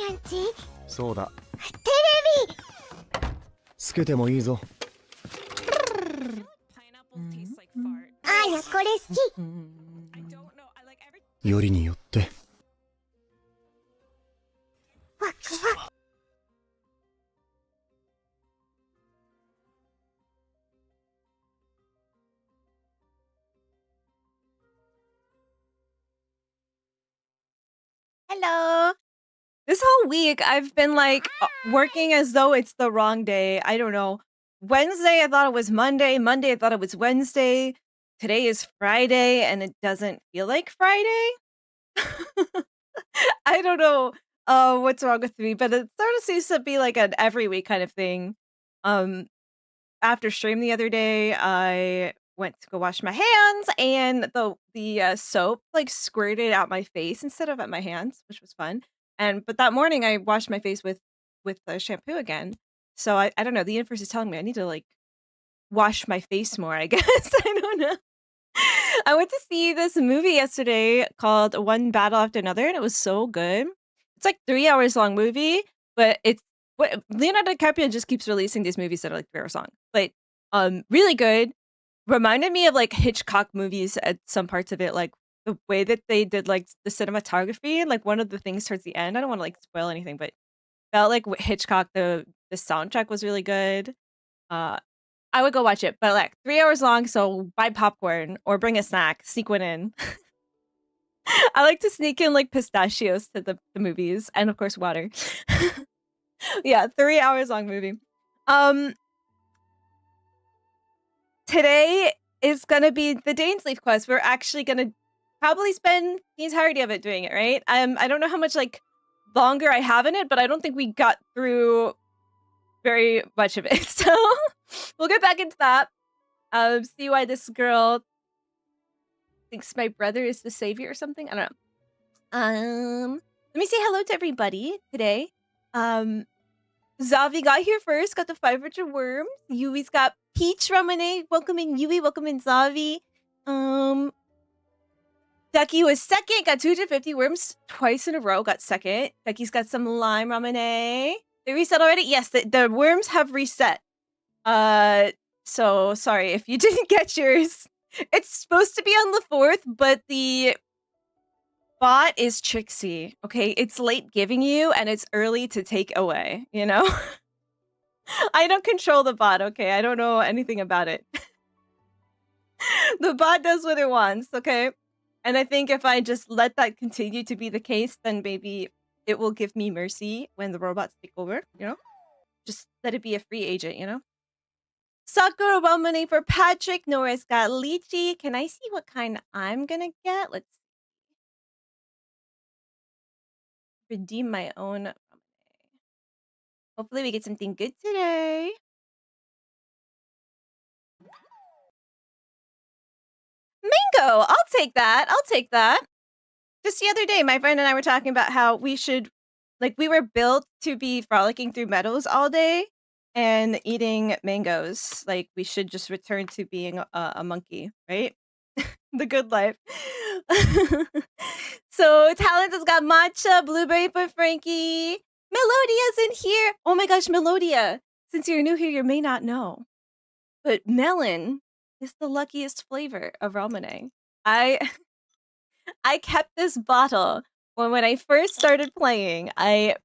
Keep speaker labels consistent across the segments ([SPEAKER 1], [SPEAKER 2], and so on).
[SPEAKER 1] 感じ？
[SPEAKER 2] そうだ。
[SPEAKER 1] テレビ。
[SPEAKER 2] つけてもいいぞ。
[SPEAKER 1] あやこれ好き。
[SPEAKER 2] よりによって。
[SPEAKER 1] ワクワク。
[SPEAKER 3] Hello. This whole week, I've been like working as though it's the wrong day. I don't know. Wednesday, I thought it was Monday. Monday, I thought it was Wednesday. Today is Friday, and it doesn't feel like Friday. I don't know what's wrong with me, but it sort of seems to be like an every week kind of thing. Um, After stream the other day, I went to go wash my hands, and the soap like squirted out my face instead of at my hands, which was fun. But that morning I washed my face with the shampoo again. So I don't know. The universe is telling me I need to like wash my face more. I guess I don't know. I went to see this movie yesterday called One Battle After Another, and it was so good. It's like 3 hours long movie, but it's what Leonardo DiCaprio just keeps releasing these movies that are like 3 hours long. But really good. Reminded me of like Hitchcock movies at some parts of it, like the way that they did like the cinematography and like one of the things towards the end. I don't want to like spoil anything, but felt like Hitchcock. The soundtrack was really good. I would go watch it, but like 3 hours long, so buy popcorn or bring a snack, sneak one in. I like to sneak in like pistachios to the movies and of course water. Yeah, 3 hours long movie. Today is gonna be the Dainsleif quest. We're actually gonna probably spend the entirety of it doing it, right? I don't know how much like longer I have in it, but I don't think we got through very much of it. So we'll get back into that. See why this girl thinks my brother is the savior or something. I don't know. Let me say hello to everybody today. Zavi got here first, got the 500 worms. Yui's got Peach Ramune. Welcome in Yui, welcome in Zavi. Ducky was second, got 250 worms twice in a row, got second. Ducky's got some lime Ramune. They reset already? Yes, the worms have reset. So sorry if you didn't get yours. It's supposed to be on the 4th, but the bot is tricksy, okay? It's late giving you, and it's early to take away, you know? I don't control the bot, okay? I don't know anything about it. The bot does what it wants, okay? And I think if I just let that continue to be the case, then maybe it will give me mercy when the robots take over, you know? Just let it be a free agent, you know? Sakura Ramune for Patrick. Nora's got lychee. Can I see what kind I'm gonna get? Let's redeem my own Ramune. Hopefully we get something good today. Mango! I'll take that. I'll take that. Just the other day, my friend and I were talking about how we should, like, we were built to be frolicking through meadows all day and eating mangoes. Like, we should just return to being a monkey, right? The good life. So, Talent has got matcha, blueberry for Frankie. Melodia's in here. Oh my gosh, Melodia. Since you're new here, you may not know. But melon is the luckiest flavor of Ramune. I kept this bottle when I first started playing. I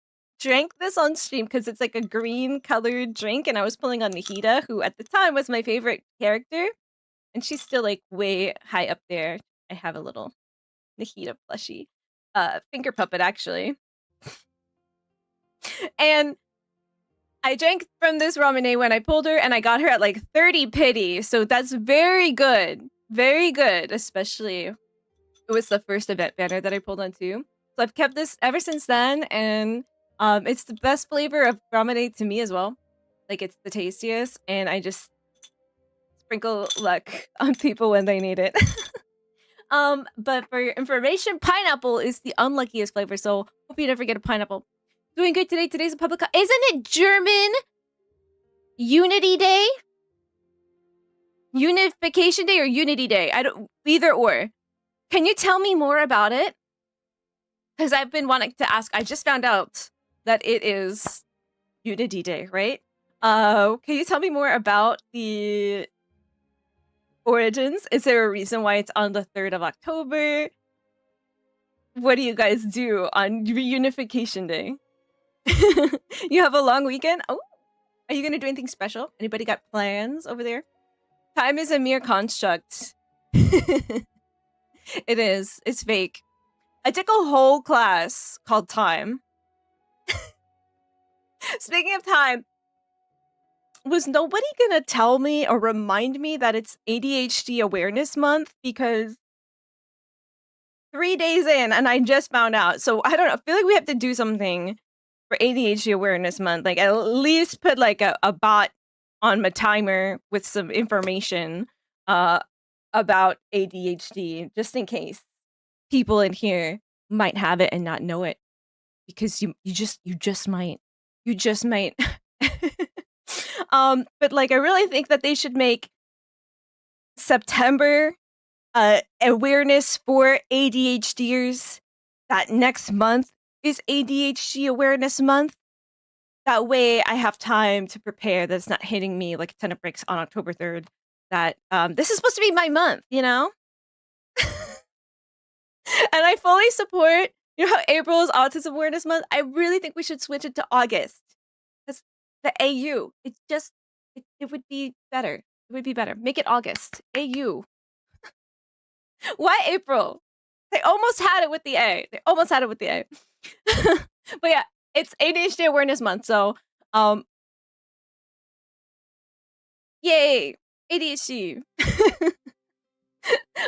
[SPEAKER 3] drank this on stream because it's like a green colored drink, and I was pulling on Nahida, who at the time was my favorite character. And she's still like way high up there. I have a little Nahida plushie. Finger puppet actually. And I drank from this Ramune when I pulled her, and I got her at like 30 pity. So that's very good. Very good. Especially it was the first event banner that I pulled on too. So I've kept this ever since then, and it's the best flavor of Ramune to me as well. Like, it's the tastiest, and I just sprinkle luck on people when they need it. But for your information, pineapple is the unluckiest flavor, so hope you never get a pineapple. Doing good today. Today's a public... Isn't it German Unity Day? Unification Day or Unity Day? I don't... Either or. Can you tell me more about it? Because I've been wanting to ask. I just found out that it is Unity Day, right? Can you tell me more about the origins? Is there a reason why it's on the 3rd of October? What do you guys do on Reunification Day? You have a long weekend? Oh, are you gonna do anything special? Anybody got plans over there? Time is a mere construct. It is. It's fake. I took a whole class called Time. Speaking of time, was nobody gonna tell me or remind me that it's ADHD Awareness Month? Because 3 days in and I just found out. So I don't know. I feel like we have to do something for ADHD Awareness Month. Like at least put like a bot on my timer with some information about ADHD, just in case people in here might have it and not know it. Because you just might. You just might. But like I really think that they should make September awareness for ADHDers. That next month is ADHD Awareness Month. That way I have time to prepare that it's not hitting me like a ton of bricks on October 3rd. That this is supposed to be my month, you know? And I fully support, you know how April is Autism Awareness Month? I really think we should switch it to August. Because the AU, it would be better. It would be better. Make it August. AU. Why April? They almost had it with the A. They almost had it with the A. But yeah, it's ADHD Awareness Month, so yay, ADHD.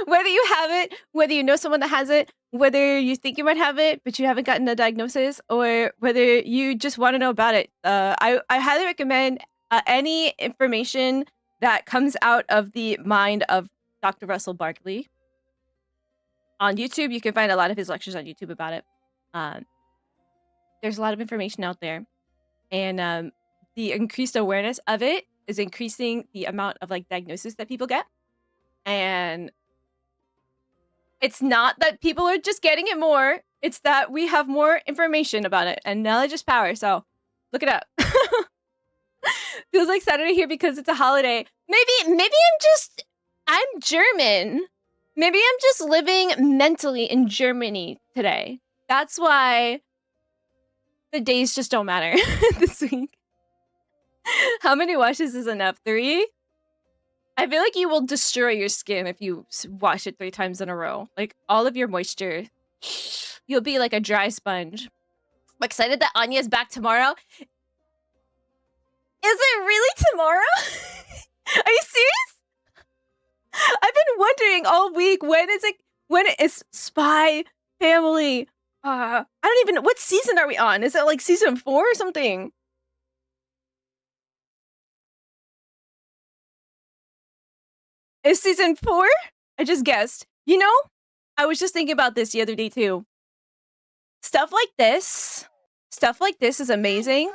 [SPEAKER 3] Whether you have it, whether you know someone that has it, whether you think you might have it, but you haven't gotten a diagnosis, or whether you just want to know about it, I highly recommend any information that comes out of the mind of Dr. Russell Barkley. On YouTube, you can find a lot of his lectures on YouTube about it. There's a lot of information out there. And the increased awareness of it is increasing the amount of like diagnosis that people get. And it's not that people are just getting it more. It's that we have more information about it. And knowledge is power. So look it up. Feels like Saturday here because it's a holiday. Maybe I'm German. Maybe I'm just living mentally in Germany today. That's why the days just don't matter this week. How many washes is enough? 3? I feel like you will destroy your skin if you wash it 3 times in a row. Like, all of your moisture. You'll be like a dry sponge. I'm excited that Anya's back tomorrow. Is it really tomorrow? Are you serious? I've been wondering all week, when it is Spy Family. I don't even know. What season are we on? Is it like season 4 or something? Is season 4? I just guessed. You know, I was just thinking about this the other day too. Stuff like this is amazing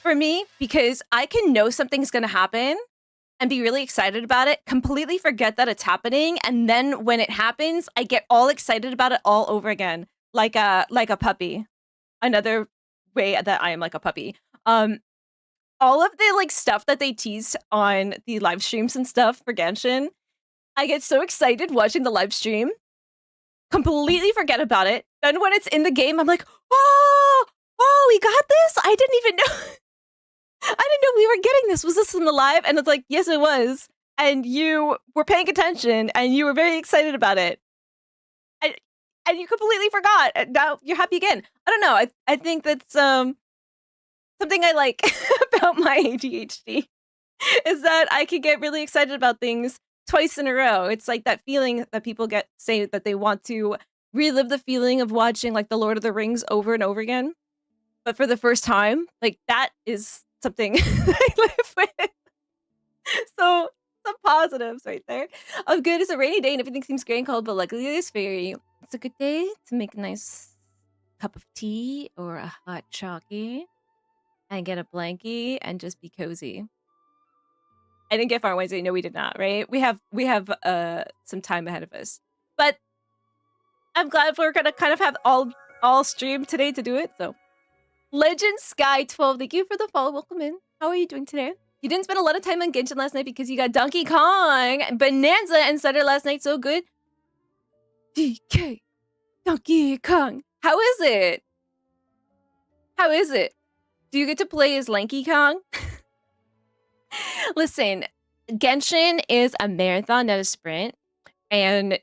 [SPEAKER 3] for me because I can know something's gonna happen and be really excited about it, completely forget that it's happening, and then when it happens, I get all excited about it all over again, like a puppy. Another way that I am like a puppy. All of the like stuff that they tease on the live streams and stuff for Genshin, I get so excited watching the live stream, completely forget about it. Then when it's in the game, I'm like, oh, we got this? I didn't even know. I didn't know we were getting this. Was this in the live? And it's like, yes, it was. And you were paying attention and you were very excited about it. And you completely forgot. And now you're happy again. I don't know. I think that's something I like about my ADHD is that I can get really excited about things twice in a row. It's like that feeling that people say that they want to relive the feeling of watching like The Lord of the Rings over and over again. But for the first time, like that is something I live with. So some positives right there. Oh, good. It's a rainy day and everything seems gray and cold, but luckily it's fairy. It's a good day to make a nice cup of tea or a hot chocolate and get a blankie and just be cozy. I didn't get far Wednesday. No, we did not. Right? We have some time ahead of us, but I'm glad we're gonna kind of have all stream today to do it. So Legend Sky 12, thank you for the follow. Welcome in. How are you doing today? You didn't spend a lot of time on Genshin last night because you got Donkey Kong, Bonanza, and started last night so good. DK, Donkey Kong. How is it? How is it? Do you get to play as Lanky Kong? Listen, Genshin is a marathon, not a sprint. And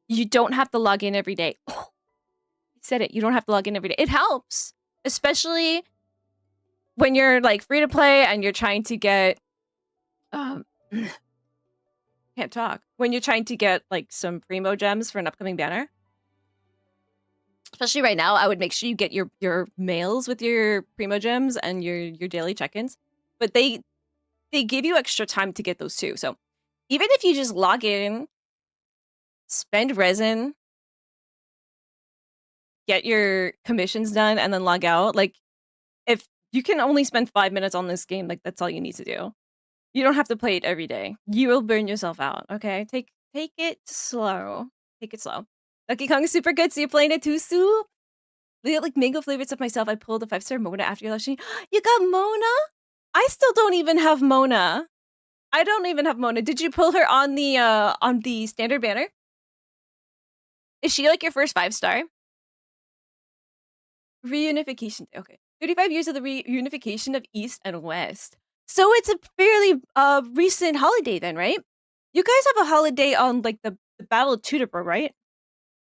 [SPEAKER 3] you don't have to log in every day. Oh, I said it. You don't have to log in every day. It helps. Especially when you're like free to play and you're trying to get can't talk. When you're trying to get like some primo gems for an upcoming banner. Especially right now, I would make sure you get your mails with your primo gems and your daily check-ins. But they give you extra time to get those too. So even if you just log in, spend resin, get your commissions done, and then log out, like if you can only spend 5 minutes on this game, like that's all you need to do. You don't have to play it every day. You will burn yourself out, okay? Take it slow. Take it slow. Donkey Kong is super good, so you're playing it too, Sue? We got like mango flavored stuff myself. I pulled a 5-star Mona after your last stream. You got Mona? I still don't even have Mona. I don't even have Mona. Did you pull her on the standard banner? Is she like your first 5-star? Reunification. Okay. 35 years of the reunification of East and West. So it's a fairly recent holiday then, right? You guys have a holiday on like the Battle of Tudor, right?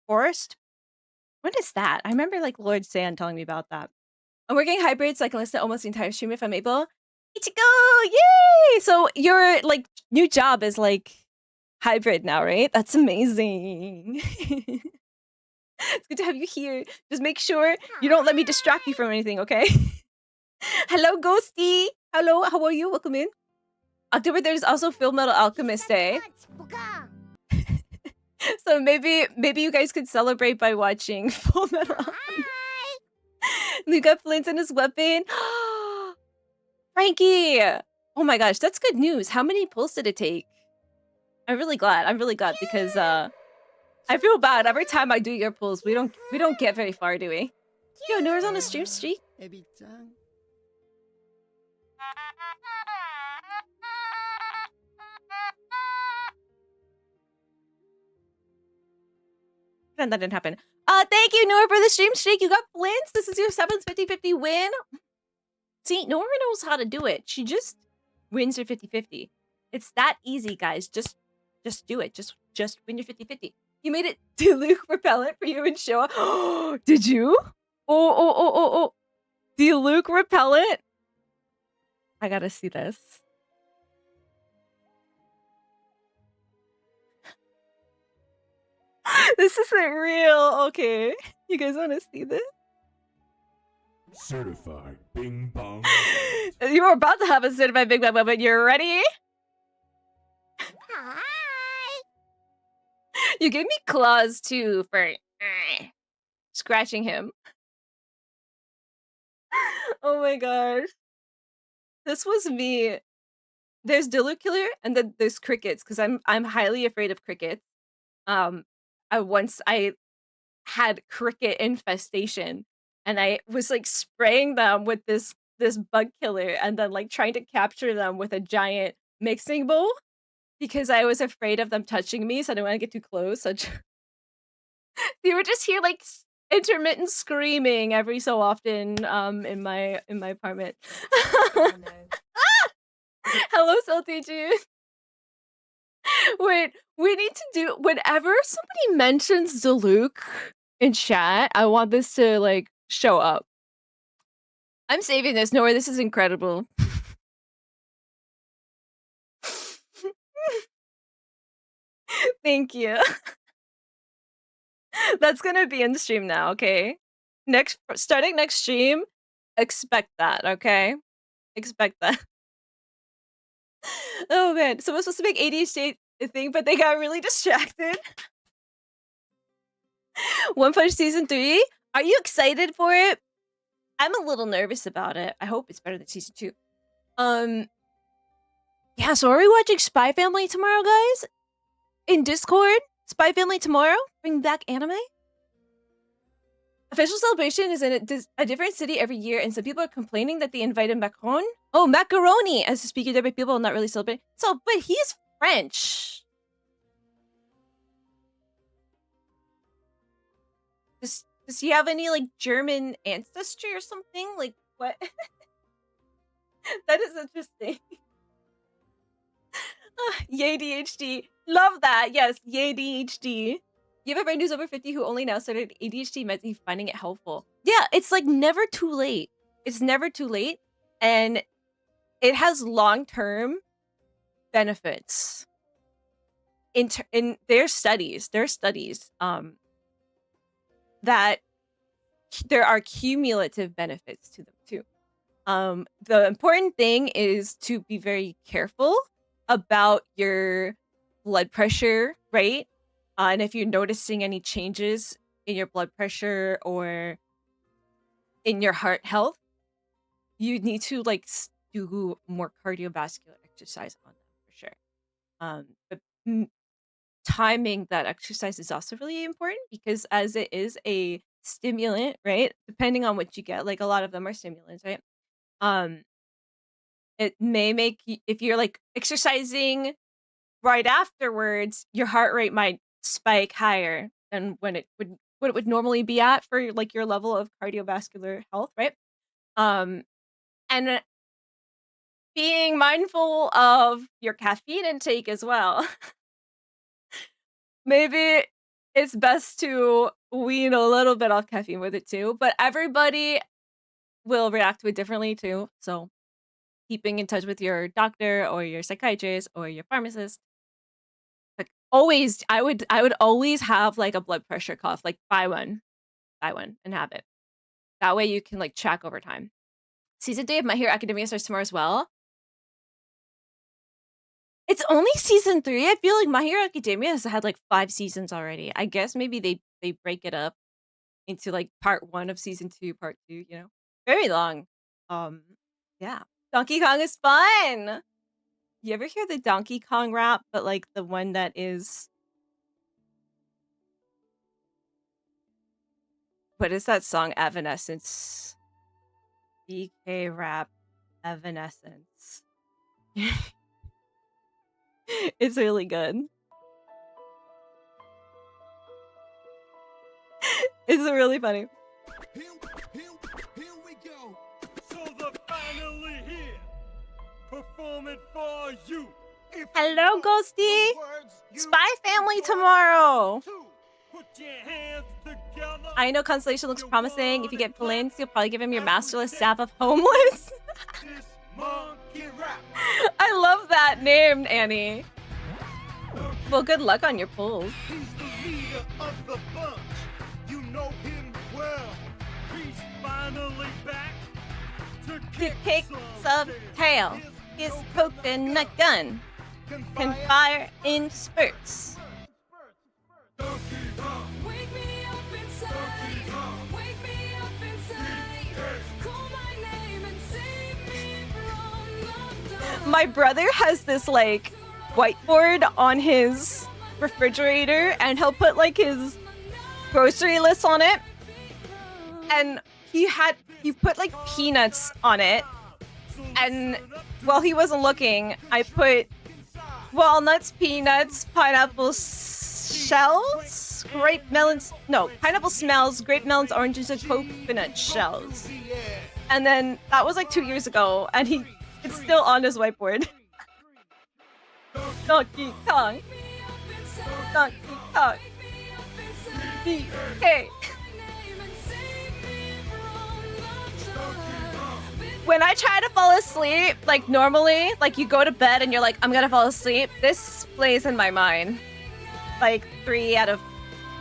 [SPEAKER 3] Forest? When is that? I remember like Lord Sand telling me about that. I'm working hybrid, so I can listen to almost the entire stream if I'm able. Ichigo! Yay! So your like new job is like hybrid now, right? That's amazing. It's good to have you here. Just make sure you don't let me distract you from anything, okay? Hello, Ghosty! Hello, how are you? Welcome in. October 3rd is also Full Metal Alchemist Day. So maybe you guys could celebrate by watching Full Metal Alchemist. You got Flint and his weapon. Frankie! Oh my gosh, that's good news. How many pulls did it take? I'm really glad because I feel bad every time I do your pulls. We don't get very far, do we? Yo, Nora's on a stream streak. And that didn't happen. Thank you, Nora, for the stream streak. You got Flints. This is your 7th 50-50 win. See, Nora knows how to do it. She just wins your 50-50. It's that easy, guys. Just do it. Just win your 50-50. You made it to Luke Repellent for you and Showa. Did you? Oh. The Luke Repellent? I gotta see this. This isn't real. Okay. You guys want to see this?
[SPEAKER 4] Certified Bing Bong.
[SPEAKER 3] You were about to have a certified Bing Bong, but you're ready?
[SPEAKER 1] Hi.
[SPEAKER 3] You gave me claws too for scratching him. Oh my gosh. This was me. There's Diluc Killer and then there's crickets because I'm highly afraid of crickets. I had cricket infestation and I was like spraying them with this bug killer and then like trying to capture them with a giant mixing bowl because I was afraid of them touching me, so I didn't want to get too close. So you would just hear like intermittent screaming every so often in my apartment. Oh, no. Hello, Salty June. Wait, we need to do whenever somebody mentions Diluc in chat, I want this to like show up. I'm saving this. Nora, this is incredible. Thank you. That's gonna be in the stream now, okay? Starting next stream, expect that, okay? Expect that. Oh man, so we're supposed to make ADHD a thing, but they got really distracted. One Punch Season 3? Are you excited for it? I'm a little nervous about it. I hope it's better than Season 2. Yeah, so are we watching Spy Family tomorrow, guys? In Discord? Spy Family tomorrow? Bring back anime? Official celebration is in a different city every year, and some people are complaining that they invited Macron. Oh, macaroni as the speaker there, but people not really celebrate. So, but he's French. Does he have any like German ancestry or something? Like what? That is interesting. Yay ADHD. Love that. Yes, yay ADHD. You have a friend who's over 50 who only now started ADHD meds and he's finding it helpful. Yeah, it's like never too late. It's never too late. And it has long-term benefits. In their studies, that there are cumulative benefits to them too. The important thing is to be very careful about your blood pressure, right? And if you're noticing any changes in your blood pressure or in your heart health, you need to like do more cardiovascular exercise on that for sure. But timing that exercise is also really important because as it is a stimulant, right? Depending on what you get, like a lot of them are stimulants, right? It may make you, if you're like exercising right afterwards, your heart rate might spike higher than when it would normally be at for like your level of cardiovascular health, right? And being mindful of your caffeine intake as well. Maybe it's best to wean a little bit off caffeine with it too, but everybody will react to it differently too. So keeping in touch with your doctor or your psychiatrist or your pharmacist. Like always, I would always have like a blood pressure cuff, like buy one and have it. That way you can like track over time. Season 3 of My Hero Academia starts tomorrow as well. It's only season 3. I feel like My Hero Academia has had like 5 seasons already. I guess maybe they break it up into like part 1 of season 2, part 2, you know? Very long. Yeah. Donkey Kong is fun! You ever hear the Donkey Kong rap, but like the one that is... What is that song? Evanescence. DK rap. Evanescence. It's really good. It's really funny.
[SPEAKER 4] Here we go. So they're finally here. Performing for you.
[SPEAKER 3] Hello, Ghosty. Spy Family tomorrow.
[SPEAKER 4] Put your hands together.
[SPEAKER 3] I know Constellation looks promising. If you get Blins, you'll probably give him your masterless staff of homeless.
[SPEAKER 4] This monkey rap.
[SPEAKER 3] I love that name, Annie. Well, good luck on your pulls.
[SPEAKER 4] He's the leader of the bunch. You know him well. He's finally back to
[SPEAKER 3] Kick some tail. His coconut gun can fire in spurts.
[SPEAKER 5] Wake me up inside. Wake me up inside. Call my name and save me from the dark.
[SPEAKER 3] My brother has this like whiteboard on his refrigerator and he'll put like his grocery list on it, and he put like peanuts on it, and while he wasn't looking I put walnuts, peanuts, pineapple shells, pineapple smells, grape melons, oranges, and coconut shells. And then that was like 2 years ago and it's still on his whiteboard. Donkey Kong. Donkey Kong. DK. When I try to fall asleep, like normally, like you go to bed and you're like, I'm gonna fall asleep, this plays in my mind. Like 3 out of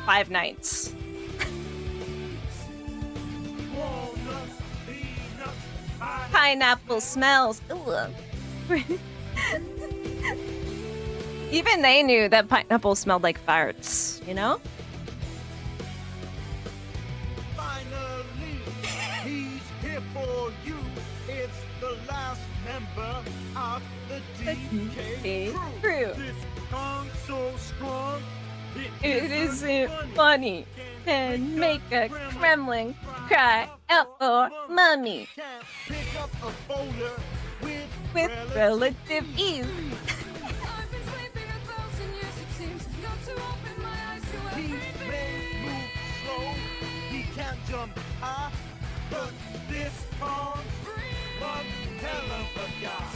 [SPEAKER 3] 5 nights. Pineapple smells. Ooh. Even they knew that pineapple smelled like farts, you know?
[SPEAKER 4] Finally, he's here for you. It's the last member of the DK crew.
[SPEAKER 3] Crew.
[SPEAKER 4] This Kong so strong,
[SPEAKER 3] It isn't funny. Can make a Kremlin cry out for mummy
[SPEAKER 4] Can't pick up a folder
[SPEAKER 3] with relative ease.
[SPEAKER 5] I've been sleeping 1,000 years, it seems. Got to open my eyes to
[SPEAKER 4] He
[SPEAKER 5] everything.
[SPEAKER 4] may move slow, he can't jump high, but this pond, one hell of a guy.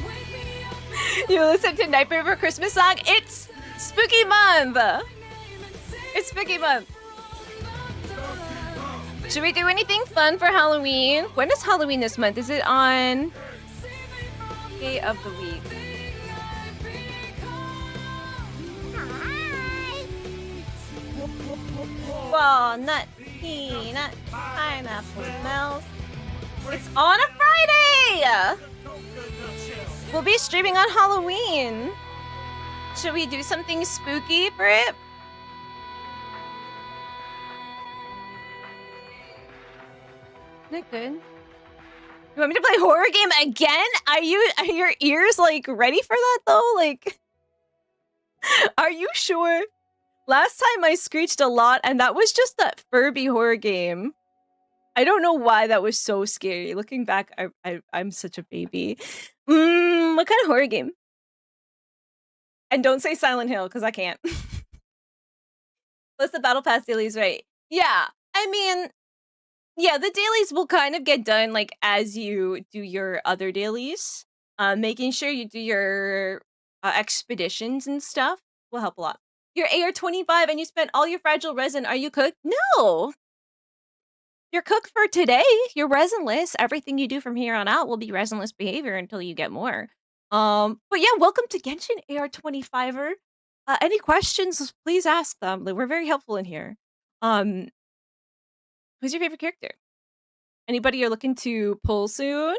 [SPEAKER 5] Wake me up
[SPEAKER 3] You listen to Nightmare for Christmas song? It's spooky month! It's spooky month. Should we do anything fun for Halloween? When is Halloween this month? Is it on day of the week?
[SPEAKER 1] Hi.
[SPEAKER 3] Walnut, peanut, pineapple smells. It's on a Friday! We'll be streaming on Halloween. Should we do something spooky for it? Isn't that good? You want me to play horror game again? Are your ears like ready for that though? Like, are you sure? Last time I screeched a lot, and that was just that Furby horror game. I don't know why that was so scary. Looking back, I'm such a baby. What kind of horror game? And don't say Silent Hill, because I can't. What's the Battle Pass dailies, right? Yeah, I mean, yeah, the dailies will kind of get done like as you do your other dailies. Making sure you do your expeditions and stuff will help a lot. You're AR25 and you spent all your fragile resin. Are you cooked? No! You're cooked for today. You're resinless. Everything you do from here on out will be resinless behavior until you get more. But yeah, welcome to Genshin AR25er. Any questions, please ask them. We're very helpful in here. Who's your favorite character? Anybody you're looking to pull soon?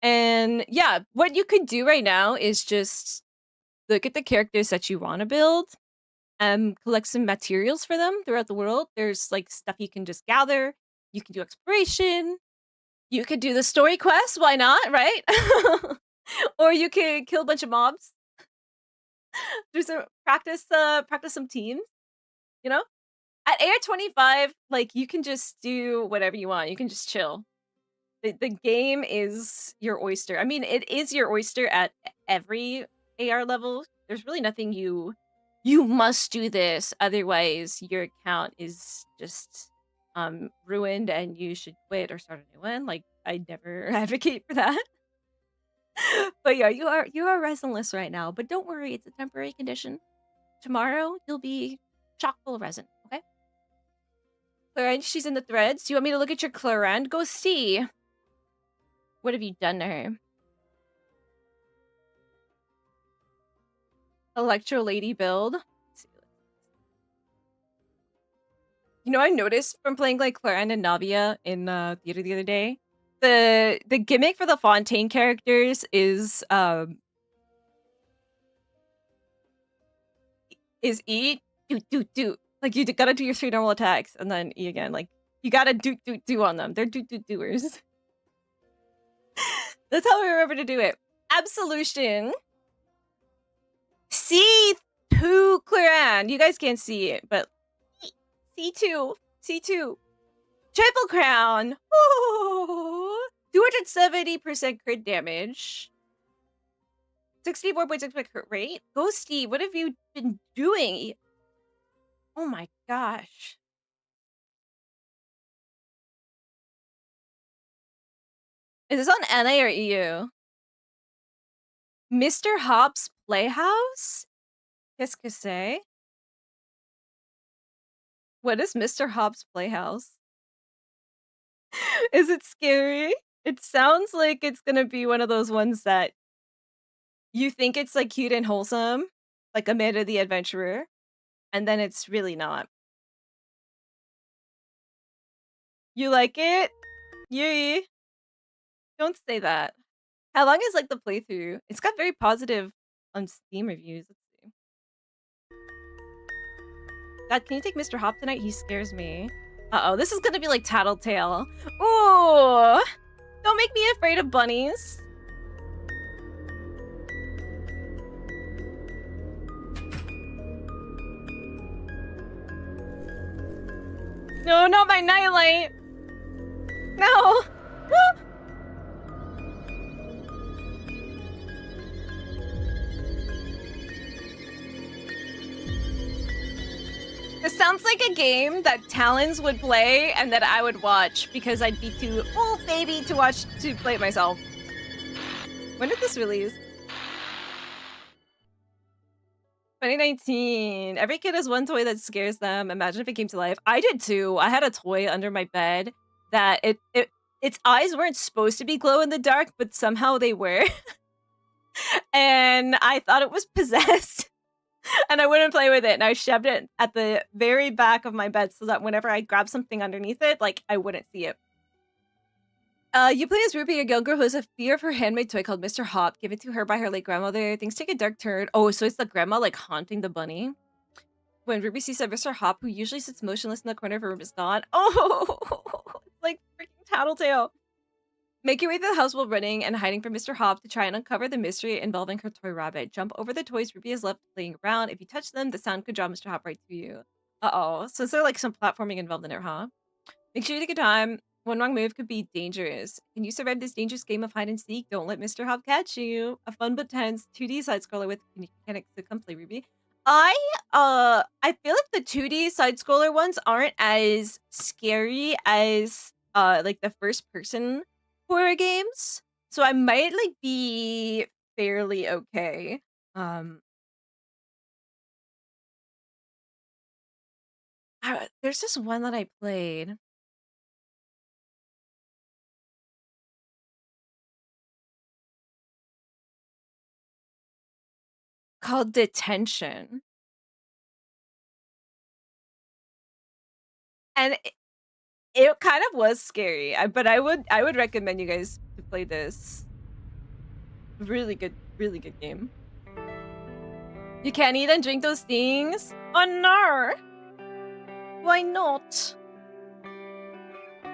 [SPEAKER 3] And yeah, what you could do right now is just look at the characters that you want to build and collect some materials for them throughout the world. There's like stuff you can just gather. You can do exploration. You could do the story quest. Why not, right? Or you could kill a bunch of mobs. Do some practice some teams. You know? At AR25, like you can just do whatever you want. You can just chill. The game is your oyster. I mean, it is your oyster at every AR level. There's really nothing you must do this, otherwise your account is just ruined and you should quit or start a new one. Like, I never advocate for that. But yeah, you are resinless right now, but don't worry, it's a temporary condition. Tomorrow you'll be chock full of resin, okay? Clarence, she's in the threads. Do you want me to look at your Clarence? Go see. What have you done to her? Electro Lady build. Let's see. You know, I noticed from playing like Clarence and Navia in theater the other day, the gimmick for the Fontaine characters is E, do. Like you gotta do your 3 normal attacks and then E again. Like you gotta do on them. They're doers. That's how I remember to do it. Absolution. C2 Claran. You guys can't see it, but C2. Triple Crown. Oh, 270% crit damage. 64.6% crit rate. Ghosty, what have you been doing? Oh my gosh. Is this on NA or EU? Mr. Hop's Playhouse? Qu'est-ce que c'est? What is Mr. Hop's Playhouse? Is it scary? It sounds like it's gonna be one of those ones that you think it's like cute and wholesome, like Amanda the Adventurer, and then it's really not. You like it? Yui. Don't say that. How long is like the playthrough? It's got very positive on Steam reviews. Let's see. God, can you take Mr. Hop tonight? He scares me. Uh-oh, this is gonna be like Tattletale. Ooh! Don't make me afraid of bunnies. No, not my nightlight. No. This sounds like a game that Talons would play and that I would watch because I'd be too old baby to play it myself. When did this release? 2019. Every kid has one toy that scares them. Imagine if it came to life. I did too. I had a toy under my bed that its eyes weren't supposed to be glow in the dark, but somehow they were. And I thought it was possessed. And I wouldn't play with it. And I shoved it at the very back of my bed so that whenever I grabbed something underneath it, like, I wouldn't see it. You play as Ruby, a young girl who has a fear of her handmade toy called Mr. Hop, given to her by her late grandmother. Things take a dark turn. Oh, so it's the grandma, like, haunting the bunny? When Ruby sees that Mr. Hop, who usually sits motionless in the corner of her room, is gone. Oh, it's like freaking Tattletale. Make your way through the house while running and hiding from Mr. Hop to try and uncover the mystery involving her toy rabbit. Jump over the toys Ruby has left laying around. If you touch them, the sound could draw Mr. Hop right to you. Uh-oh. So is there like some platforming involved in it, huh? Make sure you take your time. One wrong move could be dangerous. Can you survive this dangerous game of hide and seek? Don't let Mr. Hop catch you. A fun but tense 2D side-scroller with mechanics to come play, Ruby. I feel like the 2D side-scroller ones aren't as scary as like the first-person horror games, so I might like be fairly okay. There's this one that I played. Called Detention. And it kind of was scary, but I would recommend you guys to play this. Really good game. You can't eat and drink those things? Oh no! Why not?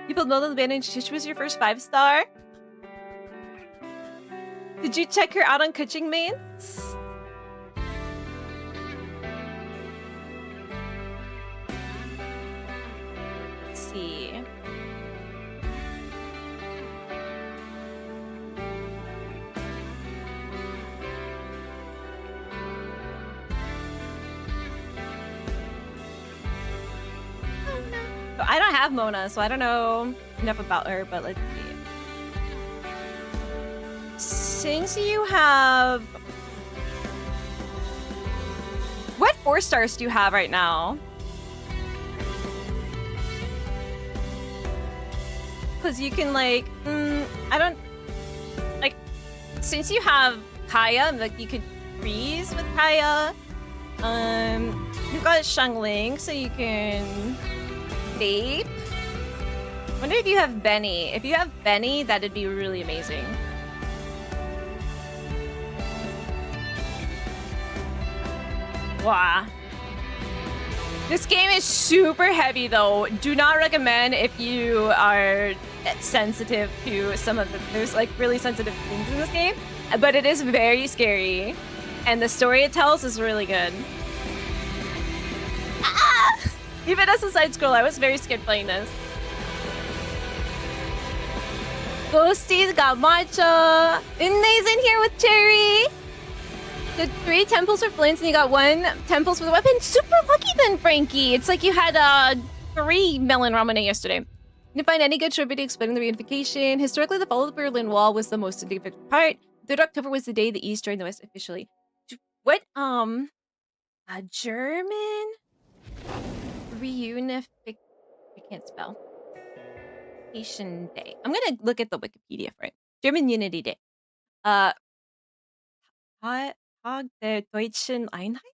[SPEAKER 3] You put Melon Band and Shish was your first 5-star? Did you check her out on Kuching Mates? Let's see. So I don't have Mona, so I don't know enough about her, but let's see. Since you have... What 4-stars do you have right now? Because you can, like... I don't... Like, since you have Kaya, like, you could freeze with Kaya. You've got Shangling, so you can... Vape. Wonder if you have Benny. If you have Benny, that'd be really amazing. Wow. This game is super heavy though. Do not recommend if you are sensitive to some of the... There's like really sensitive things in this game. But it is very scary. And the story it tells is really good. Ah! Even as a side scroll, I was very scared playing this. Ghosties got matcha. Inne's in here with Cherry. The 3 temples for flints, and you got 1 temples for the weapon. Super lucky then, Frankie. It's like you had 3 melon ramen yesterday. You didn't find any good short video explaining the reunification. Historically, the fall of the Berlin Wall was the most significant part. 3rd October was the day the East joined the West officially. What? A German reunification. I can't spell. Day. I'm gonna look at the Wikipedia for it. German Unity Day. Tag der Deutschen Einheit?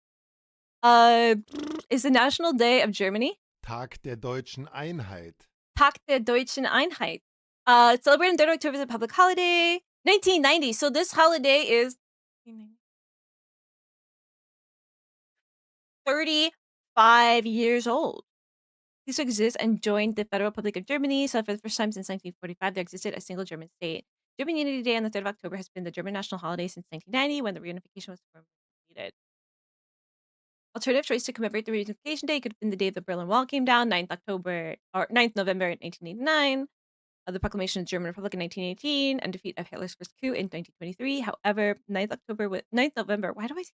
[SPEAKER 3] Is the National Day of Germany?
[SPEAKER 6] Tag der Deutschen Einheit.
[SPEAKER 3] Tag der Deutschen Einheit. Celebrated on 3rd October is a public holiday. 1990. So this holiday is 35 years old. These exist and joined the Federal Republic of Germany. So for the first time since 1945, there existed a single German state. German Unity Day on the 3rd of October has been the German national holiday since 1990, when the reunification was formally completed. alternative choice to commemorate the reunification day could have been the day the Berlin Wall came down, 9th November 1989. The proclamation of the German Republic in 1918 and defeat of Hitler's first coup in 1923. However, 9th November, why do I keep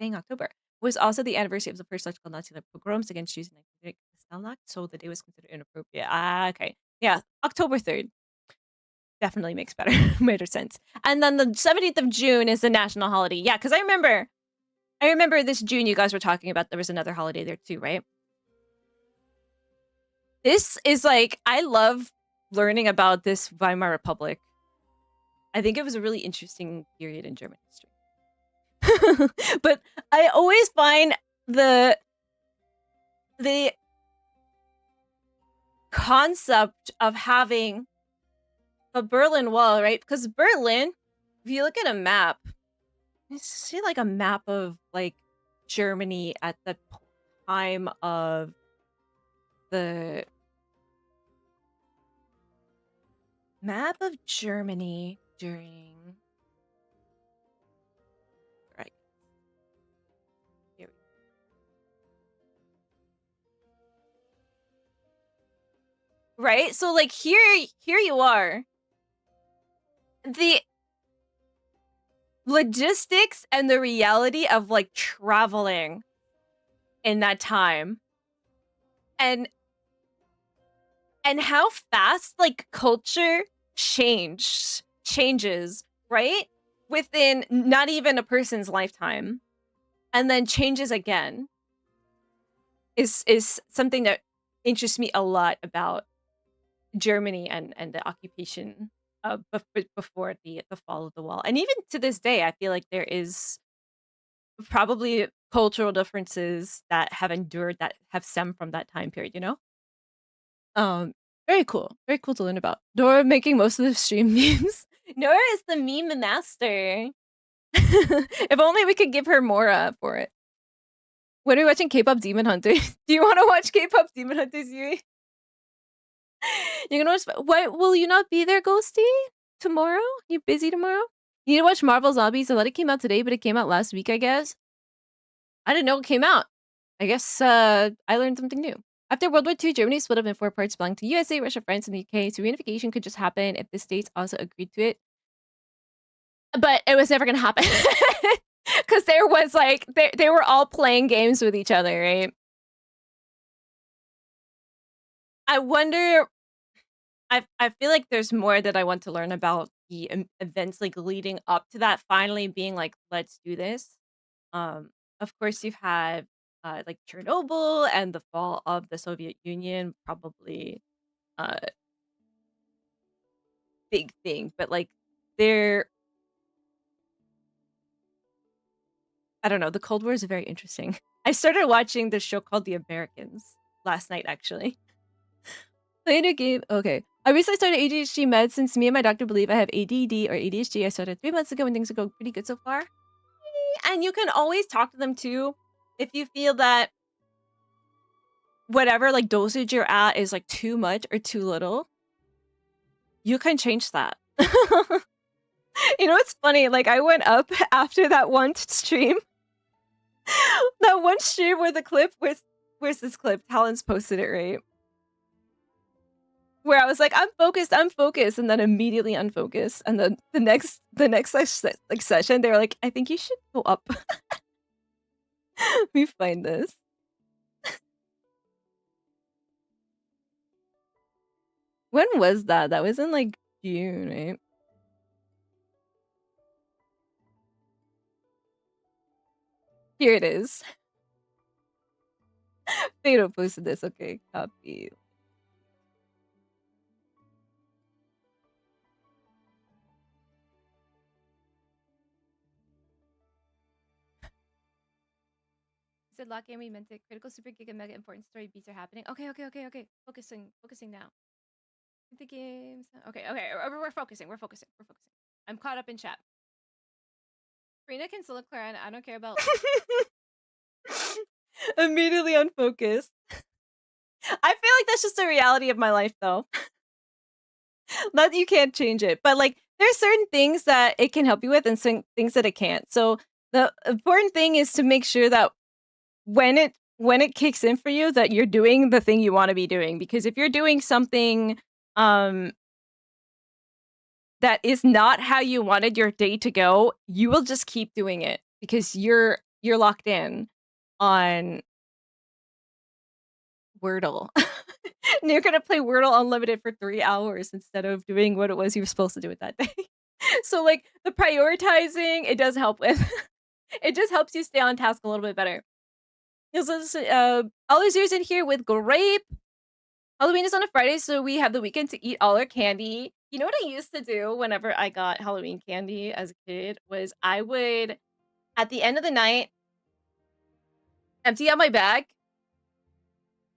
[SPEAKER 3] saying October, was also the anniversary of the first logical Nazi pogroms against Jews in 1938, so the day was considered inappropriate. Okay. Yeah, October 3rd. Definitely makes better sense. And then the 17th of June is the national holiday. Yeah, because I remember this June you guys were talking about there was another holiday there too, right? This is like, I love learning about this Weimar Republic. I think it was a really interesting period in German history. But I always find the concept of having the Berlin Wall, right? Because Berlin, if you look at a map, you see like a map of like Germany at the time of the map of Germany during, right, here we right, so like here you are, the logistics and the reality of like traveling in that time and how fast like culture changes, right? Within not even a person's lifetime, and then changes again is something that interests me a lot about Germany and the occupation before the fall of the wall. And even to this day, I feel like there is probably cultural differences that have endured that have stemmed from that time period, you know? Very cool to learn about. Nora making most of the stream memes. Nora is the meme master. If only we could give her Mora for it. When are we watching K-pop Demon Hunters? Do you want to watch K-pop Demon Hunters, Yuri? You're gonna watch. Why will you not be there, Ghosty? Tomorrow? You busy tomorrow? You need to watch Marvel Zombies. I thought it came out today, but it came out last week, I guess. I didn't know it came out. I guess I learned something new. After World War II, Germany split up in 4 parts belonging to USA, Russia, France, and the UK. So reunification could just happen if the states also agreed to it. But it was never gonna happen. Because there was like they were all playing games with each other, right? I wonder. I feel like there's more that I want to learn about the events like leading up to that finally being like, let's do this. Of course, you've had like Chernobyl and the fall of the Soviet Union, probably big thing, but like they're, I don't know, the Cold War is very interesting. I started watching this show called The Americans last night, actually. Playing a game. Okay. I recently started ADHD meds since me and my doctor believe I have ADD or ADHD. I started 3 months ago and things are going pretty good so far. And you can always talk to them too if you feel that whatever like dosage you're at is like too much or too little. You can change that. You know, it's funny. Like I went up after that one stream. That one stream where the clip, where's this clip? Talon's posted it, right? Where I was like, I'm focused, and then immediately unfocused. And then the next like session, they were like, I think you should go up. Let me find this. When was that? That was in like June, right? Here it is. Fado posted this. Okay, copy. Said lock game, we meant it. Critical super giga mega important story beats are happening. Okay. Focusing now. The games. Okay. We're focusing. I'm caught up in chat. Karina can still look clear, and I don't care about. Immediately unfocused. I feel like that's just the reality of my life, though. Not that you can't change it, but like there's certain things that it can help you with, and certain things that it can't. So the important thing is to make sure that when it kicks in for you that you're doing the thing you want to be doing. Because if you're doing something that is not how you wanted your day to go, you will just keep doing it because you're locked in on Wordle. And you're gonna play Wordle Unlimited for 3 hours instead of doing what it was you were supposed to do with that day. So, like, the prioritizing, it does help with. It just helps you stay on task a little bit better. All yours in here with Grape. Halloween is on a Friday, so we have the weekend to eat all our candy. You know what I used to do whenever I got Halloween candy as a kid was I would, at the end of the night, empty out my bag,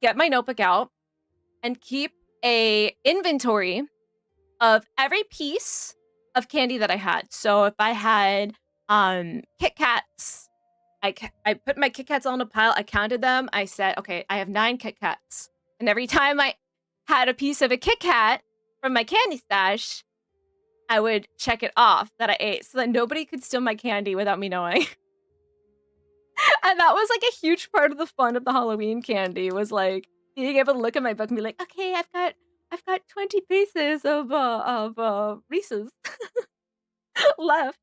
[SPEAKER 3] get my notebook out, and keep a inventory of every piece of candy that I had. So if I had Kit Kats, I put my Kit Kats on a pile, I counted them, I said, okay, I have 9 Kit Kats. And every time I had a piece of a Kit Kat from my candy stash, I would check it off that I ate so that nobody could steal my candy without me knowing. And that was like a huge part of the fun of the Halloween candy was like being able to look at my book and be like, okay, I've got 20 pieces of Reese's left.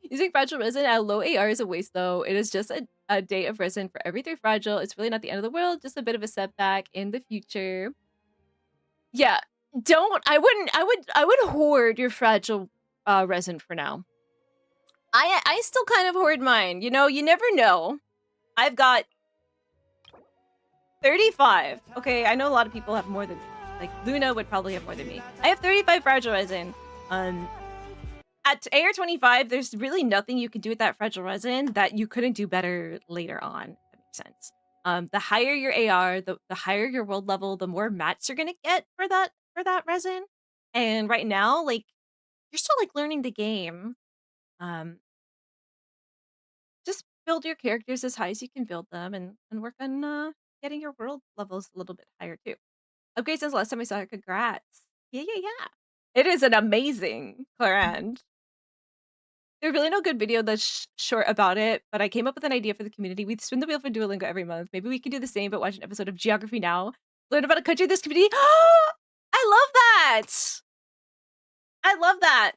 [SPEAKER 3] Using fragile resin at low AR is a waste though. It is just a day of resin for every 3 fragile. It's really not the end of the world, just a bit of a setback in the future. Yeah, I would hoard your fragile resin for now. I still kind of hoard mine. You know, you never know. I've got 35. Okay, I know a lot of people have more than me. Like Luna would probably have more than me. I have 35 fragile resin. At AR 25, there's really nothing you can do with that fragile resin that you couldn't do better later on. If that makes sense. The higher your AR, the higher your world level, the more mats you're gonna get for that resin. And right now, like you're still like learning the game. Just build your characters as high as you can build them, and work on getting your world levels a little bit higher too. Okay, since the last time I saw her, congrats. Yeah. It is an amazing Clarand. There's really no good video that's short about it, but I came up with an idea for the community. We spin the wheel for Duolingo every month. Maybe we could do the same, but watch an episode of Geography Now. Learn about a country in this community. I love that! I love that!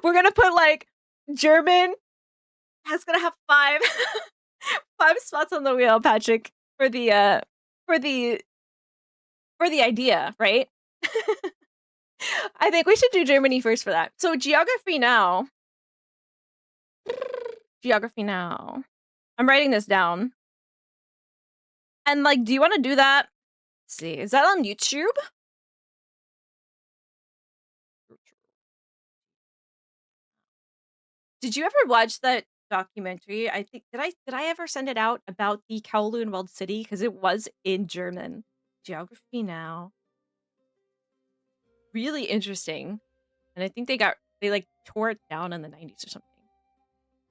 [SPEAKER 3] We're gonna put, like, German. It's gonna have 5 5 spots on the wheel, Patrick, for the idea, right? I think we should do Germany first for that. So Geography Now. Geography Now. I'm writing this down. And like, do you want to do that? Let's see, is that on YouTube? Did you ever watch that documentary? I think did I ever send it out about the Kowloon Walled City? Because it was in German. Geography Now. Really interesting. And I think they like tore it down in the 90s or something.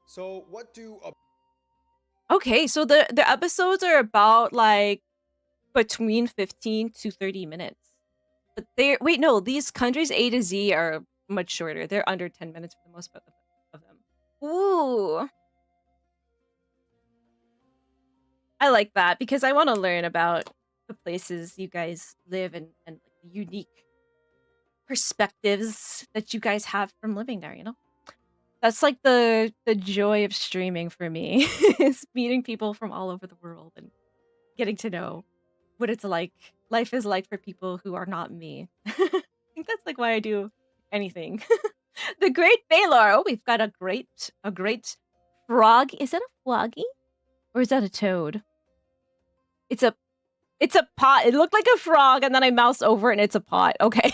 [SPEAKER 6] So what do
[SPEAKER 3] Okay, so the episodes are about like between 15 to 30 minutes. But these countries A to Z are much shorter. They're under 10 minutes for the most part of them. Ooh. I like that because I want to learn about the places you guys live and like, the unique perspectives that you guys have from living there, you know? That's like the joy of streaming for me is meeting people from all over the world and getting to know what it's like life is like for people who are not me. I think that's like why I do anything. The Great Baylor. Oh, we've got a great frog. Is that a froggy? Or is that a toad? It's a pot. It looked like a frog and then I moused over and it's a pot. Okay.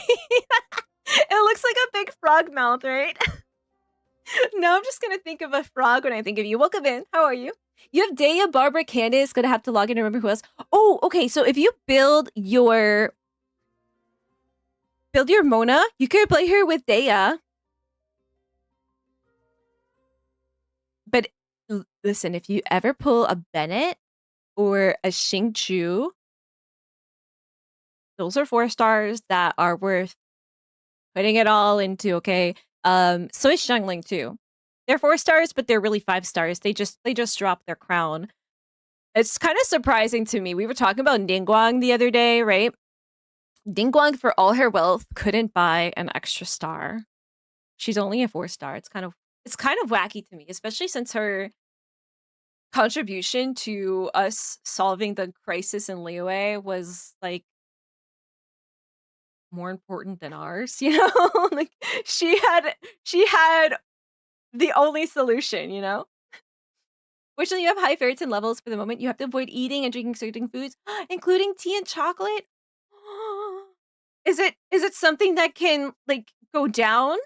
[SPEAKER 3] It looks like a big frog mouth, right? Now I'm just gonna think of a frog when I think of you. Welcome in. How are you? You have Daya, Barbara, Candace. Gonna have to log in and remember who else. Oh, okay. So if you build your Mona, you could play her with Daya. But listen, if you ever pull a Bennett or a Xingqiu, those are 4 stars that are worth putting it all into, okay? So is Xiangling too. they're 4 stars, but they're really 5 stars. They just dropped their crown. It's kind of surprising to me. We were talking about Ningguang the other day, right? Ningguang, for all her wealth, couldn't buy an extra star. She's only a 4 star. It's kind of wacky to me, especially since her contribution to us solving the crisis in Liyue was like more important than ours, you know? Like she had the only solution, you know? Fortunately, you have high ferritin levels for the moment. You have to avoid eating and drinking certain foods, including tea and chocolate. Is it something that can like go down?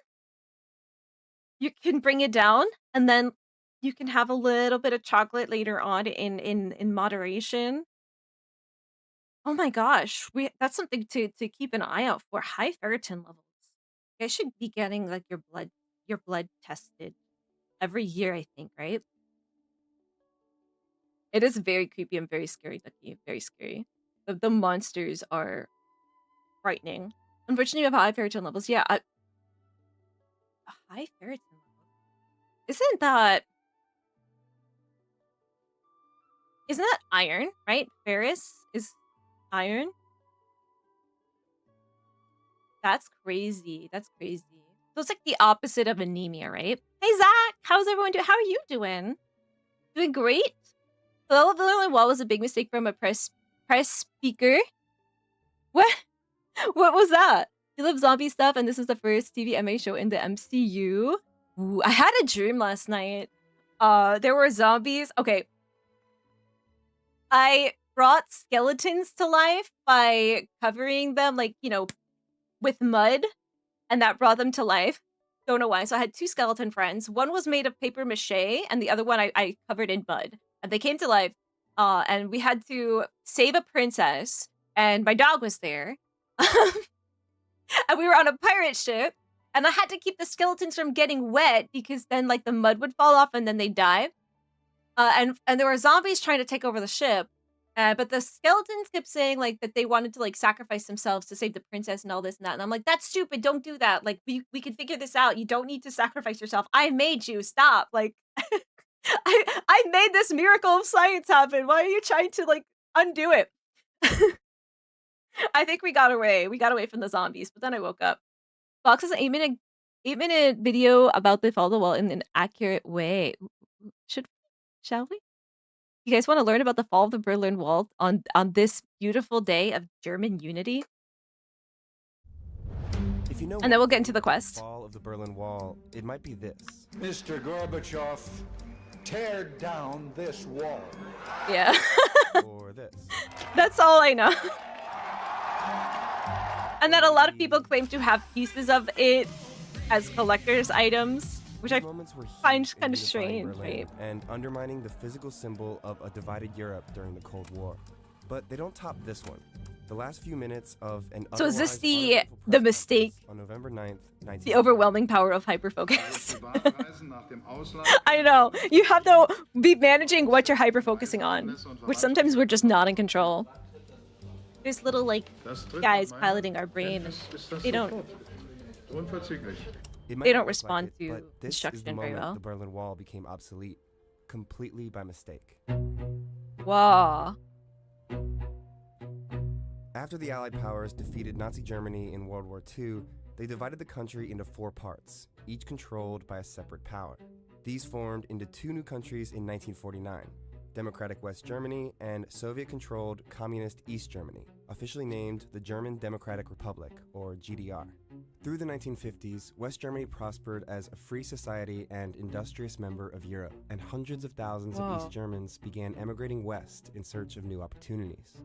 [SPEAKER 3] You can bring it down, and then you can have a little bit of chocolate later on in moderation. Oh my gosh, that's something to keep an eye out for. High ferritin levels. You guys should be getting like your blood tested every year, I think, right? It is very creepy and very scary, Ducky. Very scary. The monsters are frightening. Unfortunately, you have high ferritin levels. Yeah, a high ferritin level. Isn't that iron, right? Ferrous is iron. That's crazy. That's crazy. So it's like the opposite of anemia, right? Hey Zach, how's everyone doing? How are you doing? Doing great. The level of the only wall was a big mistake from a press speaker. What? What was that? You love zombie stuff, and this is the first TVMA show in the MCU. Ooh, I had a dream last night. There were zombies. Okay. I brought skeletons to life by covering them, like, you know, with mud, and that brought them to life. Don't know why. So I had 2 skeleton friends. One was made of paper mache, and the other one I covered in mud. And they came to life, and we had to save a princess, and my dog was there. And we were on a pirate ship, and I had to keep the skeletons from getting wet because then like the mud would fall off and then they'd die. And there were zombies trying to take over the ship, but the skeletons kept saying like that they wanted to like sacrifice themselves to save the princess and all this and that. And I'm like, that's stupid. Don't do that. Like we can figure this out. You don't need to sacrifice yourself. I made you. Stop. Like I made this miracle of science happen. Why are you trying to like undo it? I think we got away. We got away from the zombies, but then I woke up. Fox has an 8-minute video about the fall of the wall in an accurate way. Shall we? You guys want to learn about the fall of the Berlin Wall on this beautiful day of German unity?
[SPEAKER 2] If you know
[SPEAKER 3] And then we'll get into the quest.
[SPEAKER 2] Fall of the Berlin Wall, it might be this.
[SPEAKER 7] Mr. Gorbachev, tear down this wall.
[SPEAKER 3] Yeah.
[SPEAKER 2] Or this.
[SPEAKER 3] That's all I know. And that a lot of people claim to have pieces of it as collector's items, which I
[SPEAKER 2] Moments were
[SPEAKER 3] find
[SPEAKER 2] huge in
[SPEAKER 3] kind of
[SPEAKER 2] unifying
[SPEAKER 3] strange,
[SPEAKER 2] Berlin
[SPEAKER 3] right?
[SPEAKER 2] and undermining the physical symbol of a divided Europe during the Cold War. But they don't top this one. The last few minutes of an
[SPEAKER 3] So is this
[SPEAKER 2] otherwise
[SPEAKER 3] the
[SPEAKER 2] uneventful press
[SPEAKER 3] mistake?
[SPEAKER 2] conference on November 9th, 19
[SPEAKER 3] The overwhelming power of hyperfocus. I know. You have to be managing what you're hyperfocusing on, which sometimes we're just not in control. There's little like guys piloting our brain, and they don't
[SPEAKER 2] It might
[SPEAKER 3] They
[SPEAKER 2] not
[SPEAKER 3] don't
[SPEAKER 2] look
[SPEAKER 3] respond
[SPEAKER 2] like it,
[SPEAKER 3] to
[SPEAKER 2] but this is
[SPEAKER 3] instruction
[SPEAKER 2] the
[SPEAKER 3] very
[SPEAKER 2] moment
[SPEAKER 3] well.
[SPEAKER 2] The Berlin Wall became obsolete, completely by mistake.
[SPEAKER 3] Wow.
[SPEAKER 2] After the Allied powers defeated Nazi Germany in World War II, they divided the country into 4 parts, each controlled by a separate power. These formed into 2 new countries in 1949, Democratic West Germany and Soviet-controlled Communist East Germany, officially named the German Democratic Republic, or GDR. Through the 1950s, West Germany prospered as a free society and industrious member of Europe, and hundreds of thousands of East Germans began emigrating west in search of new opportunities.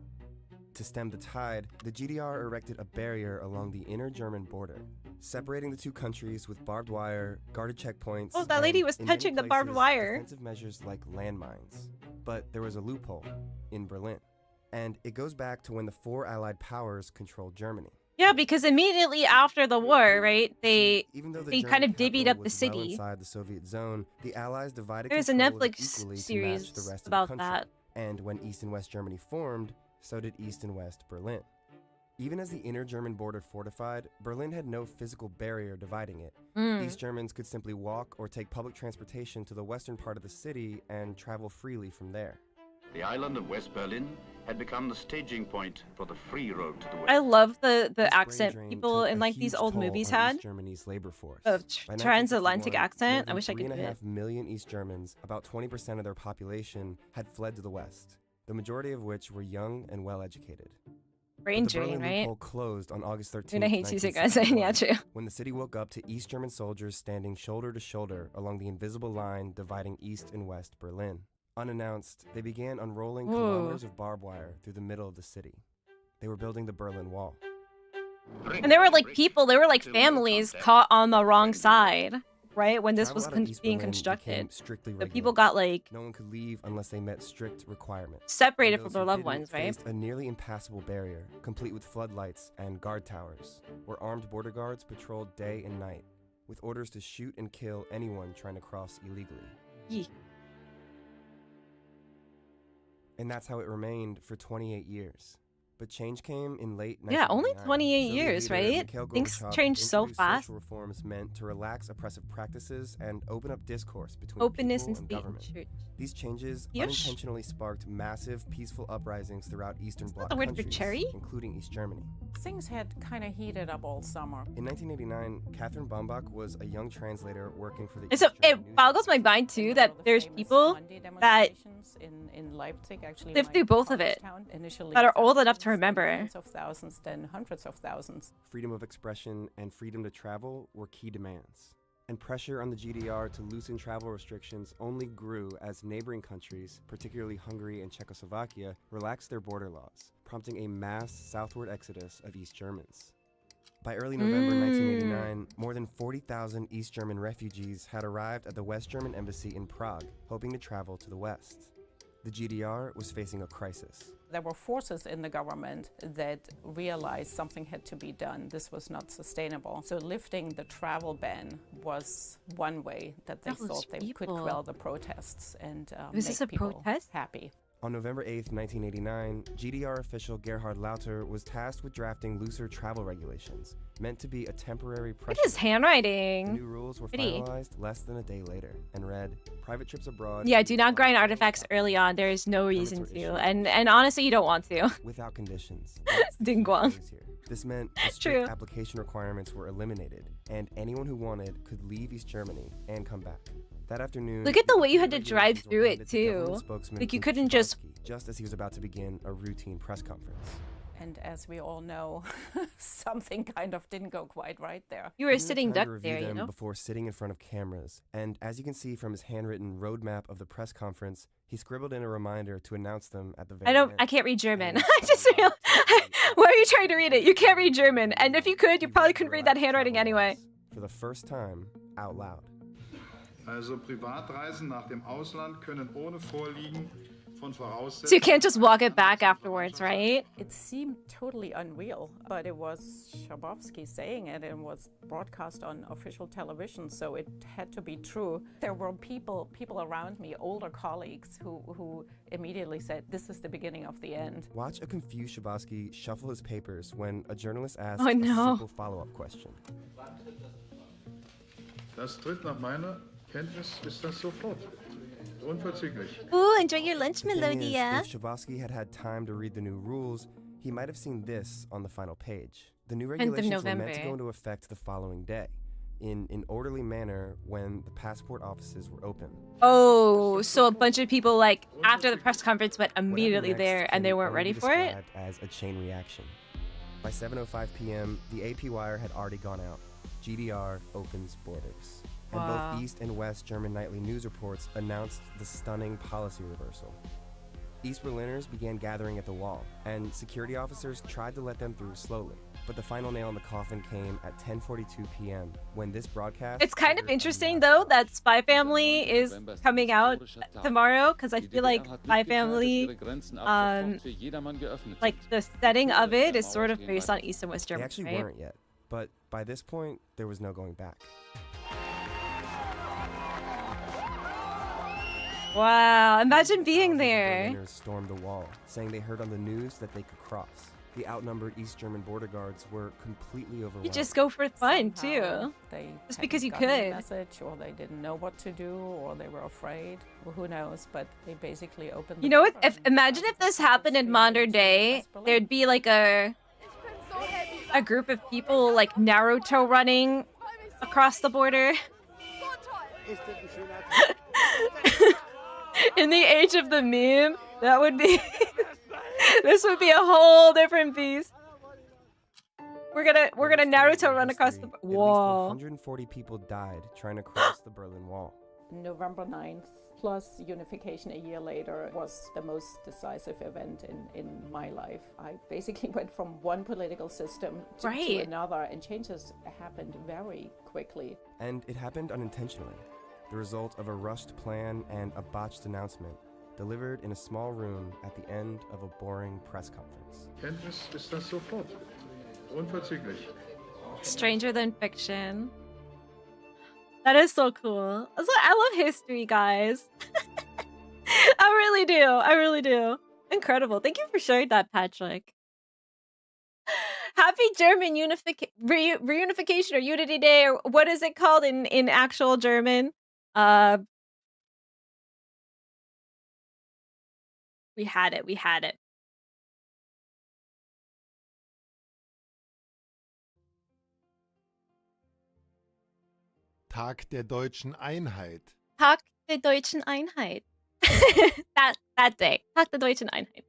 [SPEAKER 2] To stem the tide, the GDR erected a barrier along the inner German border, separating the 2 countries with barbed wire, guarded checkpoints,
[SPEAKER 3] Oh, that lady
[SPEAKER 2] and,
[SPEAKER 3] was
[SPEAKER 2] in many
[SPEAKER 3] touching the barbed
[SPEAKER 2] places,
[SPEAKER 3] wire.
[SPEAKER 2] defensive measures like landmines. But there was a loophole in Berlin, and it goes back to when the 4 Allied powers controlled Germany.
[SPEAKER 3] Yeah, because immediately after the war, right, they
[SPEAKER 2] Even though the
[SPEAKER 3] they
[SPEAKER 2] German
[SPEAKER 3] kind of divvied
[SPEAKER 2] capital
[SPEAKER 3] up the
[SPEAKER 2] was well
[SPEAKER 3] city.
[SPEAKER 2] inside the Soviet zone, the Allies divided
[SPEAKER 3] There's a
[SPEAKER 2] control of it
[SPEAKER 3] Netflix
[SPEAKER 2] equally to
[SPEAKER 3] series
[SPEAKER 2] match the rest
[SPEAKER 3] about
[SPEAKER 2] of the country.
[SPEAKER 3] that.
[SPEAKER 2] And when East and West Germany formed, so did East and West Berlin. Even as the inner German border fortified, Berlin had no physical barrier dividing it. East Germans could simply walk or take public transportation to the western part of the city and travel freely from there.
[SPEAKER 8] The island of West Berlin had become the staging point for the free road to the west.
[SPEAKER 3] I love the
[SPEAKER 2] This
[SPEAKER 3] accent
[SPEAKER 2] brain drain
[SPEAKER 3] people
[SPEAKER 2] took
[SPEAKER 3] in
[SPEAKER 2] a
[SPEAKER 3] like these
[SPEAKER 2] huge
[SPEAKER 3] old
[SPEAKER 2] toll
[SPEAKER 3] movies
[SPEAKER 2] on
[SPEAKER 3] had.
[SPEAKER 2] East Germany's labor force.
[SPEAKER 3] Of
[SPEAKER 2] By
[SPEAKER 3] transatlantic
[SPEAKER 2] 1951,
[SPEAKER 3] accent. I
[SPEAKER 2] more
[SPEAKER 3] wish I
[SPEAKER 2] than
[SPEAKER 3] could do it.
[SPEAKER 2] 3.5 million East Germans, about 20% of their population, had fled to the west, the majority of which were young and well-educated.
[SPEAKER 3] Brain
[SPEAKER 2] But the
[SPEAKER 3] drain,
[SPEAKER 2] Berlin
[SPEAKER 3] right?
[SPEAKER 2] loophole closed on August 13th,
[SPEAKER 3] I'm gonna hate you guys. Yeah,
[SPEAKER 2] 1961,
[SPEAKER 3] true.
[SPEAKER 2] when the city woke up to East German soldiers standing shoulder to shoulder along the invisible line dividing East and West Berlin. Unannounced, they began unrolling kilometers of barbed wire through the middle of the city. They were building the Berlin Wall.
[SPEAKER 3] And there were like people, there were like families caught on the wrong side, right? When this
[SPEAKER 2] Travel
[SPEAKER 3] was
[SPEAKER 2] out of East
[SPEAKER 3] being
[SPEAKER 2] Berlin
[SPEAKER 3] constructed.
[SPEAKER 2] became strictly
[SPEAKER 3] The
[SPEAKER 2] regulated.
[SPEAKER 3] people got like
[SPEAKER 2] No one could leave unless they met strict requirements.
[SPEAKER 3] separated
[SPEAKER 2] And
[SPEAKER 3] from
[SPEAKER 2] those
[SPEAKER 3] their
[SPEAKER 2] who
[SPEAKER 3] loved
[SPEAKER 2] didn't
[SPEAKER 3] ones, right?
[SPEAKER 2] faced a nearly impassable barrier, complete with floodlights and guard towers, where armed border guards patrolled day and night, with orders to shoot and kill anyone trying to cross illegally.
[SPEAKER 3] Yee.
[SPEAKER 2] And that's how it remained for 28 years. But change came in late
[SPEAKER 3] Yeah, only
[SPEAKER 2] 1989.
[SPEAKER 3] 28
[SPEAKER 2] Soviet
[SPEAKER 3] years,
[SPEAKER 2] leader
[SPEAKER 3] right?
[SPEAKER 2] Mikhail
[SPEAKER 3] Things
[SPEAKER 2] Gorbachev
[SPEAKER 3] changed so
[SPEAKER 2] introduced
[SPEAKER 3] fast.
[SPEAKER 2] Social reforms meant to relax oppressive practices and open up discourse between
[SPEAKER 3] Openness
[SPEAKER 2] people
[SPEAKER 3] and
[SPEAKER 2] and
[SPEAKER 3] state and
[SPEAKER 2] government.
[SPEAKER 3] church.
[SPEAKER 2] These changes
[SPEAKER 3] Yes.
[SPEAKER 2] unintentionally sparked massive, peaceful uprisings throughout Eastern Bloc
[SPEAKER 3] the word for
[SPEAKER 2] countries,
[SPEAKER 3] cherry?
[SPEAKER 2] including East Germany.
[SPEAKER 9] Things had kind of heated up all summer.
[SPEAKER 2] In 1989, Catherine Bombach was a young translator working for the
[SPEAKER 3] And so
[SPEAKER 2] East German
[SPEAKER 3] it
[SPEAKER 2] news
[SPEAKER 3] boggles my
[SPEAKER 2] service.
[SPEAKER 3] mind too
[SPEAKER 9] There
[SPEAKER 3] that
[SPEAKER 9] were the
[SPEAKER 3] there's
[SPEAKER 9] famous
[SPEAKER 3] people
[SPEAKER 9] Monday
[SPEAKER 3] that
[SPEAKER 9] demonstrations in Leipzig, actually
[SPEAKER 3] lived
[SPEAKER 9] my
[SPEAKER 3] through both of it,
[SPEAKER 9] college town. Initially
[SPEAKER 3] that are old enough to
[SPEAKER 9] thousands, then
[SPEAKER 3] remember.
[SPEAKER 9] tens of thousands, then hundreds of thousands.
[SPEAKER 2] Freedom of expression and freedom to travel were key demands. And pressure on the GDR to loosen travel restrictions only grew as neighboring countries, particularly Hungary and Czechoslovakia, relaxed their border laws, prompting a mass southward exodus of East Germans. By early November 1989, more than 40,000 East German refugees had arrived at the West German embassy in Prague, hoping to travel to the west. The GDR was facing a crisis.
[SPEAKER 9] There were forces in the government that realized something had to be done. This was not sustainable. So lifting the travel ban was one way that they
[SPEAKER 3] Those
[SPEAKER 9] thought they could
[SPEAKER 3] people.
[SPEAKER 9] quell the protests and
[SPEAKER 3] Was
[SPEAKER 9] make
[SPEAKER 3] this a
[SPEAKER 9] people
[SPEAKER 3] protest?
[SPEAKER 9] happy.
[SPEAKER 2] On November 8, 1989, GDR official Gerhard Lauter was tasked with drafting looser travel regulations, meant to be a temporary
[SPEAKER 3] Look
[SPEAKER 2] pressure.
[SPEAKER 3] at his
[SPEAKER 2] The
[SPEAKER 3] handwriting.
[SPEAKER 2] new rules were
[SPEAKER 3] Pretty.
[SPEAKER 2] finalized less than a day later and read, private trips abroad...
[SPEAKER 3] Yeah, do not grind artifacts early on. There is no reason
[SPEAKER 2] Permits were
[SPEAKER 3] to.
[SPEAKER 2] issued.
[SPEAKER 3] And honestly, you don't want to.
[SPEAKER 2] without conditions. That's the key
[SPEAKER 3] Ding guang.
[SPEAKER 2] phrase here. This meant the
[SPEAKER 3] True.
[SPEAKER 2] strict application requirements were eliminated, and anyone who wanted could leave East Germany and come back. That afternoon,
[SPEAKER 3] Look at the way you had to
[SPEAKER 2] regulations
[SPEAKER 3] drive
[SPEAKER 2] were
[SPEAKER 3] through it,
[SPEAKER 2] handed to government
[SPEAKER 3] too.
[SPEAKER 2] spokesman
[SPEAKER 3] Like, you
[SPEAKER 2] Uffe
[SPEAKER 3] couldn't just-
[SPEAKER 2] Shabowski, just as he was about to begin a routine press conference.
[SPEAKER 9] And as we all know, something kind of didn't go quite right there.
[SPEAKER 3] You
[SPEAKER 2] He
[SPEAKER 3] were
[SPEAKER 2] had
[SPEAKER 3] sitting
[SPEAKER 2] time to
[SPEAKER 3] duck
[SPEAKER 2] review
[SPEAKER 3] there, you
[SPEAKER 2] them
[SPEAKER 3] know?
[SPEAKER 2] before sitting in front of cameras, and as you can see from his handwritten roadmap of the press conference, he scribbled in a reminder to announce them at the very end.
[SPEAKER 3] I can't read German.
[SPEAKER 2] And
[SPEAKER 3] I just realized. Why are you trying to read it? You can't read German. And if you could, you
[SPEAKER 2] He
[SPEAKER 3] probably
[SPEAKER 2] read
[SPEAKER 3] couldn't
[SPEAKER 2] the
[SPEAKER 3] read that
[SPEAKER 2] relaxed
[SPEAKER 3] handwriting
[SPEAKER 2] travel
[SPEAKER 3] anyway.
[SPEAKER 2] laws for the first time, out loud.
[SPEAKER 10] Also Privatreisen nach dem Ausland können ohne Vorliegen von
[SPEAKER 3] So you can't just walk it back afterwards, right?
[SPEAKER 9] It seemed totally unreal, but it was Shabowski saying it and was broadcast on official television, so it had to be true. There were people around me, older colleagues, who immediately said, this is the beginning of the end.
[SPEAKER 2] Watch a confused Shabowski shuffle his papers when a journalist asks
[SPEAKER 3] Oh,
[SPEAKER 2] a
[SPEAKER 3] no.
[SPEAKER 2] simple follow-up question.
[SPEAKER 10] Das tritt nach meiner Kenntnis ist das sofort. Unverzüglich.
[SPEAKER 3] Ooh, enjoy your lunch,
[SPEAKER 2] The thing is,
[SPEAKER 3] Melodia.
[SPEAKER 2] if Shabowski had had time to read the new rules, he might have seen this on the final page. The new
[SPEAKER 3] 10th of
[SPEAKER 2] regulations were meant to
[SPEAKER 3] November.
[SPEAKER 2] go into effect the following day, in an orderly manner when the passport offices were open.
[SPEAKER 3] Oh, so a bunch of people, like, after the press conference went
[SPEAKER 2] What happened
[SPEAKER 3] immediately
[SPEAKER 2] next
[SPEAKER 3] there and they
[SPEAKER 2] can
[SPEAKER 3] weren't
[SPEAKER 2] only
[SPEAKER 3] ready
[SPEAKER 2] be
[SPEAKER 3] for it?
[SPEAKER 2] described as a chain reaction. By 7:05 p.m., the AP wire had already gone out. GDR opens borders. And
[SPEAKER 3] Wow.
[SPEAKER 2] both East and West German nightly news reports announced the stunning policy reversal. East Berliners began gathering at the wall, and security officers tried to let them through slowly. But the final nail in the coffin came at 10:42 p.m. when this broadcast...
[SPEAKER 3] It's kind of
[SPEAKER 2] triggered a
[SPEAKER 3] interesting,
[SPEAKER 2] massive
[SPEAKER 3] though, that Spy Family is coming out tomorrow, because I feel like Spy Family, like, the setting of it is sort of based on East and West
[SPEAKER 2] They
[SPEAKER 3] Germany,
[SPEAKER 2] actually
[SPEAKER 3] right?
[SPEAKER 2] weren't yet, but by this point, there was no going back.
[SPEAKER 3] Wow, imagine being
[SPEAKER 2] Thousands of
[SPEAKER 3] there.
[SPEAKER 2] Berliners stormed the wall, saying they heard on the news that they could cross. The outnumbered East German border guards were completely overwhelmed.
[SPEAKER 3] You just go for fun
[SPEAKER 9] Somehow
[SPEAKER 3] too.
[SPEAKER 9] They
[SPEAKER 3] Just because you
[SPEAKER 9] hadn't gotten
[SPEAKER 3] could.
[SPEAKER 9] the message, or they didn't know what to do, or they were afraid. Well, who knows? But they basically opened.
[SPEAKER 3] You know what? If imagine if this happened in modern day, there'd be like a group of people like Naruto running across the border. In the age of the meme, that would be this would be a whole different beast. We're gonna Naruto run across the
[SPEAKER 2] At least
[SPEAKER 3] wall.
[SPEAKER 2] 140 people died trying to cross the Berlin Wall.
[SPEAKER 9] November 9th plus unification a year later was the most decisive event in my life. I basically went from one political system to another, and changes happened very quickly.
[SPEAKER 2] And it happened unintentionally, the result of a rushed plan and a botched announcement delivered in a small room at the end of a boring press conference.
[SPEAKER 10] Kenntnis ist das sofort. Unverzüglich.
[SPEAKER 3] Stranger than fiction. That is so cool. I love history, guys. I really do. I really do. Incredible. Thank you for sharing that, Patrick. Happy German reunification or Unity Day, or what is it called in actual German? We had it. We had it.
[SPEAKER 11] Tag der deutschen Einheit.
[SPEAKER 3] Tag der deutschen Einheit. that day. Tag der deutschen Einheit.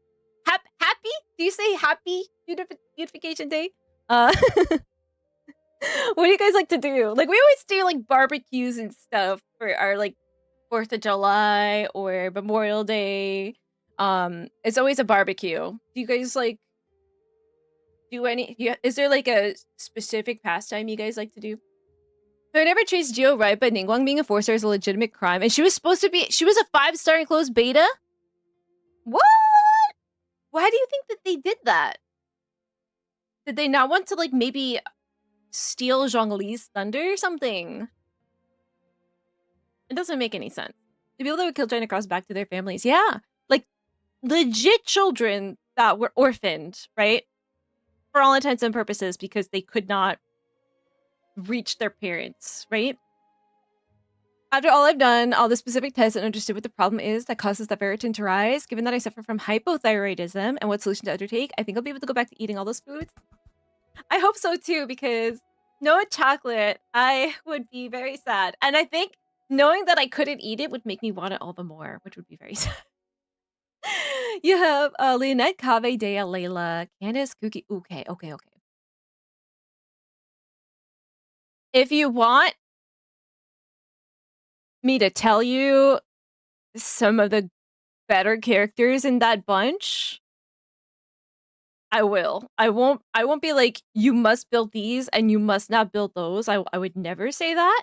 [SPEAKER 3] Happy? Do you say happy unification day? What do you guys like to do? Like, we always do like barbecues and stuff for our like 4th of July or Memorial Day. It's always a barbecue. Do you guys like do any? Is there like a specific pastime you guys like to do? So I never chased Geo right, but Ningguang being a 4-star is a legitimate crime, and she was supposed to be. She was a 5-star in closed beta. What? Why do you think that they did that? Did they not want to like maybe steal Zhongli's thunder or something? It doesn't make any sense. The people that would kill China Cross back to their families, yeah, like legit children that were orphaned, right? For all intents and purposes, because they could not reach their parents, right? After all I've done, all the specific tests, and understood what the problem is that causes that ferritin to rise, given that I suffer from hypothyroidism and what solution to undertake, I think I'll be able to go back to eating all those foods. I hope so too, because no chocolate, I would be very sad. And I think knowing that I couldn't eat it would make me want it all the more, which would be very sad. You have Leonette, Kave, Dea, Layla, Candace, Cookie. Okay. If you want me to tell you some of the better characters in that bunch, I will. I won't be like, you must build these and you must not build those. I would never say that.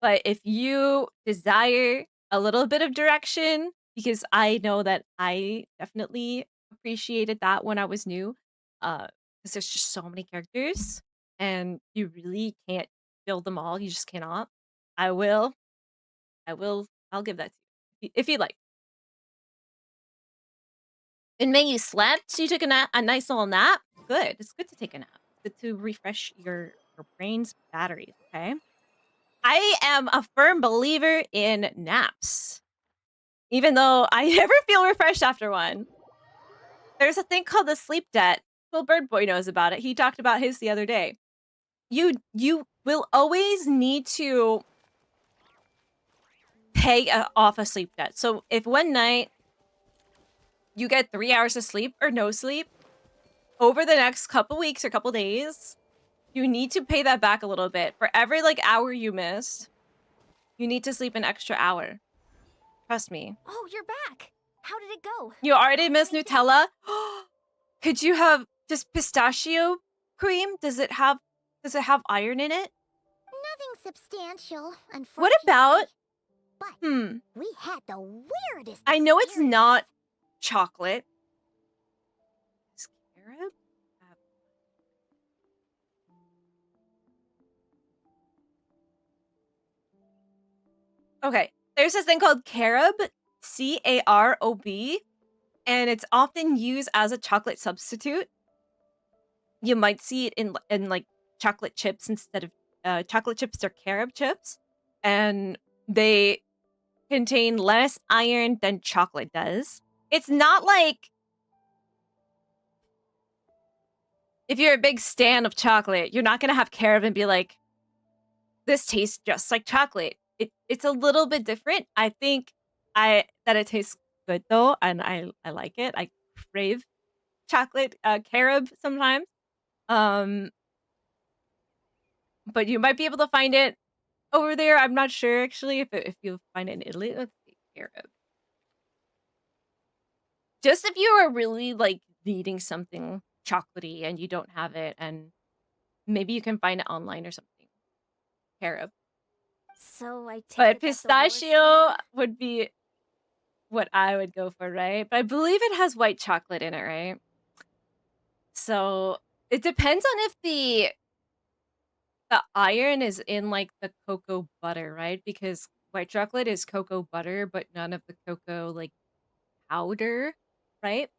[SPEAKER 3] But if you desire a little bit of direction, because I know that I definitely appreciated that when I was new, because there's just so many characters and you really can't build them all. You just cannot. I'll give that to you if you like. And May, you slept? You took a nice little nap? Good. It's good to take a nap. It's good to refresh your brain's batteries, okay? I am a firm believer in naps. Even though I never feel refreshed after one. There's a thing called the sleep debt. Well, Bird Boy knows about it. He talked about his the other day. You will always need to pay off a sleep debt. So if one night you get 3 hours of sleep or no sleep, over the next couple weeks or couple days, you need to pay that back a little bit. For every like hour you missed, you need to sleep an extra hour. Trust me.
[SPEAKER 1] Oh, you're back. How did it go?
[SPEAKER 3] You already missed Nutella? Could you have just pistachio cream? Does it have iron in it?
[SPEAKER 1] Nothing substantial, unfortunately.
[SPEAKER 3] What about
[SPEAKER 1] But we had the weirdest
[SPEAKER 3] I know it's
[SPEAKER 1] experience.
[SPEAKER 3] not chocolate. Scarab? Okay. There's this thing called carob, C-A-R-O-B, and it's often used as a chocolate substitute. you might see it in like chocolate chips instead of chocolate chips are carob chips, and they contain less iron than chocolate does. It's not like if you're a big stan of chocolate, you're not gonna have carob and be like, this tastes just like chocolate. It's a little bit different. I think that it tastes good though, and I like it. I crave chocolate carob sometimes. But you might be able to find it over there. I'm not sure actually if you find it in Italy. Let's see, carob. Just if you are really like needing something chocolatey and you don't have it, and maybe you can find it online or something. Carob.
[SPEAKER 1] So I take
[SPEAKER 3] But
[SPEAKER 1] it that's the worst
[SPEAKER 3] pistachio
[SPEAKER 1] one?
[SPEAKER 3] would be what I would go for, right? But I believe it has white chocolate in it, right? So it depends on if the iron is in like the cocoa butter, right? Because white chocolate is cocoa butter, but none of the cocoa like powder, right?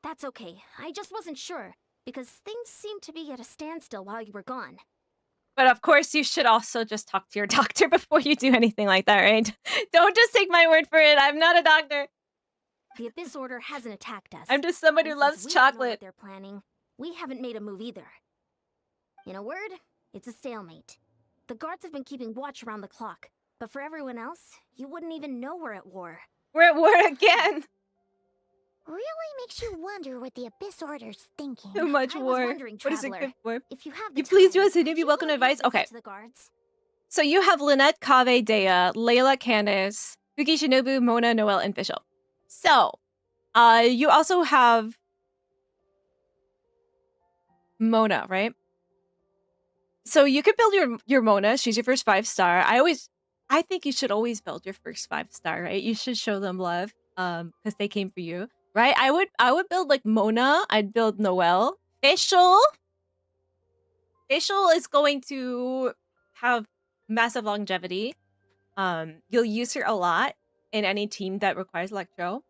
[SPEAKER 1] That's okay. I just wasn't sure, because things seemed to be at a standstill while you were gone.
[SPEAKER 3] But of course, you should also just talk to your doctor before you do anything like that, right? Don't just take my word for it. I'm not a doctor.
[SPEAKER 1] The Abyss Order hasn't attacked us.
[SPEAKER 3] I'm just someone
[SPEAKER 1] and
[SPEAKER 3] who
[SPEAKER 1] since
[SPEAKER 3] loves
[SPEAKER 1] we don't know what
[SPEAKER 3] chocolate.
[SPEAKER 1] they're planning, we haven't made a move either. In a word, it's a stalemate. The guards have been keeping watch around the clock, but for everyone else, you wouldn't even know we're at war.
[SPEAKER 3] We're at war again.
[SPEAKER 1] Really makes you wonder what the Abyss Order's thinking.
[SPEAKER 3] Too much
[SPEAKER 1] I
[SPEAKER 3] war.
[SPEAKER 1] was wondering,
[SPEAKER 3] What is it
[SPEAKER 1] Traveler,
[SPEAKER 3] good for?
[SPEAKER 1] if you have the
[SPEAKER 3] You please do
[SPEAKER 1] time,
[SPEAKER 3] us a
[SPEAKER 1] could
[SPEAKER 3] be
[SPEAKER 1] you
[SPEAKER 3] welcome
[SPEAKER 1] go
[SPEAKER 3] to advice.
[SPEAKER 1] ahead and say
[SPEAKER 3] Okay.
[SPEAKER 1] to the guards?
[SPEAKER 3] So you have Lynette, Kave, Dea, Layla, Candace, Fuki, Shinobu, Mona, Noelle, and Fischl. So, you also have Mona, right? So you could build your Mona. She's your first 5-star. I think you should always build your first 5-star, right? You should show them love, because they came for you, right? I would build like Mona. I'd build Noelle. Fischl is going to have massive longevity. You'll use her a lot in any team that requires Electro.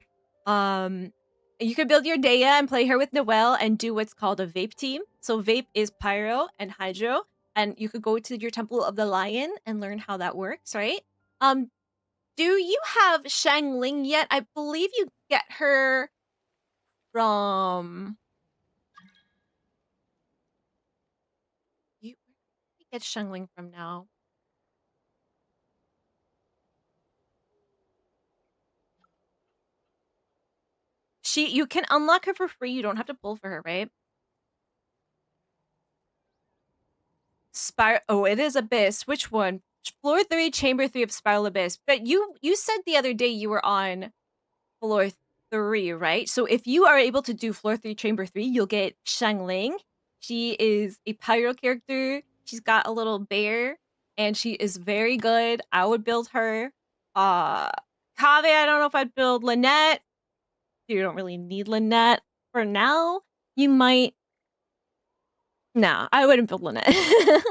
[SPEAKER 3] You could build your Dea and play her with Noelle and do what's called a Vape team. So Vape is Pyro and Hydro, and you could go to your Temple of the Lion and learn how that works, right? Do you have Shangling yet? I believe you get her from... Where do you get Shangling from now? You can unlock her for free. You don't have to pull for her, right? It is Abyss. Which one? Floor 3, Chamber 3 of Spiral Abyss. But you said the other day you were on Floor 3, right? So if you are able to do Floor 3, Chamber 3, you'll get Shangling. She is a pyro character. She's got a little bear, and she is very good. I would build her. Kave, I don't know if I'd build Lynette. You don't really need Lynette for now. You might. No, I wouldn't build Lynette. I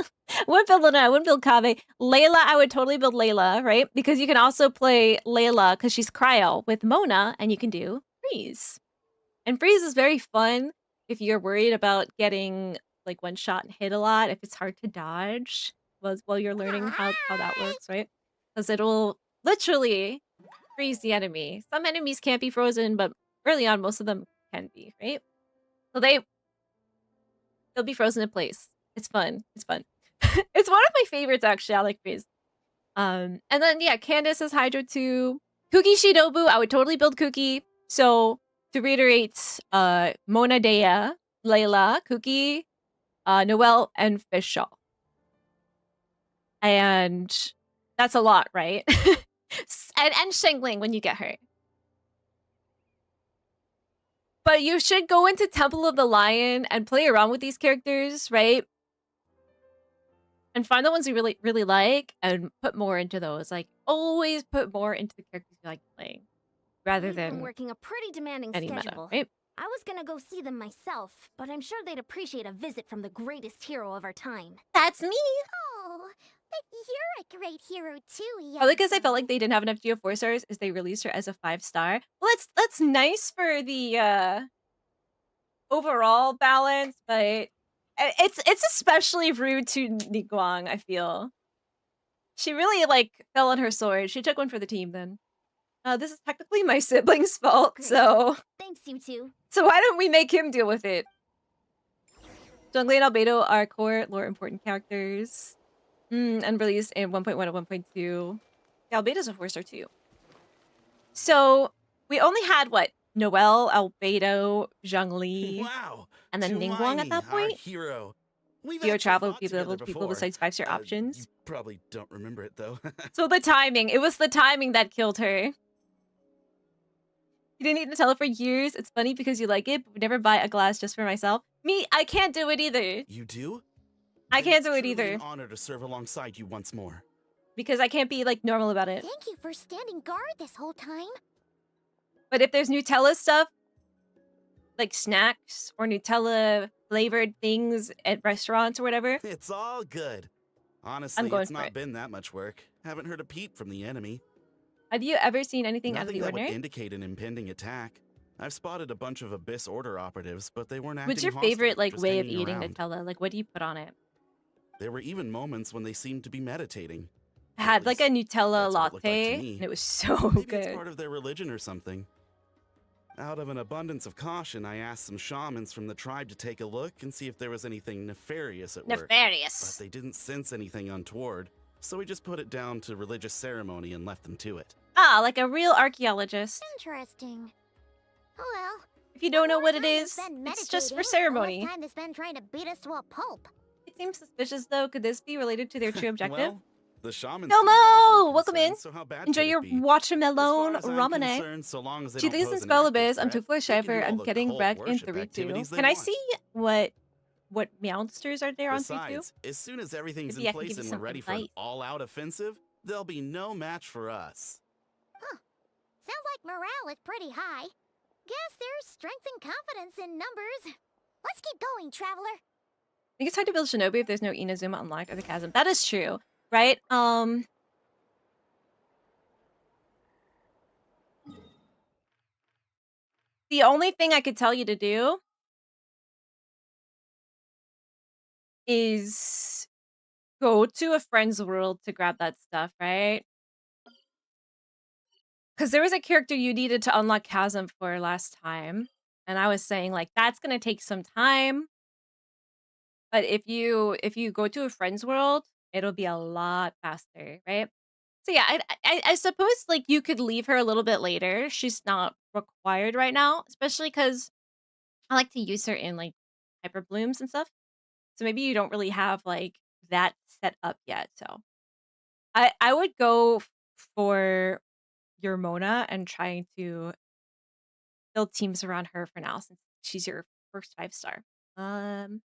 [SPEAKER 3] wouldn't build Lynette. I wouldn't build Kave. Layla, I would totally build Layla, right? Because you can also play Layla because she's Cryo with Mona, and you can do Freeze. And Freeze is very fun if you're worried about getting like one shot and hit a lot, if it's hard to dodge while you're learning how that works, right? Because it'll literally freeze the enemy. Some enemies can't be frozen, but early on, most of them can be, right? So they'll be frozen in place. It's fun. It's fun. It's one of my favorites, actually. I like Freeze. And then, yeah, Candace is Hydro too. Kuki Shinobu, I would totally build Kuki. So, to reiterate, Mona, Dea, Layla, Kuki, Noelle, and Fischl. And that's a lot, right? and Shangling when you get her. But you should go into Temple of the Lion and play around with these characters, right? And find the ones you really, really like and put more into those. Like, always put more into the characters you like playing. Rather
[SPEAKER 1] We've
[SPEAKER 3] than
[SPEAKER 1] been working a pretty demanding
[SPEAKER 3] any
[SPEAKER 1] schedule.
[SPEAKER 3] meta, right?
[SPEAKER 1] I was gonna go see them myself, but I'm sure they'd appreciate a visit from the greatest hero of our time.
[SPEAKER 3] That's me!
[SPEAKER 1] Oh, but you're a great hero too,
[SPEAKER 3] Probably because I felt like they didn't have enough Geo 4 stars, is they released her as a 5-star. Well, that's nice for the overall balance, but it's especially rude to Niguang, I feel. She really, like, fell on her sword. She took one for the team then. This is technically my sibling's fault,
[SPEAKER 1] Great.
[SPEAKER 3] so
[SPEAKER 1] Thanks, you two.
[SPEAKER 3] why don't we make him deal with it? Zhongli and Albedo are core lore important characters. And released in 1.1 and 1.2. Yeah, Albedo's a 4-star too. So we only had what? Noelle, Albedo, Zhongli,
[SPEAKER 12] Wow.
[SPEAKER 3] and then Ningguang at that
[SPEAKER 12] our
[SPEAKER 3] point?
[SPEAKER 12] hero. We've
[SPEAKER 3] Geo
[SPEAKER 12] actually
[SPEAKER 3] travel
[SPEAKER 12] fought
[SPEAKER 3] people
[SPEAKER 12] together
[SPEAKER 3] people
[SPEAKER 12] before.
[SPEAKER 3] besides 5-star
[SPEAKER 12] You
[SPEAKER 3] options.
[SPEAKER 12] probably don't remember it though.
[SPEAKER 3] So the timing. It was the timing that killed her. You didn't eat Nutella for years. It's funny because you like it, but would never buy a glass just for myself. Me, I can't do it either.
[SPEAKER 12] You do?
[SPEAKER 3] I
[SPEAKER 12] Then
[SPEAKER 3] can't
[SPEAKER 12] it's
[SPEAKER 3] do it
[SPEAKER 12] truly
[SPEAKER 3] either.
[SPEAKER 12] an honor to serve alongside you once more.
[SPEAKER 3] Because I can't be, like, normal about it.
[SPEAKER 1] Thank you for standing guard this whole time.
[SPEAKER 3] But if there's Nutella stuff, like snacks or Nutella flavored things at restaurants or whatever,
[SPEAKER 12] It's all good. Honestly,
[SPEAKER 3] going
[SPEAKER 12] it's
[SPEAKER 3] for
[SPEAKER 12] not
[SPEAKER 3] it.
[SPEAKER 12] been that much work. Haven't heard a peep from the enemy.
[SPEAKER 3] have you ever seen anything out of
[SPEAKER 12] Nothing
[SPEAKER 3] the
[SPEAKER 12] that would
[SPEAKER 3] ordinary?
[SPEAKER 12] indicate an impending attack. I've spotted a bunch of Abyss Order operatives, but they weren't acting
[SPEAKER 3] What's your
[SPEAKER 12] hostile,
[SPEAKER 3] favorite, like,
[SPEAKER 12] just
[SPEAKER 3] way of
[SPEAKER 12] hanging
[SPEAKER 3] eating
[SPEAKER 12] around.
[SPEAKER 3] Nutella? Like, what do you put on it?
[SPEAKER 12] There were even moments when they seemed to be meditating.
[SPEAKER 3] I
[SPEAKER 12] At
[SPEAKER 3] had, like, a
[SPEAKER 12] least,
[SPEAKER 3] Nutella
[SPEAKER 12] that's what it looked like to
[SPEAKER 3] latte,
[SPEAKER 12] me.
[SPEAKER 3] and it was so
[SPEAKER 12] Maybe it's
[SPEAKER 3] good.
[SPEAKER 12] part of their religion or something. Out of an abundance of caution, I asked some shamans from the tribe to take a look and see if there was anything nefarious at work. But
[SPEAKER 3] Nefarious.
[SPEAKER 12] they didn't sense anything untoward, so we just put it down to religious ceremony and left them to it.
[SPEAKER 3] Ah, like a real archaeologist.
[SPEAKER 1] Interesting. Oh well.
[SPEAKER 3] If you don't know
[SPEAKER 1] More
[SPEAKER 3] what it
[SPEAKER 1] time to
[SPEAKER 3] is,
[SPEAKER 1] spend
[SPEAKER 3] it's just for
[SPEAKER 1] meditating,
[SPEAKER 3] ceremony.
[SPEAKER 1] the less time to spend trying to beat us to a pulp.
[SPEAKER 3] It seems suspicious, though. Could this be related to their true objective?
[SPEAKER 12] Well, the shamans
[SPEAKER 3] Elmo!
[SPEAKER 12] didn't raise any
[SPEAKER 3] Welcome in.
[SPEAKER 12] concerns, so how bad
[SPEAKER 3] Enjoy
[SPEAKER 12] could it
[SPEAKER 3] your
[SPEAKER 12] be?
[SPEAKER 3] watermelon
[SPEAKER 12] As far as I'm
[SPEAKER 3] ramen.
[SPEAKER 12] concerned, so long as they
[SPEAKER 3] She
[SPEAKER 12] don't
[SPEAKER 3] lives
[SPEAKER 12] pose
[SPEAKER 3] in
[SPEAKER 12] an active
[SPEAKER 3] Skullabase. I'm
[SPEAKER 12] threat,
[SPEAKER 3] too far
[SPEAKER 12] they
[SPEAKER 3] shy
[SPEAKER 12] can
[SPEAKER 3] for.
[SPEAKER 12] do all
[SPEAKER 3] I'm
[SPEAKER 12] the
[SPEAKER 3] getting
[SPEAKER 12] cult
[SPEAKER 3] back in
[SPEAKER 12] worship
[SPEAKER 3] 3-2.
[SPEAKER 12] activities they
[SPEAKER 3] Can I
[SPEAKER 12] want.
[SPEAKER 3] see what monsters are there on 3-2?
[SPEAKER 12] Besides, as soon as everything's
[SPEAKER 3] Maybe I
[SPEAKER 12] in
[SPEAKER 3] can
[SPEAKER 12] place
[SPEAKER 3] give you
[SPEAKER 12] and we're
[SPEAKER 3] some
[SPEAKER 12] ready for an
[SPEAKER 3] advice.
[SPEAKER 12] all-out offensive, there'll be no match for us.
[SPEAKER 1] Sounds like morale is pretty high. Guess there's strength and confidence in numbers. Let's keep going, traveler.
[SPEAKER 3] I think it's hard to build Shinobi if there's no Inazuma unlocked or the chasm. That is true, right? The only thing I could tell you to do is go to a friend's world to grab that stuff, right? Because there was a character you needed to unlock chasm for last time, and I was saying, like, that's gonna take some time. But if you go to a friend's world, it'll be a lot faster, right? So yeah, I suppose, like, you could leave her a little bit later. She's not required right now, especially because I like to use her in, like, hyper blooms and stuff. So maybe you don't really have, like, that set up yet. So I would go for your Mona and trying to build teams around her for now, since she's your first 5-star. Let me see.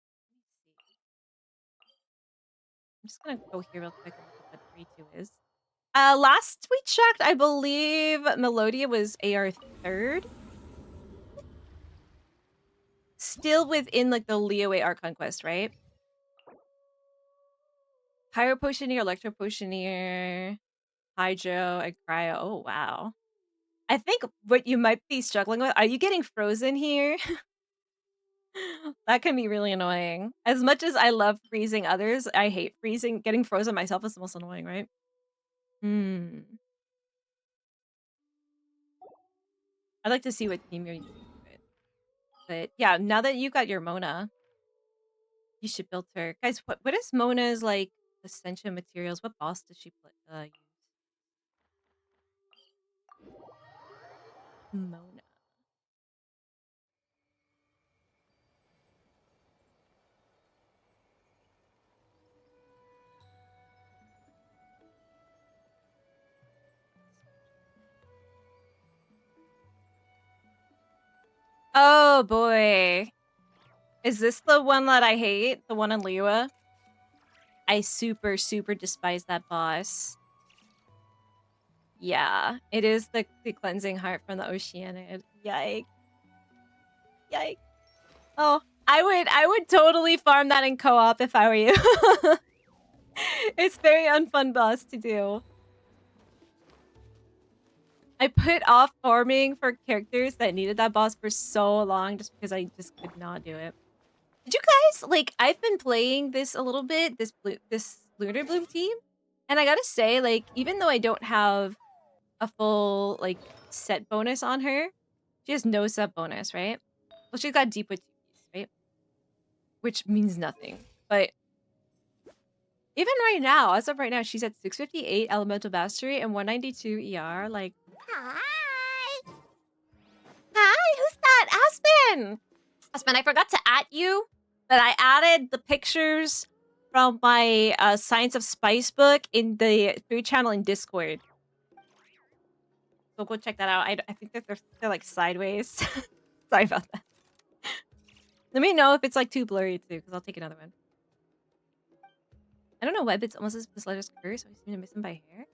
[SPEAKER 3] I'm just gonna go here real quick and look up what 3-2 is. Last we checked, I believe Melodia was AR 3rd. Still within, like, the Liyue Art Conquest, right? Pyro Potioneer, Electro Potioneer, Hydro, and Cryo. Oh, wow. I think what you might be struggling with, are you getting frozen here? That can be really annoying. As much as I love freezing others, I hate freezing. Getting frozen myself is the most annoying, right? I'd like to see what team you're using for it. But yeah, now that you got your Mona, you should build her. Guys, what is Mona's, like, ascension materials? What boss does she use? Mona. Oh boy. Is this the one that I hate? The one on Liwa? I super, super despise that boss. Yeah, it is the cleansing heart from the Oceanid. Yikes. Yikes. Oh, I would totally farm that in co-op if I were you. It's very unfun boss to do. I put off farming for characters that needed that boss for so long just because I just could not do it. Did you guys like? I've been playing this a little bit. This Lunar Bloom team, and I gotta say, like, even though I don't have a full like set bonus on her, she has no set bonus, right? Well, she's got deep with TPs, right? Which means nothing. But even right now, as of right now, she's at 658 elemental mastery and 192 ER. Like,
[SPEAKER 1] Hi!
[SPEAKER 3] hi, who's that? Aspen! Aspen, I forgot to at you, but I added the pictures from my Science of Spice book in the food channel in Discord. So go check that out. I think that they're like sideways. Sorry about that. Let me know if it's like too blurry too, because I'll take another one. I don't know why, but it's almost as this letter's curse. I seem to miss him by hair.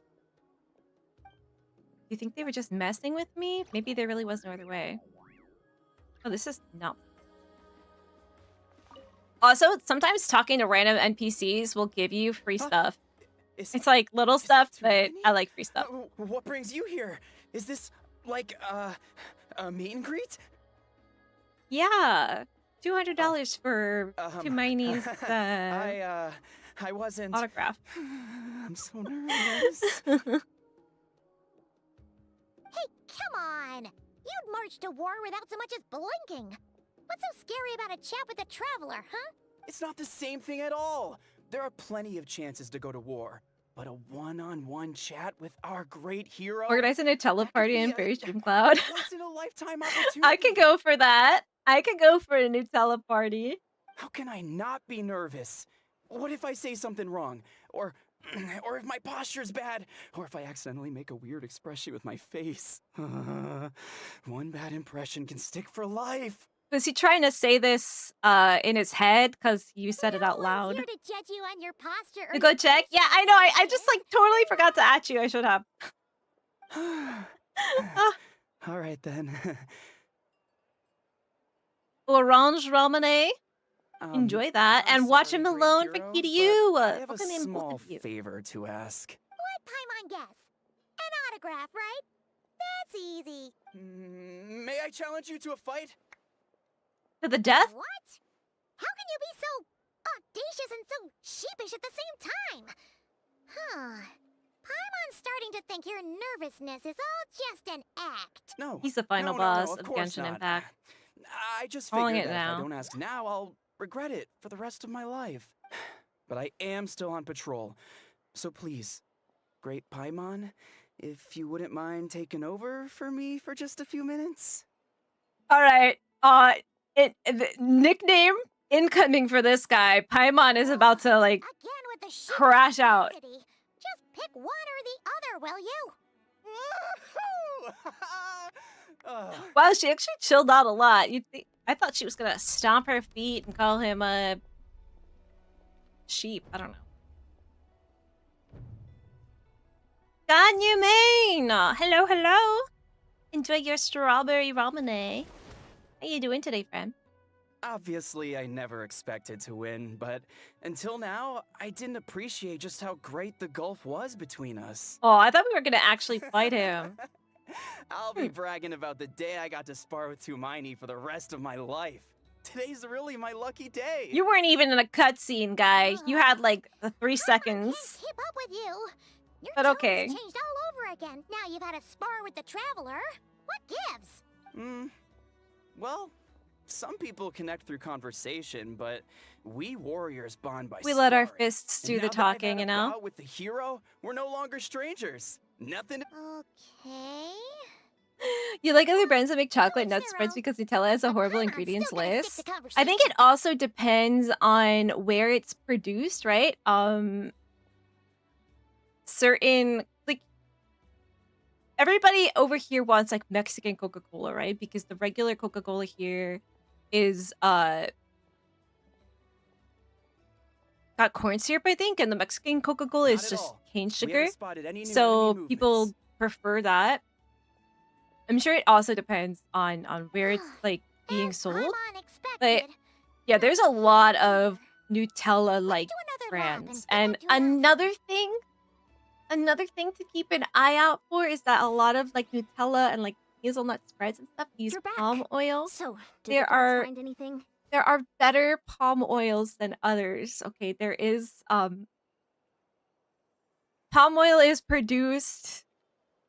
[SPEAKER 3] Do you think they were just messing with me? Maybe there really was no other way. Oh, this is not. Also, sometimes talking to random NPCs will give you free stuff. It's like little stuff, but I like free stuff.
[SPEAKER 13] What brings you here? Is this like a meet and greet?
[SPEAKER 3] Yeah, $200 for Tumaini's
[SPEAKER 13] I wasn't.
[SPEAKER 3] Autograph.
[SPEAKER 13] I'm so nervous.
[SPEAKER 1] Hey, come on! You'd march to war without so much as blinking. What's so scary about a chat with a traveler, huh?
[SPEAKER 13] It's not the same thing at all. There are plenty of chances to go to war, but a one-on-one chat with our great hero.
[SPEAKER 3] Organizing a teleparty in Fairy Dream Cloud.
[SPEAKER 13] Once in a lifetime opportunity.
[SPEAKER 3] I could go for that. I could go for a new teleparty.
[SPEAKER 13] How can I not be nervous? What if I say something wrong? Or if my posture's bad? Or if I accidentally make a weird expression with my face? One bad impression can stick for life.
[SPEAKER 3] Was he trying to say this in his head because you said it out loud?
[SPEAKER 1] Here to judge you on your posture.
[SPEAKER 3] To go check? Yeah, I know. I just like totally forgot to at you. I should have.
[SPEAKER 13] All right then.
[SPEAKER 3] Orange Ramone. Enjoy that and watch him alone for KDU.
[SPEAKER 13] I have a small favor to ask.
[SPEAKER 1] What Paimon guess? An autograph, right? That's easy.
[SPEAKER 13] May I challenge you to a fight?
[SPEAKER 3] To the death?
[SPEAKER 1] What? How can you be so audacious and so sheepish at the same time? Huh. Paimon's starting to think your nervousness is all just an act.
[SPEAKER 13] No.
[SPEAKER 3] He's the final boss of Genshin Impact.
[SPEAKER 13] I just
[SPEAKER 3] Calling
[SPEAKER 13] figured
[SPEAKER 3] it
[SPEAKER 13] that if
[SPEAKER 3] now.
[SPEAKER 13] I don't ask now, I'll regret it for the rest of my life. But I am still on patrol. So please, Great Paimon, if you wouldn't mind taking over for me for just a few minutes.
[SPEAKER 3] All right. The nickname incoming for this guy. Paimon is about to like crash out.
[SPEAKER 1] Just pick one or the other, will you?
[SPEAKER 3] Wow, she actually chilled out a lot. I thought she was gonna stomp her feet and call him a sheep. I don't know. Ganyu Main! Hello, hello. Enjoy your strawberry ramen. How you doing today, friend?
[SPEAKER 13] Obviously, I never expected to win, but until now, I didn't appreciate just how great the gulf was between us.
[SPEAKER 3] Oh, I thought we were gonna actually fight him.
[SPEAKER 13] I'll be bragging about the day I got to spar with Tumaini for the rest of my life. Today's really my lucky day.
[SPEAKER 3] You weren't even in a cutscene, guy. You had like 3 seconds.
[SPEAKER 1] Keep up with you. Your
[SPEAKER 3] But
[SPEAKER 1] tone
[SPEAKER 3] okay.
[SPEAKER 1] has changed all over again. Now you've had a spar with the traveler. What gives?
[SPEAKER 13] Well, some people connect through conversation, but we warriors bond by
[SPEAKER 3] We let our
[SPEAKER 13] sparring.
[SPEAKER 3] fists do
[SPEAKER 13] And
[SPEAKER 3] the
[SPEAKER 13] now that I've
[SPEAKER 3] talking,
[SPEAKER 13] had a
[SPEAKER 3] you know?
[SPEAKER 13] bout with the hero, we're no longer strangers. Nothing.
[SPEAKER 1] Okay.
[SPEAKER 3] You like other brands that make chocolate nut spreads because Nutella has a horrible ingredients list? I think it also depends on where it's produced, right? Certain, like, everybody over here wants like Mexican Coca-Cola, right? Because the regular Coca-Cola here is got corn syrup, I think, and the Mexican Coca-Cola is just cane sugar. So people prefer that. I'm sure it also depends on where it's like being sold. But yeah, there's a lot of Nutella like brands. And another thing Another thing to keep an eye out for is that a lot of like Nutella and like hazelnut spreads and stuff use
[SPEAKER 1] You're back.
[SPEAKER 3] palm oil.
[SPEAKER 1] So, did
[SPEAKER 3] There
[SPEAKER 1] the guards
[SPEAKER 3] are
[SPEAKER 1] find anything?
[SPEAKER 3] there are better palm oils than others. Okay, there is palm oil is produced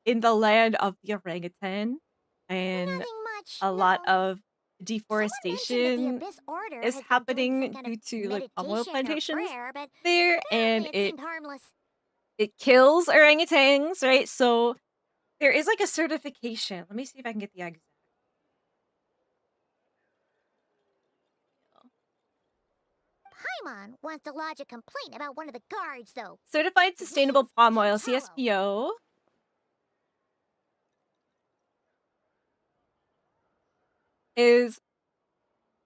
[SPEAKER 3] in the land of the orangutan, and
[SPEAKER 1] Nothing much.
[SPEAKER 3] a lot of deforestation
[SPEAKER 1] Abyss Order
[SPEAKER 3] is
[SPEAKER 1] has been doing some
[SPEAKER 3] happening
[SPEAKER 1] kind
[SPEAKER 3] due
[SPEAKER 1] of
[SPEAKER 3] to like palm oil
[SPEAKER 1] meditation or
[SPEAKER 3] plantations
[SPEAKER 1] prayer, but
[SPEAKER 3] there, and
[SPEAKER 1] apparently it seemed harmless.
[SPEAKER 3] it kills orangutans, right? So there is like a certification. Let me see if I can get the exact.
[SPEAKER 14] Paimon wants to lodge a complaint about one of the guards, though.
[SPEAKER 3] Certified Sustainable Palm Oil, CSPO. Is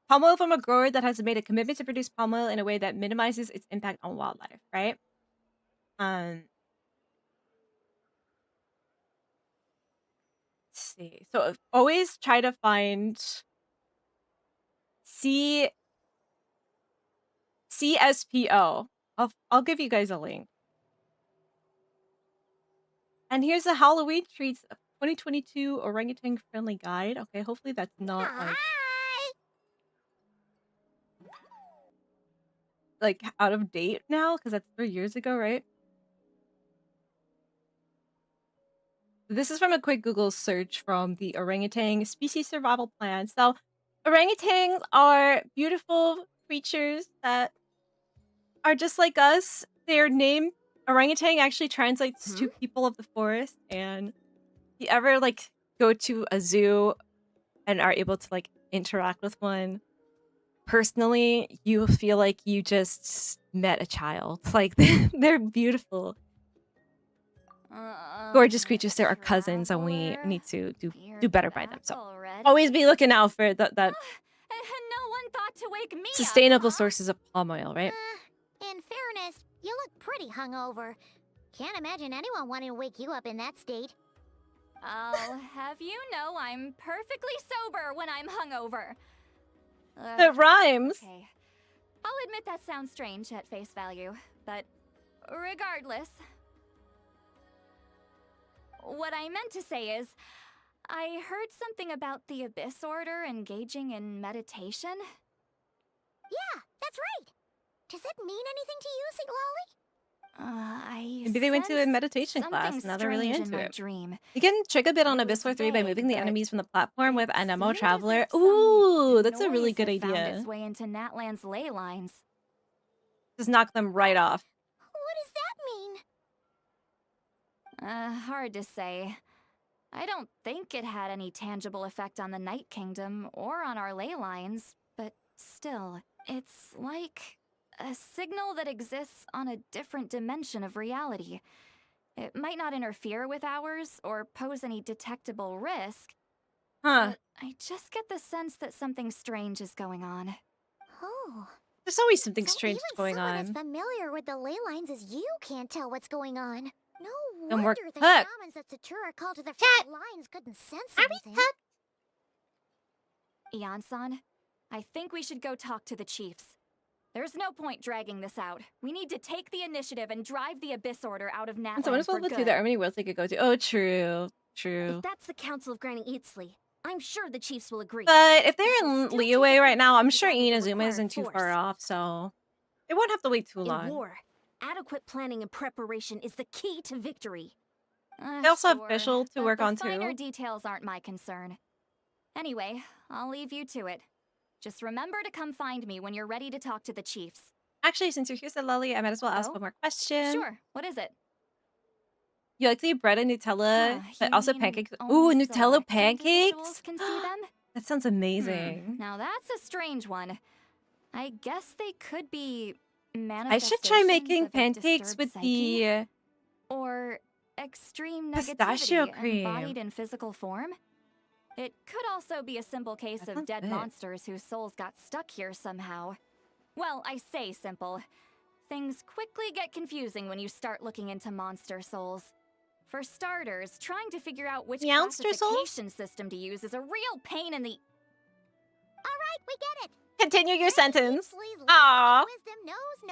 [SPEAKER 3] palm oil from a grower that has made a commitment to produce palm oil in a way that minimizes its impact on wildlife, right? Let's see. So always try to find CSPO. I'll give you guys a link. And here's a Halloween Treats 2022 orangutan friendly guide. Okay, hopefully that's not like out of date now, because that's 3 years ago, right? This is from a quick Google search from the orangutan species survival plan. So orangutans are beautiful creatures that are just like us. Their name orangutan actually translates to people of the forest. And if you ever like go to a zoo and are able to like interact with one personally, you feel like you just met a child. Like they're beautiful, gorgeous creatures. They're our cousins, and we need to do better by them. So always be looking out for that
[SPEAKER 1] No one thought to wake me
[SPEAKER 3] sustainable sources of palm oil, right?
[SPEAKER 14] In fairness, you look pretty hungover. Can't imagine anyone wanting to wake you up in that state.
[SPEAKER 5] I'll have you know I'm perfectly sober when I'm hungover.
[SPEAKER 3] It rhymes.
[SPEAKER 5] Okay. I'll admit that sounds strange at face value, but regardless. What I meant to say is, I heard something about the Abyss Order engaging in meditation.
[SPEAKER 14] Yeah, that's right. Does that mean anything to you, St. Lolly?
[SPEAKER 3] Maybe they went to a meditation class and now they're really into it. You can trick a bit on Abyss War 3 by moving the enemies from the platform with Anemo Traveler. Ooh, that's a really good
[SPEAKER 5] Found
[SPEAKER 3] idea.
[SPEAKER 5] its way into Natlan's ley lines.
[SPEAKER 3] Just knock them right off.
[SPEAKER 14] What does that mean?
[SPEAKER 5] Hard to say. I don't think it had any tangible effect on the Night Kingdom or on our ley lines, but still, it's like a signal that exists on a different dimension of reality. It might not interfere with ours or pose any detectable risk.
[SPEAKER 3] Huh.
[SPEAKER 5] But I just get the sense that something strange is going on.
[SPEAKER 14] Oh.
[SPEAKER 3] There's always something strange
[SPEAKER 14] Even
[SPEAKER 3] going
[SPEAKER 14] someone
[SPEAKER 3] on.
[SPEAKER 14] as familiar with the ley lines as you can't tell what's going on. No
[SPEAKER 3] And
[SPEAKER 14] wonder
[SPEAKER 3] we're
[SPEAKER 14] the
[SPEAKER 3] cooked.
[SPEAKER 14] shamans at Satura called to the front lines couldn't sense anything.
[SPEAKER 5] Ian-san, I think we should go talk to the chiefs. There's no point dragging this out. We need to take the initiative and drive the Abyss Order out of
[SPEAKER 3] And
[SPEAKER 5] Natlan
[SPEAKER 3] someone
[SPEAKER 5] for
[SPEAKER 3] told
[SPEAKER 5] good.
[SPEAKER 3] to there are many worlds they could go to. Oh, true. True.
[SPEAKER 1] If that's the Council of Granny Eatsley, I'm sure the chiefs will agree.
[SPEAKER 3] But if they're in Liyue right now, I'm sure Inazuma isn't too far off, so they won't have to wait too
[SPEAKER 1] In
[SPEAKER 3] long.
[SPEAKER 1] war, adequate planning and preparation is the key to victory.
[SPEAKER 3] They also have Fischl to work on
[SPEAKER 5] The finer
[SPEAKER 3] too.
[SPEAKER 5] details aren't my concern. Anyway, I'll leave you to it. Just remember to come find me when you're ready to talk to the chiefs.
[SPEAKER 3] Actually, since you're here, said Lolly, I might as well ask one more question.
[SPEAKER 5] Sure, what is it?
[SPEAKER 3] You like to eat bread and Nutella, but
[SPEAKER 5] you
[SPEAKER 3] also
[SPEAKER 5] mean
[SPEAKER 3] pancakes?
[SPEAKER 5] only
[SPEAKER 3] Ooh, Nutella
[SPEAKER 5] select
[SPEAKER 3] pancakes?
[SPEAKER 5] individuals can see them?
[SPEAKER 3] That sounds amazing.
[SPEAKER 5] Now that's a strange one. I guess they could be
[SPEAKER 3] I
[SPEAKER 5] manifestations
[SPEAKER 3] should try making
[SPEAKER 5] of a
[SPEAKER 3] pancakes
[SPEAKER 5] disturbed
[SPEAKER 3] with
[SPEAKER 5] psyche,
[SPEAKER 3] the
[SPEAKER 5] or extreme
[SPEAKER 3] pistachio
[SPEAKER 5] negativity
[SPEAKER 3] cream.
[SPEAKER 5] embodied in physical form. It could also be a simple case of
[SPEAKER 3] sounds
[SPEAKER 5] dead
[SPEAKER 3] good.
[SPEAKER 5] monsters whose souls got stuck here somehow. Well, I say simple. Things quickly get confusing when you start looking into monster souls. For starters, trying to figure out which
[SPEAKER 3] Meowster souls?
[SPEAKER 5] classification system to use is a real pain in the...
[SPEAKER 14] All right, we get it.
[SPEAKER 3] Continue your sentence. Aww.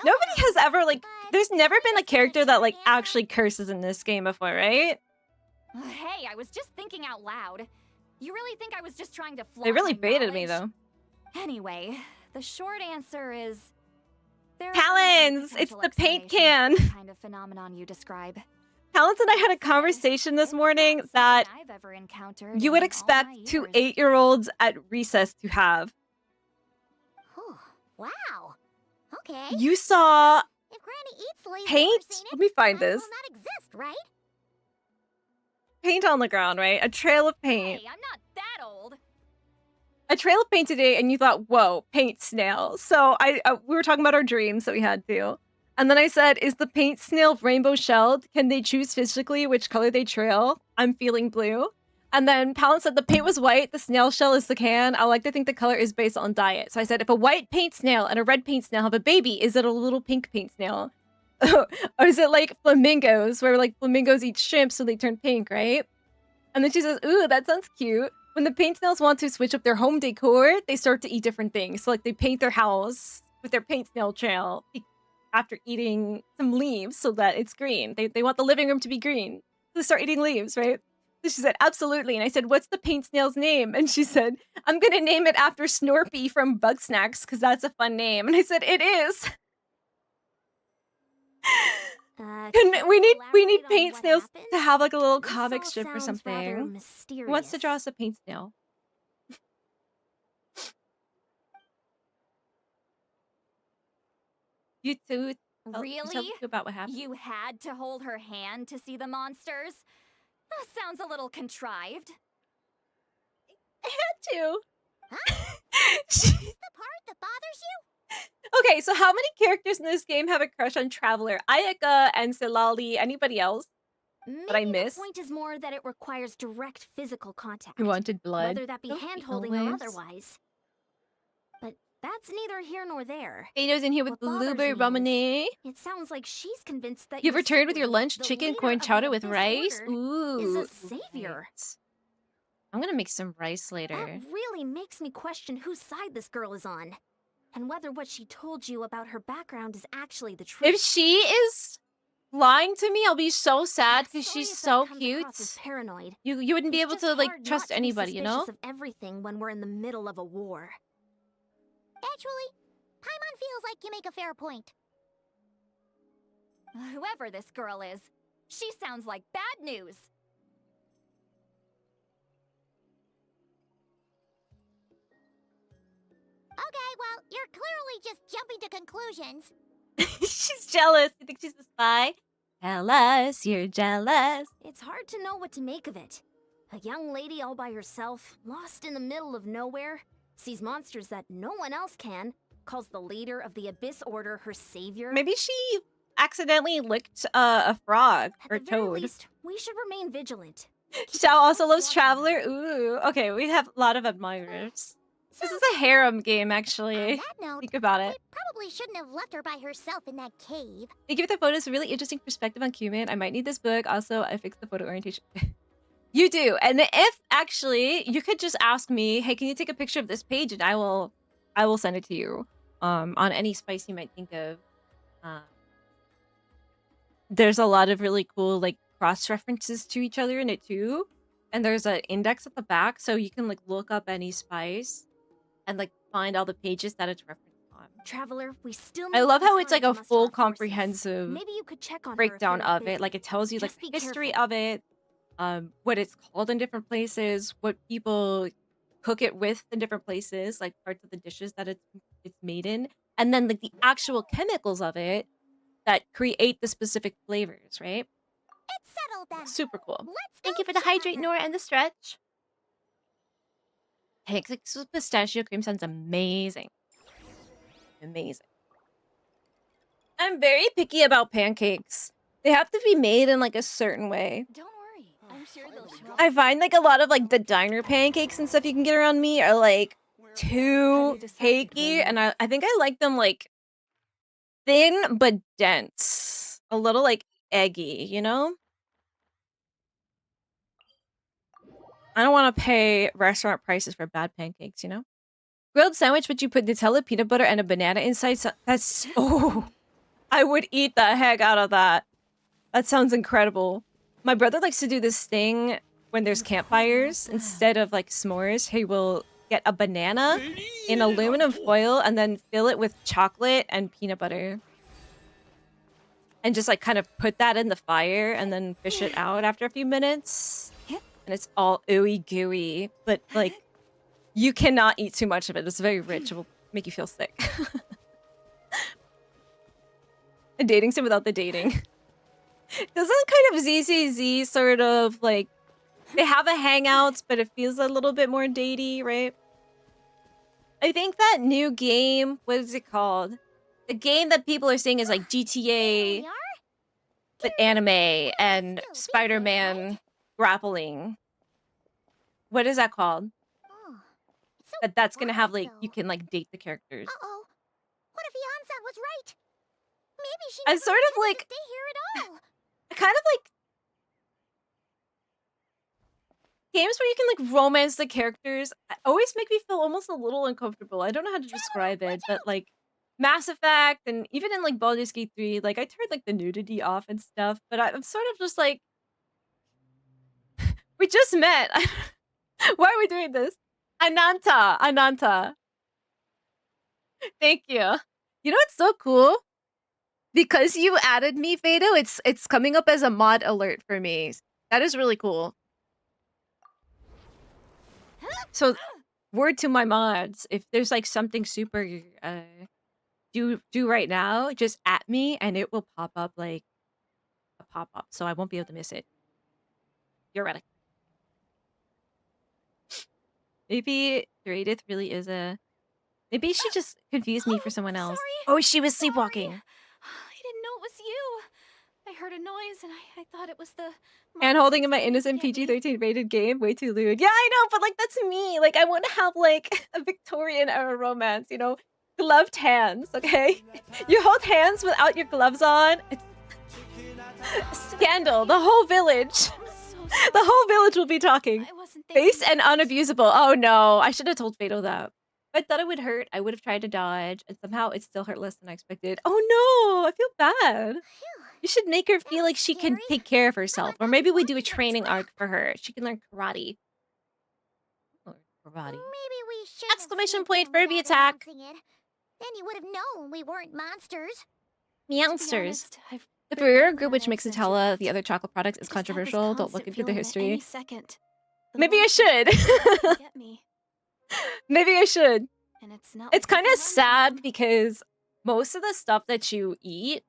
[SPEAKER 3] Nobody has ever, like, there's never been a character that, like, actually curses in this game before, right?
[SPEAKER 5] Hey, I was just thinking out loud. You really think I was just trying to flaunt
[SPEAKER 3] They really
[SPEAKER 5] my
[SPEAKER 3] baited me,
[SPEAKER 5] knowledge?
[SPEAKER 3] though.
[SPEAKER 5] Anyway, the short answer is there are
[SPEAKER 3] Talons!
[SPEAKER 5] many
[SPEAKER 3] It's
[SPEAKER 5] potential
[SPEAKER 3] the paint
[SPEAKER 5] explanations
[SPEAKER 3] can!
[SPEAKER 5] for the kind of phenomenon you describe.
[SPEAKER 3] Talons and I had a conversation this morning that
[SPEAKER 5] I've ever encountered
[SPEAKER 3] you would
[SPEAKER 5] in all
[SPEAKER 3] expect
[SPEAKER 5] my
[SPEAKER 3] two
[SPEAKER 5] years.
[SPEAKER 3] 8-year-olds at recess to have.
[SPEAKER 14] Wow. Okay.
[SPEAKER 3] You saw
[SPEAKER 14] If Granny eats leaves,
[SPEAKER 3] paint?
[SPEAKER 14] never seen it,
[SPEAKER 3] Let me find
[SPEAKER 14] might as
[SPEAKER 3] this.
[SPEAKER 14] well not exist, right?
[SPEAKER 3] Paint on the ground, right? A trail of paint.
[SPEAKER 5] Hey, I'm not that old.
[SPEAKER 3] A trail of paint today, and you thought, whoa, paint snail. So we were talking about our dreams that we had too. And then I said, is the paint snail rainbow shelled? Can they choose physically which color they trail? I'm feeling blue. And then Palin said the paint was white, the snail shell is the can. I like to think the color is based on diet. So I said, if a white paint snail and a red paint snail have a baby, is it a little pink paint snail? Or is it like flamingos, where like flamingos eat shrimp so they turn pink, right? And then she says, ooh, that sounds cute. When the paint snails want to switch up their home decor, they start to eat different things. So like they paint their house with their paint snail trail after eating some leaves so that it's green. They want the living room to be green. So they start eating leaves, right? So she said, absolutely. And I said, what's the paint snail's name? And she said, I'm going to name it after Snorpy from Bug Snacks because that's a fun name. And I said, it is. We need paint snails to have like a little comic strip or something. Who wants to draw us a paint snail? You too. Tell
[SPEAKER 5] Really?
[SPEAKER 3] me about what happened.
[SPEAKER 5] You had to hold her hand to see the monsters? That sounds a little contrived.
[SPEAKER 3] I had to.
[SPEAKER 14] That's the part that bothers you?
[SPEAKER 3] Okay, so how many characters in this game have a crush on Traveler? Ayaka and Silali. Anybody else that I missed?
[SPEAKER 1] The point is more that it requires direct physical contact.
[SPEAKER 3] Who wanted blood?
[SPEAKER 1] Whether that be
[SPEAKER 3] Don't we
[SPEAKER 1] hand-holding or
[SPEAKER 3] always?
[SPEAKER 1] otherwise. But that's neither here nor there.
[SPEAKER 3] Ada's in here with
[SPEAKER 1] What bothers
[SPEAKER 3] Blueberry
[SPEAKER 1] me
[SPEAKER 3] Ramone.
[SPEAKER 1] is It sounds like she's convinced that
[SPEAKER 3] You've
[SPEAKER 1] your
[SPEAKER 3] returned with your
[SPEAKER 1] sibling,
[SPEAKER 3] lunch,
[SPEAKER 1] the
[SPEAKER 3] chicken,
[SPEAKER 1] leader
[SPEAKER 3] corn
[SPEAKER 1] of the
[SPEAKER 3] chowder with
[SPEAKER 1] Abyss
[SPEAKER 3] rice.
[SPEAKER 1] Order,
[SPEAKER 3] Ooh.
[SPEAKER 1] is a savior.
[SPEAKER 3] right. I'm gonna make some rice later.
[SPEAKER 1] That really makes me question whose side this girl is on. And whether what she told you about her background is actually the truth.
[SPEAKER 3] If she is lying to me, I'll be so sad because
[SPEAKER 1] Sorry
[SPEAKER 3] she's
[SPEAKER 1] if
[SPEAKER 3] so
[SPEAKER 1] that comes
[SPEAKER 3] cute.
[SPEAKER 1] across as paranoid.
[SPEAKER 3] You wouldn't be
[SPEAKER 1] It's
[SPEAKER 3] able
[SPEAKER 1] just
[SPEAKER 3] to like
[SPEAKER 1] hard not
[SPEAKER 3] trust
[SPEAKER 1] to be
[SPEAKER 3] anybody, you know?
[SPEAKER 1] suspicious of everything when we're in the middle of a war.
[SPEAKER 14] Actually, Paimon feels like you make a fair point.
[SPEAKER 5] Whoever this girl is, she sounds like bad news.
[SPEAKER 14] Okay, well, you're clearly just jumping to conclusions.
[SPEAKER 3] She's jealous. You think she's a spy? Tell us you're jealous.
[SPEAKER 1] It's hard to know what to make of it. A young lady all by herself, lost in the middle of nowhere, sees monsters that no one else can, calls the leader of the Abyss Order her savior.
[SPEAKER 3] Maybe she accidentally licked a frog or
[SPEAKER 1] At the very
[SPEAKER 3] toad.
[SPEAKER 1] least, we should remain vigilant.
[SPEAKER 3] Xiao also loves Traveler. Ooh, okay, we have a lot of admirers. This is a harem game, actually.
[SPEAKER 14] On that note,
[SPEAKER 3] Think about it.
[SPEAKER 14] probably shouldn't have left her by herself in that cave.
[SPEAKER 3] Thank you for the photos. A really interesting perspective on Cumin. I might need this book. Also, I fixed the photo orientation. You do. And if actually, you could just ask me, hey, can you take a picture of this page? And I will send it to you. On any spice you might think of. There's a lot of really cool like cross references to each other in it too. And there's an index at the back, so you can like look up any spice and like find all the pages that it's referenced on.
[SPEAKER 1] Traveler, we still
[SPEAKER 3] I
[SPEAKER 1] need
[SPEAKER 3] love
[SPEAKER 1] some
[SPEAKER 3] how it's
[SPEAKER 1] time
[SPEAKER 3] like a
[SPEAKER 1] to muster
[SPEAKER 3] full
[SPEAKER 1] our forces.
[SPEAKER 3] comprehensive
[SPEAKER 1] Maybe you could check on her if
[SPEAKER 3] breakdown
[SPEAKER 1] you're
[SPEAKER 3] of it.
[SPEAKER 1] busy.
[SPEAKER 3] Like it tells you like
[SPEAKER 1] Just be
[SPEAKER 3] the history
[SPEAKER 1] careful.
[SPEAKER 3] of it, what it's called in different places, what people cook it with in different places, like parts of the dishes that it's made in, and then like the actual chemicals of it that create the specific flavors, right?
[SPEAKER 14] It's settled then.
[SPEAKER 3] Super cool.
[SPEAKER 14] Let's
[SPEAKER 3] Thank
[SPEAKER 14] go
[SPEAKER 3] you for the
[SPEAKER 14] check on
[SPEAKER 3] hydrate,
[SPEAKER 14] her.
[SPEAKER 3] Nora, and the stretch. Pancakes with pistachio cream sounds amazing. Amazing. I'm very picky about pancakes. They have to be made in like a certain way.
[SPEAKER 5] Don't worry, I'm sure they'll show up.
[SPEAKER 3] I find like a lot of like the diner pancakes and stuff you can get around me are like too cakey, and I think I like them like thin but dense. A little like eggy, you know? I don't want to pay restaurant prices for bad pancakes, you know? Grilled sandwich, but you put Nutella, peanut butter, and a banana inside. That's I would eat the heck out of that. That sounds incredible. My brother likes to do this thing when there's campfires. Instead of like s'mores, he will get a banana in aluminum foil and then fill it with chocolate and peanut butter. And just like kind of put that in the fire and then fish it out after a few minutes. And it's all ooey gooey. But like, you cannot eat too much of it. It's very rich. It will make you feel sick. A dating sim without the dating. Doesn't kind of ZZZ sort of like, they have a hangouts, but it feels a little bit more datey, right? I think that new game, what is it called? The game that people are saying is like GTA, but anime and Spider-Man grappling. What is that called? That's gonna have like, you can like date the characters.
[SPEAKER 14] Uh-oh. What if Yansan was right? Maybe she
[SPEAKER 3] I
[SPEAKER 14] never
[SPEAKER 3] sort of
[SPEAKER 14] intended
[SPEAKER 3] like,
[SPEAKER 14] to stay here at all.
[SPEAKER 3] I kind of like games where you can like romance the characters always make me feel almost a little uncomfortable. I don't know how to describe it, but like Mass Effect and even in like Baldur's Gate 3, like I turned like the nudity off and stuff, but I'm sort of just like, we just met. Why are we doing this? Ananta. Thank you. You know what's so cool? Because you added me, Fado, it's coming up as a mod alert for me. That is really cool. So, word to my mods, if there's like something super do right now, just at me and it will pop up like a pop-up, so I won't be able to miss it. You're ready. Maybe Meredith really is a... Maybe she just confused me for someone else. Oh, she was sleepwalking.
[SPEAKER 5] I didn't know it was you. I heard a noise and I thought it was the...
[SPEAKER 3] And holding in my innocent PG-13 rated game, way too lewd. Yeah, I know, but like that's me. Like I want to have like a Victorian era romance, you know, gloved hands. Okay, you hold hands without your gloves on. It's scandal. The whole village, the whole village will be talking. Base and unabusable. Oh no, I should have told Fatal that. I thought it would hurt. I would have tried to dodge, and somehow it still hurt less than I expected. Oh no, I feel bad. You should make her feel like she can take care of herself. Or maybe we do a training arc for her. She can learn karate. Karate.
[SPEAKER 14] Maybe we should.
[SPEAKER 3] Exclamation point, Furby attack.
[SPEAKER 14] Then you would have known we weren't monsters.
[SPEAKER 3] Meowsters. If we're a group which makes Nutella the other chocolate products is controversial, don't look into the history. Maybe I should. Maybe I should. It's kind of sad because most of the stuff that you eat,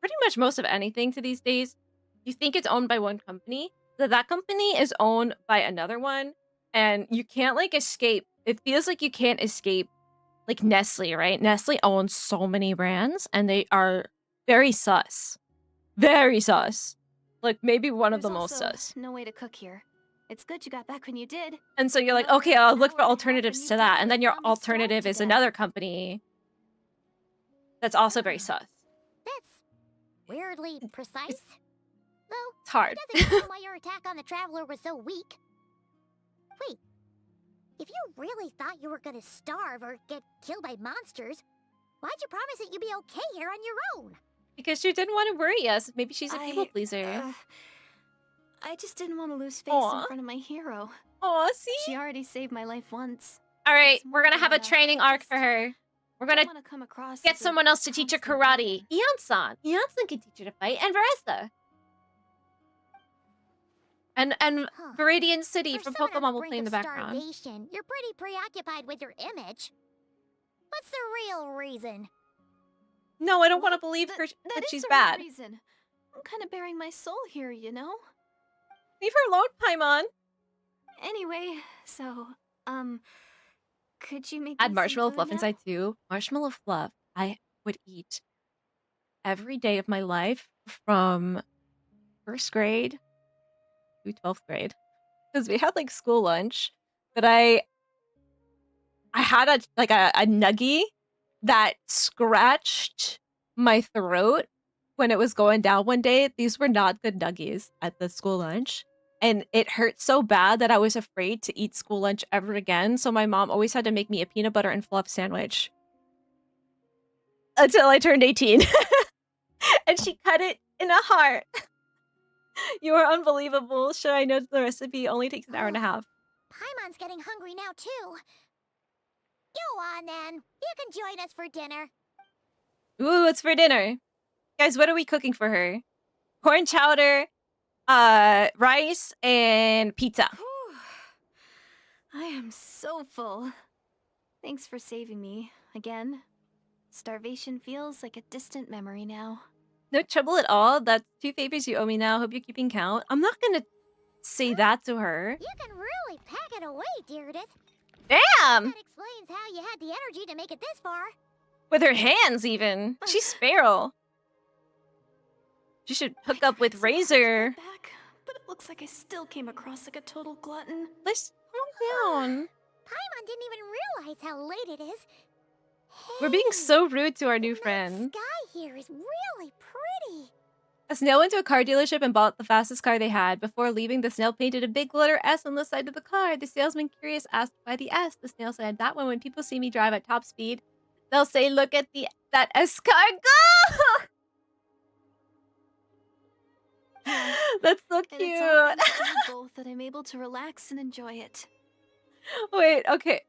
[SPEAKER 3] pretty much most of anything to these days, you think it's owned by one company, that company is owned by another one, and you can't like escape. It feels like you can't escape like Nestle, right? Nestle owns so many brands and they are very sus. Very sus. Like maybe one of the most sus.
[SPEAKER 5] No way to cook here. It's good you got back when you did.
[SPEAKER 3] And so you're like, okay, I'll look for alternatives to that. And then your alternative is another company that's also very sus.
[SPEAKER 14] That's weirdly precise. Though,
[SPEAKER 3] it's hard.
[SPEAKER 14] It doesn't explain why your attack on the Traveler was so weak. Wait, if you really thought you were gonna starve or get killed by monsters, why'd you promise that you'd be okay here on your own?
[SPEAKER 3] Because she didn't want to worry us. Maybe she's a people pleaser.
[SPEAKER 5] I just didn't want to lose face in front of my hero.
[SPEAKER 3] Aw, see?
[SPEAKER 5] She already saved my life once.
[SPEAKER 3] Alright, we're gonna have a training arc for her. We're gonna
[SPEAKER 5] come across
[SPEAKER 3] get someone else to teach her karate. Eon-san. Eon-san can teach her to fight. And Varesta. And Viridian City from Pokemon will play in the background.
[SPEAKER 14] You're pretty preoccupied with your image. What's the real reason?
[SPEAKER 3] No, I don't want to believe her that she's bad.
[SPEAKER 5] Reason. I'm kind of bearing my soul here, you know?
[SPEAKER 3] Leave her alone, Paimon.
[SPEAKER 5] Anyway, so, could you make
[SPEAKER 3] add marshmallow fluff inside too? Marshmallow fluff I would eat every day of my life from 1st grade to 12th grade. Because we had like school lunch, but I had a nuggie that scratched my throat when it was going down one day. These were not good nuggies at the school lunch. and it hurt so bad that I was afraid to eat school lunch ever again. So my mom always had to make me a peanut butter and fluff sandwich until I turned 18. And she cut it in a heart. You are unbelievable. Sure, I know the recipe only takes an hour and a half.
[SPEAKER 14] Paimon's getting hungry now, too. Go on, then. You can join us for dinner.
[SPEAKER 3] Ooh, what's for dinner? Guys, what are we cooking for her? Corn chowder, rice, and pizza.
[SPEAKER 5] I am so full. Thanks for saving me, again. Starvation feels like a distant memory now.
[SPEAKER 3] No trouble at all. That's 2 favors you owe me now. Hope you're keeping count. I'm not gonna say that to her.
[SPEAKER 14] You can really pack it away, Deirdre.
[SPEAKER 3] Damn!
[SPEAKER 14] That explains how you had the energy to make it this far.
[SPEAKER 3] With her hands, even. She's feral. She should hook up with Razor.
[SPEAKER 5] But it looks like I still came across like a total glutton.
[SPEAKER 3] Let's calm down.
[SPEAKER 14] Paimon didn't even realize how late it is.
[SPEAKER 3] We're being so rude to our new friend.
[SPEAKER 14] Sky here is really pretty.
[SPEAKER 3] A snail went to a car dealership and bought the fastest car they had. Before leaving, the snail painted a big letter S on the side of the car. The salesman, curious, asked why the S. The snail said, that way when people see me drive at top speed, they'll say, look at that S car go! That's so cute.
[SPEAKER 5] And it's all thanks to you both that I'm able to relax and enjoy it.
[SPEAKER 3] Wait, okay.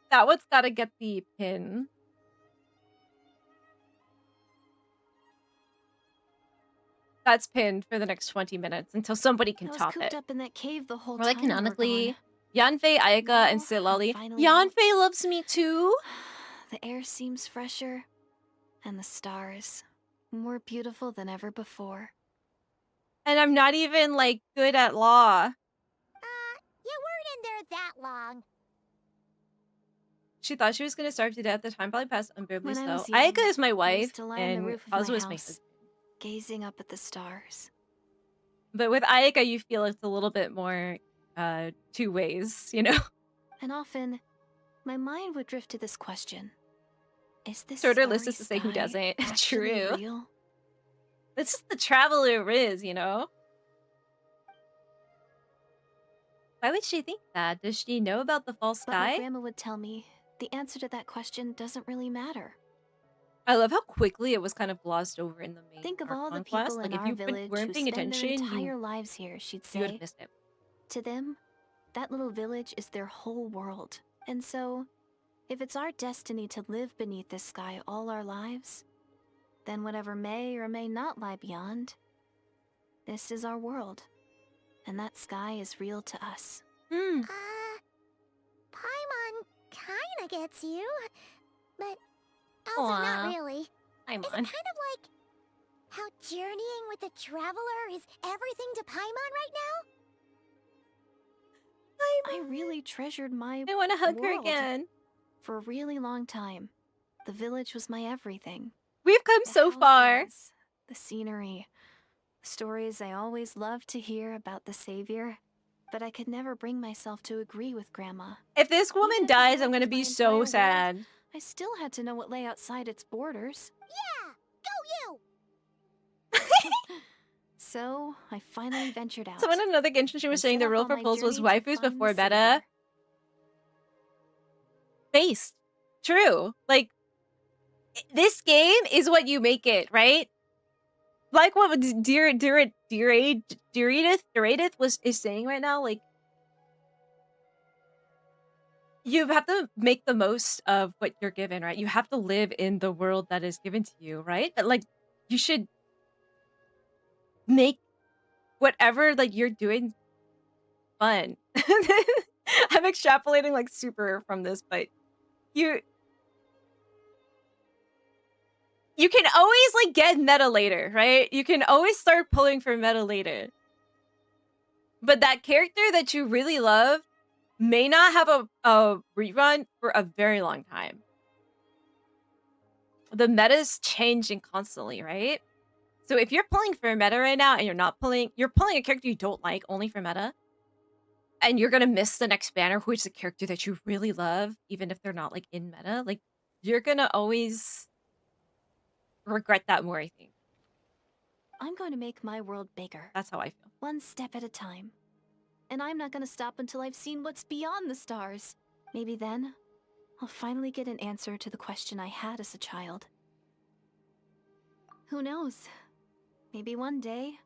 [SPEAKER 3] That one's gotta get the pin. That's pinned for the next 20 minutes until somebody can
[SPEAKER 5] I was
[SPEAKER 3] top
[SPEAKER 5] cooped
[SPEAKER 3] it.
[SPEAKER 5] up in that cave the whole
[SPEAKER 3] Or like
[SPEAKER 5] time.
[SPEAKER 3] canonically, Yanfei, Ayaka, and Silali.
[SPEAKER 5] finally
[SPEAKER 3] Yanfei loves me too.
[SPEAKER 5] The air seems fresher, and the stars more beautiful than ever before.
[SPEAKER 3] And I'm not even like good at law.
[SPEAKER 14] You weren't in there that long.
[SPEAKER 3] She thought she was gonna starve to death. The time probably passed unbearably
[SPEAKER 5] When I
[SPEAKER 3] slow.
[SPEAKER 5] was young,
[SPEAKER 3] Ayaka is my
[SPEAKER 5] I
[SPEAKER 3] wife,
[SPEAKER 5] used to lie on the
[SPEAKER 3] and
[SPEAKER 5] roof of my
[SPEAKER 3] Kazuo is my
[SPEAKER 5] house,
[SPEAKER 3] husband.
[SPEAKER 5] gazing up at the stars.
[SPEAKER 3] But with Ayaka, you feel it's a little bit more two ways, you know?
[SPEAKER 5] And often, my mind would drift to this question. Is this
[SPEAKER 3] Shorter
[SPEAKER 5] starry
[SPEAKER 3] list is to say who
[SPEAKER 5] sky
[SPEAKER 3] doesn't.
[SPEAKER 5] actually
[SPEAKER 3] True.
[SPEAKER 5] real?
[SPEAKER 3] This is the traveler Riz, you know? Why would she think that? Does she know about the false
[SPEAKER 5] But my
[SPEAKER 3] sky?
[SPEAKER 5] grandma would tell me the answer to that question doesn't really matter.
[SPEAKER 3] I love how quickly it was kind of glossed over in the main
[SPEAKER 5] Think of
[SPEAKER 3] Arc
[SPEAKER 5] all the
[SPEAKER 3] Conquest.
[SPEAKER 5] people
[SPEAKER 3] Like
[SPEAKER 5] in
[SPEAKER 3] if
[SPEAKER 5] our
[SPEAKER 3] you
[SPEAKER 5] village
[SPEAKER 3] weren't
[SPEAKER 5] who
[SPEAKER 3] paying
[SPEAKER 5] spend their
[SPEAKER 3] attention,
[SPEAKER 5] entire
[SPEAKER 3] you
[SPEAKER 5] lives here, she'd
[SPEAKER 3] would
[SPEAKER 5] say.
[SPEAKER 3] have missed it.
[SPEAKER 5] To them, that little village is their whole world. And so, if it's our destiny to live beneath this sky all our lives, then whatever may or may not lie beyond, this is our world. And that sky is real to us.
[SPEAKER 3] Hmm.
[SPEAKER 14] Paimon kinda gets you, but also
[SPEAKER 3] Aw.
[SPEAKER 14] not really.
[SPEAKER 3] Paimon.
[SPEAKER 14] Is it kind of like how journeying with the traveler is everything to Paimon right now?
[SPEAKER 5] I really treasured my
[SPEAKER 3] I want to hug her
[SPEAKER 5] world.
[SPEAKER 3] again.
[SPEAKER 5] For a really long time, the village was my everything.
[SPEAKER 3] We've come
[SPEAKER 5] The
[SPEAKER 3] so far.
[SPEAKER 5] houses, the scenery, the stories I always loved to hear about the savior, but I could never bring myself to agree with Grandma.
[SPEAKER 3] If this woman
[SPEAKER 5] Even if the
[SPEAKER 3] dies, I'm
[SPEAKER 5] village
[SPEAKER 3] gonna
[SPEAKER 5] was
[SPEAKER 3] be
[SPEAKER 5] my
[SPEAKER 3] so
[SPEAKER 5] entire world,
[SPEAKER 3] sad.
[SPEAKER 5] I still had to know what lay outside its borders.
[SPEAKER 14] Yeah! Go you!
[SPEAKER 5] So, I finally ventured out.
[SPEAKER 3] Someone in another Genshin was
[SPEAKER 5] and
[SPEAKER 3] saying
[SPEAKER 5] set
[SPEAKER 3] the
[SPEAKER 5] off
[SPEAKER 3] real
[SPEAKER 5] on my
[SPEAKER 3] proposal was
[SPEAKER 5] journey to
[SPEAKER 3] waifus
[SPEAKER 5] find
[SPEAKER 3] before
[SPEAKER 5] the
[SPEAKER 3] meta.
[SPEAKER 5] savior.
[SPEAKER 3] Based. True. Like, this game is what you make it, right? Like what Duradith is saying right now, like, you have to make the most of what you're given, right? You have to live in the world that is given to you, right? But like, you should make whatever like you're doing fun. I'm extrapolating like super from this, but you can always like get meta later, right? You can always start pulling for meta later. But that character that you really love may not have a rerun for a very long time. The meta's changing constantly, right? So if you're pulling for meta right now and you're pulling a character you don't like only for meta, and you're gonna miss the next banner, who is the character that you really love, even if they're not like in meta, like you're gonna always regret that more, I think.
[SPEAKER 5] I'm going to make my world bigger.
[SPEAKER 3] That's how I feel.
[SPEAKER 5] One step at a time. And I'm not gonna stop until I've seen what's beyond the stars. Maybe then, I'll finally get an answer to the question I had as a child. Who knows? Maybe one day,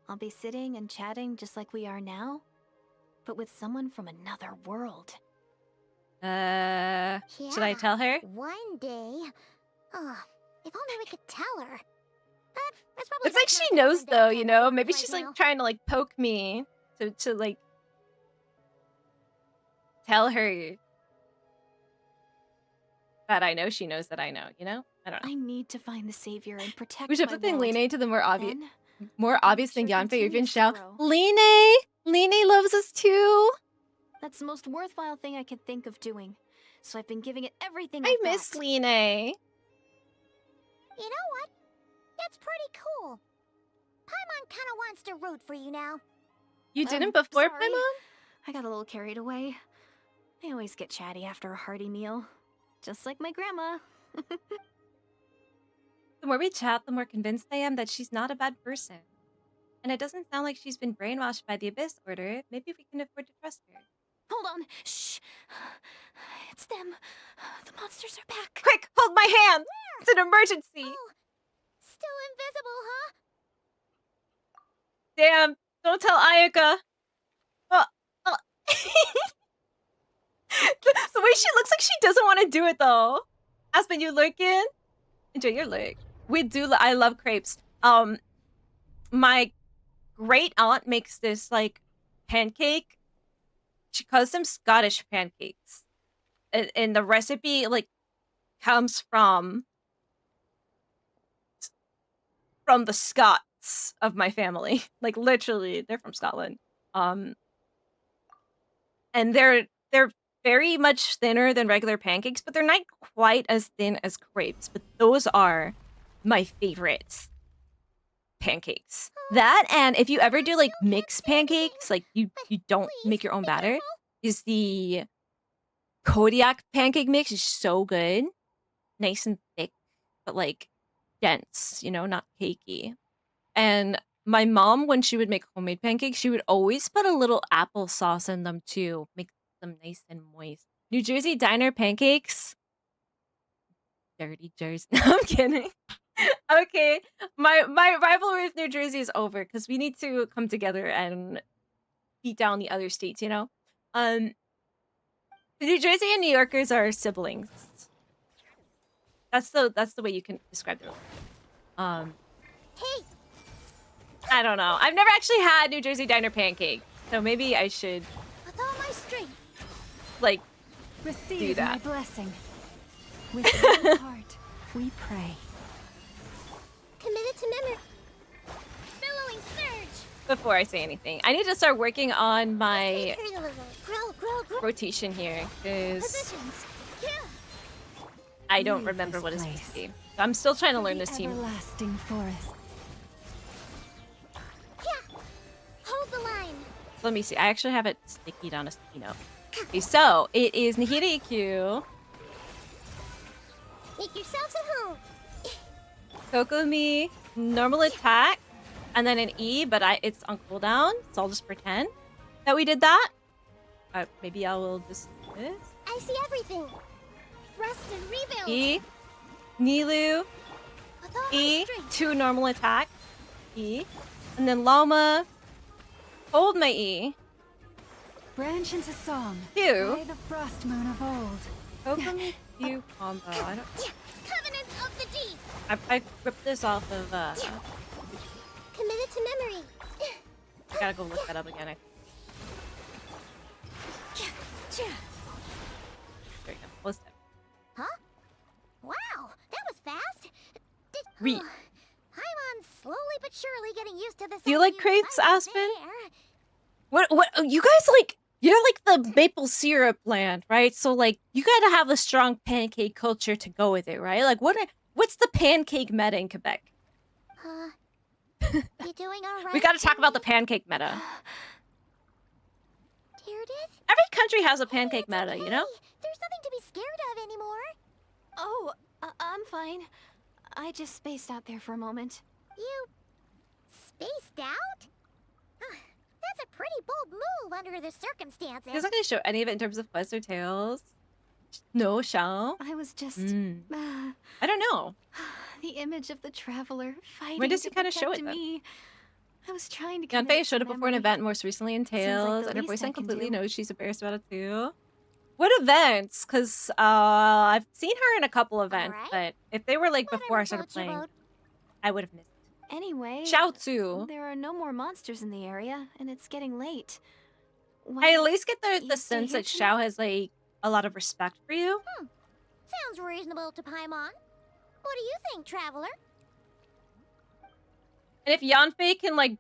[SPEAKER 5] I'll be sitting and chatting just like we are now, but with someone from another world.
[SPEAKER 3] Should I tell her?
[SPEAKER 14] One day. Oh, if only we could tell her. But that's probably
[SPEAKER 3] It's like
[SPEAKER 14] best
[SPEAKER 3] she
[SPEAKER 14] not to
[SPEAKER 3] knows
[SPEAKER 14] find
[SPEAKER 3] though,
[SPEAKER 14] out
[SPEAKER 3] you
[SPEAKER 14] kind
[SPEAKER 3] know?
[SPEAKER 14] of
[SPEAKER 3] Maybe
[SPEAKER 14] words
[SPEAKER 3] she's
[SPEAKER 14] right
[SPEAKER 3] like
[SPEAKER 14] now.
[SPEAKER 3] trying to like poke me to like tell her that I know she knows that I know, you know? I don't know.
[SPEAKER 5] I need to find the savior and protect
[SPEAKER 3] We should
[SPEAKER 5] my
[SPEAKER 3] put thing
[SPEAKER 5] world.
[SPEAKER 3] Line to the more obvious
[SPEAKER 5] Then,
[SPEAKER 3] more obvious than
[SPEAKER 5] sure
[SPEAKER 3] Yanfei or even
[SPEAKER 5] continues to
[SPEAKER 3] Xiao.
[SPEAKER 5] grow.
[SPEAKER 3] Line loves us too.
[SPEAKER 5] That's the most worthwhile thing I could think of doing. So I've been giving it everything
[SPEAKER 3] I
[SPEAKER 5] I've
[SPEAKER 3] miss
[SPEAKER 5] got.
[SPEAKER 3] Line.
[SPEAKER 14] You know what? It's pretty cool. Paimon kind of wants to root for you now.
[SPEAKER 3] You didn't before,
[SPEAKER 5] sorry.
[SPEAKER 3] Paimon?
[SPEAKER 5] I got a little carried away. I always get chatty after a hearty meal. Just like my grandma.
[SPEAKER 3] The more we chat, the more convinced I am that she's not a bad person. And it doesn't sound like she's been brainwashed by the Abyss Order. Maybe we can afford to trust her.
[SPEAKER 5] Hold on. Shh. It's them. The monsters are back.
[SPEAKER 3] Quick, hold my hand! It's an emergency!
[SPEAKER 14] Oh, still invisible, huh?
[SPEAKER 3] Damn, don't tell Ayaka. Oh. The way she looks like she doesn't want to do it though. Aspen, you lurking? Enjoy your lurk. I love crepes. My great aunt makes this like pancake. She calls them Scottish pancakes. And the recipe like comes from the Scots of my family. Like literally, they're from Scotland. And they're very much thinner than regular pancakes, but they're not quite as thin as crepes. But those are my favorites. Pancakes. That, and if you ever do like mixed pancakes, like you don't make your own batter, is the Kodiak pancake mix is so good. Nice and thick, but like dense, you know, not cakey. And my mom, when she would make homemade pancakes, she would always put a little applesauce in them too. Make them nice and moist. New Jersey diner pancakes. Dirty Jersey. No, I'm kidding. Okay, my rivalry with New Jersey is over because we need to come together and beat down the other states, you know? New Jersey and New Yorkers are siblings. That's the way you can describe them.
[SPEAKER 14] Hey,
[SPEAKER 3] I don't know. I've never actually had New Jersey diner pancake, so maybe I should
[SPEAKER 14] with all my strength.
[SPEAKER 3] like
[SPEAKER 5] Receive
[SPEAKER 3] do that.
[SPEAKER 5] my blessing. With one heart, we pray.
[SPEAKER 14] Committed to memory. Billowing surge.
[SPEAKER 3] Before I say anything. I need to start working on my
[SPEAKER 14] Grow.
[SPEAKER 3] rotation here because
[SPEAKER 14] Positions. Yeah.
[SPEAKER 3] I don't remember what it's supposed to be. So I'm still trying to learn this team.
[SPEAKER 5] Everlasting forest.
[SPEAKER 14] Yeah. Hold the line.
[SPEAKER 3] Let me see. I actually have it sticky on a sticky note. Okay, so it is Nihiri Q,
[SPEAKER 14] Make yourselves at home.
[SPEAKER 3] Kokomi, normal attack, and then an E, but it's on cooldown, so I'll just pretend that we did that. Maybe I will just do this.
[SPEAKER 14] I see everything. Rest and rebuild.
[SPEAKER 3] E, Nilu,
[SPEAKER 14] With all my
[SPEAKER 3] E,
[SPEAKER 14] strength.
[SPEAKER 3] 2 normal attack, E, and then Llama, hold my E,
[SPEAKER 5] Branch into song.
[SPEAKER 3] Q,
[SPEAKER 5] By the frost moon of old.
[SPEAKER 3] Kokomi, Q combo. I don't.
[SPEAKER 14] Covenant of the deep.
[SPEAKER 3] I ripped this off of.
[SPEAKER 14] Committed to memory.
[SPEAKER 3] I gotta go look that up again. There you go. What's that?
[SPEAKER 14] Huh? Wow, that was fast.
[SPEAKER 3] Read.
[SPEAKER 14] I'm slowly but surely getting used to this.
[SPEAKER 3] Do you like crepes, Aspen? What? You guys like? You're like the maple syrup land, right? So like, you gotta have a strong pancake culture to go with it, right? Like, what's the pancake meta in Quebec?
[SPEAKER 14] You doing all right?
[SPEAKER 3] We gotta talk about the pancake meta.
[SPEAKER 14] Meredith?
[SPEAKER 3] Every country has a pancake meta, you know?
[SPEAKER 14] There's nothing to be scared of anymore.
[SPEAKER 5] Oh, I'm fine. I just spaced out there for a moment.
[SPEAKER 14] You spaced out? That's a pretty bold move, under the circumstances.
[SPEAKER 3] He doesn't really show any of it in terms of quests or tales. No, Shao.
[SPEAKER 5] I was just...
[SPEAKER 3] I don't know.
[SPEAKER 5] The image of the traveler fighting
[SPEAKER 3] When does he
[SPEAKER 5] to
[SPEAKER 3] kind of show
[SPEAKER 5] protect
[SPEAKER 3] it then?
[SPEAKER 5] me. I was trying to
[SPEAKER 3] Yanfei showed up before an event, most recently in
[SPEAKER 5] like
[SPEAKER 3] Tales,
[SPEAKER 5] the
[SPEAKER 3] and her
[SPEAKER 5] least I
[SPEAKER 3] boyfriend
[SPEAKER 5] can
[SPEAKER 3] completely
[SPEAKER 5] do.
[SPEAKER 3] knows she's embarrassed about it too. What events? Because I've seen her in a couple events, but if they were like before I started playing, I would have missed it.
[SPEAKER 5] Anyway,
[SPEAKER 3] Shao Tzu.
[SPEAKER 5] there are no more monsters in the area, and it's getting late.
[SPEAKER 3] I at least get the
[SPEAKER 5] you stay
[SPEAKER 3] sense
[SPEAKER 5] here
[SPEAKER 3] that Shao has like a lot of respect for you.
[SPEAKER 14] Sounds reasonable to Paimon. What do you think, Traveler?
[SPEAKER 3] And if Yanfei can like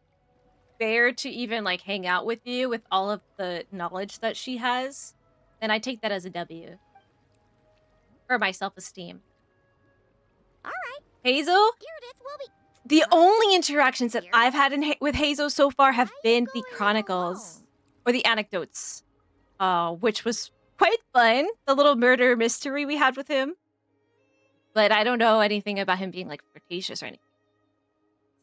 [SPEAKER 3] bear to even like hang out with you with all of the knowledge that she has, then I take that as a W. For my self-esteem.
[SPEAKER 14] Alright.
[SPEAKER 3] Hazel?
[SPEAKER 14] Gyarados will be...
[SPEAKER 3] The only interactions that I've had with Hazel so far have been the chronicles or the anecdotes, which was quite fun. The little murder mystery we had with him. But I don't know anything about him being like flirtatious or anything.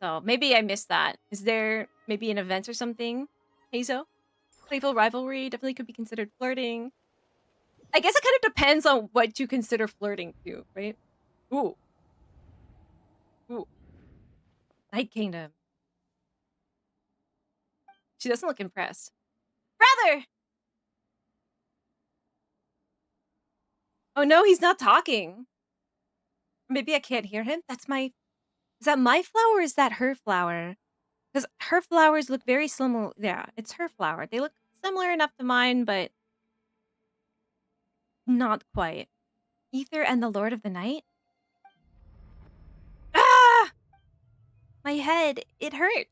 [SPEAKER 3] So maybe I missed that. Is there maybe an event or something, Hazel? Playful rivalry definitely could be considered flirting. I guess it kind of depends on what you consider flirting too, right? Ooh. Ooh. Night Kingdom. She doesn't look impressed. Brother! Oh no, he's not talking. Maybe I can't hear him. That's my... Is that my flower or is that her flower? Because her flowers look very similar. Yeah, it's her flower. They look similar enough to mine, but not quite. Ether and the Lord of the Night? Ah! My head. It hurt.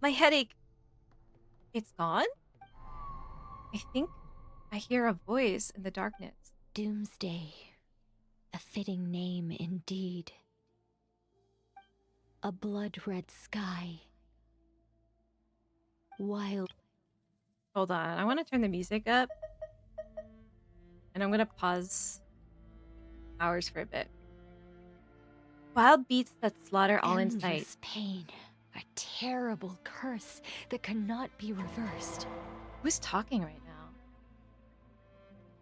[SPEAKER 3] My headache. It's gone? I think I hear a voice in the darkness.
[SPEAKER 15] Doomsday. A fitting name indeed. A blood-red sky. Wild.
[SPEAKER 3] Hold on. I want to turn the music up. And I'm going to pause hours for a bit. Wild beasts that slaughter all in sight.
[SPEAKER 15] Endless pain. A terrible curse that cannot be reversed.
[SPEAKER 3] Who's talking right now?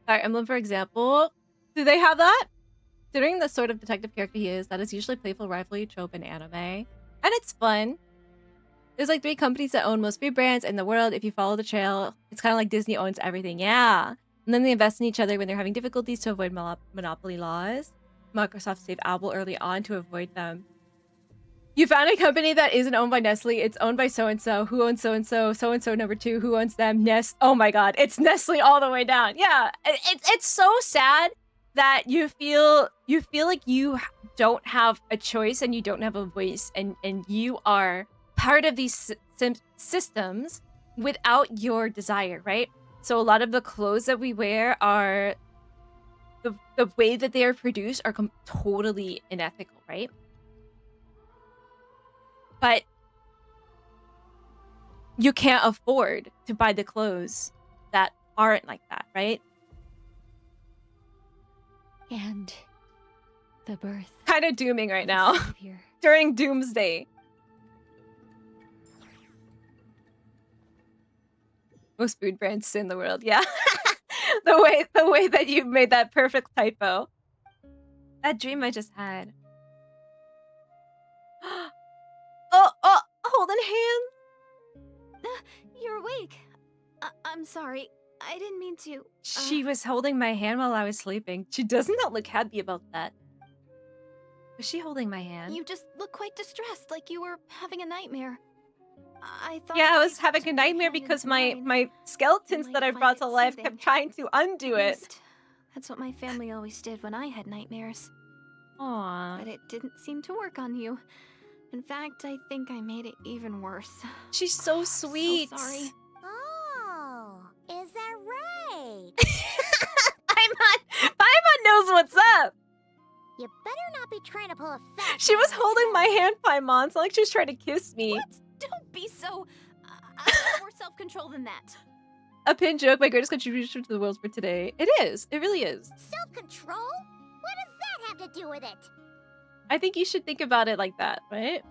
[SPEAKER 3] Fire Emblem, for example. Do they have that? Considering the sort of detective character he is, that is usually playful rivalry trope in anime. And it's fun. There's like 3 companies that own most food brands in the world. If you follow the trail, it's kind of like Disney owns everything. Yeah. And then they invest in each other when they're having difficulties to avoid monopoly laws. Microsoft saved Apple early on to avoid them. You found a company that isn't owned by Nestle. It's owned by so-and-so. Who owns so-and-so? So-and-so number 2. Who owns them? Oh my god. It's Nestle all the way down. Yeah. It's so sad that you feel like you don't have a choice and you don't have a voice and you are part of these systems without your desire, right? So a lot of the clothes that we wear are the way that they are produced are totally unethical, right? But you can't afford to buy the clothes that aren't like that, right?
[SPEAKER 15] And the birth.
[SPEAKER 3] Kind of dooming right now. During Doomsday. Most food brands in the world, yeah. the way that you made that perfect typo. That dream I just had. Oh, holding hands.
[SPEAKER 5] You're awake. I'm sorry. I didn't mean to.
[SPEAKER 3] She was holding my hand while I was sleeping. She does not look happy about that. Was she holding my hand?
[SPEAKER 5] You just look quite distressed, like you were having a nightmare. I thought.
[SPEAKER 3] Yeah, I was having a nightmare because my skeletons that I brought to life kept trying to undo it.
[SPEAKER 5] That's what my family always did when I had nightmares.
[SPEAKER 3] Aww.
[SPEAKER 5] But it didn't seem to work on you. In fact, I think I made it even worse.
[SPEAKER 3] She's so sweet.
[SPEAKER 5] So sorry.
[SPEAKER 14] Oh, is that right?
[SPEAKER 3] Paimon knows what's up.
[SPEAKER 14] You better not be trying to pull a fast.
[SPEAKER 3] She was holding my hand, Paimon. It's like she was trying to kiss me.
[SPEAKER 5] What? Don't be so... I have more self-control than that.
[SPEAKER 3] A pin joke, my greatest contribution to the world for today. It is. It really is.
[SPEAKER 14] Self-control? What does that have to do with it?
[SPEAKER 3] I think you should think about it like that, right?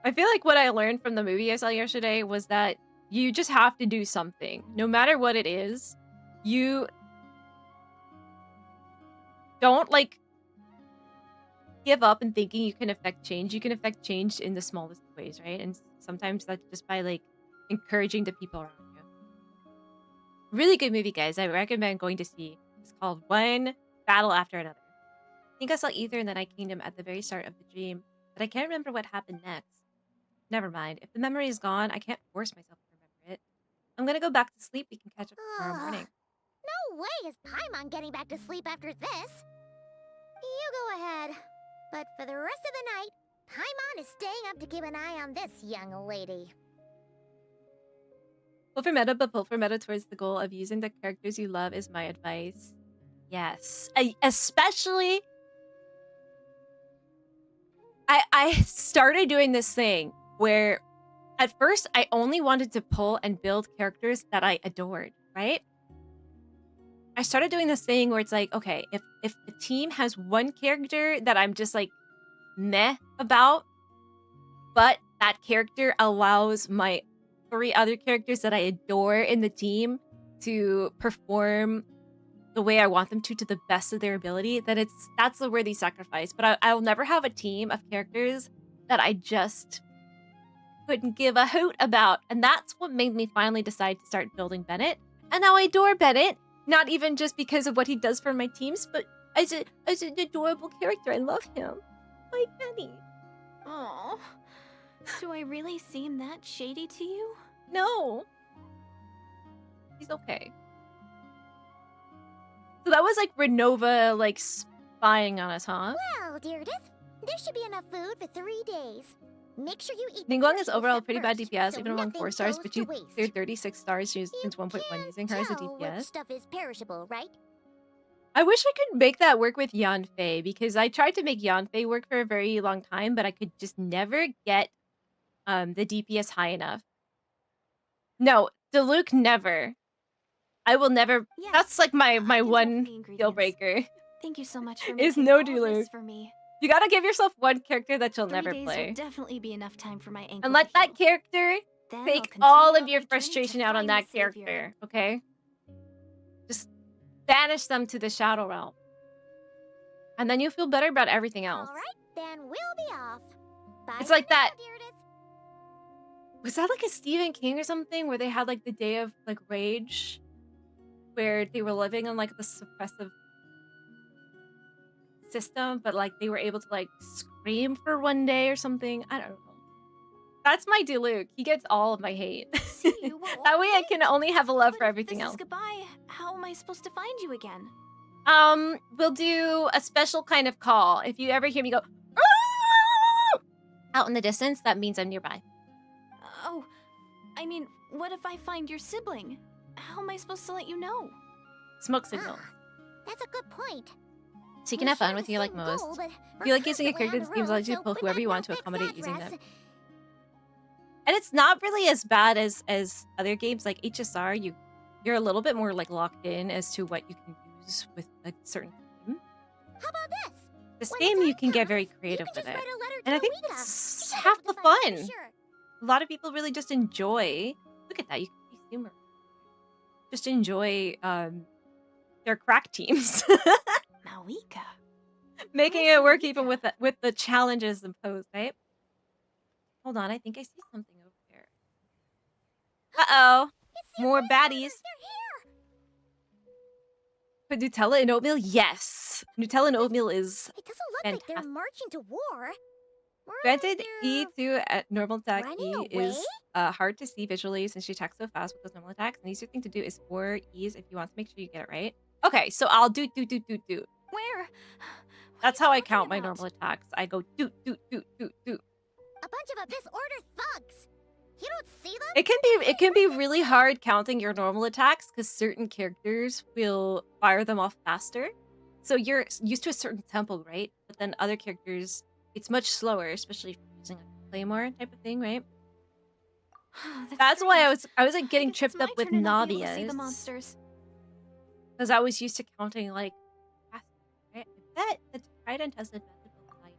[SPEAKER 3] I feel like what I learned from the movie I saw yesterday was that you just have to do something. No matter what it is, you don't, like, give up in thinking you can affect change. You can affect change in the smallest ways, right? And sometimes that's just by, like, encouraging the people around you. Really good movie, guys. I recommend going to see. It's called One Battle After Another. I think I saw Ether in the Night Kingdom at the very start of the dream, but I can't remember what happened next. Never mind. If the memory is gone, I can't force myself to remember it. I'm gonna go back to sleep. We can catch up tomorrow morning.
[SPEAKER 14] No way is Paimon getting back to sleep after this. You go ahead. But for the rest of the night, Paimon is staying up to keep an eye on this young lady.
[SPEAKER 3] Pull for meta, but pull for meta towards the goal of using the characters you love is my advice. Yes. Especially... I started doing this thing where at first I only wanted to pull and build characters that I adored, right? I started doing this thing where it's like, okay, if the team has one character that I'm just like meh about, but that character allows my 3 other characters that I adore in the team to perform the way I want them to the best of their ability, then that's a worthy sacrifice. But I'll never have a team of characters that I just couldn't give a hoot about. And that's what made me finally decide to start building Bennett. And now I adore Bennett, not even just because of what he does for my teams, but as an adorable character. I love him. My Benny.
[SPEAKER 1] Oh, do I really seem that shady to you?
[SPEAKER 3] No. He's okay. So that was like Renova, like, spying on us, huh?
[SPEAKER 14] Well, Deirdith, there should be enough food for 3 days. Make sure you eat.
[SPEAKER 3] Ningguang is overall pretty bad DPS, even among 4 stars, but you cleared 36 stars since 1.1 using her as a DPS.
[SPEAKER 14] Stuff is perishable, right?
[SPEAKER 3] I wish I could make that work with Yanfei, because I tried to make Yanfei work for a very long time, but I could just never get the DPS high enough. No, Diluc never. I will never.
[SPEAKER 1] Yes,
[SPEAKER 3] that's like my one deal breaker.
[SPEAKER 1] Thank you so much for
[SPEAKER 3] Is
[SPEAKER 1] making
[SPEAKER 3] no
[SPEAKER 1] all
[SPEAKER 3] Diluc.
[SPEAKER 1] this for me.
[SPEAKER 3] You gotta give yourself one character that you'll
[SPEAKER 1] 3
[SPEAKER 3] never
[SPEAKER 1] days
[SPEAKER 3] play.
[SPEAKER 1] will definitely be enough time for my ankle.
[SPEAKER 3] And let that character
[SPEAKER 1] Then
[SPEAKER 3] take
[SPEAKER 1] I'll
[SPEAKER 3] all
[SPEAKER 1] continue
[SPEAKER 3] of your
[SPEAKER 1] on my journey to
[SPEAKER 3] frustration out on
[SPEAKER 1] find the
[SPEAKER 3] that
[SPEAKER 1] savior.
[SPEAKER 3] character, okay? Just banish them to the Shadow Realm. And then you'll feel better about everything else.
[SPEAKER 14] All right, then we'll be off. Bye
[SPEAKER 3] It's
[SPEAKER 14] for
[SPEAKER 3] like
[SPEAKER 14] now,
[SPEAKER 3] that.
[SPEAKER 14] Deirdith.
[SPEAKER 3] Was that like a Stephen King or something where they had like the day of like rage? Where they were living on like the suppressive system, but like they were able to like scream for one day or something. I don't know. That's my Diluc. He gets all of my hate. That way I can only have a love for everything
[SPEAKER 1] This
[SPEAKER 3] else.
[SPEAKER 1] is goodbye. How am I supposed to find you again?
[SPEAKER 3] We'll do a special kind of call. If you ever hear me go "Arr!" out in the distance, that means I'm nearby.
[SPEAKER 1] Oh, I mean, what if I find your sibling? How am I supposed to let you know?
[SPEAKER 3] Smoke signal.
[SPEAKER 14] That's a good point.
[SPEAKER 3] So you can have fun with you like most. If you like using a character, this game allows you to pull whoever you want to accommodate using them. And it's not really as bad as other games like HSR. You're a little bit more like locked in as to what you can use with a certain team.
[SPEAKER 14] How about this?
[SPEAKER 3] This
[SPEAKER 14] When
[SPEAKER 3] game
[SPEAKER 14] the
[SPEAKER 3] you can
[SPEAKER 14] time
[SPEAKER 3] get very
[SPEAKER 14] comes,
[SPEAKER 3] creative
[SPEAKER 14] you can
[SPEAKER 3] with
[SPEAKER 14] just
[SPEAKER 3] it.
[SPEAKER 14] write a letter
[SPEAKER 3] And
[SPEAKER 14] to
[SPEAKER 3] I think
[SPEAKER 14] Awika.
[SPEAKER 3] that's
[SPEAKER 14] She'll be
[SPEAKER 3] half
[SPEAKER 14] able
[SPEAKER 3] the
[SPEAKER 14] to find it,
[SPEAKER 3] fun.
[SPEAKER 14] for sure.
[SPEAKER 3] A lot of people really just enjoy. Look at that, you can be humor. Just enjoy their crack teams.
[SPEAKER 1] Awika.
[SPEAKER 3] Making it work even with the challenges imposed, right? Hold on, I think I see something over there. Uh-oh. More baddies. But Nutella and oatmeal? Yes. Nutella and oatmeal is
[SPEAKER 14] It doesn't look
[SPEAKER 3] fantastic.
[SPEAKER 14] like they're marching to war.
[SPEAKER 3] Granted, E2 at normal attack
[SPEAKER 14] running
[SPEAKER 3] E is
[SPEAKER 14] away?
[SPEAKER 3] hard to see visually since she attacks so fast with those normal attacks. An easier thing to do is 4 E's if you want to make sure you get it right. Okay, so I'll do.
[SPEAKER 1] Where?
[SPEAKER 3] That's how I count my normal attacks. I go do.
[SPEAKER 14] A bunch of disordered thugs. You don't see them?
[SPEAKER 3] It can be really hard counting your normal attacks because certain characters will fire them off faster. So you're used to a certain tempo, right? But then other characters, it's much slower, especially if you're using a claymore type of thing, right? That's why I was like getting tripped up with Navias. Because I was used to counting like fast, right? I bet the Trident has an advantage over light.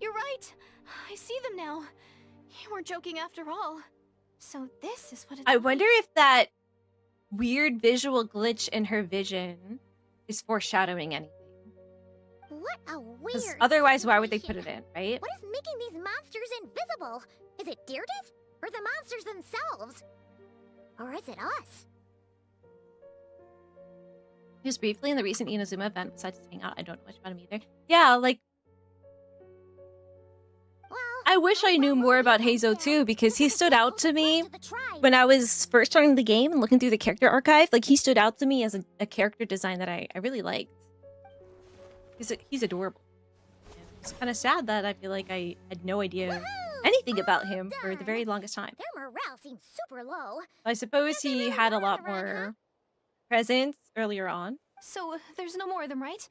[SPEAKER 16] You're right. I see them now. You weren't joking after all. So this is what it's
[SPEAKER 3] I
[SPEAKER 16] like.
[SPEAKER 3] wonder if that weird visual glitch in her vision is foreshadowing anything.
[SPEAKER 14] What a
[SPEAKER 3] 'Cause
[SPEAKER 14] weird
[SPEAKER 3] otherwise, why would they put
[SPEAKER 14] situation.
[SPEAKER 3] it in, right?
[SPEAKER 14] What is making these monsters invisible? Is it Deerdiff? Or the monsters themselves? Or is it us?
[SPEAKER 3] Just briefly in the recent Inazuma event, besides hang out, I don't know much about him either. Yeah, like I wish I knew more about Heizo too, because he stood out to me when I was first starting the game and looking through the character archive. Like, he stood out to me as a character design that I really liked. He's adorable. And it's kind of sad that I feel like I had no idea anything about him for the very longest time.
[SPEAKER 14] Their morale seems super low.
[SPEAKER 3] I suppose he had a lot more presence earlier on.
[SPEAKER 16] So there's no more of them, right?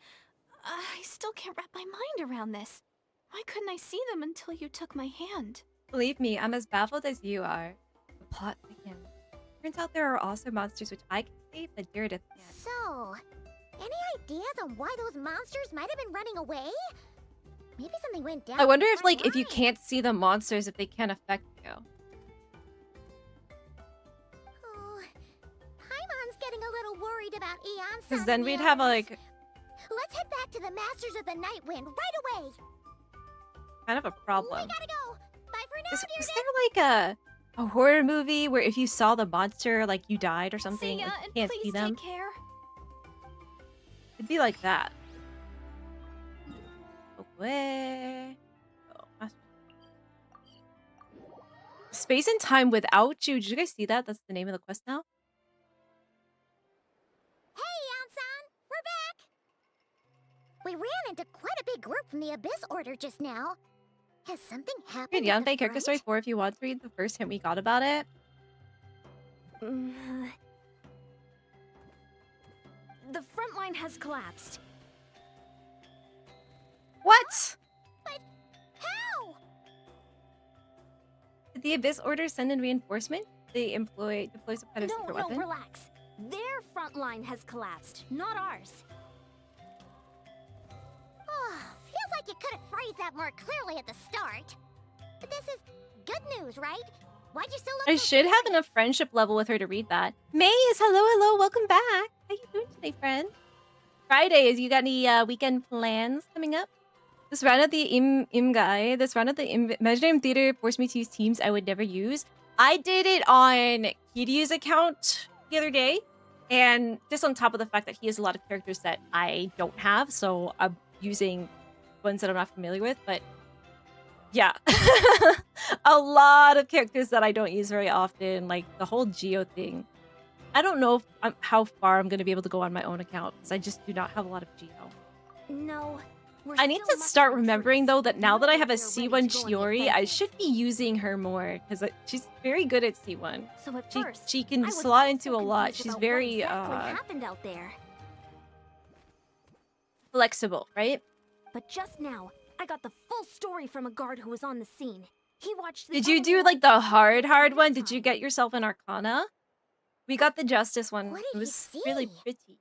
[SPEAKER 16] I still can't wrap my mind around this. Why couldn't I see them until you took my hand?
[SPEAKER 3] Believe me, I'm as baffled as you are. The plot thickens. Turns out there are also monsters which I can see, but Deerdiff can't.
[SPEAKER 14] So, any ideas on why those monsters might have been running away? Maybe something went down.
[SPEAKER 3] I wonder
[SPEAKER 14] the
[SPEAKER 3] if,
[SPEAKER 14] front
[SPEAKER 3] like, if you
[SPEAKER 14] line.
[SPEAKER 3] can't see the monsters, if they can affect you.
[SPEAKER 14] Oh, Paimon's getting a little worried about Eon's
[SPEAKER 3] Because then we'd have, like,
[SPEAKER 14] Let's head back to the Masters of the Night Wind right away.
[SPEAKER 3] kind of a problem.
[SPEAKER 14] We gotta go. Bye for now,
[SPEAKER 3] Is
[SPEAKER 14] Deerdiff.
[SPEAKER 3] there, like, a horror movie where if you saw the monster, like, you died or something,
[SPEAKER 16] See ya,
[SPEAKER 3] like, you
[SPEAKER 16] and
[SPEAKER 3] can't
[SPEAKER 16] please
[SPEAKER 3] see them?
[SPEAKER 16] take care.
[SPEAKER 3] It'd be like that. Away. Oh, Space and Time Without You. Did you guys see that? That's the name of the quest now?
[SPEAKER 14] Hey, Eon-san, we're back. We ran into quite a big group from the Abyss Order just now. Has something happened?
[SPEAKER 3] Read
[SPEAKER 14] at the
[SPEAKER 3] Yonfei Character Story
[SPEAKER 14] front?
[SPEAKER 3] 4 if you want to read the first hint we got about it.
[SPEAKER 1] The front line has collapsed.
[SPEAKER 3] What?
[SPEAKER 14] But how?
[SPEAKER 3] Did the Abyss Order send in reinforcement? They deploy some kind of secret
[SPEAKER 1] No,
[SPEAKER 3] weapon?
[SPEAKER 1] relax. Their front line has collapsed, not ours.
[SPEAKER 14] Oh, feels like you could have phrased that more clearly at the start. But this is good news, right? Why'd you still look
[SPEAKER 3] I
[SPEAKER 14] so
[SPEAKER 3] should have enough friendship level with her to read that. Maze, hello, welcome back. How you doing today, friend? Fridays, you got any weekend plans coming up? This round at the Imgai, this round at the Imaginarium Theater forced me to use teams I would never use. I did it on Kiryu's account the other day, and just on top of the fact that he has a lot of characters that I don't have, so I'm using ones that I'm not familiar with, but yeah. A lot of characters that I don't use very often, like the whole Geo thing. I don't know how far I'm going to be able to go on my own account, because I just do not have a lot of Geo.
[SPEAKER 1] No.
[SPEAKER 3] I need to start remembering, though, that now that I have a C1 Shiori, I should be using her more, because she's very good at C1.
[SPEAKER 1] So at first,
[SPEAKER 3] She
[SPEAKER 1] I
[SPEAKER 3] can
[SPEAKER 1] was
[SPEAKER 3] slot
[SPEAKER 1] also
[SPEAKER 3] into a lot.
[SPEAKER 1] confused
[SPEAKER 3] She's
[SPEAKER 1] about
[SPEAKER 3] very
[SPEAKER 1] what exactly happened out there.
[SPEAKER 3] flexible, right?
[SPEAKER 1] But just now, I got the full story from a guard who was on the scene. He watched the
[SPEAKER 3] Did you do, like, the hard one? Did you get yourself an Arcana? We got the Justice one.
[SPEAKER 14] What
[SPEAKER 3] It
[SPEAKER 14] did
[SPEAKER 3] was
[SPEAKER 14] he
[SPEAKER 3] really
[SPEAKER 14] see?
[SPEAKER 3] pretty.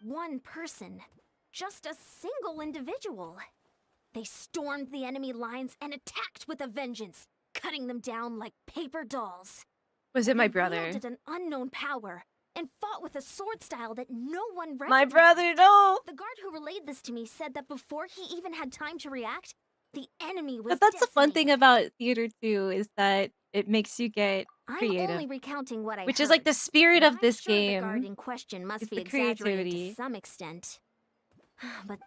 [SPEAKER 1] one person. Just a single individual. They stormed the enemy lines and attacked with a vengeance, cutting them down like paper dolls.
[SPEAKER 3] Was it my
[SPEAKER 1] They
[SPEAKER 3] brother?
[SPEAKER 1] wielded an unknown power and fought with a sword style that no one recognized.
[SPEAKER 3] My brother, no!
[SPEAKER 1] The guard who relayed this to me said that before he even had time to react, the enemy was
[SPEAKER 3] But that's the fun thing
[SPEAKER 1] decimated.
[SPEAKER 3] about theater, too, is that it makes you get
[SPEAKER 1] I'm
[SPEAKER 3] creative.
[SPEAKER 1] only recounting what I
[SPEAKER 3] Which
[SPEAKER 1] heard,
[SPEAKER 3] is like the spirit
[SPEAKER 1] but
[SPEAKER 3] of this
[SPEAKER 1] I'm sure the guard
[SPEAKER 3] game.
[SPEAKER 1] in question must
[SPEAKER 3] is
[SPEAKER 1] be
[SPEAKER 3] the
[SPEAKER 1] exaggerated
[SPEAKER 3] creativity.
[SPEAKER 1] to some extent.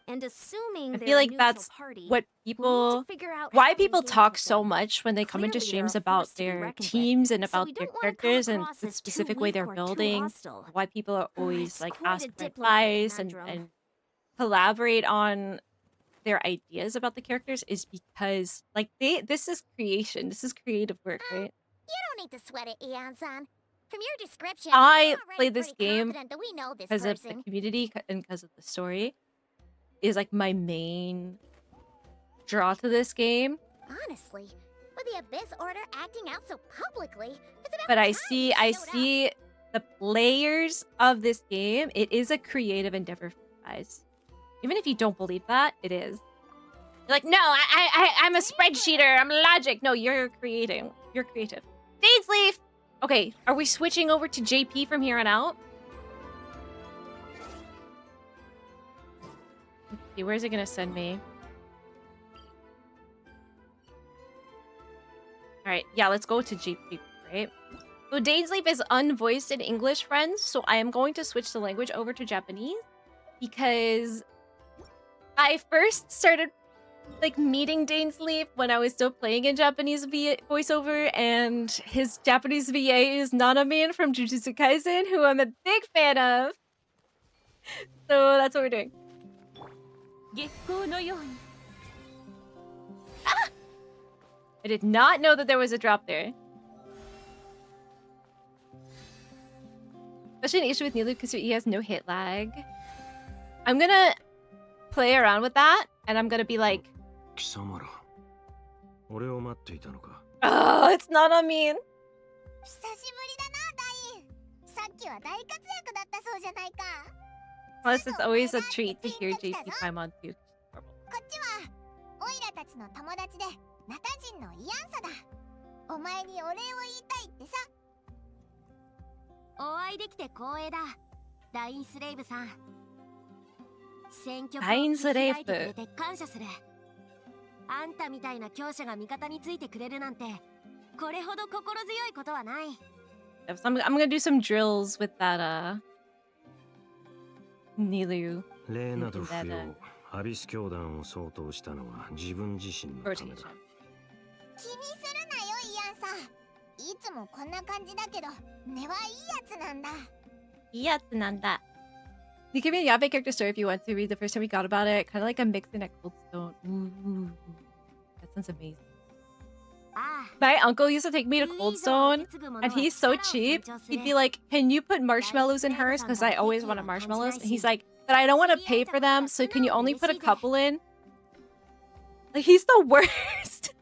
[SPEAKER 1] And assuming
[SPEAKER 3] I
[SPEAKER 1] they're
[SPEAKER 3] feel
[SPEAKER 1] a
[SPEAKER 3] like
[SPEAKER 1] neutral
[SPEAKER 3] that's
[SPEAKER 1] party,
[SPEAKER 3] what
[SPEAKER 1] we'll need
[SPEAKER 3] people...
[SPEAKER 1] to figure out
[SPEAKER 3] Why
[SPEAKER 1] how to
[SPEAKER 3] people
[SPEAKER 1] engage
[SPEAKER 3] talk
[SPEAKER 1] with
[SPEAKER 3] so
[SPEAKER 1] them.
[SPEAKER 3] much when they come into
[SPEAKER 1] Clearly, they're
[SPEAKER 3] streams
[SPEAKER 1] a
[SPEAKER 3] about
[SPEAKER 1] force to be
[SPEAKER 3] their
[SPEAKER 1] reckoned with,
[SPEAKER 3] teams and
[SPEAKER 1] so
[SPEAKER 3] about
[SPEAKER 1] we
[SPEAKER 3] their
[SPEAKER 1] don't wanna come
[SPEAKER 3] characters and
[SPEAKER 1] across
[SPEAKER 3] the
[SPEAKER 1] as too
[SPEAKER 3] specific way
[SPEAKER 1] weak
[SPEAKER 3] they're
[SPEAKER 1] or too
[SPEAKER 3] building.
[SPEAKER 1] hostile.
[SPEAKER 3] Why people are always
[SPEAKER 1] It's
[SPEAKER 3] like
[SPEAKER 1] quite a
[SPEAKER 3] ask for
[SPEAKER 1] diplomatic
[SPEAKER 3] advice and
[SPEAKER 1] conundrum.
[SPEAKER 3] collaborate on their ideas about the characters is because like this is creation. This is creative work, right?
[SPEAKER 14] You don't need to sweat it, Eon-san. From your description,
[SPEAKER 3] I
[SPEAKER 14] I'm already
[SPEAKER 3] played this
[SPEAKER 14] pretty
[SPEAKER 3] game
[SPEAKER 14] confident that we know this
[SPEAKER 3] because of
[SPEAKER 14] person.
[SPEAKER 3] the community and because of the story. Is like my main draw to this game.
[SPEAKER 14] Honestly, with the Abyss Order acting out so publicly, it's about
[SPEAKER 3] But I
[SPEAKER 14] time
[SPEAKER 3] see
[SPEAKER 14] you showed up.
[SPEAKER 3] see the players of this game. It is a creative endeavor for you guys. Even if you don't believe that, it is. You're like, no, I'm a spreadsheeter. I'm logic. No, you're creating. You're creative. Dainsleif! Okay, are we switching over to JP from here on out? Okay, where's it gonna send me? Alright, yeah, let's go to JP, right? So Dainsleif is unvoiced in English, friends, so I am going to switch the language over to Japanese because I first started like meeting Dainsleif when I was still playing in Japanese voiceover, and his Japanese VA is Nanamin from Jujutsu Kaisen, who I'm a big fan of. So that's what we're doing. Ah! I did not know that there was a drop there. Especially an issue with Nilu because he has no hit lag. I'm gonna play around with that, and I'm gonna be like, oh, it's not on me. Plus, it's always a treat to hear JP Paimon too. Dainsleif.
[SPEAKER 17] あんたみたいな強者が味方についてくれるなんてこれほど心強いことはない。
[SPEAKER 3] I'm gonna do some drills with that Nilu.
[SPEAKER 18] 例など不要。アビス教団を相当したのは自分自身のためだ。
[SPEAKER 14] 気にするなよ、イアンさん。いつもこんな感じだけど、根はいいやつなんだ。
[SPEAKER 3] いいやつなんだ. You give me the Yabe character story if you want to read the first time we got about it. Kind of like a mix in a Cold Stone. Ooh, that sounds amazing. My uncle used to take me to Cold Stone, and he's so cheap. He'd be like, can you put marshmallows in hers? Because I always wanted marshmallows. And he's like, but I don't want to pay for them, so can you only put a couple in? Like, he's the worst.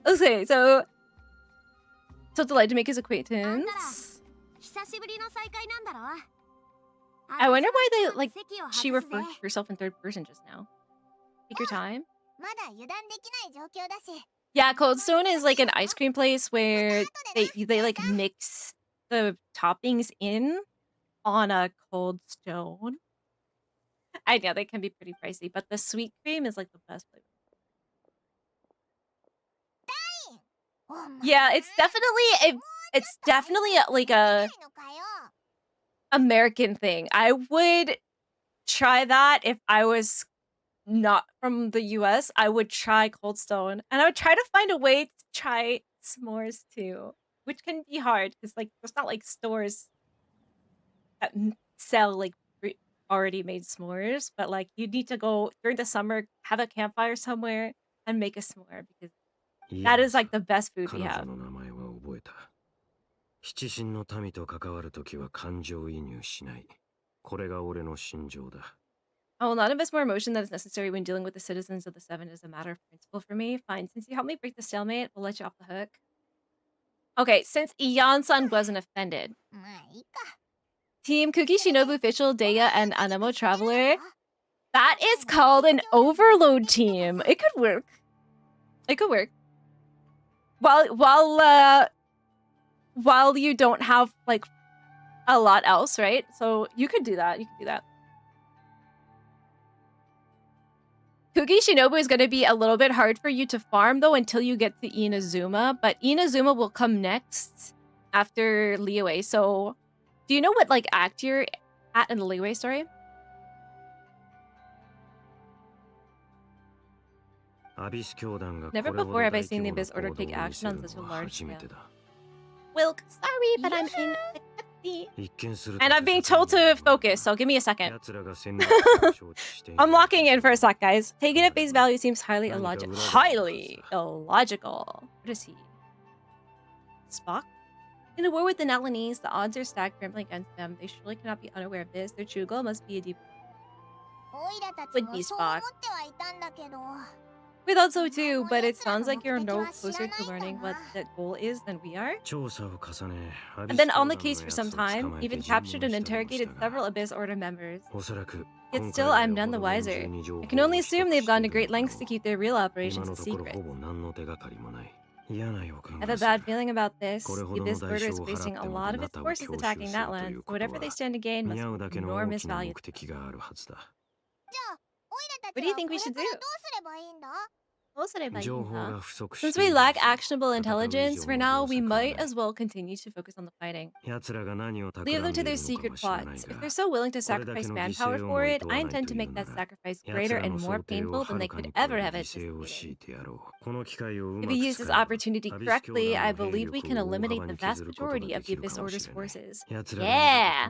[SPEAKER 3] Okay, so delighted to make his acquaintance. I wonder why they, like, she referred to herself in third person just now. Take your time. Yeah, Cold Stone is like an ice cream place where they like mix the toppings in on a cold stone. I know they can be pretty pricey, but the sweet cream is like the best flavor. Yeah, it's definitely like a American thing. I would try that if I was not from the US. I would try Cold Stone, and I would try to find a way to try s'mores too, which can be hard because like there's not like stores that sell like already made s'mores, but like you need to go during the summer, have a campfire somewhere, and make a s'more because that is like the best food we have.
[SPEAKER 18] 七神の民と関わるときは感情移入しない。これが俺の心情だ。
[SPEAKER 3] I will not invest more emotion than is necessary when dealing with the citizens of the Seven as a matter of principle for me. Fine, since you helped me break the stalemate, we'll let you off the hook. Okay, since Ian-san wasn't offended. Team Kuki Shinobu official, Daya, and Anemo Traveler. That is called an overload team. It could work. It could work. While you don't have like a lot else, right? So you could do that. You could do that. Kuki Shinobu is going to be a little bit hard for you to farm though until you get to Inazuma, but Inazuma will come next after Liyue. So do you know what like act you're at in the Liyue story? Never before have I seen the Abyss Order take action on such a large scale. Wilk, sorry, but I'm in the cutscene. And I'm being told to focus, so give me a second. I'm locking in for a sec, guys. Taking at face value seems highly illogical. Highly illogical. What is he? Spock? In a war with the Nalanese, the odds are stacked grimly against them. They surely cannot be unaware of this. Their true goal must be a deep... Would be Spock. We thought so too, but it sounds like you're no closer to learning what that goal is than we are. And then on the case for some time, even captured and interrogated several Abyss Order members. Yet still, I'm none the wiser. I can only assume they've gone to great lengths to keep their real operations a secret. I have a bad feeling about this. The Abyss Order is wasting a lot of its forces attacking that land, so whatever they stand to gain must have enormous value. What do you think we should do? Since we lack actionable intelligence, for now we might as well continue to focus on the fighting. Leave them to their secret plots. If they're so willing to sacrifice manpower for it, I intend to make that sacrifice greater and more painful than they could ever have anticipated. If we use this opportunity correctly, I believe we can eliminate the vast majority of the Abyss Order's forces. Yeah!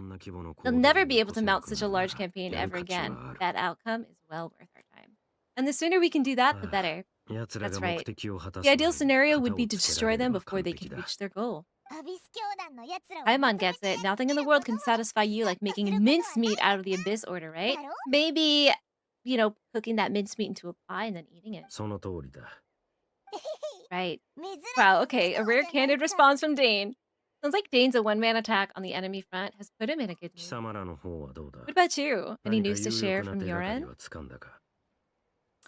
[SPEAKER 3] They'll never be able to mount such a large campaign ever again. That outcome is well worth our time. And the sooner we can do that, the better. That's right. The ideal scenario would be to destroy them before they can reach their goal. Paimon gets it. Nothing in the world can satisfy you like making mincemeat out of the Abyss Order, right? Maybe, you know, cooking that mincemeat into a pie and then eating it. Right. Wow, okay. A rare candid response from Dane. Sounds like Dane's a one-man attack on the enemy front has put him in a good mood. What about you? Any news to share from your end?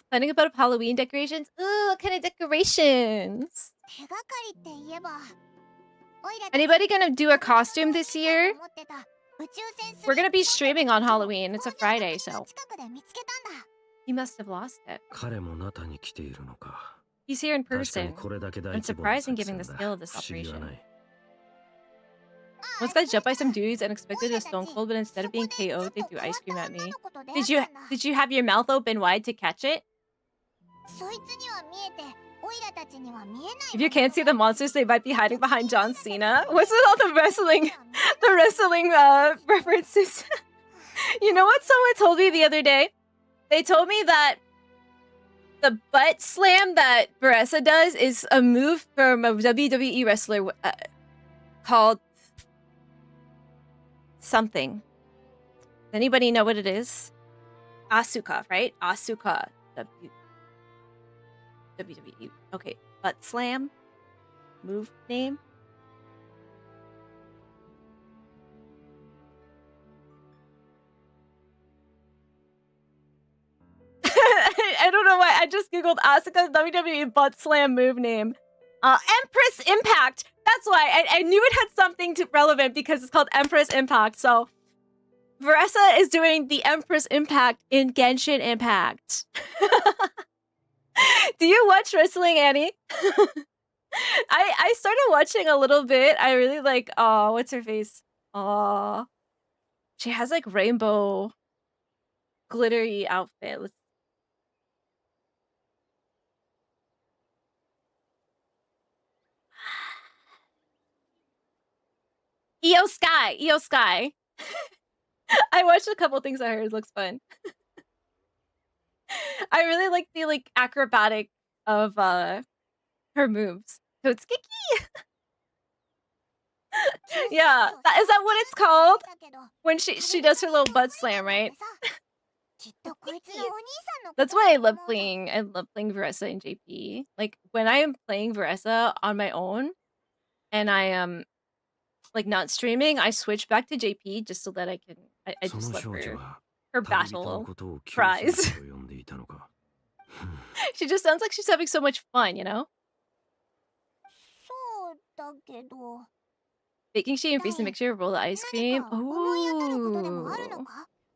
[SPEAKER 3] Finding about Halloween decorations? Ooh, what kind of decorations? Anybody gonna do a costume this year? We're gonna be streaming on Halloween. It's a Friday, so... He must have lost it. He's here in person. It's surprising given the scale of this operation. Once got jumped by some dudes and expected a stone cold, but instead of being KO'd, they threw ice cream at me. Did you have your mouth open wide to catch it? If you can't see the monsters, they might be hiding behind John Cena. What's with all the wrestling references? You know what someone told me the other day? They told me that the butt slam that Baressa does is a move from a WWE wrestler called something. Does anybody know what it is? Asuka, right? Asuka. WWE. Okay, butt slam. Move name. I don't know why. I just googled Asuka's WWE butt slam move name. Empress Impact. That's why I knew it had something relevant because it's called Empress Impact. So Baressa is doing the Empress Impact in Genshin Impact. Do you watch wrestling, Annie? I started watching a little bit. I really like, what's her face? She has like rainbow glittery outfit. Io Sky. I watched a couple things of hers. It looks fun. I really like the acrobatic of her moves. So it's Kiki. Yeah, is that what it's called? When she does her little butt slam, right? That's why I love playing Baressa and JP. Like when I am playing Baressa on my own and I am like not streaming, I switch back to JP just so that I just love her battle cries. She just sounds like she's having so much fun, you know? Baking sheet and freeze the mixture, roll the ice cream. Ooh.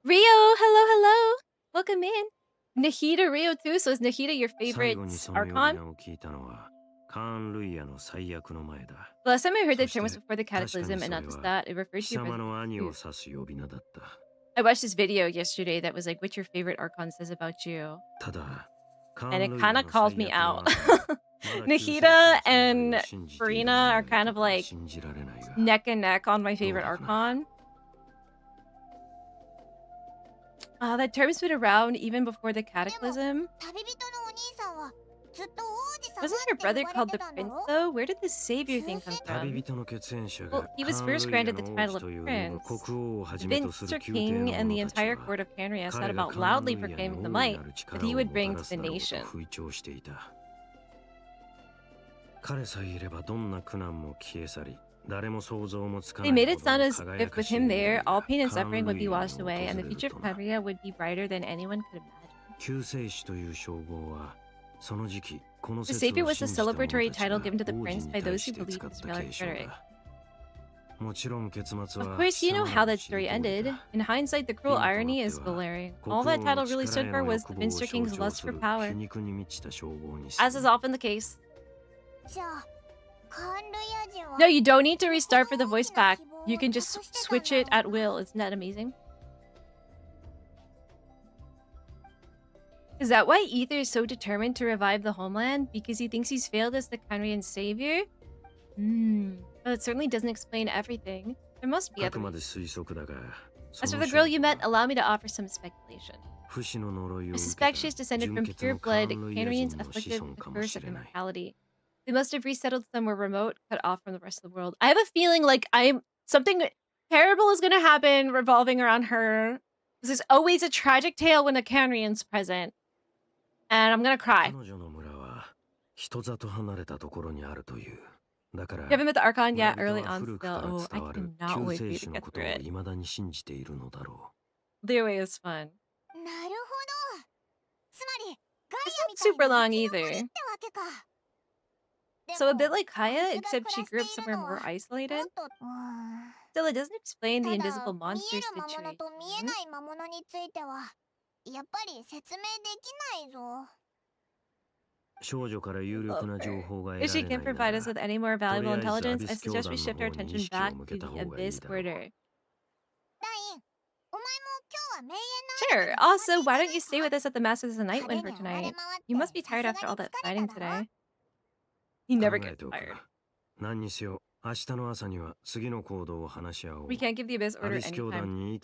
[SPEAKER 3] Rio, hello. Welcome in. Nahida Rio too, so is Nahida your favorite Archon? The last time I heard the term was before the Cataclysm, and not just that, it referred to you. I watched this video yesterday that was like, what your favorite Archon says about you. And it kind of called me out. Nahida and Farina are kind of like neck and neck on my favorite Archon. That term's been around even before the Cataclysm. Wasn't your brother called the Prince, though? Where did the Savior thing come from? Well, he was first granted the title of Prince. Vinster King and the entire court of Canria set about loudly proclaiming the might that he would bring to the nation. They made it sound as if with him there, all pain and suffering would be washed away, and the future of Kaguya would be brighter than anyone could imagine. The Savior was the celebratory title given to the prince by those who believed this rhetoric. Of course, you know how that story ended. In hindsight, the cruel irony is glaring. All that title really stood for was the Minster King's lust for power. As is often the case. No, you don't need to restart for the voice pack. You can just switch it at will. Isn't that amazing? Is that why Ether is so determined to revive the homeland? Because he thinks he's failed as the Kanrian savior? Well, it certainly doesn't explain everything. There must be other reasons. As for the girl you met, allow me to offer some speculation. I suspect she's descended from pure-blood Kanrians afflicted with the curse of immortality. They must have resettled somewhere remote, cut off from the rest of the world. I have a feeling like something terrible is gonna happen revolving around her. There's always a tragic tale when a Kanrian's present. And I'm gonna cry. You haven't met the Archon yet, early on still. Oh, I cannot wait for you to get through it. The way is fun. It's not super long either. So a bit like Kaya, except she grew up somewhere more isolated. Still, it doesn't explain the invisible monster situation. If she can provide us with any more valuable intelligence, I suggest we shift our attention back to the Abyss Order. Sure. Also, why don't you stay with us at the Masters of the Night Wind for tonight? You must be tired after all that fighting today. He never gets tired. We can't give the Abyss Order any time.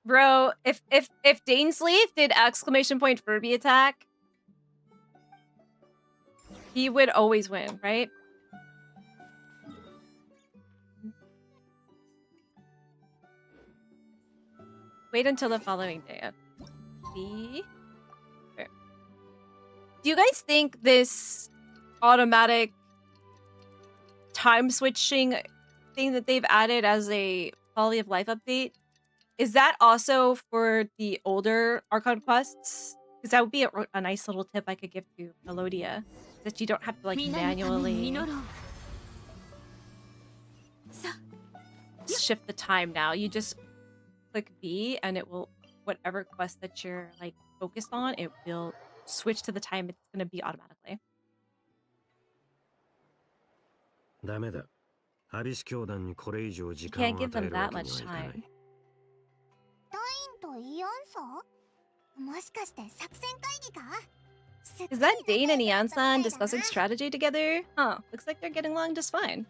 [SPEAKER 3] Bro, if Dainsleif did exclamation point Furby attack, he would always win, right? Wait until the following day. See? Do you guys think this automatic time switching thing that they've added as a quality of life update, is that also for the older Archon quests? Because that would be a nice little tip I could give to Melodia, that you don't have to like manually shift the time now. You just click B and it will, whatever quest that you're like focused on, it will switch to the time it's going to be automatically. You can't give them that much time. Is that Dane and Ian-san discussing strategy together? Huh, looks like they're getting along just fine.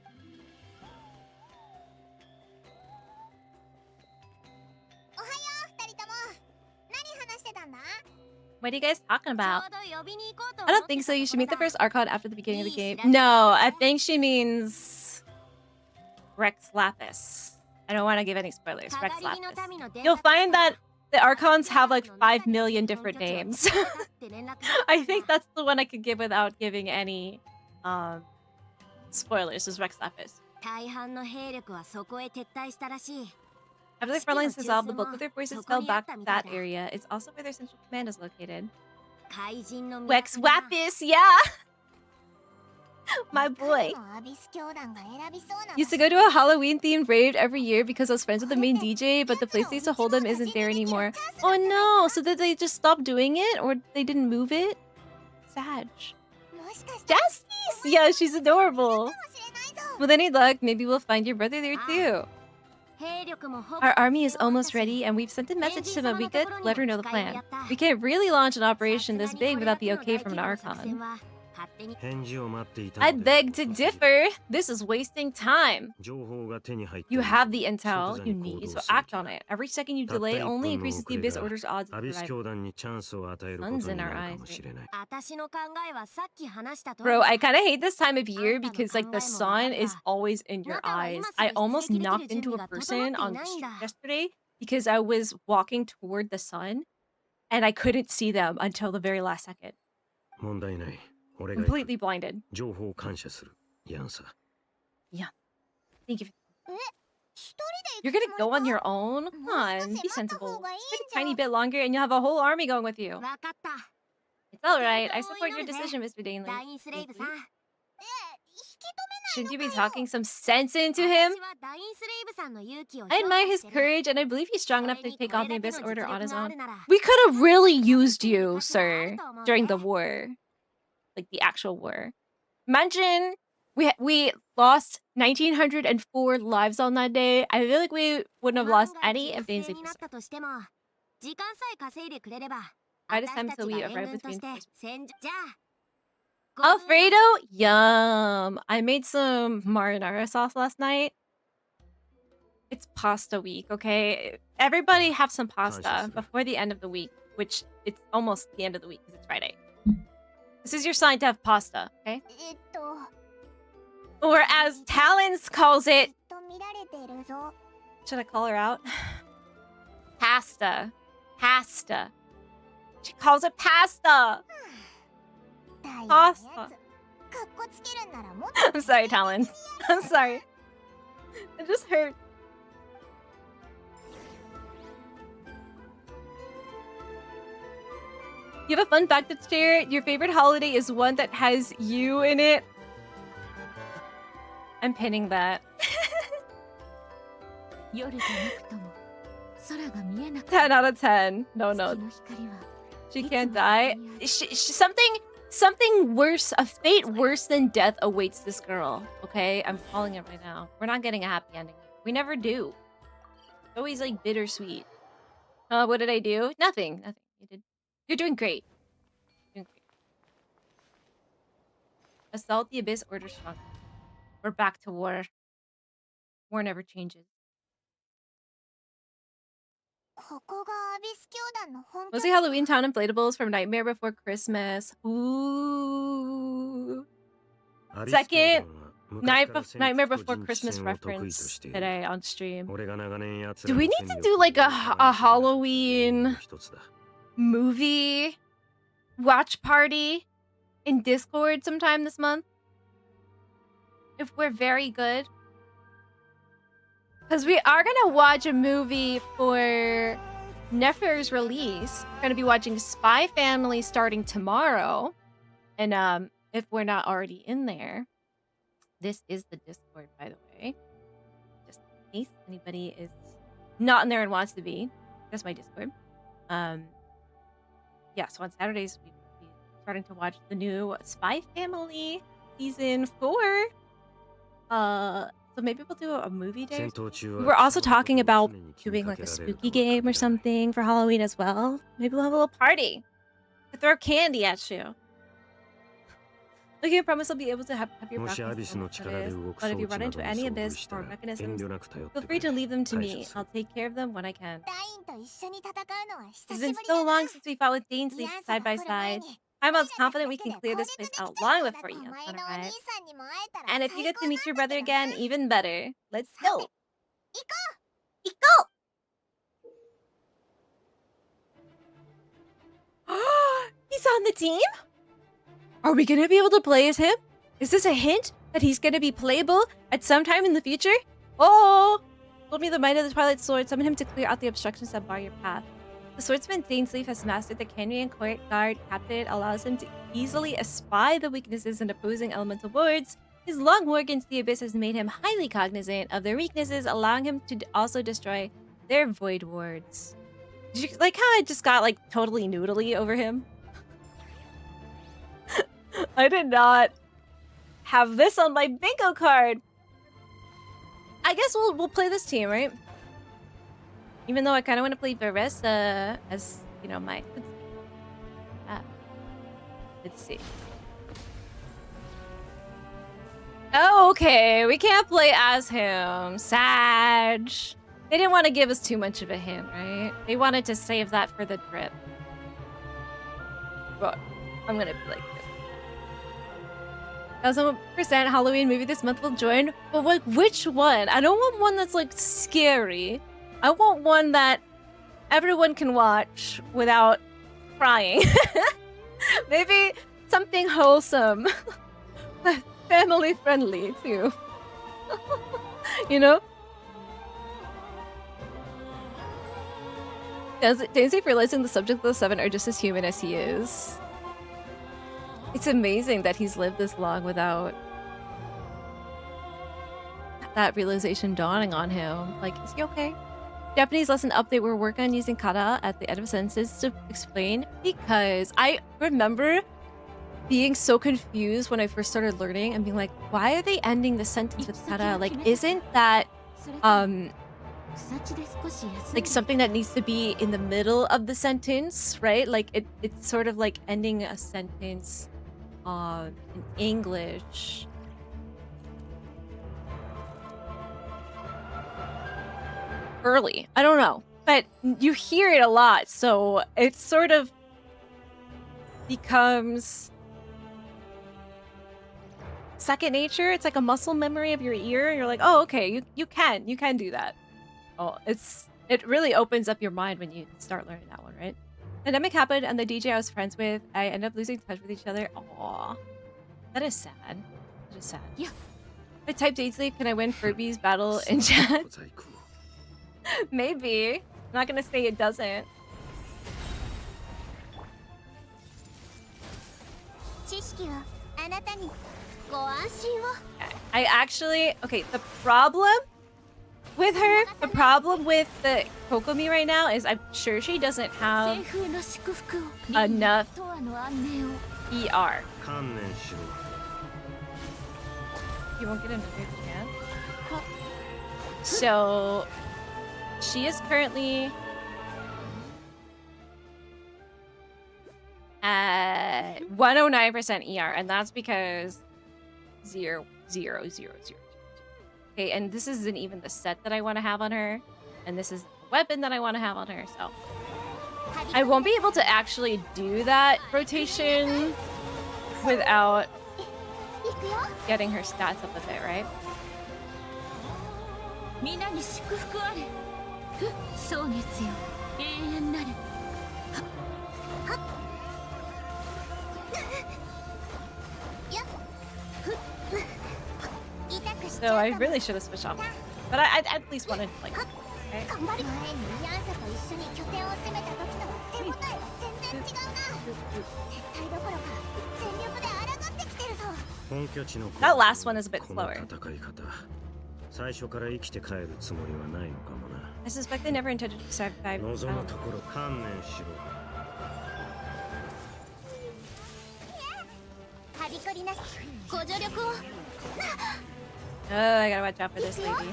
[SPEAKER 3] What are you guys talking about? I don't think so. You should meet the first Archon after the beginning of the game. No, I think she means Rex Lapis. I don't want to give any spoilers. Rex Lapis. You'll find that the Archons have like 5 million different names. I think that's the one I could give without giving any spoilers, is Rex Lapis. After the front lines dissolved, the bulk of their forces fell back to that area. It's also where their central command is located. Rex Lapis, yeah! My boy. Used to go to a Halloween-themed rave every year because I was friends with the main DJ, but the place they used to hold them isn't there anymore. Oh no! So did they just stop doing it? Or they didn't move it? Sag. Justice! Yeah, she's adorable. With any luck, maybe we'll find your brother there too. Our army is almost ready, and we've sent a message to Marika to let her know the plan. We can't really launch an operation this big without the okay from an Archon. I beg to differ. This is wasting time. You have the intel you need, so act on it. Every second you delay only increases the Abyss Order's odds of surviving. Sun's in our eyes. Bro, I kind of hate this time of year because like the sun is always in your eyes. I almost knocked into a person on the street yesterday because I was walking toward the sun and I couldn't see them until the very last second. Completely blinded.
[SPEAKER 18] ヤンさ。
[SPEAKER 3] Yeah. Thank you. You're gonna go on your own? Come on, be sensible. Take a tiny bit longer and you'll have a whole army going with you. It's alright. I support your decision, Mr. Dainsleif. Shouldn't you be talking some sense into him? I admire his courage, and I believe he's strong enough to take on the Abyss Order on his own. We could have really used you, sir, during the war. Like, the actual war. Imagine we lost 1,904 lives on that day. I feel like we wouldn't have lost any if Dainsleif was there. By this time until we arrive with reinforcements. Alfredo? Yum. I made some marinara sauce last night. It's pasta week, okay? Everybody have some pasta before the end of the week, which it's almost the end of the week because it's Friday. This is your sign to have pasta, okay? Or as Talons calls it... Should I call her out? Pasta. Pasta. She calls it pasta. Pasta. I'm sorry, Talon. I'm sorry. It just hurt. You have a fun fact to share? Your favorite holiday is one that has you in it. I'm pinning that. 10 out of 10. No. She can't die. Something worse, a fate worse than death awaits this girl. Okay, I'm calling it right now. We're not getting a happy ending. We never do. It's always like bittersweet. What did I do? Nothing. You did. You're doing great. Assault the Abyss Order strong. We're back to war. War never changes. Mostly Halloween Town inflatables from Nightmare Before Christmas. Ooh. Second Nightmare Before Christmas reference today on stream. Do we need to do like a Halloween movie watch party in Discord sometime this month? If we're very good. Because we are going to watch a movie for Nefer's release. We're going to be watching Spy Family starting tomorrow. And if we're not already in there, this is the Discord, by the way. Just in case anybody is not in there and wants to be. That's my Discord. Yeah, so on Saturdays, we'll be starting to watch the new Spy Family Season 4. So maybe we'll do a movie day. We're also talking about doing like a spooky game or something for Halloween as well. Maybe we'll have a little party. We'll throw candy at you. Okay, I promise I'll be able to have your preference. But if you run into any abyss or mechanisms, feel free to leave them to me. I'll take care of them when I can. It's been so long since we fought with Dainsleif side by side. I'm most confident we can clear this place out long before you arrive. And if you get to meet your brother again, even better. Let's go! Iko! He's on the team? Are we gonna be able to play as him? Is this a hint that he's gonna be playable at some time in the future? Oh! Told me the might of the Twilight Sword. Summon him to clear out the obstructions that bar your path. The swordsman Dainsleif has mastered the Canyon Court Guard Captain. Allows him to easily espy the weaknesses in opposing elemental wards. His long war against the Abyss has made him highly cognizant of their weaknesses, allowing him to also destroy their void wards. Did you like how I just got like totally noodly over him? I did not have this on my bingo card. I guess we'll play this team, right? Even though I kind of want to play Veressa as, you know, my... Let's see. Oh, okay. We can't play as him. Sag. They didn't want to give us too much of a hint, right? They wanted to save that for the trip. But I'm going to be like this. 1,000% Halloween movie this month will join. But like, which one? I don't want one that's like scary. I want one that everyone can watch without crying. Maybe something wholesome. family friendly too. You know? Dainsleif realizing the subject of the seven are just as human as he is. It's amazing that he's lived this long without that realization dawning on him. Like, is he okay? Japanese lesson update, we're working on using kata at the end of sentences to explain, because I remember being so confused when I first started learning and being like, why are they ending the sentence with kata? Like, isn't that like something that needs to be in the middle of the sentence, right? Like it's sort of like ending a sentence in English. Early. I don't know. But you hear it a lot, so it sort of becomes second nature. It's like a muscle memory of your ear. You're like, oh, okay, you can do that. Oh, it really opens up your mind when you start learning that one, right? Pandemic happened, and the DJ I was friends with, I ended up losing touch with each other. Aww. That is sad. That is sad. Yeah. If I type Dainsleif, can I win Furby's battle in chat? Maybe. I'm not gonna say it doesn't. I actually... Okay, the problem with her, the problem with the Kokomi right now is I'm sure she doesn't have enough ER. You won't get another chance. So she is currently at 109% ER, and that's because 0, 0, 0, 0. Okay, and this isn't even the set that I want to have on her, and this is the weapon that I want to have on her, so I won't be able to actually do that rotation without getting her stats up a bit, right? So I really should have switched off, but I at least wanted to like. Okay. That last one is a bit slower. I suspect they never intended to survive. Oh, I gotta watch out for this lady.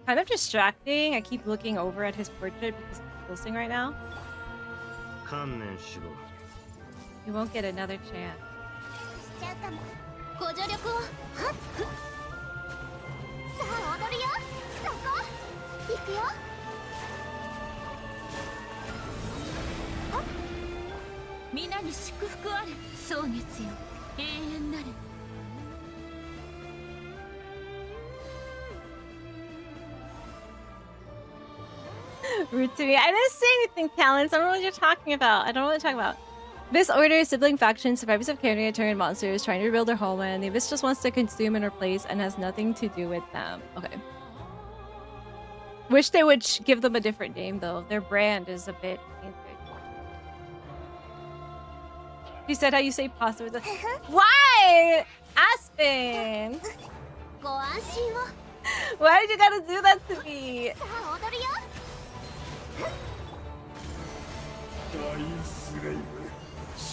[SPEAKER 3] Kind of distracting. I keep looking over at his portrait because he's pulsing right now. You won't get another chance. Rude to me. I didn't say anything, Talents. I don't know what you're talking about. I don't know what you're talking about. Abyss Order, sibling faction, survivors of Canada turned monsters, trying to rebuild their homeland. The Abyss just wants to consume and replace and has nothing to do with them. Okay. Wish they would give them a different name, though. Their brand is a bit... You said how you say pasta with a... Why? Aspen! Why did you gotta do that to me?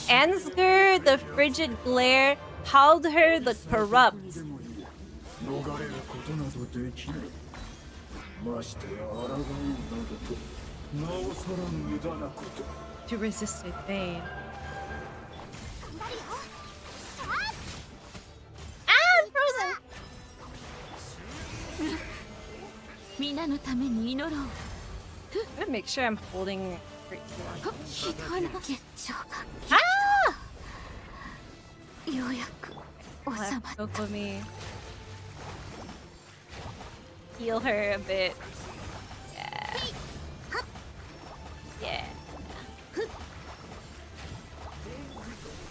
[SPEAKER 3] Ansgar, the frigid glare, Haldher, the corrupt. to resist its pain. Ah, I'm frozen!
[SPEAKER 15] 皆のために祈ろう。
[SPEAKER 3] I'm gonna make sure I'm holding great sword.
[SPEAKER 15] ひどいな結晶が。
[SPEAKER 3] Ah!
[SPEAKER 15] ようやく収まった。
[SPEAKER 3] Let me heal her a bit. Yeah. Yeah.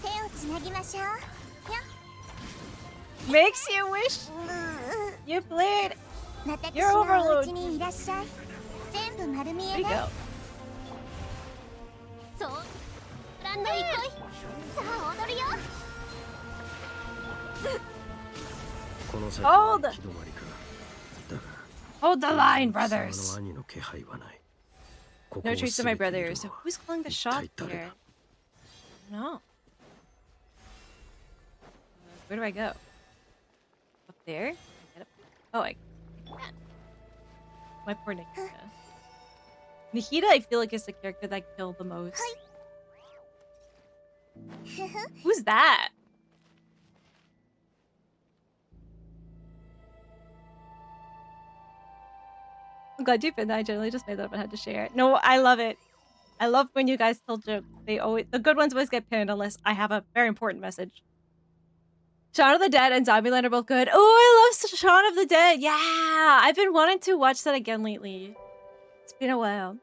[SPEAKER 14] 手をつなぎましょう。
[SPEAKER 3] Makes you wish you played
[SPEAKER 14] 私
[SPEAKER 3] your
[SPEAKER 14] のお
[SPEAKER 3] overload.
[SPEAKER 14] 家にいらっしゃい。全部丸見
[SPEAKER 3] There
[SPEAKER 14] え
[SPEAKER 3] you
[SPEAKER 14] ね。
[SPEAKER 3] go.
[SPEAKER 14] そう。ランド行こい。さあ踊るよ。
[SPEAKER 3] Hold! Hold the line, brothers! No trace of my brothers. So who's calling the shot here? No. Where do I go? Up there? Get up. Oh, I can't. My poor Nikita. Nikita, I feel like, is the character that killed the most. Who's that? I'm glad you found that. I generally just made that up and had to share it. No, I love it. I love when you guys tell jokes. The good ones always get pinned unless I have a very important message. Shaun of the Dead and Zombieland are both good. Oh, I love Shaun of the Dead. Yeah, I've been wanting to watch that again lately. It's been a while.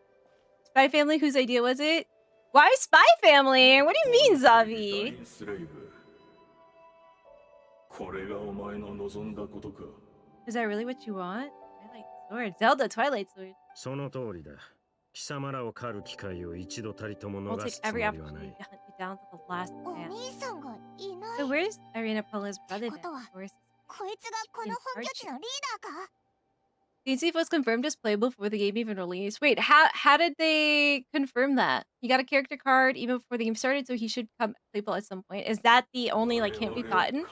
[SPEAKER 3] Spy Family, whose idea was it? Why Spy Family? What do you mean, Zavi? Is that really what you want? Twilight Sword. Zelda Twilight Sword.
[SPEAKER 18] その通りだ。貴様らを狩る機会を一度たりとも
[SPEAKER 3] I'll
[SPEAKER 18] 逃
[SPEAKER 3] take
[SPEAKER 18] すつも
[SPEAKER 3] every
[SPEAKER 18] りは
[SPEAKER 3] opportunity
[SPEAKER 18] ない
[SPEAKER 3] to hunt you down to the last
[SPEAKER 14] お
[SPEAKER 3] man.
[SPEAKER 14] 兄さんがいない。
[SPEAKER 3] So where's Irina Pola's brother then?
[SPEAKER 14] ことは
[SPEAKER 3] Of course.
[SPEAKER 14] こいつがこの本拠地のリーダーか。
[SPEAKER 3] Dainsleif was confirmed as playable before the game even released. Wait, how did they confirm that? He got a character card even before the game started, so he should come playable at some point. Is that the only like can't be gotten?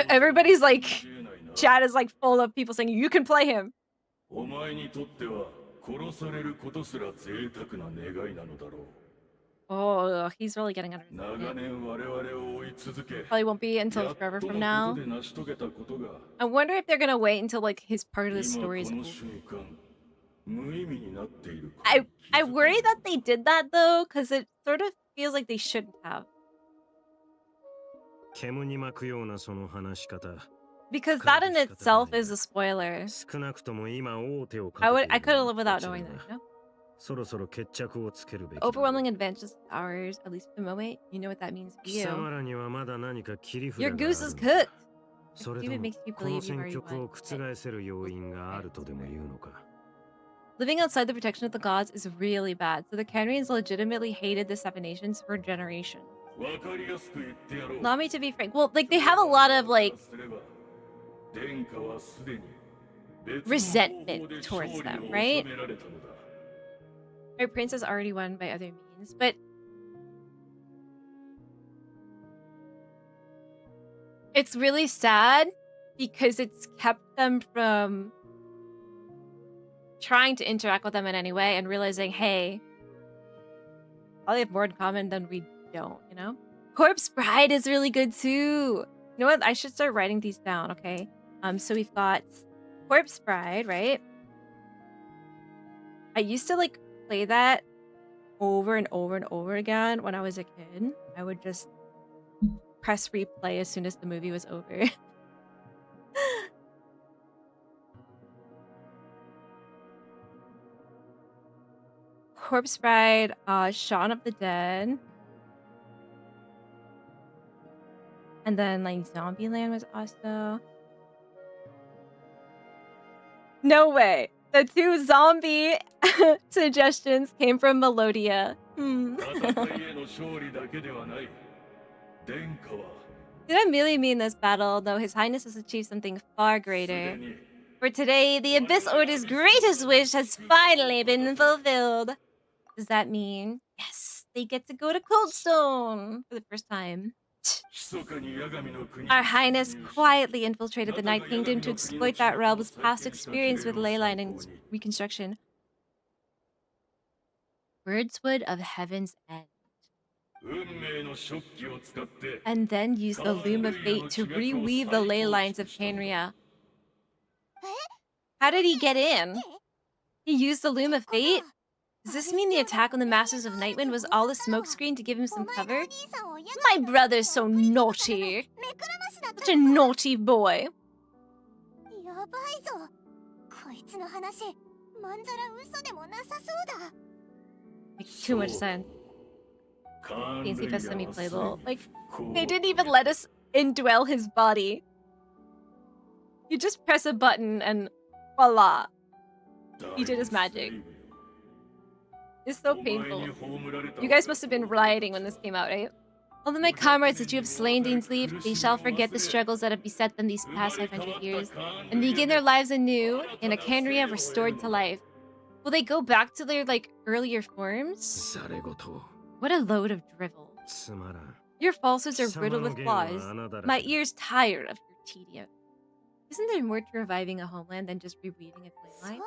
[SPEAKER 3] Everybody's like, chat is like full of people saying you can play him.
[SPEAKER 19] お前にとっては殺されることすら贅沢な願いなのだろう。
[SPEAKER 3] Oh, he's really getting under his skin.
[SPEAKER 19] 長年我々を追い続け、
[SPEAKER 3] Probably won't be until forever from now.
[SPEAKER 19] やっとのことで成し遂げたことが、
[SPEAKER 3] I wonder if they're gonna wait until like his part of the
[SPEAKER 19] 今
[SPEAKER 3] story is
[SPEAKER 19] この
[SPEAKER 3] over.
[SPEAKER 19] 瞬間、無意味になっている。
[SPEAKER 3] I worry that they did that though, because it sort of feels like they shouldn't have.
[SPEAKER 18] 煙に巻くようなその話し方。
[SPEAKER 3] Because that in itself is a spoiler.
[SPEAKER 18] 少なくとも今王手をか
[SPEAKER 3] I
[SPEAKER 18] けている
[SPEAKER 3] couldn't live without knowing that, you know?
[SPEAKER 18] そろそろ決着をつけるべきだ。
[SPEAKER 3] Overwhelming advantages of ours, at least for the moment. You know what that means for
[SPEAKER 18] 貴
[SPEAKER 3] you.
[SPEAKER 18] 様らにはまだ何か切り札
[SPEAKER 3] Your
[SPEAKER 18] があ
[SPEAKER 3] goose
[SPEAKER 18] る
[SPEAKER 3] is
[SPEAKER 18] の
[SPEAKER 3] cooked.
[SPEAKER 18] か。それと
[SPEAKER 3] Even
[SPEAKER 18] も
[SPEAKER 3] makes you
[SPEAKER 18] この
[SPEAKER 3] believe you've
[SPEAKER 18] 戦
[SPEAKER 3] already
[SPEAKER 18] 局
[SPEAKER 3] won.
[SPEAKER 18] を覆せる要因があるとでも言うのか。
[SPEAKER 3] Living outside the protection of the gods is really bad, so the Canrians legitimately hated the Seven Nations for generations.
[SPEAKER 19] わかりやすく言ってやろう。
[SPEAKER 3] Allow me to be frank. Well, like, they have a lot of, like,
[SPEAKER 19] 殿下はすでに別の
[SPEAKER 3] resentment
[SPEAKER 19] 方法で
[SPEAKER 3] towards
[SPEAKER 19] 勝利
[SPEAKER 3] them,
[SPEAKER 19] を
[SPEAKER 3] right?
[SPEAKER 19] 収められたのだ。
[SPEAKER 3] Our prince has already won by other means, but it's really sad because it's kept them from trying to interact with them in any way and realizing, hey, probably have more in common than we don't, you know? Corpse Bride is really good too. You know what? I should start writing these down, okay? So we've got Corpse Bride, right? I used to like play that over and over and over again when I was a kid. I would just press replay as soon as the movie was over. Corpse Bride, Shaun of the Dead. And then like Zombieland was also. No way. The two zombie suggestions came from Melodia. Did I really mean this battle, though His Highness has achieved something far greater? For today, the Abyss Order's greatest wish has finally been fulfilled. Does that mean, yes, they get to go to Coldstone for the first time? Our Highness quietly infiltrated the Night Kingdom to exploit that realm's past experience with leyline and reconstruction. Birdswood of Heaven's End. And then use the Loom of Fate to reweave the ley lines of Canria. How did he get in? He used the Loom of Fate? Does this mean the attack on the Masters of Nightwind was all a smokescreen to give him some cover? My brother's so naughty. Such a naughty boy. Makes too much sense. Dainsleif has semi-playable. Like, they didn't even let us indwell his body. You just press a button and voila. He did his magic. It's so painful. You guys must have been rioting when this came out, right? Although my comrades that you have slain, Dainsleif, they shall forget the struggles that have beset them these past 500 years, and begin their lives anew in a Canria restored to life. Will they go back to their, like, earlier forms? What a load of drivel. Your falsehoods are riddled with flaws. My ears tired of your tedium. Isn't there more to reviving a homeland than just rereading a play line?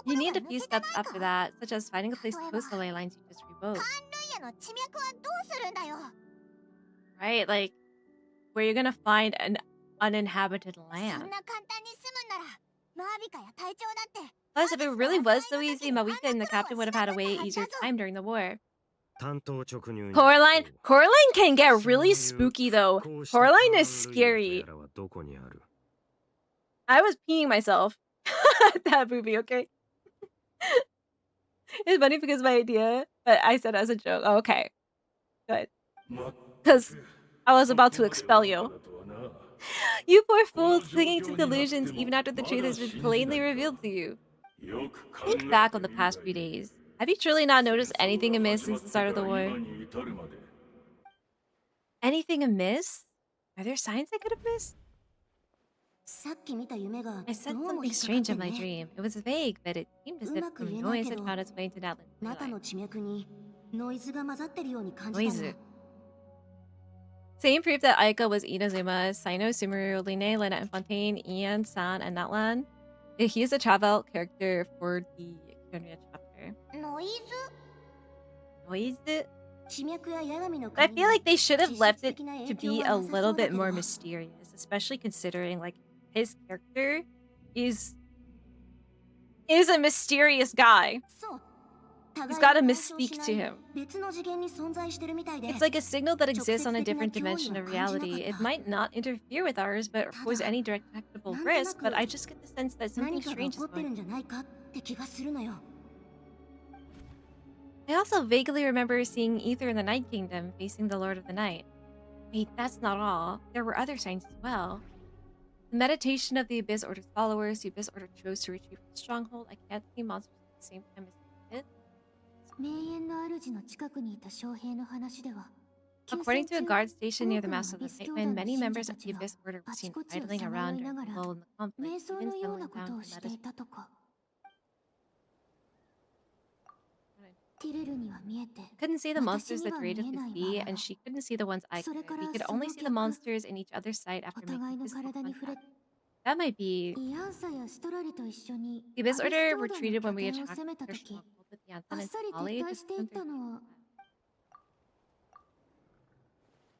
[SPEAKER 3] You need a few steps after that, such as finding a place to host the ley lines you just revoked. Right, like, where you're gonna find an uninhabited land. Plus, if it really was so easy, Mawika and the captain would have had a way easier time during the war. Coraline can get really spooky though. Coraline is scary. I was peeing myself at that movie, okay? It's funny because my idea, but I said it as a joke. Oh, okay. Good. Because I was about to expel you. You poor fools clinging to delusions even after the truth has been plainly revealed to you. Think back on the past few days. Have you truly not noticed anything amiss since the start of the war? Anything amiss? Are there signs I could have missed? I said something strange in my dream. It was vague, but it seemed as if some noise had found its way into that daylight. Noise. Same proof that Aika was Inazuma, Sino, Sumeru, Line, Lena, and Fontaine, Ian, San, and Natlan. He is a travel character for the Kyonya chapter. Noise? But I feel like they should have left it to be a little bit more mysterious, especially considering like his character is a mysterious guy. He's got a mystique to him. It's like a signal that exists on a different dimension of reality. It might not interfere with ours, but pose any detectable risk, but I just get the sense that something strange is going on. I also vaguely remember seeing Ether in the Night Kingdom facing the Lord of the Night. Wait, that's not all. There were other signs as well. The meditation of the Abyss Order's followers, the Abyss Order chose to retreat from the stronghold. I can't see monsters at the same time as they did. According to a guard station near the Master of the Nightwind, many members of the Abyss Order were seen idling around during the lull in the conflict, even settling down to medicine. Couldn't see the monsters that Dainsleif could see, and she couldn't see the ones I could. We could only see the monsters in each other's sight after making physical contact. That might be... The Abyss Order retreated when we attacked their stronghold with Yansan and Somali.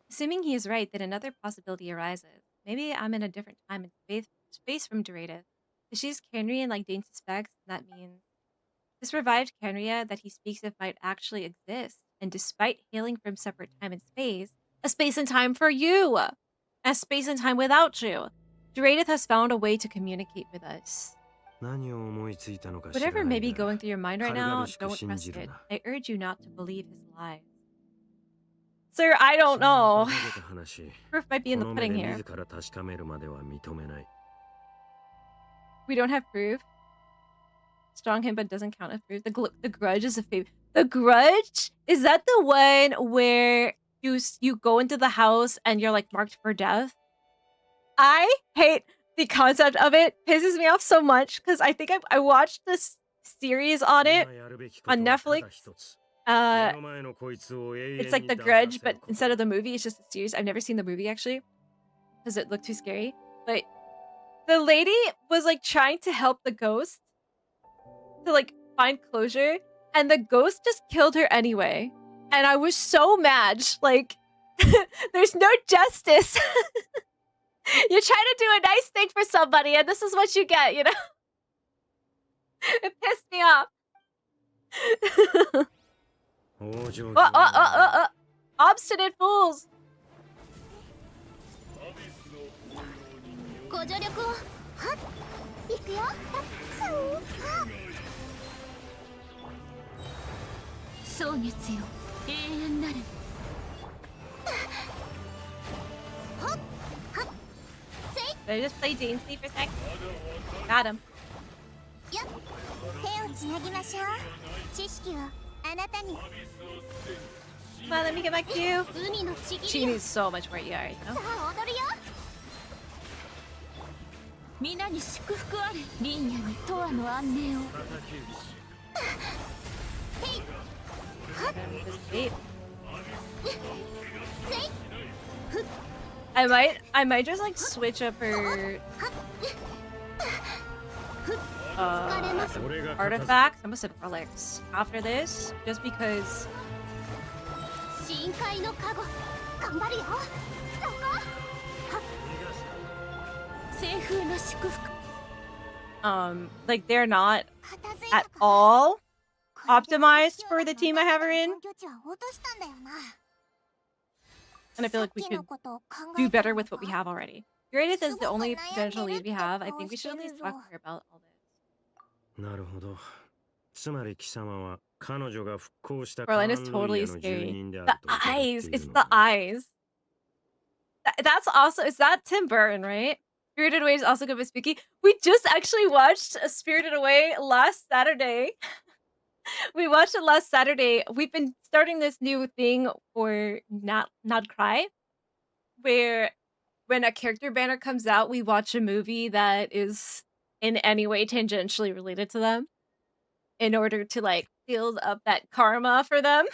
[SPEAKER 3] Assuming he is right, then another possibility arises. Maybe I'm in a different time and space from Dainsleif. If she's Canrian like Dane suspects, that means this revived Canria that he speaks of might actually exist, and despite hailing from separate time and space, a space and time for you! A space and time without you! Dainsleif has found a way to communicate with us. Whatever may be going through your mind right now, don't trust it. I urge you not to believe his lies. Sir, I don't know. Proof might be in the pudding here. We don't have proof. Strong hint, but doesn't count as proof. The Grudge is a favorite. The Grudge? Is that the one where you go into the house and you're like marked for death? I hate the concept of it. Pisses me off so much because I think I watched this series on it on Netflix. It's like The Grudge, but instead of the movie, it's just a series. I've never seen the movie actually because it looked too scary. But the lady was like trying to help the ghost to like find closure, and the ghost just killed her anyway. And I was so mad. Like, there's no justice. You're trying to do a nice thing for somebody, and this is what you get, you know? It pissed me off. Obstinate fools.
[SPEAKER 14] ご助力をはっいくよはっ
[SPEAKER 17] 蒼月よ永遠なる
[SPEAKER 3] Did I just play Dainsleif for a sec? Got him.
[SPEAKER 14] よっ手をつなぎましょう知識をあなたに
[SPEAKER 3] Come on, let me get back to you.
[SPEAKER 14] 海のちぎ
[SPEAKER 3] She
[SPEAKER 14] りを
[SPEAKER 3] needs so much more ER, you know?
[SPEAKER 14] さあ踊るよ
[SPEAKER 17] 皆に祝福あれリンヤに永遠の安寧を
[SPEAKER 3] I might just like switch up her artifacts. I almost said relics after this, just because
[SPEAKER 14] 深海のカゴ頑張るよそこ
[SPEAKER 17] 清風な祝福
[SPEAKER 3] like they're not at all optimized for the team I have her in.
[SPEAKER 14] 本拠地は落としたんだよな
[SPEAKER 3] And I feel like we could do better with what we have already. Greatest is the only potential lead we have. I think we should at least talk to her about all this.
[SPEAKER 18] なるほど。つまり貴様は彼女が復興した
[SPEAKER 3] Berlin is totally scary. The eyes. It's the eyes. That's also, is that Tim Burton, right? Spirited Away is also good but spooky. We just actually watched Spirited Away last Saturday. We watched it last Saturday. We've been starting this new thing for Not Cry, where when a character banner comes out, we watch a movie that is in any way tangentially related to them in order to like build up that karma for them.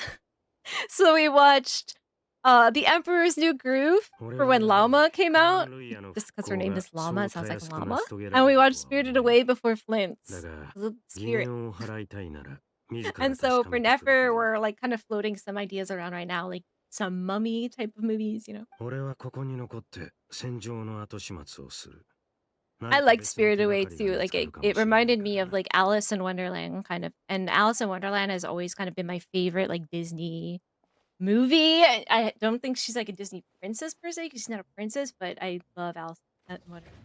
[SPEAKER 3] So we watched The Emperor's New Groove for when Llama came out. Just because her name is Llama, it sounds like a llama. And we watched Spirited Away before Flint's Spirit. And so for Nefer, we're like kind of floating some ideas around right now, like some mummy type of movies, you know. I like Spirited Away too. Like it reminded me of like Alice in Wonderland kind of, and Alice in Wonderland has always kind of been my favorite like Disney movie. I don't think she's like a Disney princess per se because she's not a princess, but I love Alice in Wonderland.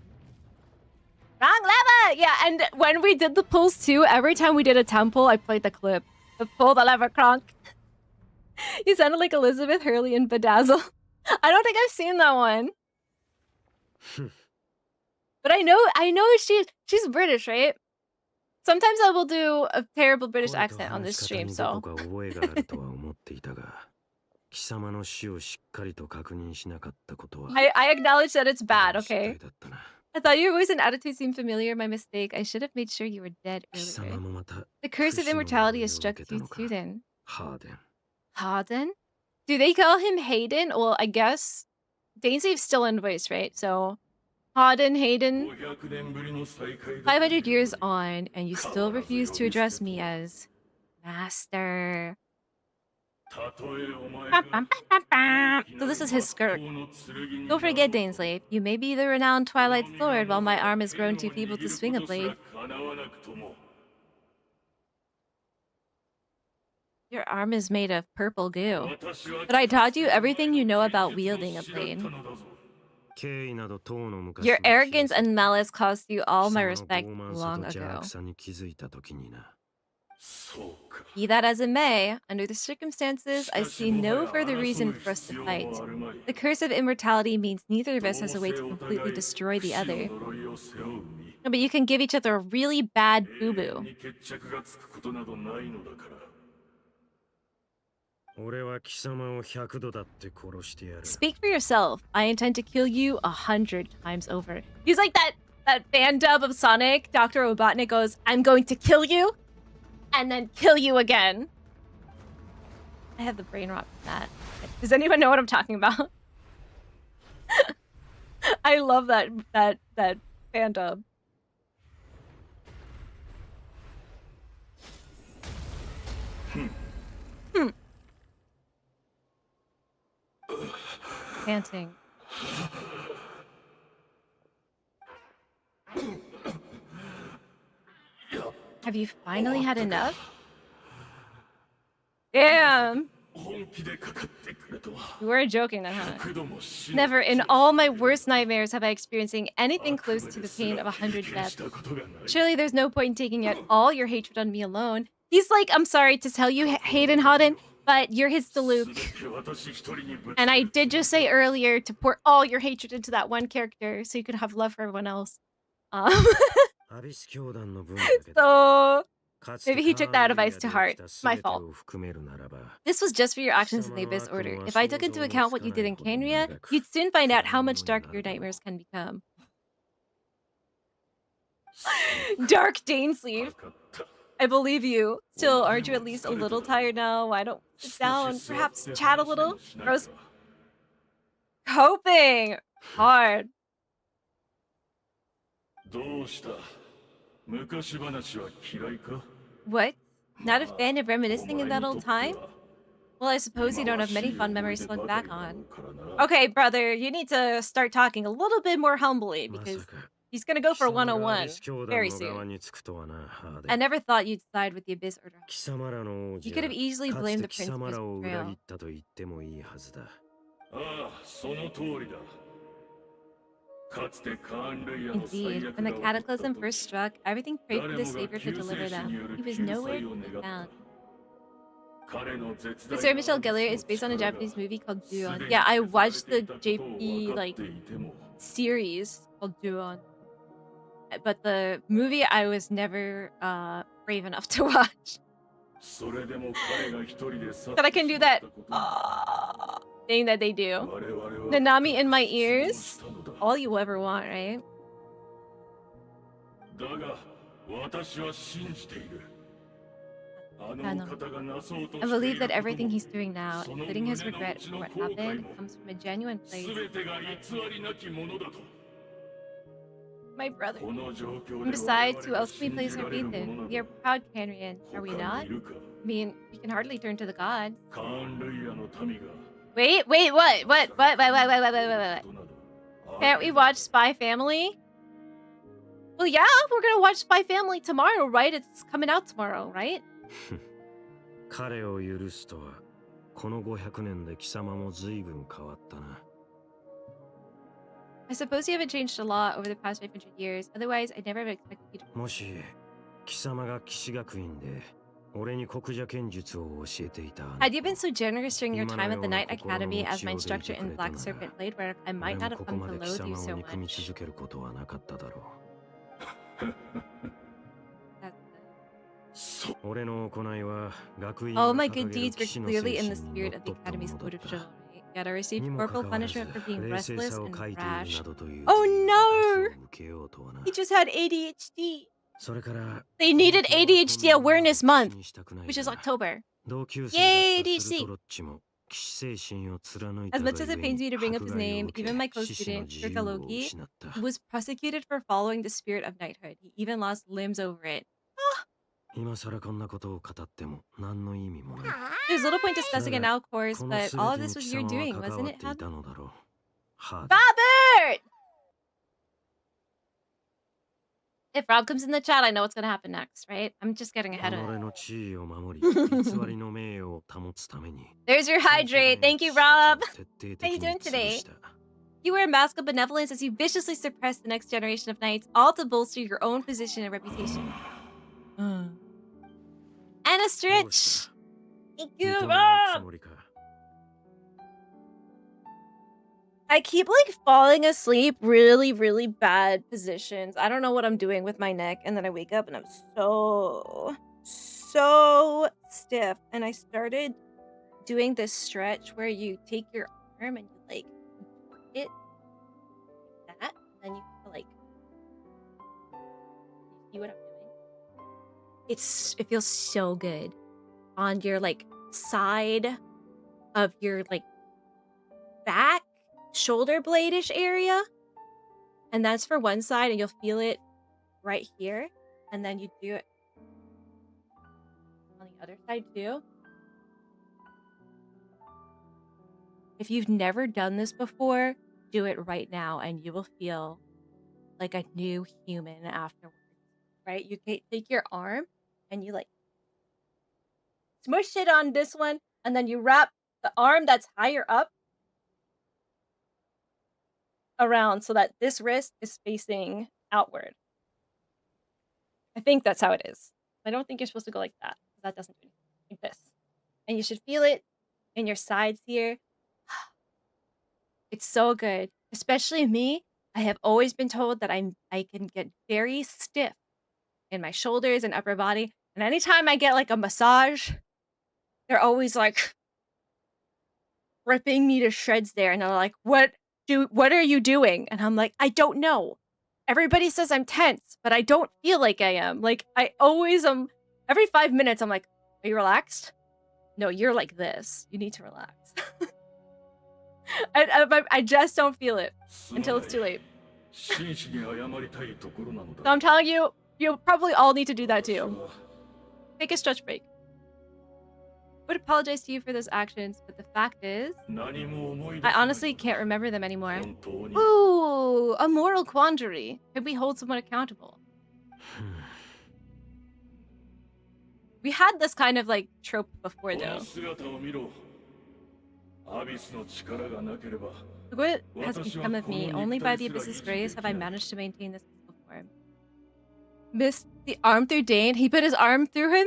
[SPEAKER 3] Wrong lever! Yeah, and when we did the pulls too, every time we did a temple, I played the clip. The pull the lever, Kronk. You sounded like Elizabeth Hurley in Bedazzle. I don't think I've seen that one. But I know she's British, right? Sometimes I will do a terrible British accent on this stream, so. I acknowledge that it's bad, okay? I thought your voice and attitude seemed familiar. My mistake. I should have made sure you were dead earlier. The curse of immortality has struck you too then. Harden? Do they call him Hayden? Well, I guess Dainsleif's still in voice, right? So Harden, Hayden. 500 years on, and you still refuse to address me as Master. So this is his skirt. Don't forget, Dainsleif, you may be the renowned Twilight Sword while my arm has grown too feeble to swing a blade. Your arm is made of purple goo. But I taught you everything you know about wielding a blade. Your arrogance and malice cost you all my respect long ago. Be that as it may, under the circumstances, I see no further reason for us to fight. The curse of immortality means neither of us has a way to completely destroy the other. No, but you can give each other a really bad boo-boo. Speak for yourself. I intend to kill you 100 times over. He's like that fan dub of Sonic. Dr. Robotnik goes, I'm going to kill you, and then kill you again. I have the brain rot from that. Does anyone know what I'm talking about? I love that fan dub. Panting. Have you finally had enough? Damn! You were joking then, huh? Never in all my worst nightmares have I experienced anything close to the pain of 100 deaths. Surely there's no point in taking out all your hatred on me alone. He's like, I'm sorry to tell you, Hayden Hodden, but you're his Diluc. And I did just say earlier to pour all your hatred into that one character so you could have love for everyone else. So maybe he took that advice to heart. My fault. This was just for your actions in the Abyss Order. If I took into account what you did in Canria, you'd soon find out how much darker your nightmares can become. Dark Dainsleif. I believe you. Still, aren't you at least a little tired now? Why don't we sit down, perhaps chat a little? Rose coping hard. What? Not a fan of reminiscing in that old time? Well, I suppose you don't have many fond memories to look back on. Okay, brother, you need to start talking a little bit more humbly because he's gonna go for 101 very soon. I never thought you'd side with the Abyss Order. You could have easily blamed the Prince for his betrayal. Indeed, when the Cataclysm first struck, everything prayed for the Savior to deliver them. He was nowhere to be found. The Sarah Michelle Gellar is based on a Japanese movie called Duon. Yeah, I watched the JP series called Duon, but the movie I was never brave enough to watch. But I can do that thing that they do. Nanami in my ears. All you ever want, right? I believe that everything he's doing now, including his regret for what happened, comes from a genuine place. My brother. And besides, who else can we place our faith in? We are proud Canrian, are we not? I mean, we can hardly turn to the gods. Wait, what? Can't we watch Spy Family? Well, yeah, we're gonna watch Spy Family tomorrow, right? It's coming out tomorrow, right? I suppose you haven't changed a lot over the past 500 years. Otherwise, I never have expected you to. Had you been so generous during your time at the Night Academy as my instructor in Black Serpent Blade Work, I might not have come to loathe you so much. All my good deeds were clearly in the spirit of the Academy's code of chivalry. Yet I received corporal punishment for being restless and rash. Oh no! He just had ADHD. They needed ADHD Awareness Month, which is October. Yay, ADHD! As much as it pains me to bring up his name, even my co-student, Kirkalogi, was prosecuted for following the spirit of knighthood. He even lost limbs over it. There's little point discussing it now, of course, but all of this was your doing, wasn't it, Robert! If Rob comes in the chat, I know what's gonna happen next, right? I'm just getting ahead of it. There's your hydrate. Thank you, Rob. How you doing today? You wear a mask of benevolence as you viciously suppress the next generation of knights, all to bolster your own position and reputation. And a stretch. Thank you, Rob. I keep falling asleep really, really bad positions. I don't know what I'm doing with my neck, and then I wake up and I'm so stiff. And I started doing this stretch where you take your arm and you work it like that, and then you you see what I'm doing? It feels so good on your side of your back shoulder blade-ish area, and that's for one side, and you'll feel it right here, and then you do it on the other side too. If you've never done this before, do it right now and you will feel like a new human afterwards. Right? You take your arm and you like smush it on this one, and then you wrap the arm that's higher up around so that this wrist is facing outward. I think that's how it is. I don't think you're supposed to go like that. That doesn't do anything. Like this. And you should feel it in your sides here. It's so good. Especially me. I have always been told that I can get very stiff in my shoulders and upper body. And anytime I get like a massage, they're always like ripping me to shreds there. And they're like, what are you doing? And I'm like, I don't know. Everybody says I'm tense, but I don't feel like I am. Like, I always am. Every 5 minutes, I'm like, are you relaxed? No, you're like this. You need to relax. I just don't feel it until it's too late. So I'm telling you, you'll probably all need to do that too. Take a stretch break. I would apologize to you for those actions, but the fact is, I honestly can't remember them anymore. Ooh, a moral quandary. Could we hold someone accountable? We had this kind of like trope before though. Look what has become of me. Only by the Abyss's grace have I managed to maintain this before. Missed the arm through Dane. He put his arm through him?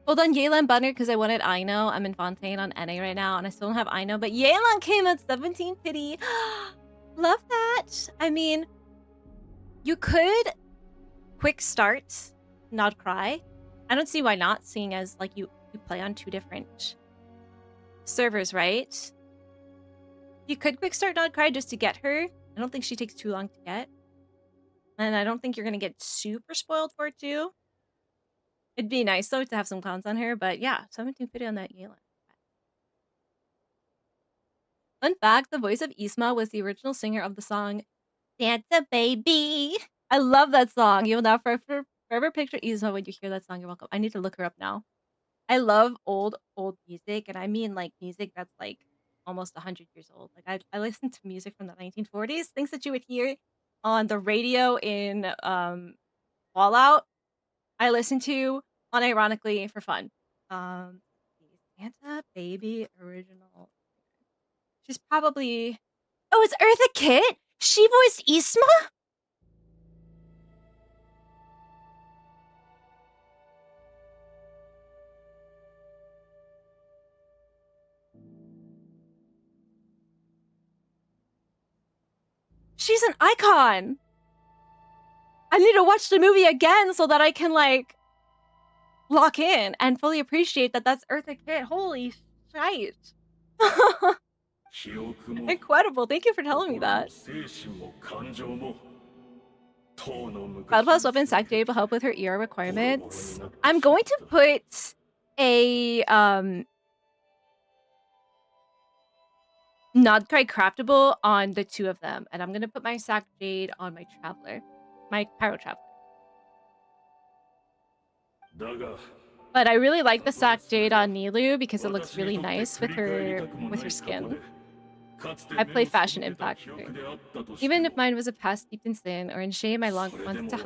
[SPEAKER 3] Hold on, Yelan Bunner, because I wanted Aino. I'm in Fontaine on NA right now, and I still don't have Aino, but Yelan came at 17 pity. Love that. I mean, you could quick start Nod Cry. I don't see why not, seeing as like you play on 2 different servers, right? You could quick start Nod Cry just to get her. I don't think she takes too long to get. And I don't think you're going to get super spoiled for it too. It'd be nice, though, to have some cons on her, but yeah, 1750 on that Yelan. Fun fact, the voice of Isma was the original singer of the song Santa Baby. I love that song. You'll now forever picture Isma when you hear that song. You're welcome. I need to look her up now. I love old music, and I mean like music that's like almost 100 years old. Like I listen to music from the 1940s, things that you would hear on the radio in Fallout. I listen to unironically for fun. Santa Baby original. She's probably... Oh, it's Eartha Kitt? She voiced Isma? She's an icon! I need to watch the movie again so that I can, like, lock in and fully appreciate that that's Eartha Kitt. Holy shite. Incredible. Thank you for telling me that. Cloudpass Weapon Sack Jade will help with her ER requirements. I'm going to put a Nodcry craftable on the 2 of them, and I'm going to put my Sack Jade on my Traveler. My Pyro Traveler. But I really like the Sack Jade on Nilou because it looks really nice with her skin. I play Fashion Impact with her. Even if mine was a past steeped in sin or in shame I once longed to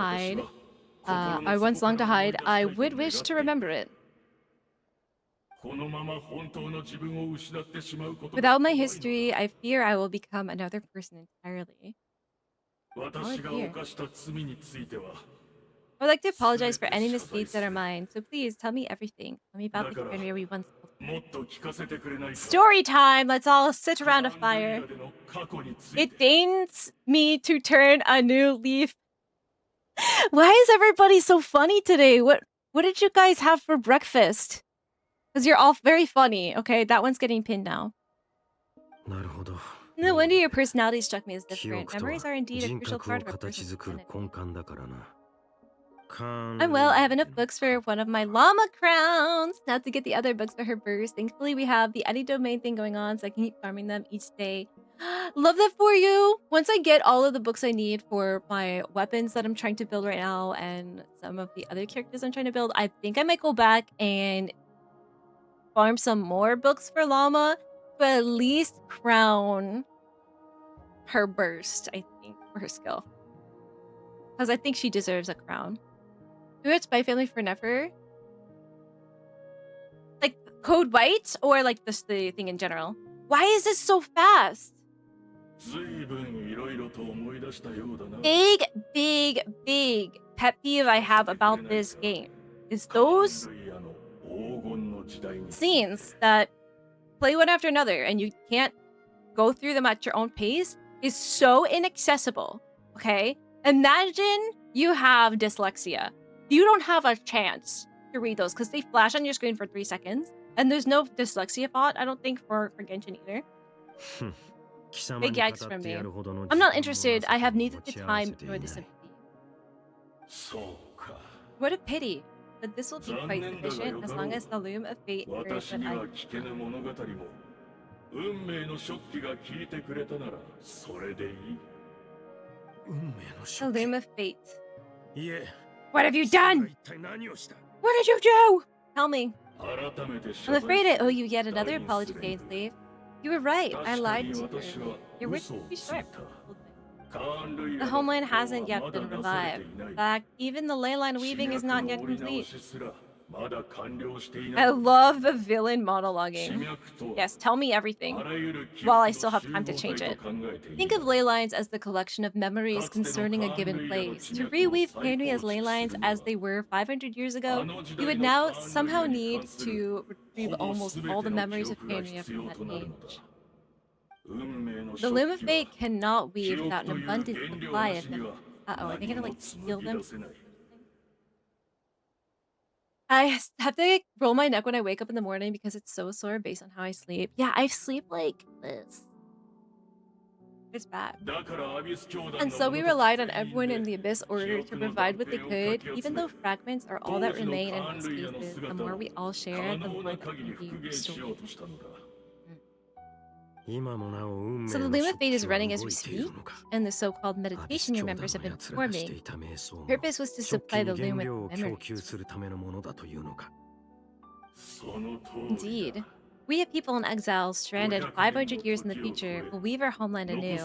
[SPEAKER 3] hide, I would wish to remember it. Without my history, I fear I will become another person entirely. I would like to apologize for any misdeeds that are mine, so please tell me everything. Tell me about the career we once held. Story time! Let's all sit around a fire. It deigns me to turn a new leaf. Why is everybody so funny today? What did you guys have for breakfast? Because you're all very funny. Okay, that one's getting pinned now. No wonder your personality struck me as different. Memories are indeed a crucial part of a person's identity. I'm well, I have enough books for one of my llama crowns. Now to get the other books for her burst. Thankfully, we have the Any Domain thing going on, so I can keep farming them each day. Love that for you! Once I get all of the books I need for my weapons that I'm trying to build right now, and some of the other characters I'm trying to build, I think I might go back and farm some more books for llama. but at least crown her burst, I think, for her skill. Because I think she deserves a crown. Do it Spy Family for Never? Like Code White or like the thing in general? Why is this so fast? Big pet peeve I have about this game is those scenes that play one after another and you can't go through them at your own pace is so inaccessible. Okay? Imagine you have dyslexia. You don't have a chance to read those because they flash on your screen for 3 seconds. And there's no dyslexia font, I don't think, for Genshin either. Big yikes from me. I'm not interested. I have neither the time nor the sympathy. What a pity. But this will be quite sufficient as long as the Loom of Fate hears what I... The Loom of Fate. What have you done? What did you do? Tell me. I'm afraid I owe you yet another apology, Dainsleif. You were right. I lied to you. Your wits should be sharp. The homeland hasn't yet been revived. In fact, even the ley line weaving is not yet complete. I love the villain monologuing. Yes, tell me everything, while I still have time to change it. Think of ley lines as the collection of memories concerning a given place. To reweave Panuia's ley lines as they were 500 years ago, you would now somehow need to retrieve almost all the memories of Panuia from that age. The Loom of Fate cannot weave without an abundant supply of memories. Uh-oh, are they gonna like steal them? I have to like, roll my neck when I wake up in the morning because it's so sore based on how I sleep. Yeah, I sleep like this. It's bad. And so we relied on everyone in the Abyss Order to provide what they could, even though fragments are all that remain in most cases. The more we all share, the more that can be restored. So the Loom of Fate is running as we speak, and the so-called meditation your members have been performing. The purpose was to supply the Loom with memories. Indeed. We have people in exile, stranded 500 years in the future, will weave our homeland anew,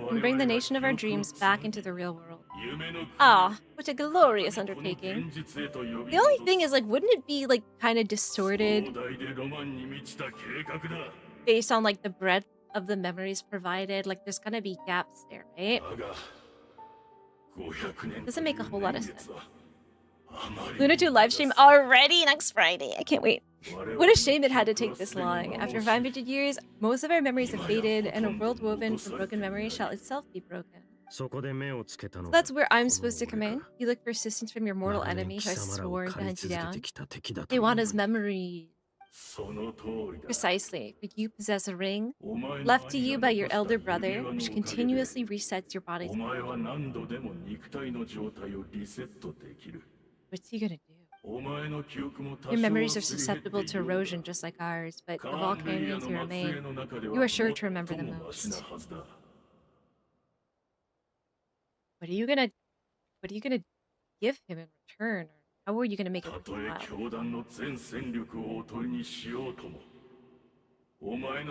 [SPEAKER 3] and bring the nation of our dreams back into the real world. Ah, what a glorious undertaking. The only thing is, like, wouldn't it be, like, kind of distorted based on, like, the breadth of the memories provided? Like, there's gonna be gaps there, right? Doesn't make a whole lot of sense. Luna 2 livestream already next Friday. I can't wait. What a shame it had to take this long. After 500 years, most of our memories have faded, and a world woven from broken memories shall itself be broken. So that's where I'm supposed to come in. You look for assistance from your mortal enemy who has sworn to hunt you down. They want his memories. Precisely, but you possess a ring, left to you by your elder brother, which continuously resets your body's memory. What's he gonna do? Your memories are susceptible to erosion just like ours, but of all Canadians who remain, you are sure to remember the most. What are you gonna give him in return? Or how are you gonna make it worthwhile?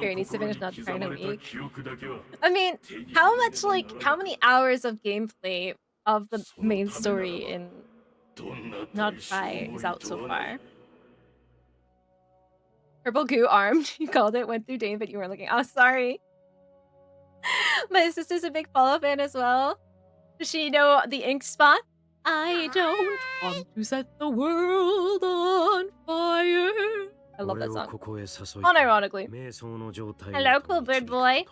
[SPEAKER 3] Barry needs to finish not trying a week. I mean, how many hours of gameplay of the main story in Not Try is out so far? Purple goo armed. You called it. Went through Dane, but you weren't looking. Oh, sorry. My sister's a big Follow fan as well. Does she know the ink spot? I don't want to set the world on fire. I love that song. Unironically. Hello, cool bird boy.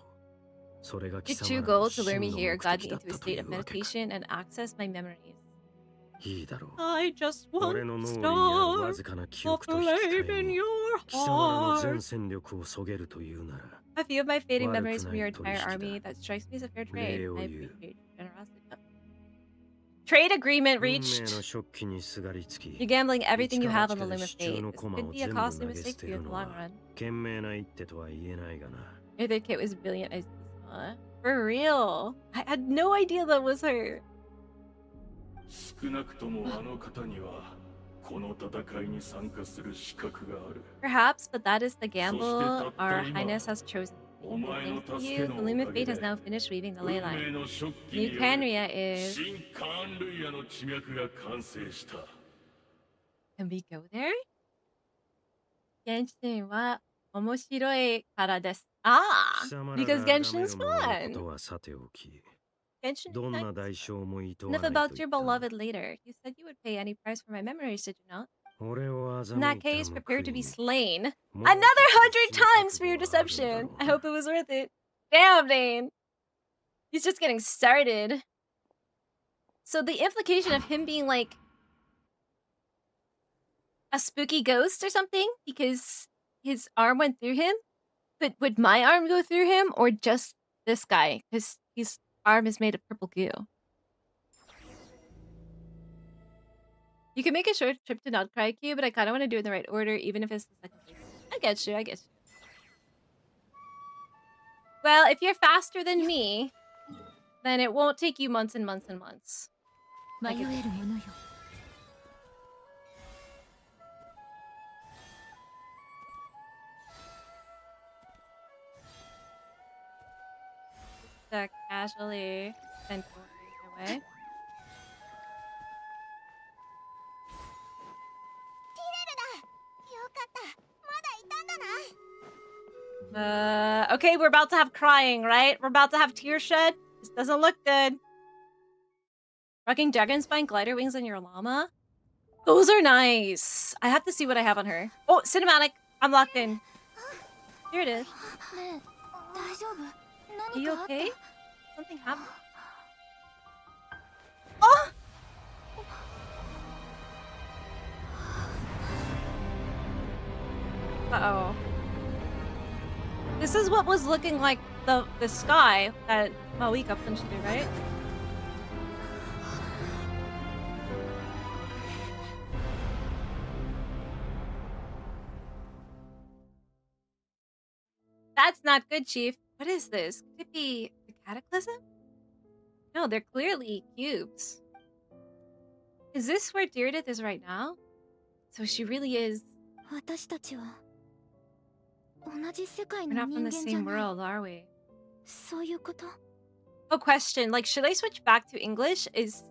[SPEAKER 3] Your true goal to lure me here, guide me into a state of meditation and access my memories. I just want a star of flame in your heart. A few of my fading memories from your entire army, that strikes me as a fair trade. I appreciate your generosity. Trade agreement reached. You're gambling everything you have on the Loom of Fate. This could be a costly mistake for you in the long run. Your third kit was brilliant as you saw. For real. I had no idea that was her.
[SPEAKER 19] この戦いに参加する資格がある。
[SPEAKER 3] Perhaps, but that is the
[SPEAKER 19] そして
[SPEAKER 3] gamble
[SPEAKER 19] たった
[SPEAKER 3] our
[SPEAKER 19] 今
[SPEAKER 3] Highness has chosen.
[SPEAKER 19] お前の
[SPEAKER 3] Thanks to
[SPEAKER 19] 助
[SPEAKER 3] you,
[SPEAKER 19] け
[SPEAKER 3] the
[SPEAKER 19] のお
[SPEAKER 3] Lumen
[SPEAKER 19] か
[SPEAKER 3] Fate
[SPEAKER 19] げ
[SPEAKER 3] has
[SPEAKER 19] で
[SPEAKER 3] now finished weaving the
[SPEAKER 19] 運
[SPEAKER 3] ley
[SPEAKER 19] 命
[SPEAKER 3] line.
[SPEAKER 19] の食器
[SPEAKER 3] New
[SPEAKER 19] による
[SPEAKER 3] Canria is...
[SPEAKER 19] 新カーンルイヤの地脈が完成した。
[SPEAKER 3] Can we go there? Genshin は面白いからです。Ah!
[SPEAKER 18] 貴様ら
[SPEAKER 3] Because
[SPEAKER 18] が崇め
[SPEAKER 3] Genshin's
[SPEAKER 18] る者のこ
[SPEAKER 3] fun!
[SPEAKER 18] とはさておき、
[SPEAKER 3] Genshin
[SPEAKER 18] どん
[SPEAKER 3] is
[SPEAKER 18] な
[SPEAKER 3] nice.
[SPEAKER 18] 代償も厭わ
[SPEAKER 3] Enough
[SPEAKER 18] ない
[SPEAKER 3] about
[SPEAKER 18] と
[SPEAKER 3] your
[SPEAKER 18] 言ったな。
[SPEAKER 3] beloved later. You said you would pay any price for my memories, did you not?
[SPEAKER 18] 俺を
[SPEAKER 3] In that
[SPEAKER 18] 欺いた
[SPEAKER 3] case,
[SPEAKER 18] 報
[SPEAKER 3] prepare
[SPEAKER 18] い
[SPEAKER 3] to be
[SPEAKER 18] に
[SPEAKER 3] slain.
[SPEAKER 18] もう
[SPEAKER 3] Another
[SPEAKER 18] 一つ
[SPEAKER 3] 100 times
[SPEAKER 18] 死
[SPEAKER 3] for your
[SPEAKER 18] ぬ覚悟はあるんだ
[SPEAKER 3] deception.
[SPEAKER 18] ろう
[SPEAKER 3] I
[SPEAKER 18] な。
[SPEAKER 3] hope it was worth it. Damn, Dane. He's just getting started. So the implication of him being like a spooky ghost or something because his arm went through him? But would my arm go through him or just this guy? Because his arm is made of purple goo. You can make a short trip to not cry Q, but I kind of want to do it in the right order, even if it's the second place. I get you, I get you. Well, if you're faster than me, then it won't take you months and months and months. I get that. Casually send my way. Okay, we're about to have crying, right? We're about to have tears shed. This doesn't look good. Rocking dragon spine glider wings on your llama? Those are nice. I have to see what I have on her. Oh, cinematic. I'm locked in. Here it is. Are you okay? Something happened. Oh! Uh-oh. This is what was looking like the sky that Malika punched through, right? That's not good, Chief. What is this? Could it be the cataclysm? No, they're clearly cubes. Is this where Deirdre is right now? So she really is... We're not from the same world, are we? Oh, question. Like, should I switch back to English? Is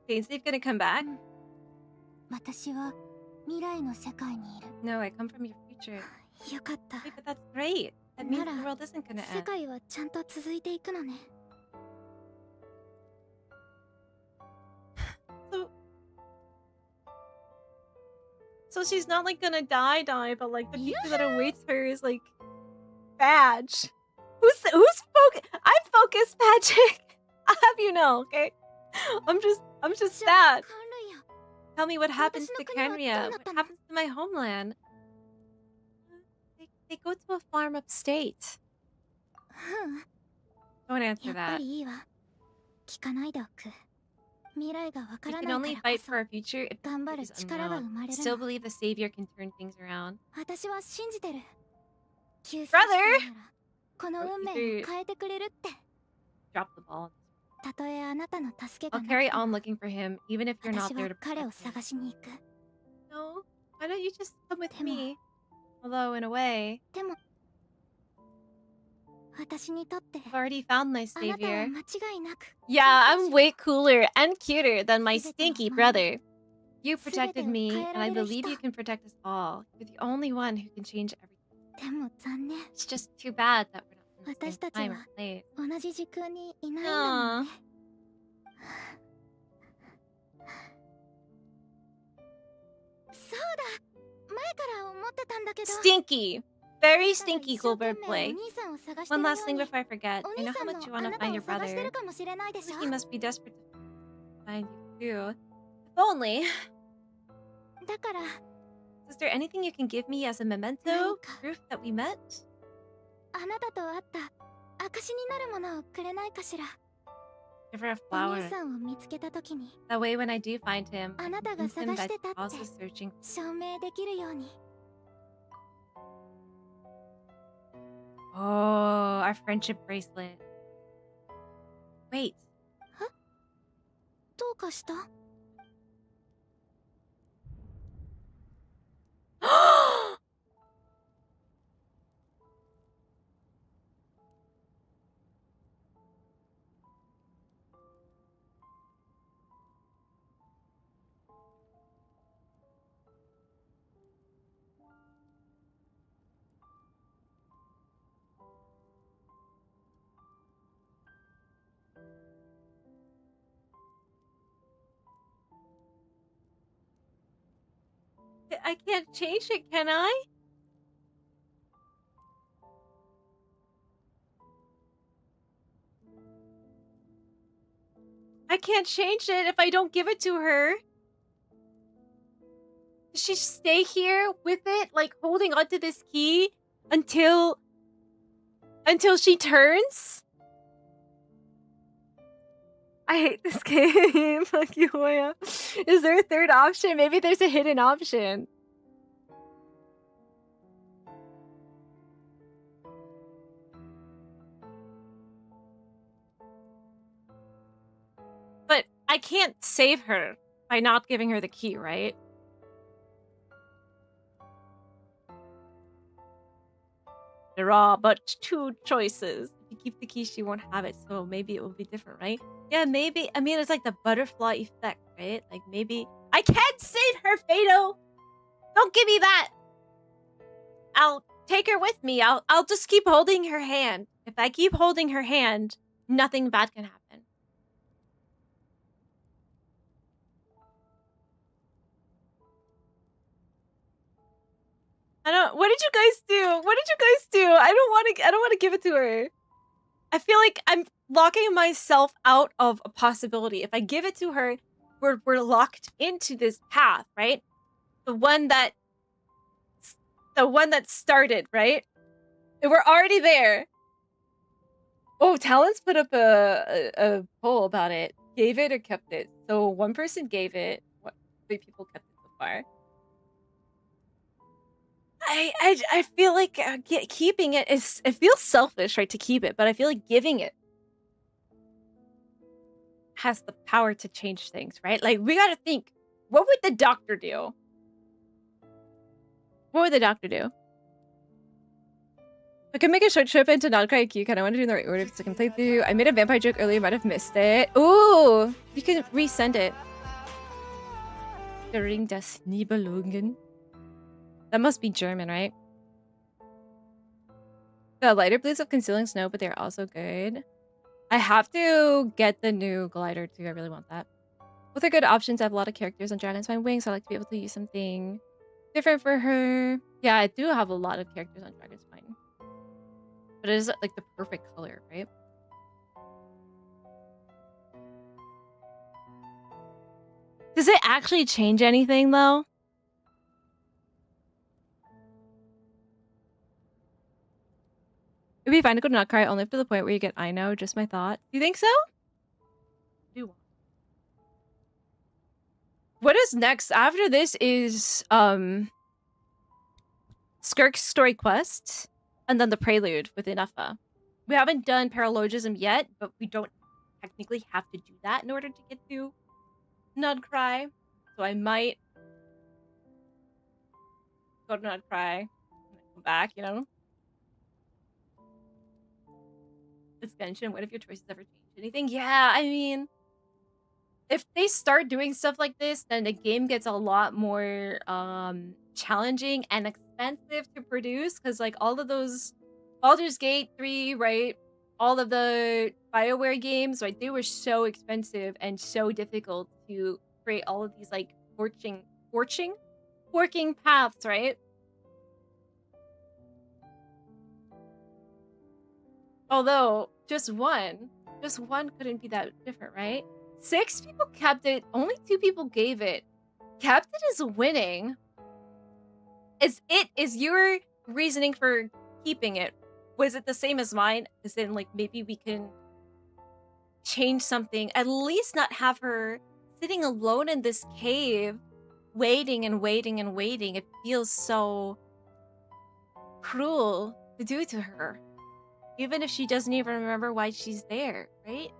[SPEAKER 3] Dainsleif gonna come back? No, I come from your future. Wait, but that's great. That means the world isn't gonna end. So she's not like gonna die, but like the future that awaits her is like bad. Who's focus? I'm focused, Patrick. I have you know, okay? I'm just sad. Tell me what happens to Canria. What happens to my homeland? They go to a farm upstate. Don't answer that. We can only fight for our future if the future is unknown. I still believe the savior can turn things around. Brother! Drop the ball. I'll carry on looking for him, even if you're not there to protect him. No, why don't you just come with me? Although, in a way, I've already found my savior. Yeah, I'm way cooler and cuter than my stinky brother. You protected me, and I believe you can protect us all. You're the only one who can change everything. It's just too bad that we're not in the same time or place. Aww. Stinky! Very stinky Goldberg play. One last thing before I forget. I know how much you want to find your brother. He must be desperate to find you too. If only. Is there anything you can give me as a memento? Proof that we met? Give her a flower. That way when I do find him, I can convince him that he's also searching. Oh, our friendship bracelet. Wait. I can't change it, can I? I can't change it if I don't give it to her. Does she stay here with it, like holding onto this key until she turns? I hate this game. Fuck you, Hoya. Is there a third option? Maybe there's a hidden option. But I can't save her by not giving her the key, right? There are but two choices. If you keep the key, she won't have it, so maybe it will be different, right? Yeah, maybe. I mean, it's like the butterfly effect, right? Like, maybe... I can't save her, Fado! Don't give me that! I'll take her with me. I'll just keep holding her hand. If I keep holding her hand, nothing bad can happen. What did you guys do? What did you guys do? I don't want to give it to her. I feel like I'm locking myself out of a possibility. If I give it to her, we're locked into this path, right? The one that started, right? And we're already there. Oh, Talon's put up a poll about it. Gave it or kept it. So one person gave it. What 3 people kept it so far? I feel like keeping it is... It feels selfish, right, to keep it, but I feel like giving it has the power to change things, right? Like, we gotta think, what would the doctor do? What would the doctor do? I could make a short trip into Nodcry IQ. Kind of want to do in the right order if it's a complete playthrough. I made a vampire joke earlier, might have missed it. Ooh! You can resend it. During das Nibelungen. That must be German, right? The lighter blues of Concealing Snow, but they're also good. I have to get the new glider too. I really want that. Both are good options. I have a lot of characters on Dragon's Spine Wings, so I like to be able to use something different for her. Yeah, I do have a lot of characters on Dragon's Spine. But it is like the perfect color, right? Does it actually change anything though? It'd be fine to go to Nutcry only up to the point where you get I know, just my thought. Do you think so? What is next? After this is Skirk's story quest, and then the prelude with Inuffa. We haven't done paralogism yet, but we don't technically have to do that in order to get to Nutcry. So I might go to Nutcry and come back, you know? Suspension. What if your choices ever change anything? Yeah, I mean, if they start doing stuff like this, then the game gets a lot more challenging and expensive to produce, because like all of those Baldur's Gate 3, right? All of the BioWare games, right? They were so expensive and so difficult to create all of these like forking paths, right? Although just one couldn't be that different, right? 6 people kept it, only 2 people gave it. Kept it is winning. Is your reasoning for keeping it? Was it the same as mine? As in, like, maybe we can change something, at least not have her sitting alone in this cave, waiting and waiting and waiting. It feels so cruel to do to her. Even if she doesn't even remember why she's there, right?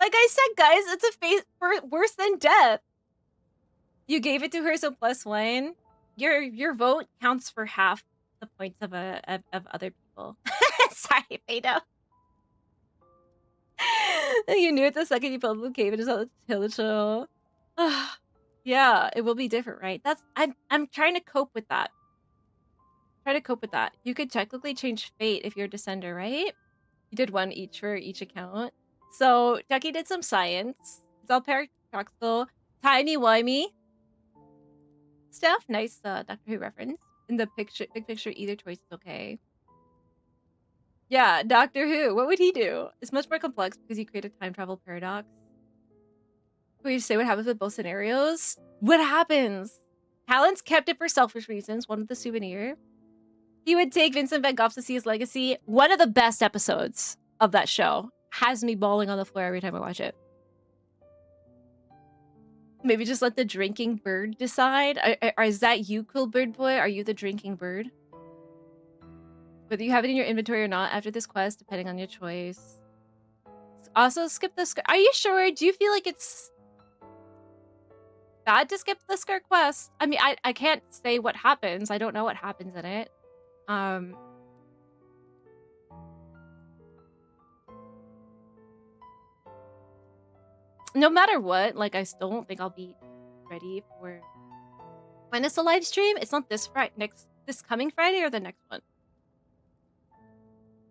[SPEAKER 3] Like I said, guys, it's a face for worse than death. You gave it to her, so +1. Your vote counts for half the points of other people. Sorry, Fado. You knew it the second you pulled the cave. It is all show. Yeah, it will be different, right? I'm trying to cope with that. You could technically change fate if you're a descender, right? You did 1 each for each account. So Ducky did some science. It's all paradoxical. Timey-wimey stuff. Nice Doctor Who reference. In the big picture, either choice is okay. Yeah, Doctor Who. What would he do? It's much more complex because he created time travel paradox. Can we just say what happens with both scenarios? What happens? Talon's kept it for selfish reasons. One with the souvenir. He would take Vincent Van Gogh to see his legacy. One of the best episodes of that show. Has me bawling on the floor every time I watch it. Maybe just let the drinking bird decide. Is that you, cool bird boy? Are you the drinking bird? Whether you have it in your inventory or not after this quest, depending on your choice. Also, skip the skirt. Are you sure? Do you feel like it's bad to skip the skirt quest? I mean, I can't say what happens. I don't know what happens in it. No matter what, like, I still don't think I'll be ready for when it's a live stream. It's not this this coming Friday or the next one.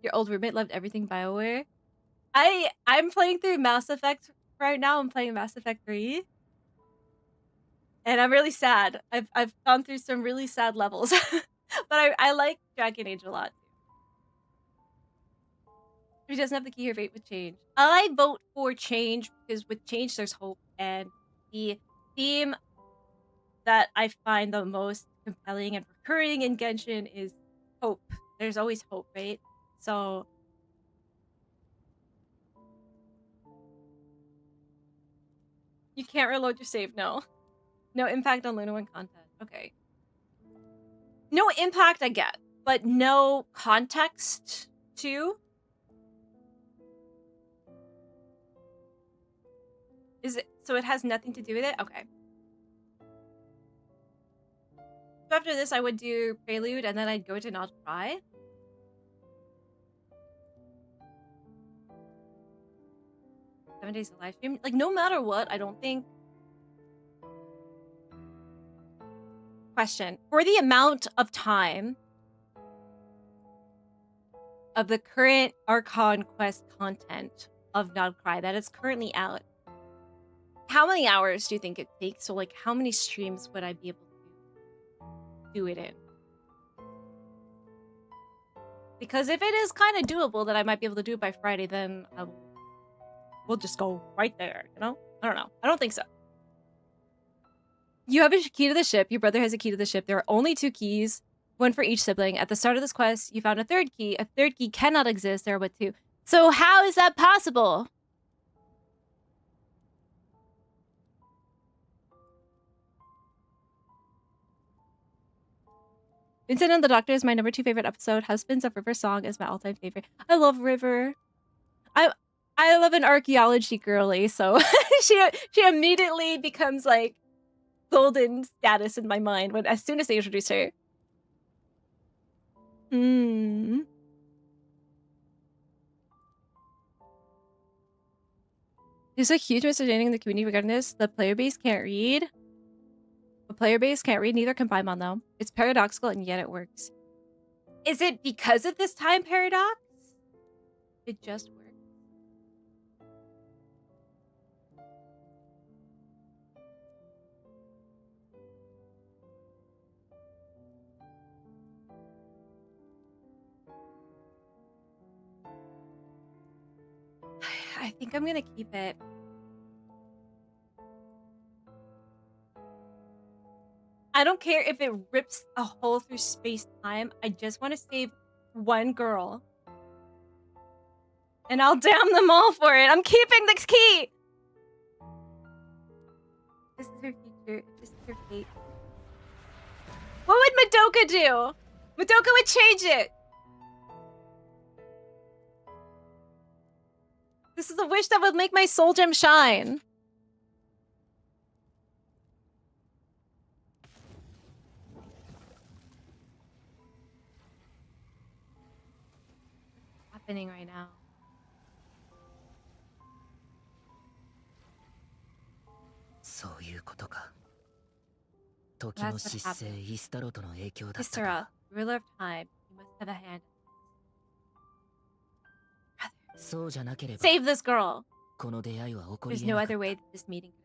[SPEAKER 3] Your old roommate loved everything BioWare. I'm playing through Mass Effect right now. I'm playing Mass Effect 3. And I'm really sad. I've gone through some really sad levels. But I like Dragon Age a lot. If he doesn't have the key, her fate would change. I vote for change because with change there's hope, and the theme that I find the most compelling and recurring in Genshin is hope. There's always hope, right? So you can't reload your save, no. No impact on Luna 1 content. Okay. No impact I get, but no context too. Is it so it has nothing to do with it? Okay. So after this I would do Prelude and then I'd go to Not Cry. Seven days of live stream. Like, no matter what, I don't think. Question. For the amount of time of the current Archon Quest content of Not Cry that is currently out, how many hours do you think it takes? So, like, how many streams would I be able to do it in? Because if it is kind of doable that I might be able to do it by Friday, then we'll just go right there, you know? I don't know. I don't think so. You have a key to the ship. Your brother has a key to the ship. There are only 2 keys, one for each sibling. At the start of this quest, you found a 3rd key. A 3rd key cannot exist. There are but 2. So how is that possible? Vincent and the Doctor is my number 2 favorite episode. Husbands of River Song is my all-time favorite. I love River. I love an archaeology girly, so she immediately becomes like golden status in my mind as soon as they introduce her. There's a huge misunderstanding in the community regarding this. The player base can't read. The player base can't read, neither can Paimon though. It's paradoxical and yet it works. Is it because of this time paradox? It just works. I think I'm gonna keep it. I don't care if it rips a hole through space-time. I just want to save one girl. And I'll damn them all for it. I'm keeping the key! This is her future. This is her fate. What would Madoka do? Madoka would change it! This is a wish that would make my soul gem shine. Happening right now. Histera, ruler of time, you must have a hand. Save this girl! There's no other way that this meeting could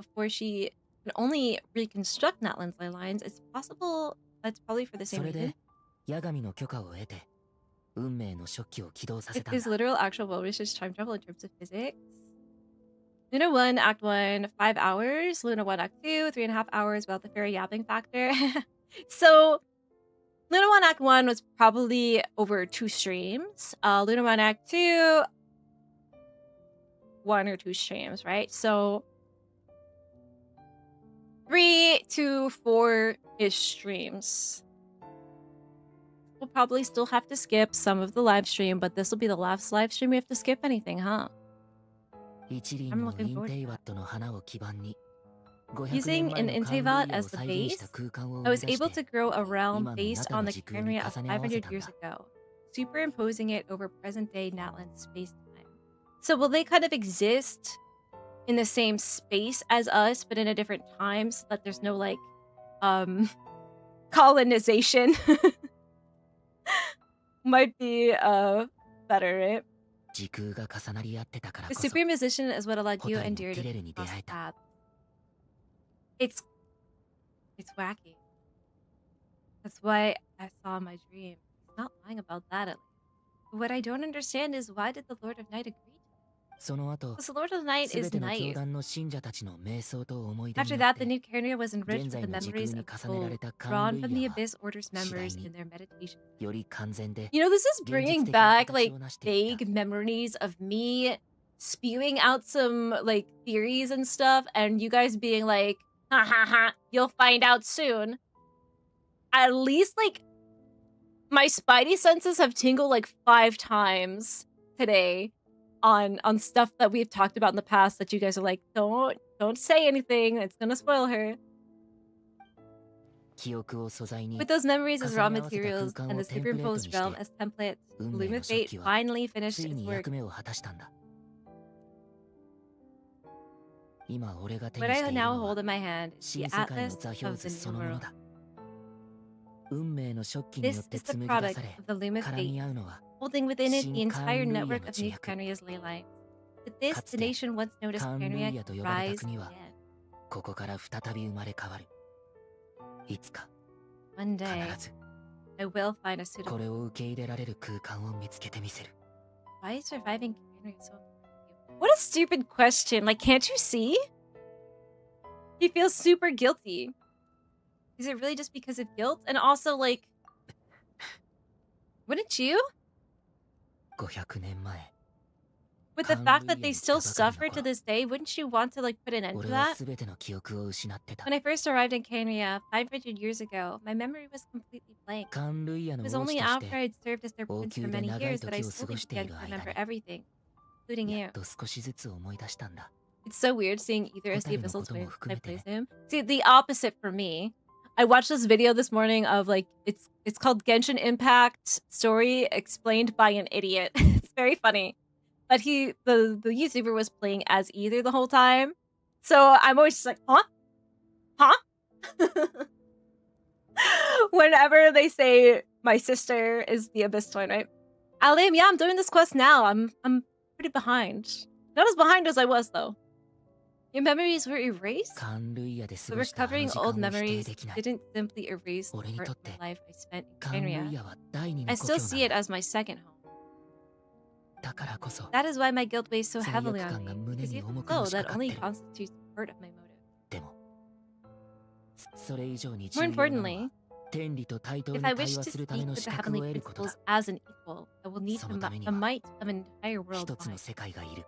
[SPEAKER 3] before she can only reconstruct Natlan's ley lines, it's possible that's probably for the
[SPEAKER 20] そ
[SPEAKER 3] same
[SPEAKER 20] れ
[SPEAKER 3] reason.
[SPEAKER 20] でヤガミの許可を得て運命の食器を起動させ
[SPEAKER 3] It
[SPEAKER 20] たん
[SPEAKER 3] is
[SPEAKER 20] だ。
[SPEAKER 3] literal actual well-researched time travel in terms of physics. Luna 1, Act 1, 5 hours. Luna 1, Act 2, 3.5 hours without the fairy yapping factor. So, Luna 1, Act 1 was probably over 2 streams. Luna 1, Act 2, 1 or 2 streams, right? So, 3 to 4-ish streams. We'll probably still have to skip some of the live stream, but this will be the last live stream we have to skip anything, huh?
[SPEAKER 20] 一輪
[SPEAKER 3] I'm
[SPEAKER 20] の
[SPEAKER 3] looking
[SPEAKER 20] イン
[SPEAKER 3] forward
[SPEAKER 20] テ
[SPEAKER 3] to
[SPEAKER 20] イ
[SPEAKER 3] that.
[SPEAKER 20] ワットの花を基盤に500
[SPEAKER 3] Using
[SPEAKER 20] 年前
[SPEAKER 3] an
[SPEAKER 20] の
[SPEAKER 3] Intei
[SPEAKER 20] カン
[SPEAKER 3] Vault
[SPEAKER 20] ルイアを
[SPEAKER 3] as the
[SPEAKER 20] 再現した
[SPEAKER 3] base,
[SPEAKER 20] 空間を
[SPEAKER 3] I
[SPEAKER 20] 生み
[SPEAKER 3] was
[SPEAKER 20] 出し
[SPEAKER 3] able
[SPEAKER 20] て
[SPEAKER 3] to grow a realm
[SPEAKER 20] 今の
[SPEAKER 3] based
[SPEAKER 20] 中
[SPEAKER 3] on
[SPEAKER 20] の
[SPEAKER 3] the
[SPEAKER 20] 時空に
[SPEAKER 3] Cairnia of
[SPEAKER 20] 重ね合わせ
[SPEAKER 3] 500
[SPEAKER 20] たん
[SPEAKER 3] years
[SPEAKER 20] だ。
[SPEAKER 3] ago, superimposing it over present-day Natlan space-time. So will they kind of exist in the same space as us, but in a different time, so that there's no, like, colonization? Might be, better, right?
[SPEAKER 20] 時空が重なり合ってたから
[SPEAKER 3] The
[SPEAKER 20] こそ
[SPEAKER 3] Supreme Musician is what allowed
[SPEAKER 20] ホ
[SPEAKER 3] you
[SPEAKER 20] タル
[SPEAKER 3] and
[SPEAKER 20] も
[SPEAKER 3] Deer
[SPEAKER 20] ティ
[SPEAKER 3] to
[SPEAKER 20] レルに出
[SPEAKER 3] cross
[SPEAKER 20] 会えた。
[SPEAKER 3] paths. It's wacky. That's why I saw my dream. He's not lying about that, at least. What I don't understand is why did the Lord of Night agree?
[SPEAKER 20] その後
[SPEAKER 3] Because the Lord of Night
[SPEAKER 20] すべ
[SPEAKER 3] is
[SPEAKER 20] ての教
[SPEAKER 3] nice.
[SPEAKER 20] 団の信者たちの瞑想と思い出
[SPEAKER 3] After
[SPEAKER 20] によっ
[SPEAKER 3] that, the
[SPEAKER 20] て
[SPEAKER 3] new Cairnia was
[SPEAKER 20] 現
[SPEAKER 3] enriched with
[SPEAKER 20] 在
[SPEAKER 3] the
[SPEAKER 20] の時
[SPEAKER 3] memories
[SPEAKER 20] 空に
[SPEAKER 3] of
[SPEAKER 20] 重ねられ
[SPEAKER 3] people
[SPEAKER 20] たカン
[SPEAKER 3] drawn
[SPEAKER 20] ル
[SPEAKER 3] from
[SPEAKER 20] イ
[SPEAKER 3] the
[SPEAKER 20] アは
[SPEAKER 3] Abyss Order's
[SPEAKER 20] 次第
[SPEAKER 3] members
[SPEAKER 20] に
[SPEAKER 3] in their meditation.
[SPEAKER 20] より完全で
[SPEAKER 3] You know, this is
[SPEAKER 20] 現実
[SPEAKER 3] bringing
[SPEAKER 20] 的な
[SPEAKER 3] back
[SPEAKER 20] 形
[SPEAKER 3] like
[SPEAKER 20] を成していった
[SPEAKER 3] vague memories of me spewing out some like theories and stuff, and you guys being like, ha ha ha, you'll find out soon. At least like my spidey senses have tingled like 5 times today on stuff that we've talked about in the past that you guys are like, don't say anything, it's gonna spoil her.
[SPEAKER 20] 記憶を素材に
[SPEAKER 3] With those memories as raw
[SPEAKER 20] 重ね合わせた空
[SPEAKER 3] materials
[SPEAKER 20] 間
[SPEAKER 3] and
[SPEAKER 20] を
[SPEAKER 3] the
[SPEAKER 20] テンプレート
[SPEAKER 3] superimposed
[SPEAKER 20] にし
[SPEAKER 3] realm
[SPEAKER 20] て
[SPEAKER 3] as templates,
[SPEAKER 20] 運命
[SPEAKER 3] Bloom
[SPEAKER 20] の
[SPEAKER 3] of
[SPEAKER 20] 食
[SPEAKER 3] Fate
[SPEAKER 20] 器は
[SPEAKER 3] finally
[SPEAKER 20] つ
[SPEAKER 3] finished
[SPEAKER 20] い
[SPEAKER 3] its
[SPEAKER 20] に
[SPEAKER 3] work.
[SPEAKER 20] 役目を果たしたんだ。今俺が手
[SPEAKER 3] What
[SPEAKER 20] にし
[SPEAKER 3] I
[SPEAKER 20] ている
[SPEAKER 3] now
[SPEAKER 20] のは
[SPEAKER 3] hold in my hand is
[SPEAKER 20] 新
[SPEAKER 3] the
[SPEAKER 20] 世界の
[SPEAKER 3] Atlas
[SPEAKER 20] 座標
[SPEAKER 3] of the
[SPEAKER 20] 図そ
[SPEAKER 3] New
[SPEAKER 20] のもの
[SPEAKER 3] World.
[SPEAKER 20] だ。運命の食器によ
[SPEAKER 3] This
[SPEAKER 20] って
[SPEAKER 3] is the
[SPEAKER 20] 紡ぎ出
[SPEAKER 3] product
[SPEAKER 20] され
[SPEAKER 3] of the Loom of
[SPEAKER 20] 絡
[SPEAKER 3] Fate,
[SPEAKER 20] み合うのは
[SPEAKER 3] holding within it the
[SPEAKER 20] 新カン
[SPEAKER 3] entire
[SPEAKER 20] ルイア
[SPEAKER 3] network
[SPEAKER 20] の
[SPEAKER 3] of
[SPEAKER 20] 地
[SPEAKER 3] New
[SPEAKER 20] 脈。
[SPEAKER 3] Cairnia's ley lines. With this,
[SPEAKER 20] かつ
[SPEAKER 3] the
[SPEAKER 20] て
[SPEAKER 3] nation once known as
[SPEAKER 20] カンルイ
[SPEAKER 3] Cairnia
[SPEAKER 20] アと
[SPEAKER 3] could
[SPEAKER 20] 呼ばれた
[SPEAKER 3] rise
[SPEAKER 20] 国は
[SPEAKER 3] again.
[SPEAKER 20] ここから再び生まれ変わる。いつか
[SPEAKER 3] One day,
[SPEAKER 20] 必ず
[SPEAKER 3] I will find a
[SPEAKER 20] こ
[SPEAKER 3] suitable.
[SPEAKER 20] れを受け入れられる空間を見つけてみせる。
[SPEAKER 3] Why is surviving Cairnia so? What a stupid question! Like, can't you see? He feels super guilty. Is it really just because of guilt? And also, like, wouldn't you?
[SPEAKER 20] 500年前
[SPEAKER 3] With the fact that they still suffer to this day, wouldn't you want to, like, put an end to
[SPEAKER 20] 俺は
[SPEAKER 3] that?
[SPEAKER 20] 全ての記憶を失ってた。
[SPEAKER 3] When I first arrived in Cairnia 500 years ago, my memory was completely blank.
[SPEAKER 20] カンルイア
[SPEAKER 3] It
[SPEAKER 20] の
[SPEAKER 3] was
[SPEAKER 20] 王
[SPEAKER 3] only
[SPEAKER 20] 子とし
[SPEAKER 3] after
[SPEAKER 20] て
[SPEAKER 3] I'd served as their
[SPEAKER 20] 王
[SPEAKER 3] prince
[SPEAKER 20] 宮
[SPEAKER 3] for
[SPEAKER 20] で
[SPEAKER 3] many
[SPEAKER 20] 長い
[SPEAKER 3] years that I
[SPEAKER 20] 時を過
[SPEAKER 3] slowly
[SPEAKER 20] ごしてい
[SPEAKER 3] began
[SPEAKER 20] る
[SPEAKER 3] to
[SPEAKER 20] 間
[SPEAKER 3] remember
[SPEAKER 20] に
[SPEAKER 3] everything, including
[SPEAKER 20] や
[SPEAKER 3] you.
[SPEAKER 20] っと少しずつ思い出したんだ。
[SPEAKER 3] It's so weird seeing either as the
[SPEAKER 20] ホタルの
[SPEAKER 3] Abyssal
[SPEAKER 20] ことも
[SPEAKER 3] Twin
[SPEAKER 20] 含
[SPEAKER 3] I
[SPEAKER 20] めて
[SPEAKER 3] plays him. See, the opposite for me. I watched this video this morning of like it's called Genshin Impact Story Explained by an Idiot. It's very funny. But the YouTuber was playing as either the whole time. So I'm always just like, huh? Huh? Whenever they say my sister is the Abyss Twin, right? Alim, yeah, I'm doing this quest now. I'm pretty behind. Not as behind as I was though. Your memories were erased?
[SPEAKER 20] カンルイアで過
[SPEAKER 3] But
[SPEAKER 20] ごしたあの
[SPEAKER 3] recovering
[SPEAKER 20] 時
[SPEAKER 3] old
[SPEAKER 20] 間を否定
[SPEAKER 3] memories
[SPEAKER 20] できない。
[SPEAKER 3] didn't simply erase the
[SPEAKER 20] 俺に
[SPEAKER 3] part
[SPEAKER 20] と
[SPEAKER 3] of
[SPEAKER 20] って
[SPEAKER 3] my life I spent in
[SPEAKER 20] カンルイ
[SPEAKER 3] Cairnia.
[SPEAKER 20] アは第二
[SPEAKER 3] I
[SPEAKER 20] の故
[SPEAKER 3] still
[SPEAKER 20] 郷
[SPEAKER 3] see
[SPEAKER 20] な
[SPEAKER 3] it
[SPEAKER 20] んだ。
[SPEAKER 3] as my second home.
[SPEAKER 20] だからこそ
[SPEAKER 3] That is why my guilt weighs so
[SPEAKER 20] 罪
[SPEAKER 3] heavily
[SPEAKER 20] 悪
[SPEAKER 3] on
[SPEAKER 20] 感が
[SPEAKER 3] me.
[SPEAKER 20] 胸
[SPEAKER 3] Because
[SPEAKER 20] に
[SPEAKER 3] even
[SPEAKER 20] 重く
[SPEAKER 3] though
[SPEAKER 20] のしか
[SPEAKER 3] that
[SPEAKER 20] かっ
[SPEAKER 3] only
[SPEAKER 20] てる。
[SPEAKER 3] constitutes part of my motive.
[SPEAKER 20] でもそれ以上に
[SPEAKER 3] More
[SPEAKER 20] 重要なの
[SPEAKER 3] importantly,
[SPEAKER 20] は天理と対等
[SPEAKER 3] if
[SPEAKER 20] に
[SPEAKER 3] I
[SPEAKER 20] 対
[SPEAKER 3] wish
[SPEAKER 20] 話
[SPEAKER 3] to
[SPEAKER 20] する
[SPEAKER 3] speak
[SPEAKER 20] ための
[SPEAKER 3] with
[SPEAKER 20] 資
[SPEAKER 3] the
[SPEAKER 20] 格を
[SPEAKER 3] heavenly
[SPEAKER 20] 得ること
[SPEAKER 3] principles
[SPEAKER 20] だ。
[SPEAKER 3] as an equal, I will need
[SPEAKER 20] そのために
[SPEAKER 3] the
[SPEAKER 20] は
[SPEAKER 3] might of an entire world
[SPEAKER 20] 一つの
[SPEAKER 3] behind.
[SPEAKER 20] 世界がいる。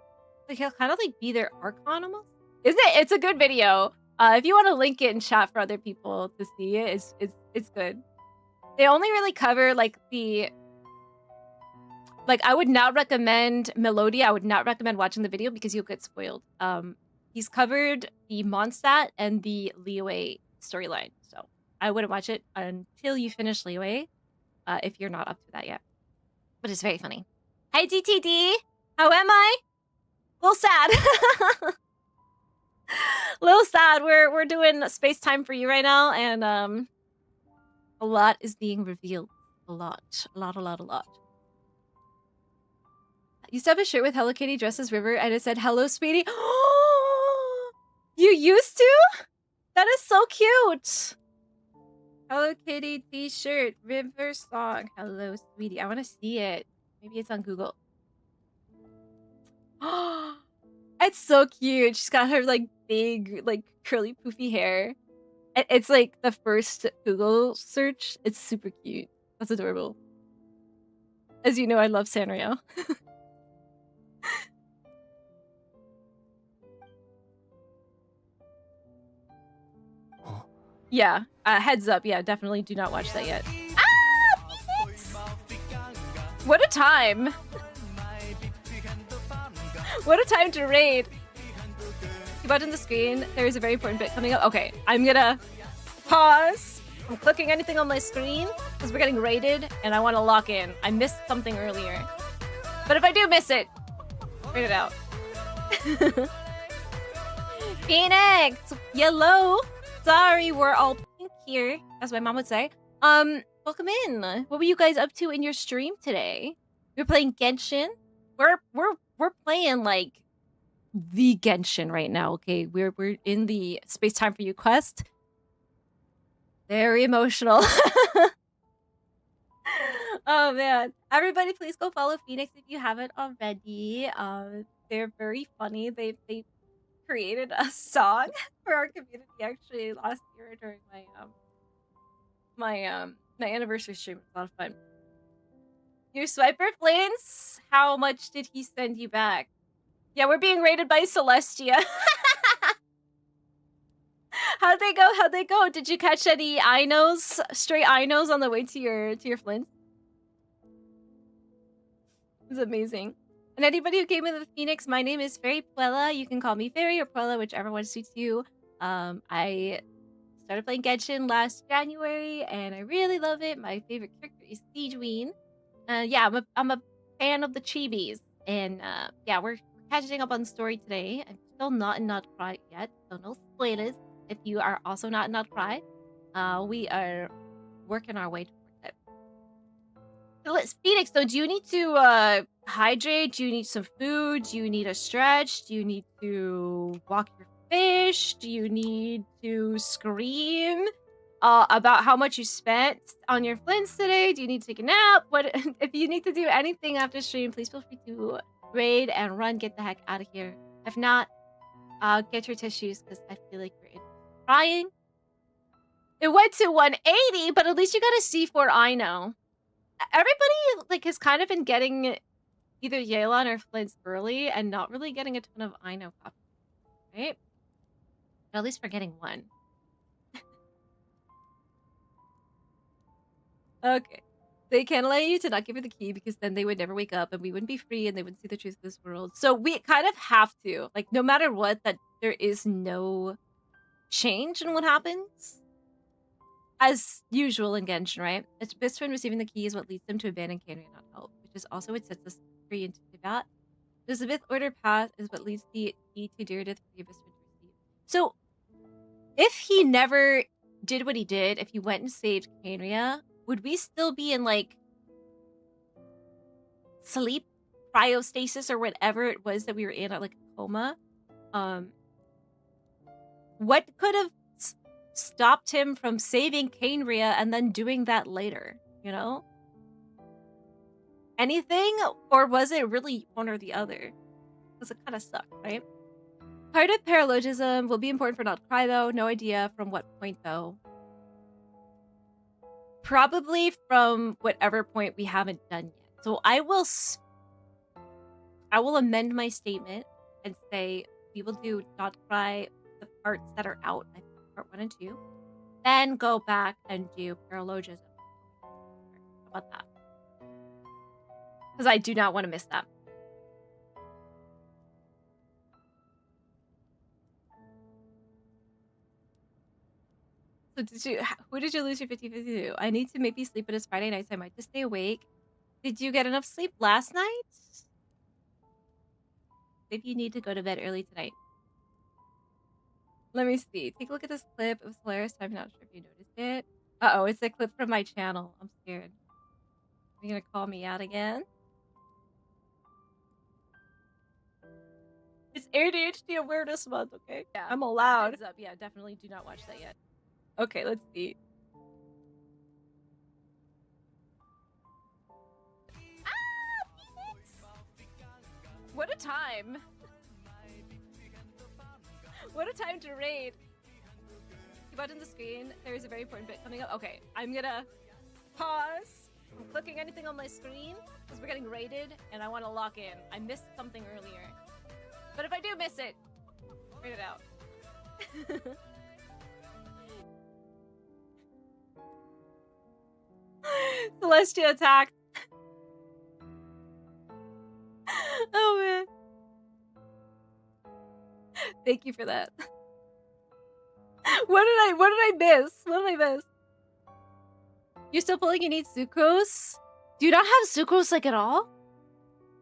[SPEAKER 3] Like he'll kind of like be their archon almost. Isn't it? It's a good video. If you want to link it in chat for other people to see it, it's good. They only really cover like the I would not recommend Melodia. I would not recommend watching the video because you'll get spoiled. He's covered the Mondstadt and the Liyue storyline, so I wouldn't watch it until you finish Liyue, if you're not up to that yet. But it's very funny. Hi DTD, how am I? A little sad. Little sad. We're doing space time for you right now, and a lot is being revealed. A lot. Used to have a shirt with Hello Kitty dressed as River, and it said "Hello, Sweetie." You used to? That is so cute. Hello Kitty t-shirt, River Song. Hello, sweetie. I want to see it. Maybe it's on Google. It's so cute. She's got her like big, like curly, poofy hair. It's like the first Google search. It's super cute. That's adorable. As you know, I love Sanrio. Yeah. Heads up. Yeah, definitely do not watch that yet. Ah, Phoenix! What a time. What a time to raid. Keep watching the screen. There is a very important bit coming up. Okay, I'm gonna pause from clicking anything on my screen because we're getting raided and I want to lock in. I missed something earlier. But if I do miss it, raid it out. Phoenix! Yellow! Sorry, we're all pink here, as my mom would say. Welcome in. What were you guys up to in your stream today? We're playing Genshin. We're playing like the Genshin right now, okay? We're in the Space Time for You quest. Very emotional. Oh man. Everybody please go follow Phoenix if you haven't already. They're very funny. They created a song for our community actually last year during my my anniversary stream. It was a lot of fun. Your swiper flames? How much did he send you back? Yeah, we're being raided by Celestia. How'd they go? How'd they go? Did you catch any Inos, stray Inos on the way to your flint? It was amazing. And anybody who came in with Phoenix, my name is Fairy Puella. You can call me Fairy or Puella, whichever one suits you. I started playing Genshin last January, and I really love it. My favorite character is Sigeween. Yeah, I'm a fan of the chibis. And yeah, we're catching up on story today. I'm still not in Not Cry yet, so no spoilers. If you are also not in Not Cry, we are working our way towards it. So let's Phoenix, though, do you need to hydrate? Do you need some food? Do you need a stretch? Do you need to walk your fish? Do you need to scream about how much you spent on your flints today? Do you need to take a nap? What if you need to do anything after stream, please feel free to raid and run, get the heck out of here. If not, get your tissues because I feel like you're crying. It went to 180, but at least you got a C4 Ino. Everybody like has kind of been getting either Yelan or Flints early and not really getting a ton of Ino copies, right? But at least we're getting one. Okay. They can't allow you to not give her the key because then they would never wake up and we wouldn't be free and they wouldn't see the truth of this world. So we kind of have to, like, no matter what, that there is no change in what happens. As usual in Genshin, right? It's best friend receiving the key is what leads them to abandon Canary and not help, which is also what sets us free into Tibet. The Zibith order path is what leads the key to Diridith for the abyss to receive. So, if he never did what he did, if he went and saved Canria, would we still be in, like, sleep, cryostasis, or whatever it was that we were in at, like, a coma? What could have stopped him from saving Canria and then doing that later, you know? Anything? Or was it really one or the other? Because it kind of sucked, right? Part of paralogism will be important for Not Cry, though. No idea from what point, though. Probably from whatever point we haven't done yet. So I will amend my statement and say we will do Not Cry, the parts that are out, like part 1 and 2, then go back and do paralogism. How about that? Because I do not want to miss that. So who did you lose your 50-50 to? I need to maybe sleep, but it's Friday night, so I might just stay awake. Did you get enough sleep last night? Maybe you need to go to bed early tonight. Let me see. Take a look at this clip. It was hilarious. I'm not sure if you noticed it. Uh-oh, it's a clip from my channel. I'm scared. Are you gonna call me out again? It's ADHD Awareness Month, okay?
[SPEAKER 16] Yeah.
[SPEAKER 3] I'm allowed.
[SPEAKER 16] Heads up. Yeah, definitely do not watch that yet.
[SPEAKER 3] Okay, let's see.
[SPEAKER 16] What a time. What a time to raid. You button the screen. There is a very important bit coming up. Okay, I'm gonna pause from clicking anything on my screen because we're getting raided and I want to lock in. I missed something earlier. But if I do miss it, read it out.
[SPEAKER 3] Celestia attacked. Oh man. Thank you for that. What did I miss? What did I miss? You're still pulling, you need sucrose? Do you not have sucrose like at all?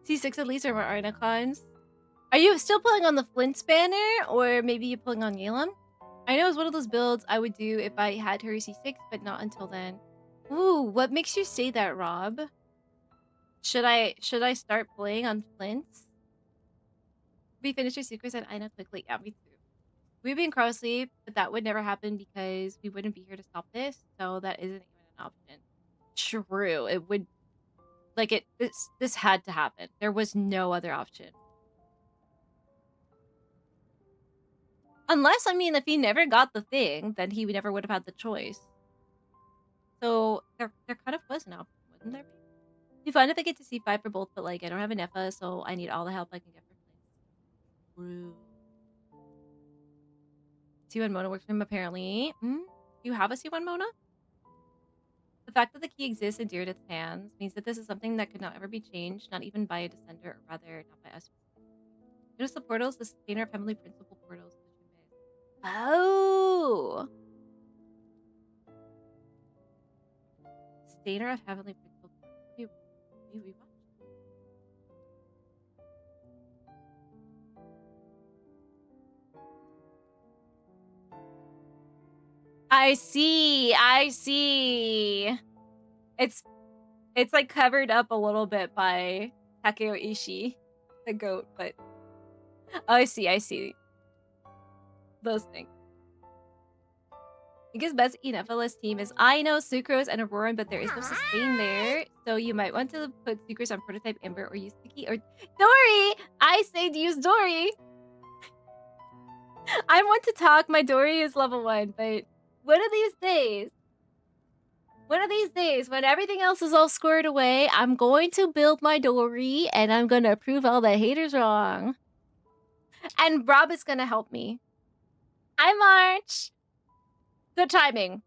[SPEAKER 3] C6 at least or more Arnicons? Are you still pulling on the Flint Spanner or maybe you're pulling on Yalem? I know it's one of those builds I would do if I had her C6, but not until then. Ooh, what makes you say that, Rob? Should I start playing on Flints? We finished your secrets and Ina quickly. Yeah, me too. We'd be in crow sleep, but that would never happen because we wouldn't be here to stop this, so that isn't even an option. True, it would like it this had to happen. There was no other option. Unless, I mean, if he never got the thing, then he never would have had the choice. So there kind of was an option, wouldn't there be? It'd be fun if I get to C5 for both, but like I don't have an EFA, so I need all the help I can get for Flint. True. C1 Mona works for him apparently. Do you have a C1 Mona? The fact that the key exists in Dear Death's hands means that this is something that could not ever be changed, not even by a descender, or rather, not by us. Notice the portals, the sustainer of heavenly principle portals. Oh! Sustainer of heavenly principle portals. Maybe we watch. I see. It's like covered up a little bit by Takeo Ishii, the goat, but I see. Those things. I guess best Enephalus team is Ino, Sucrose, and Aurora, but there is no sustain there, so you might want to put Sucrose on Prototype Ember or use Sticky or Dory! I say to use Dory! I want to talk, my Dory is level 1, but one of these days, when everything else is all squared away, I'm going to build my Dory, and I'm going to prove all the haters wrong. And Rob is going to help me. Hi, March! Good timing.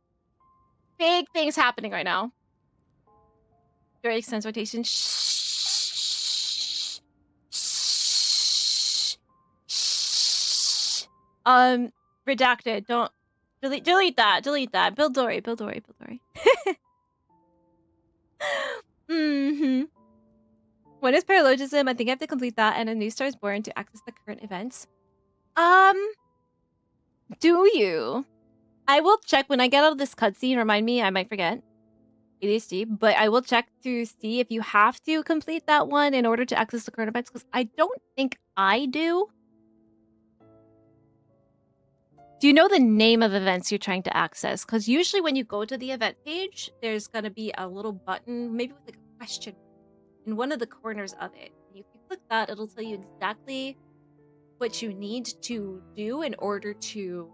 [SPEAKER 3] Big things happening right now. Dory extends rotation. Shh. Redacted. Don't... Delete that. Build Dory. When is paralogism? I think I have to complete that and a new star is born to access the current events. Do you? I will check when I get out of this cutscene. Remind me, I might forget. ADHD, but I will check to see if you have to complete that one in order to access the current events, because I don't think I do. Do you know the name of events you're trying to access? Because usually when you go to the event page, there's going to be a little button, maybe with like a question in one of the corners of it. And if you click that, it'll tell you exactly what you need to do in order to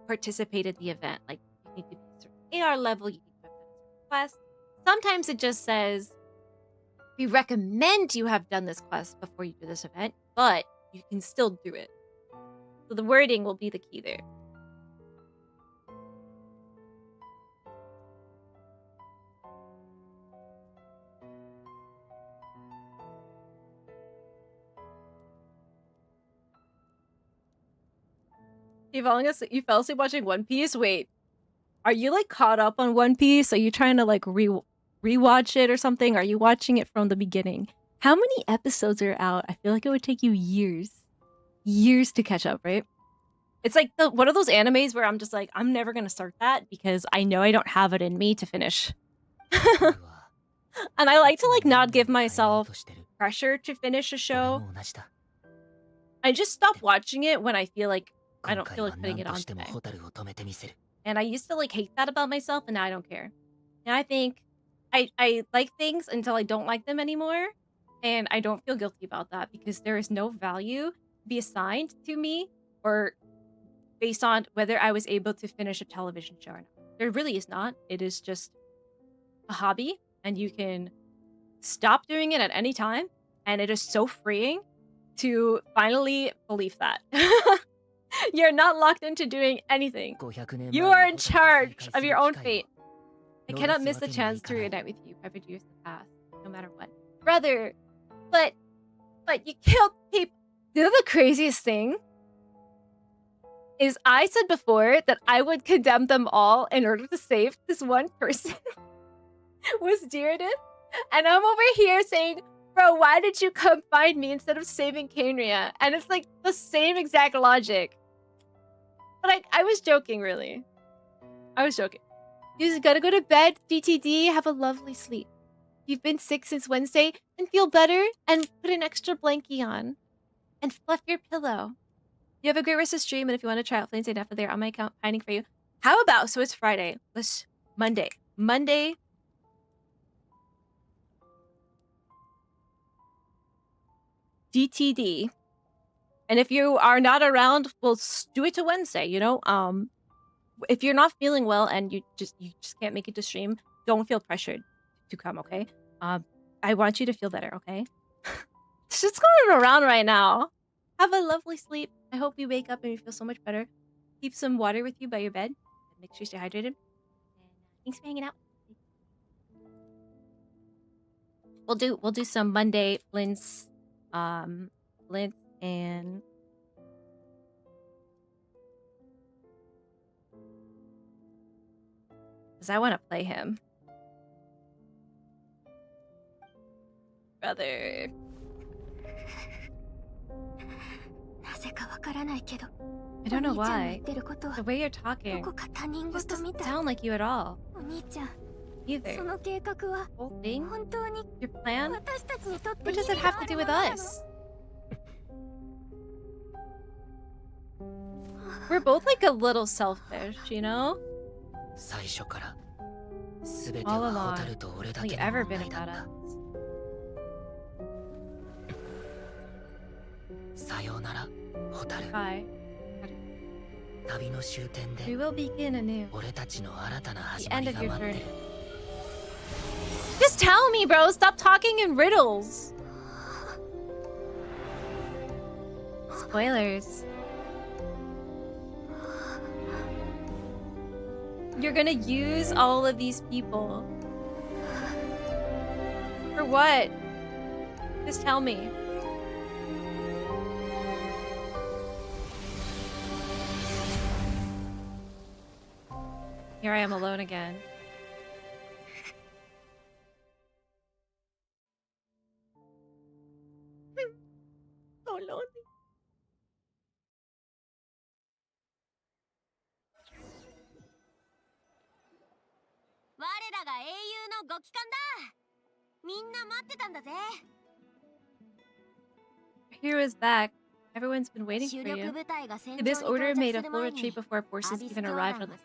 [SPEAKER 3] participate in the event. Like, you need to be a certain AR level, you need to have done a certain quest. Sometimes it just says, we recommend you have done this quest before you do this event, but you can still do it. So the wording will be the key there. You fell asleep watching One Piece? Wait, are you like caught up on One Piece? Are you trying to like rewatch it or something? Are you watching it from the beginning? How many episodes are out? I feel like it would take you years to catch up, right? It's like one of those animes where I'm just like, I'm never gonna start that because I know I don't have it in me to finish. And I like to like not give myself pressure to finish a show. I just stop watching it when I feel like I don't feel like putting it on today. And I used to like hate that about myself, and now I don't care. And I think I like things until I don't like them anymore, and I don't feel guilty about that because there is no value to be assigned to me or based on whether I was able to finish a television show or not. There really is not. It is just a hobby, and you can stop doing it at any time, and it is so freeing to finally believe that. You're not locked into doing anything. You are in charge of your own fate. I cannot miss the chance to reunite with you. I've reduced the past, no matter what. Brother, but you killed people. You know the craziest thing? Is I said before that I would condemn them all in order to save this one person. Was Dearden? And I'm over here saying, bro, why did you come find me instead of saving Kainria? And it's like the same exact logic. But I was joking, really. I was joking. You just gotta go to bed, DTD, have a lovely sleep. You've been sick since Wednesday, and feel better, and put an extra blankie on. And fluff your pillow. You have a great rest of the stream, and if you want to try out Flames Day after there on my account, pining for you. How about, so it's Friday. Let's, Monday. DTD. And if you are not around, we'll do it to Wednesday, you know? If you're not feeling well and you just can't make it to stream, don't feel pressured to come, okay? I want you to feel better, okay? Shit's going around right now. Have a lovely sleep. I hope you wake up and you feel so much better. Keep some water with you by your bed. Make sure you stay hydrated. And thanks for hanging out. We'll do some Monday Flint's Flint and because I want to play him. Brother. I don't know why. The way you're talking just doesn't sound like you at all. Either. Whole thing? Your plan? What does it have to do with us? We're both like a little selfish, you know? All along. Only ever been about us. Bye. We will begin anew. The end of your journey. Just tell me, bro. Stop talking in riddles. Spoilers. You're gonna use all of these people. For what? Just tell me. Here I am alone again. So lonely. Hero is back. Everyone's been waiting for you. This order made a full retreat before forces even arrived on the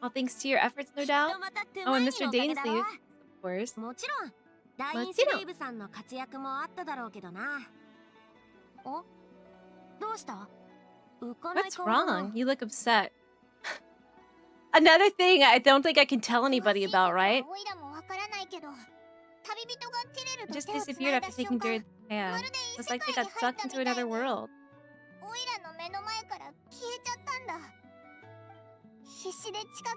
[SPEAKER 3] all thanks to your efforts, no doubt. Oh, and Mr. Dainsleif, of course. What's wrong? You look upset. Another thing I don't think I can tell anybody about, right? They just disappeared after taking Jared's hand. It's like they got sucked into another world.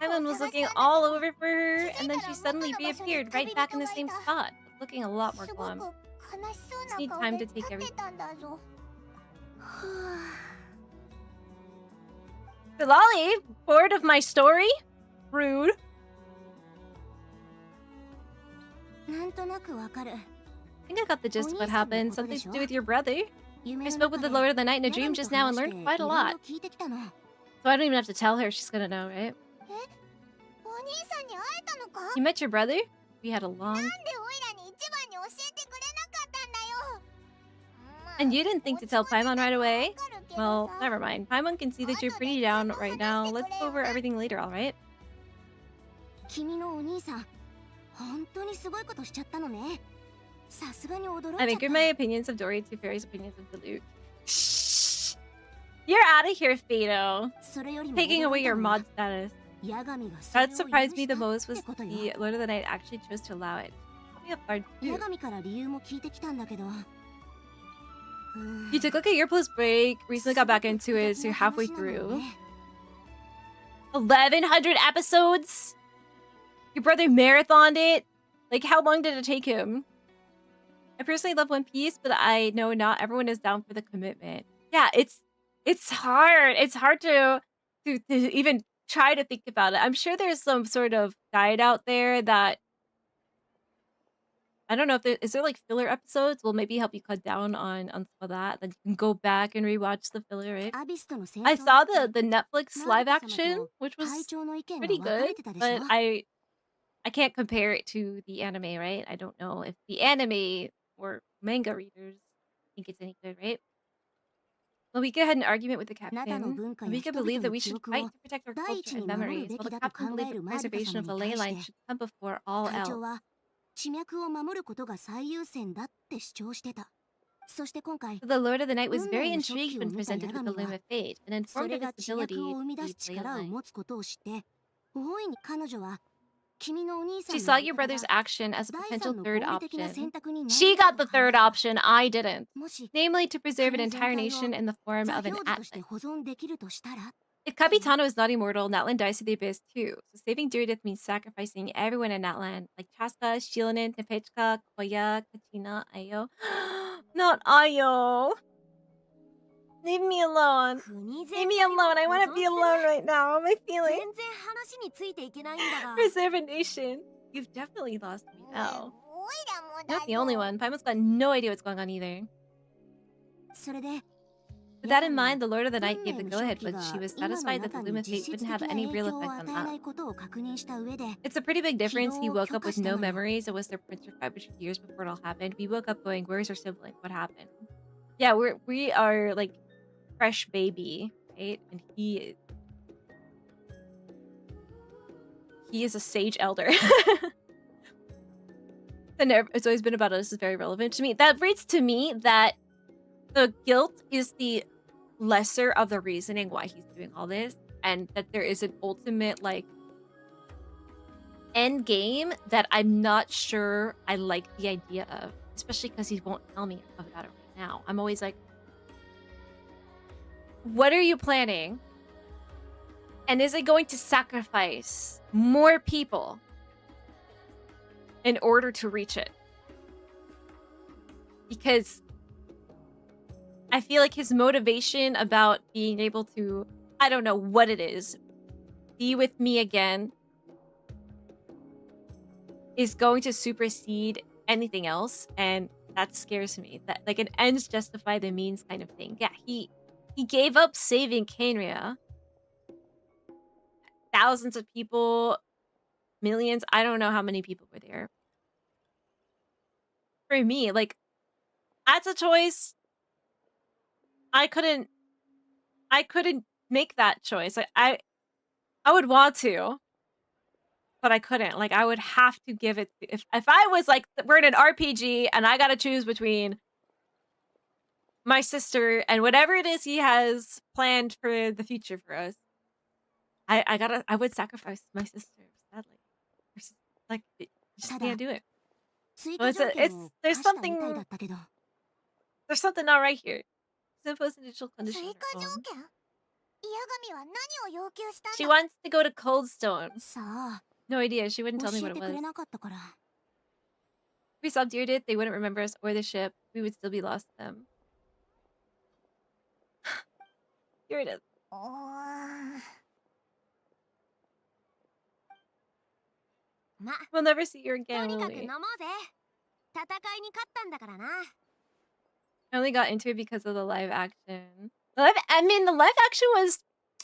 [SPEAKER 3] Evan was looking all over for her, and then she suddenly reappeared right back in the same spot, looking a lot more glum. Just need time to take everything. Lolly, bored of my story? Rude. I think I got the gist of what happened. Something to do with your brother. I spoke with the Lord of the Night in a dream just now and learned quite a lot. So I don't even have to tell her, she's gonna know, right? You met your brother? We had a long... And you didn't think to tell Paimon right away? Well, never mind. Paimon can see that you're pretty down right now. Let's go over everything later, alright?
[SPEAKER 14] 君のお兄さん、本当にすごいことしちゃったのね。さすがに驚いちゃった。
[SPEAKER 3] I think my opinions of Dory to Fairy's opinions of Diluc. Shh! You're out of here, Fado. Taking away your mod status. What surprised me the most was the Lord of the Night actually chose to allow it. Probably a part too.
[SPEAKER 14] 八神から理由も聞いてきたんだけど。
[SPEAKER 3] You took like a year plus break, recently got back into it, so you're halfway through. 1,100 episodes? Your brother marathoned it? Like, how long did it take him? I personally love One Piece, but I know not everyone is down for the commitment. Yeah, it's hard. It's hard to even try to think about it. I'm sure there's some sort of guide out there that I don't know if is there like filler episodes? Will maybe help you cut down on some of that. Then you can go back and rewatch the filler, right? I saw the Netflix live action, which was pretty good, but I can't compare it to the anime, right? I don't know if the anime or manga readers think it's any good, right? Well, we could have an argument with the captain. We could believe that we should fight to protect our culture and memories, while the captain believed the preservation of the ley line should come before all else.
[SPEAKER 14] 地脈を守ることが最優先だって主張してた。そして今回、
[SPEAKER 3] The Lord of the Night was very intrigued when presented with the Loom of Fate and
[SPEAKER 14] そ
[SPEAKER 3] informed
[SPEAKER 14] れ
[SPEAKER 3] of
[SPEAKER 14] が
[SPEAKER 3] its
[SPEAKER 14] 地
[SPEAKER 3] ability
[SPEAKER 14] 脈を生み
[SPEAKER 3] to
[SPEAKER 14] 出
[SPEAKER 3] be
[SPEAKER 14] す力を
[SPEAKER 3] ley line.
[SPEAKER 14] 持つことを知って、大いに彼女は君のお兄さん
[SPEAKER 3] She
[SPEAKER 14] の
[SPEAKER 3] saw
[SPEAKER 14] やり
[SPEAKER 3] your
[SPEAKER 14] 方
[SPEAKER 3] brother's
[SPEAKER 14] が
[SPEAKER 3] action as a
[SPEAKER 14] 第
[SPEAKER 3] potential
[SPEAKER 14] 三の
[SPEAKER 3] third
[SPEAKER 14] 合理的な選
[SPEAKER 3] option.
[SPEAKER 14] 択になる
[SPEAKER 3] She got the third option, I didn't.
[SPEAKER 14] もし
[SPEAKER 3] Namely, to preserve an
[SPEAKER 14] 国全
[SPEAKER 3] entire
[SPEAKER 14] 体を
[SPEAKER 3] nation in the form
[SPEAKER 14] 座
[SPEAKER 3] of an
[SPEAKER 14] 標図として
[SPEAKER 3] atlas.
[SPEAKER 14] 保存できるとしたら
[SPEAKER 3] If Capitano is not immortal, Natlan dies to the abyss too. So saving Deerdeath means sacrificing everyone in Natlan, like Chaska, Shilanin, Tepechka, Koya, Kachina, Ayo. Not Ayo. Leave me alone. Leave me alone. I want to be alone right now. My
[SPEAKER 14] 全
[SPEAKER 3] feeling.
[SPEAKER 14] 然話についていけないんだが
[SPEAKER 3] Preserve a nation. You've definitely lost me now. Not the only one. Paimon's got no idea what's going on either.
[SPEAKER 14] それで
[SPEAKER 3] With that in mind, the Lord of the Night gave the go-ahead, but she was satisfied that the Loom of Fate wouldn't have any real effect on
[SPEAKER 14] 与えな
[SPEAKER 3] us.
[SPEAKER 14] いことを確認した上で
[SPEAKER 3] It's a pretty big difference. He woke up with no memories and was their prince for 500 years before it all happened. We woke up going, where's our sibling? What happened? Yeah, we are like fresh baby, right? And he is a sage elder. And it's always been about us is very relevant to me. That reads to me that the guilt is the lesser of the reasoning why he's doing all this, and that there is an ultimate like end game that I'm not sure I like the idea of, especially because he won't tell me about it right now. I'm always like, what are you planning? And is it going to sacrifice more people in order to reach it? Because I feel like his motivation about being able to, I don't know what it is, be with me again is going to supersede anything else, and that scares me. That like an ends justify the means kind of thing. Yeah, he gave up saving Kenria. Thousands of people, millions, I don't know how many people were there. For me, like, that's a choice. I couldn't make that choice. Like, I would want to, but I couldn't. Like, I would have to give it. If I was like, we're in an RPG and I gotta choose between my sister and whatever it is he has planned for the future for us, I would sacrifice my sister, sadly. Like, you just can't do it. Well, there's something not right here. Impose additional condition. She wants to go to Coldstone. No idea. She wouldn't tell me what it was. If we stopped Deerdeath, they wouldn't remember us or the ship. We would still be lost to them. Here it is. We'll never see you again, will we? I only got into it because of the live action. The live action was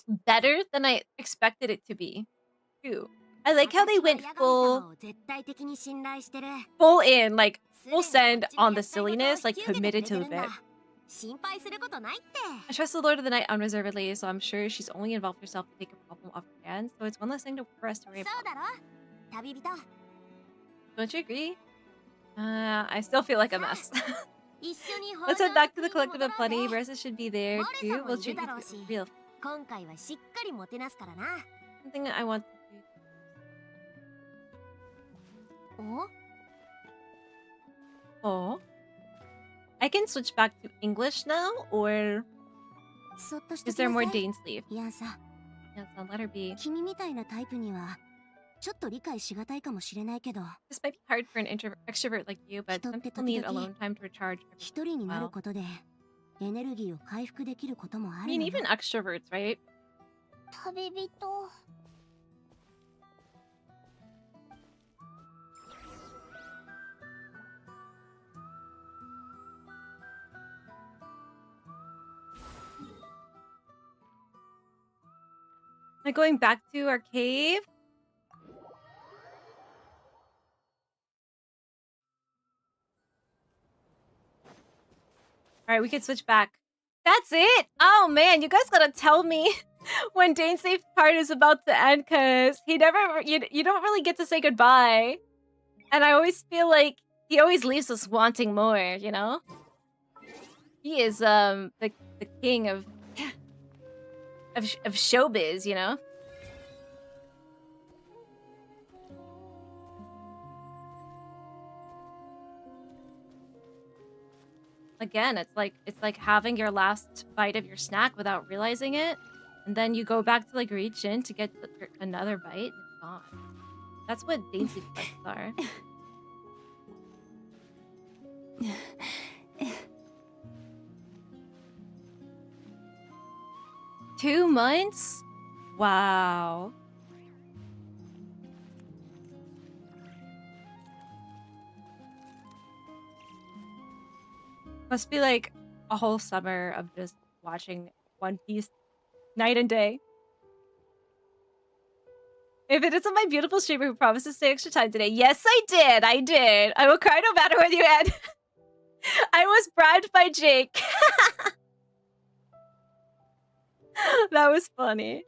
[SPEAKER 3] better than I expected it to be, too. I like how they went full in, like, full send on the silliness, like, committed to the bit.
[SPEAKER 17] 心配することないって。
[SPEAKER 3] I trust the Lord of the Night unreservedly, so I'm sure she's only involved herself to take a problem off her hands, so it's one less thing for us to worry
[SPEAKER 17] そう
[SPEAKER 3] about.
[SPEAKER 17] だろ旅人。
[SPEAKER 3] Don't you agree? I still feel like a mess.
[SPEAKER 17] 一緒に
[SPEAKER 3] Let's head back to the Collective of Plenty. Versus should be there
[SPEAKER 17] モレさ
[SPEAKER 3] too.
[SPEAKER 17] んも
[SPEAKER 3] We'll
[SPEAKER 17] いる
[SPEAKER 3] treat
[SPEAKER 17] だ
[SPEAKER 3] you
[SPEAKER 17] ろうし
[SPEAKER 3] real.
[SPEAKER 17] 今回はしっかりもてなすからな。
[SPEAKER 3] Something I want to do.
[SPEAKER 17] お
[SPEAKER 3] Oh. I can switch back to English now, or
[SPEAKER 17] そっとして
[SPEAKER 3] is
[SPEAKER 17] き
[SPEAKER 3] there
[SPEAKER 17] な
[SPEAKER 3] more
[SPEAKER 17] さい。
[SPEAKER 3] Dainsleif?
[SPEAKER 17] いやさ、
[SPEAKER 3] Yes, I'll let her be.
[SPEAKER 17] 君みたいなタイプにはちょっと理解しがたいかもしれないけど、
[SPEAKER 3] This might be hard for an extrovert like you, but some people need alone time to recharge.
[SPEAKER 17] 一人になる
[SPEAKER 3] Wow.
[SPEAKER 17] ことでエネルギーを回復できることもあ
[SPEAKER 3] I
[SPEAKER 17] る
[SPEAKER 3] mean,
[SPEAKER 17] のよ。
[SPEAKER 3] even extroverts, right?
[SPEAKER 14] 旅人。
[SPEAKER 3] Like going back to our cave? Alright, we can switch back. That's it? Oh man, you guys gotta tell me when Dainsleif's part is about to end, cause he never you don't really get to say goodbye. And I always feel like he always leaves us wanting more, you know? He is the king of showbiz, you know? Again, it's like having your last bite of your snack without realizing it, and then you go back to like reach in to get another bite, and it's gone. That's what Dainsleif bites are. Two months? Wow. Must be like a whole summer of just watching One Piece night and day. If it isn't my beautiful streamer who promised to stay extra time today, yes, I did. I will cry no matter what you end. I was bribed by Jake. That was funny.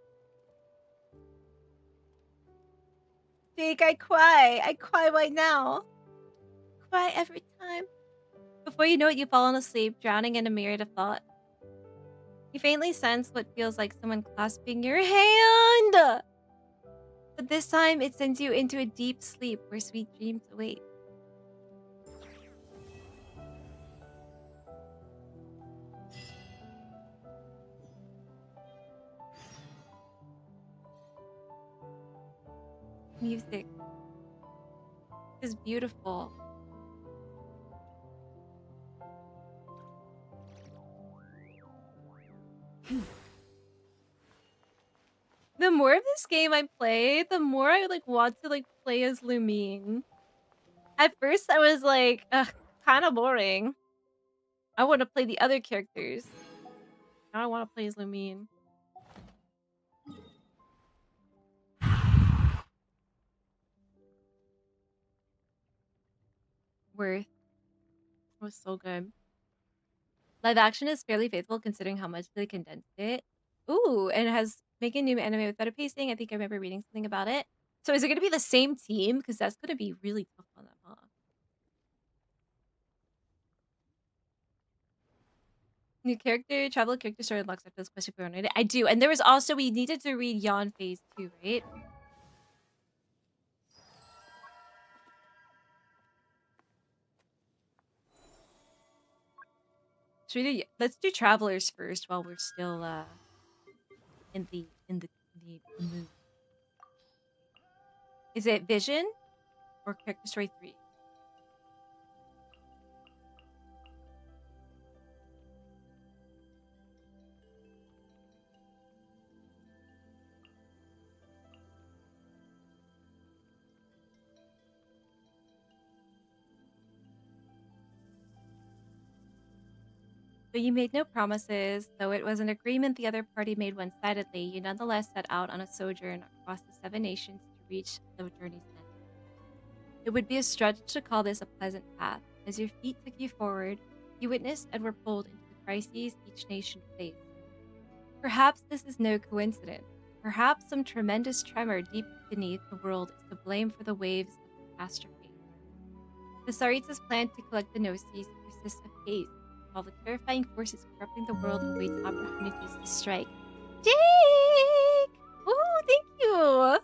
[SPEAKER 3] Jake, I cry. I cry right now. Cry every time. Before you know it, you've fallen asleep, drowning in a myriad of thought. You faintly sense what feels like someone clasping your hand. But this time, it sends you into a deep sleep where sweet dreams await. Music is beautiful. The more of this game I play, the more I like want to like play as Lumine. At first I was like, ugh, kind of boring. I want to play the other characters. Now I want to play as Lumine. Worth. It was so good. Live action is fairly faithful considering how much they condensed it. Ooh, and it has making new anime with better pacing. I think I remember reading something about it. So is it going to be the same team? Because that's going to be really tough on them, huh? New character, travel character story unlocks after this question for one. I do. And there was also, we needed to read Yawn Phase 2, right? Should we do, let's do Travelers first while we're still in the mood. Is it Vision or Character Story 3? But you made no promises, though it was an agreement the other party made one-sidedly. You nonetheless set out on a sojourn across the 7 nations to reach the journey's end. It would be a stretch to call this a pleasant path. As your feet took you forward, you witnessed and were pulled into the
[SPEAKER 21] crises each nation faced. Perhaps this is no coincidence. Perhaps some tremendous tremor deep beneath the world is to blame for the waves of catastrophe. The Tsaritsa's plan to collect the Gnosis persists apace, while the terrifying forces corrupting the world awaits opportunities to strike. Jake! Ooh, thank you!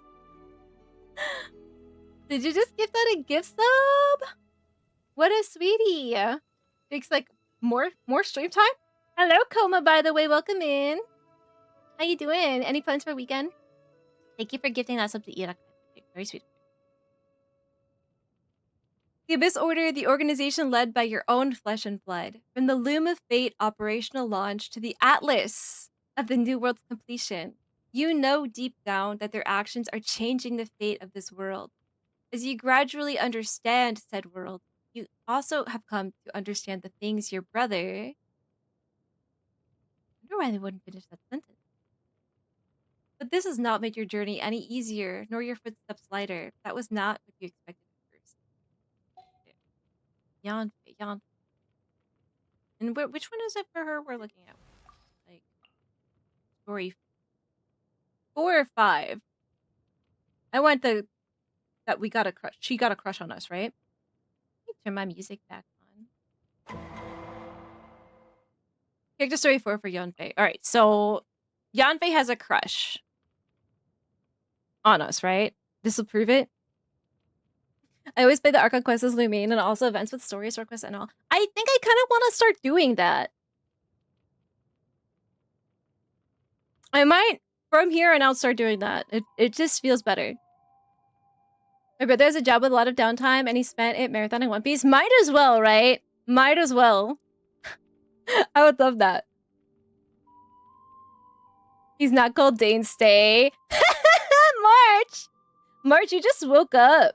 [SPEAKER 21] Did you just gift out a gift sub? What a sweetie! Jake's like, more stream time? Hello, Coma, by the way, welcome in. How you doing? Any plans for a weekend? Thank you for gifting that sub to Irak. Very sweet. The Abyss Order, the organization led by your own flesh and blood. From the Loom of Fate operational launch to the Atlas of the New World's completion, you know deep down that their actions are changing the fate of this world. As you gradually understand said world, you also have come to understand the things your brother... I wonder why they wouldn't finish that sentence. But this has not made your journey any easier, nor your footsteps lighter. That was not what you expected at first. Yanfei. And which one is it for her we're looking at? Like, story 4 or 5. I want that we got a crush. She got a crush on us, right? Let me turn my music back on. Character story 4 for Yanfei. Alright, so Yanfei has a crush on us, right? This will prove it. I always play the Archon Quest as Lumine and also events with stories, requests, and all. I think I kind of want to start doing that. I might, from here on out, start doing that. It just feels better. My brother has a job with a lot of downtime, and he spent it marathoning One Piece. Might as well, right? Might as well. I would love that. He's not called Dainsleif. March, you just woke up.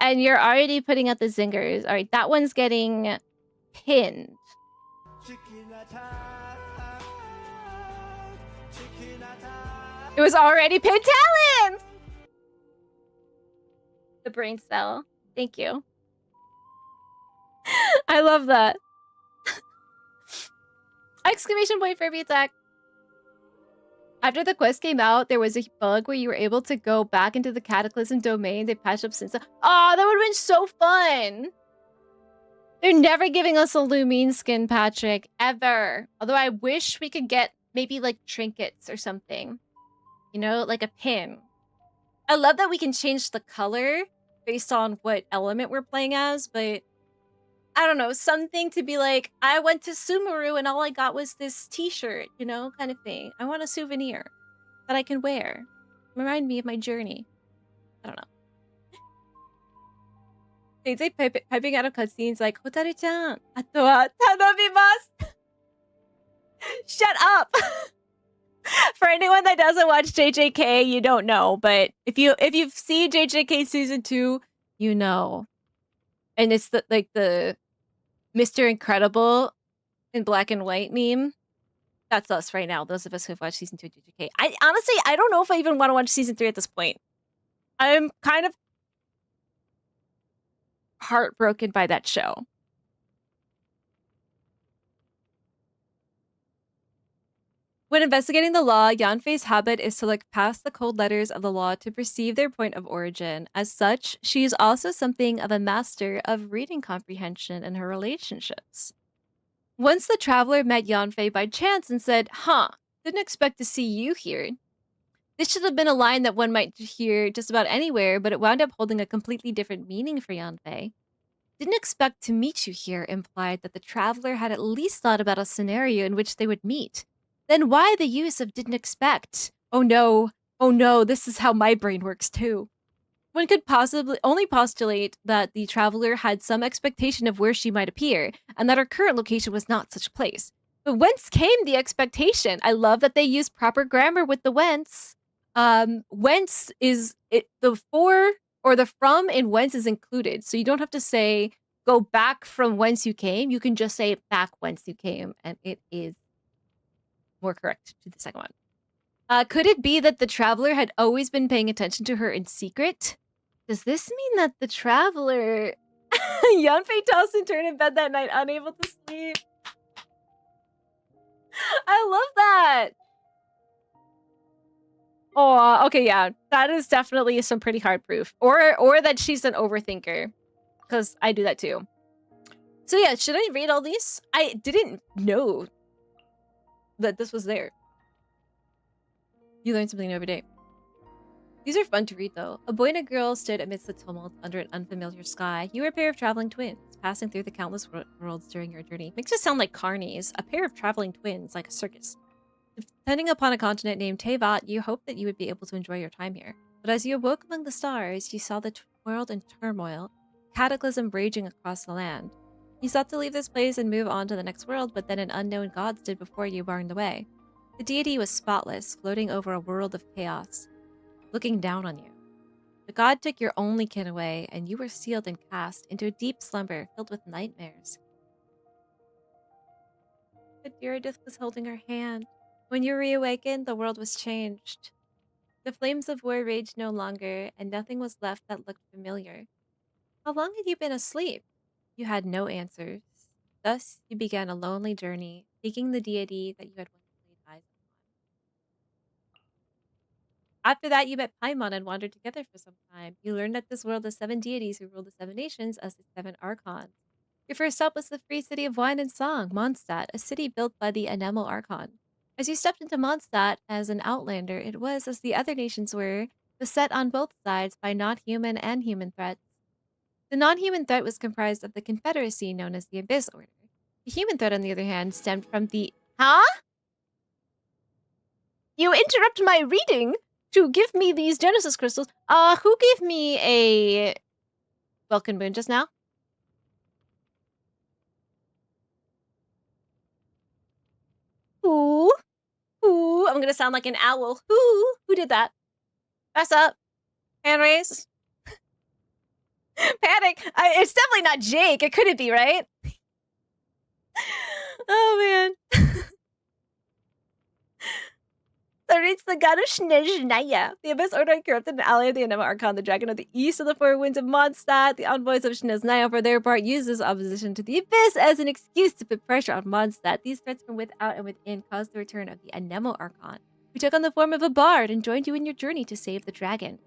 [SPEAKER 21] And you're already putting out the zingers. Alright, that one's getting pinned. It was already pinned. Talent! The brain cell. Thank you. I love that. Exclamation point for attack. After the quest came out, there was a bug where you were able to go back into the Cataclysm domain. They patched up since. Oh, that would have been so fun! They're never giving us a Lumine skin, Patrick. Ever. Although I wish we could get maybe like trinkets or something. You know, like a pin. I love that we can change the color based on what element we're playing as, but I don't know, something to be like, I went to Sumeru and all I got was this t-shirt, you know, kind of thing. I want a souvenir that I can wear. Remind me of my journey. I don't know. They'd say piping out of cutscenes like, Hotaru-chan, ato wa tanomimasu. Shut up! For anyone that doesn't watch JJK, you don't know, but if you've seen JJK season 2, you know. And it's the Mr. Incredible in black and white meme. That's us right now. Those of us who've watched season 2 of JJK. I don't know if I even want to watch season 3 at this point. I'm kind of heartbroken by that show. When investigating the law, Yanfei's habit is to look past the cold letters of the law to perceive their point of origin. As such, she is also something of a master of reading comprehension in her relationships. Once the traveler met Yanfei by chance and said, "Huh, didn't expect to see you here." This should have been a line that one might hear just about anywhere, but it wound up holding a completely different meaning for Yanfei. "Didn't expect to meet you here" implied that the traveler had at least thought about a scenario in which they would meet. Then why the use of "didn't expect"? Oh no, this is how my brain works too. One could possibly only postulate that the traveler had some expectation of where she might appear, and that her current location was not such a place. But whence came the expectation? I love that they use proper grammar with the whence. Whence is it, the for or the from in whence is included. So you don't have to say go back from whence you came. You can just say back whence you came, and it is more correct to the second one. Could it be that the traveler had always been paying attention to her in secret? Does this mean that the traveler... Yanfei tossed and turned in bed that night, unable to sleep. I love that. Oh, okay, yeah. That is definitely some pretty hard proof. Or that she's an overthinker. Because I do that too. So yeah, should I read all these? I didn't know that this was there. You learn something new every day. These are fun to read, though. A boy and a girl stood amidst the tumult under an unfamiliar sky. You were a pair of traveling twins, passing through the countless worlds during your journey. Makes it sound like carnies. A pair of traveling twins, like a circus. Descending upon a continent named Tevat, you hoped that you would be able to enjoy your time here. But as you awoke among the stars, you saw the world in turmoil, cataclysm raging across the land. You sought to leave this place and move on to the next world, but then an unknown god stood before you, barring the way. The deity was spotless, floating over a world of chaos, looking down on you. The god took your only kin away, and you were sealed and cast into a deep slumber filled with nightmares. But Eurydice was holding her hand. When you reawakened, the world was changed. The flames of war raged no longer, and nothing was left that looked familiar. How long had you been asleep? You had no answers. Thus, you began a lonely journey, seeking the deity that you had once laid eyes upon. After that, you met Paimon and wandered together for some time. You learned that this world has 7 deities who rule the 7 nations as the 7 archons. Your first stop was the free city of wine and song, Mondstadt, a city built by the Anemo Archon. As you stepped into Mondstadt as an outlander, it was, as the other nations were, beset on both sides by non-human and human threats. The non-human threat was comprised of the Confederacy known as the Abyss Order. The human threat, on the other hand, stemmed from the... Huh? You interrupt my reading to give me these Genesis crystals. Who gave me a Welkin Moon just now? Who? Who? I'm gonna sound like an owl. Who did that? Fess up. Hand raise. Panic. It's definitely not Jake. It couldn't be, right? Oh, man. So reads the god of Snezhnaya. The Abyss Order corrupted an ally of the Anemo Archon, the dragon of the east of the 4 winds of Mondstadt. The envoys of Snezhnaya, for their part, used this opposition to the Abyss as an excuse to put pressure on Mondstadt. These threats from without and within caused the return of the Anemo Archon, who took on the form of a bard and joined you in your journey to save the dragon.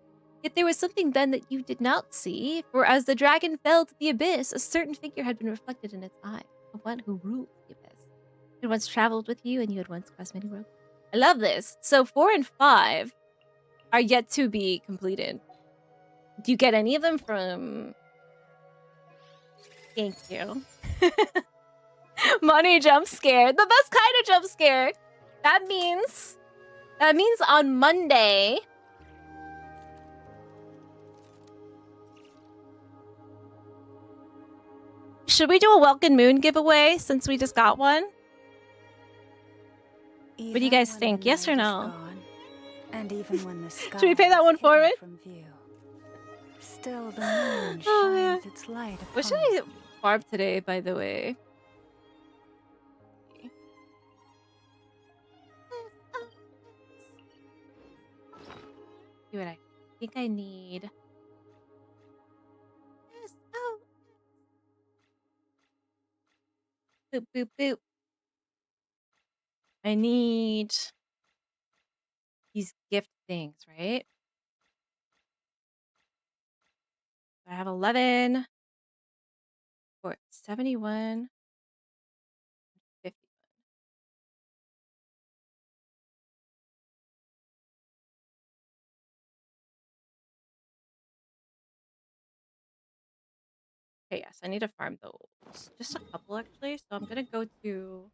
[SPEAKER 21] Yet there was something then that you did not see, for as the dragon fell to the abyss, a certain figure had been reflected in its eye, the one who ruled the abyss. It had once traveled with you, and you had once crossed many worlds. I love this. So 4 and 5 are yet to be completed. Do you get any of them from... Thank you. Money jump scare. The best kind of jump scare. That means on Monday... Should we do a Welkin Moon giveaway since we just got one? What do you guys think? Yes or no?
[SPEAKER 5] And even when the sky
[SPEAKER 21] Should we pay that one forward?
[SPEAKER 5] from view, still the moon
[SPEAKER 21] Oh, man.
[SPEAKER 5] shines its light upon
[SPEAKER 21] What should I farm today, by the way? See what I think I need. Boop, boop, boop. I need these gift things, right? I have 11 for 71, 50. Okay, yes, I need to farm those. Just a couple, actually. So I'm gonna go to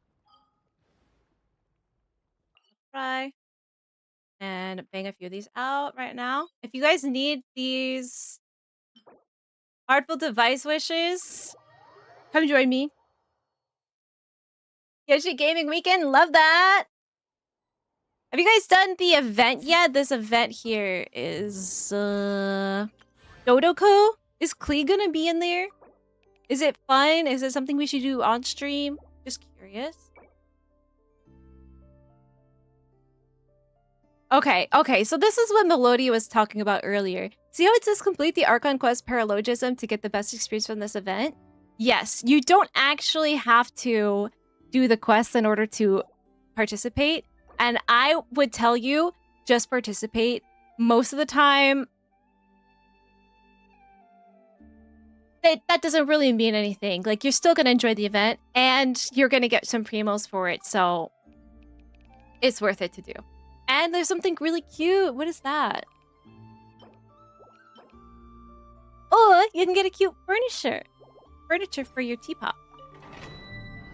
[SPEAKER 21] try and bang a few of these out right now. If you guys need these Artful Device Wishes, come join me. Yoshi Gaming Weekend, love that! Have you guys done the event yet? This event here is, Dodoko? Is Klee gonna be in there? Is it fun? Is it something we should do on stream? Just curious. Okay, so this is what Melodia was talking about earlier. See how it says complete the Archon Quest Paralogism to get the best experience from this event? Yes, you don't actually have to do the quest in order to participate. And I would tell you, just participate. Most of the time, that doesn't really mean anything. Like, you're still going to enjoy the event, and you're going to get some primos for it. So it's worth it to do. And there's something really cute. What is that? Oh, you can get a cute furniture for your teapot.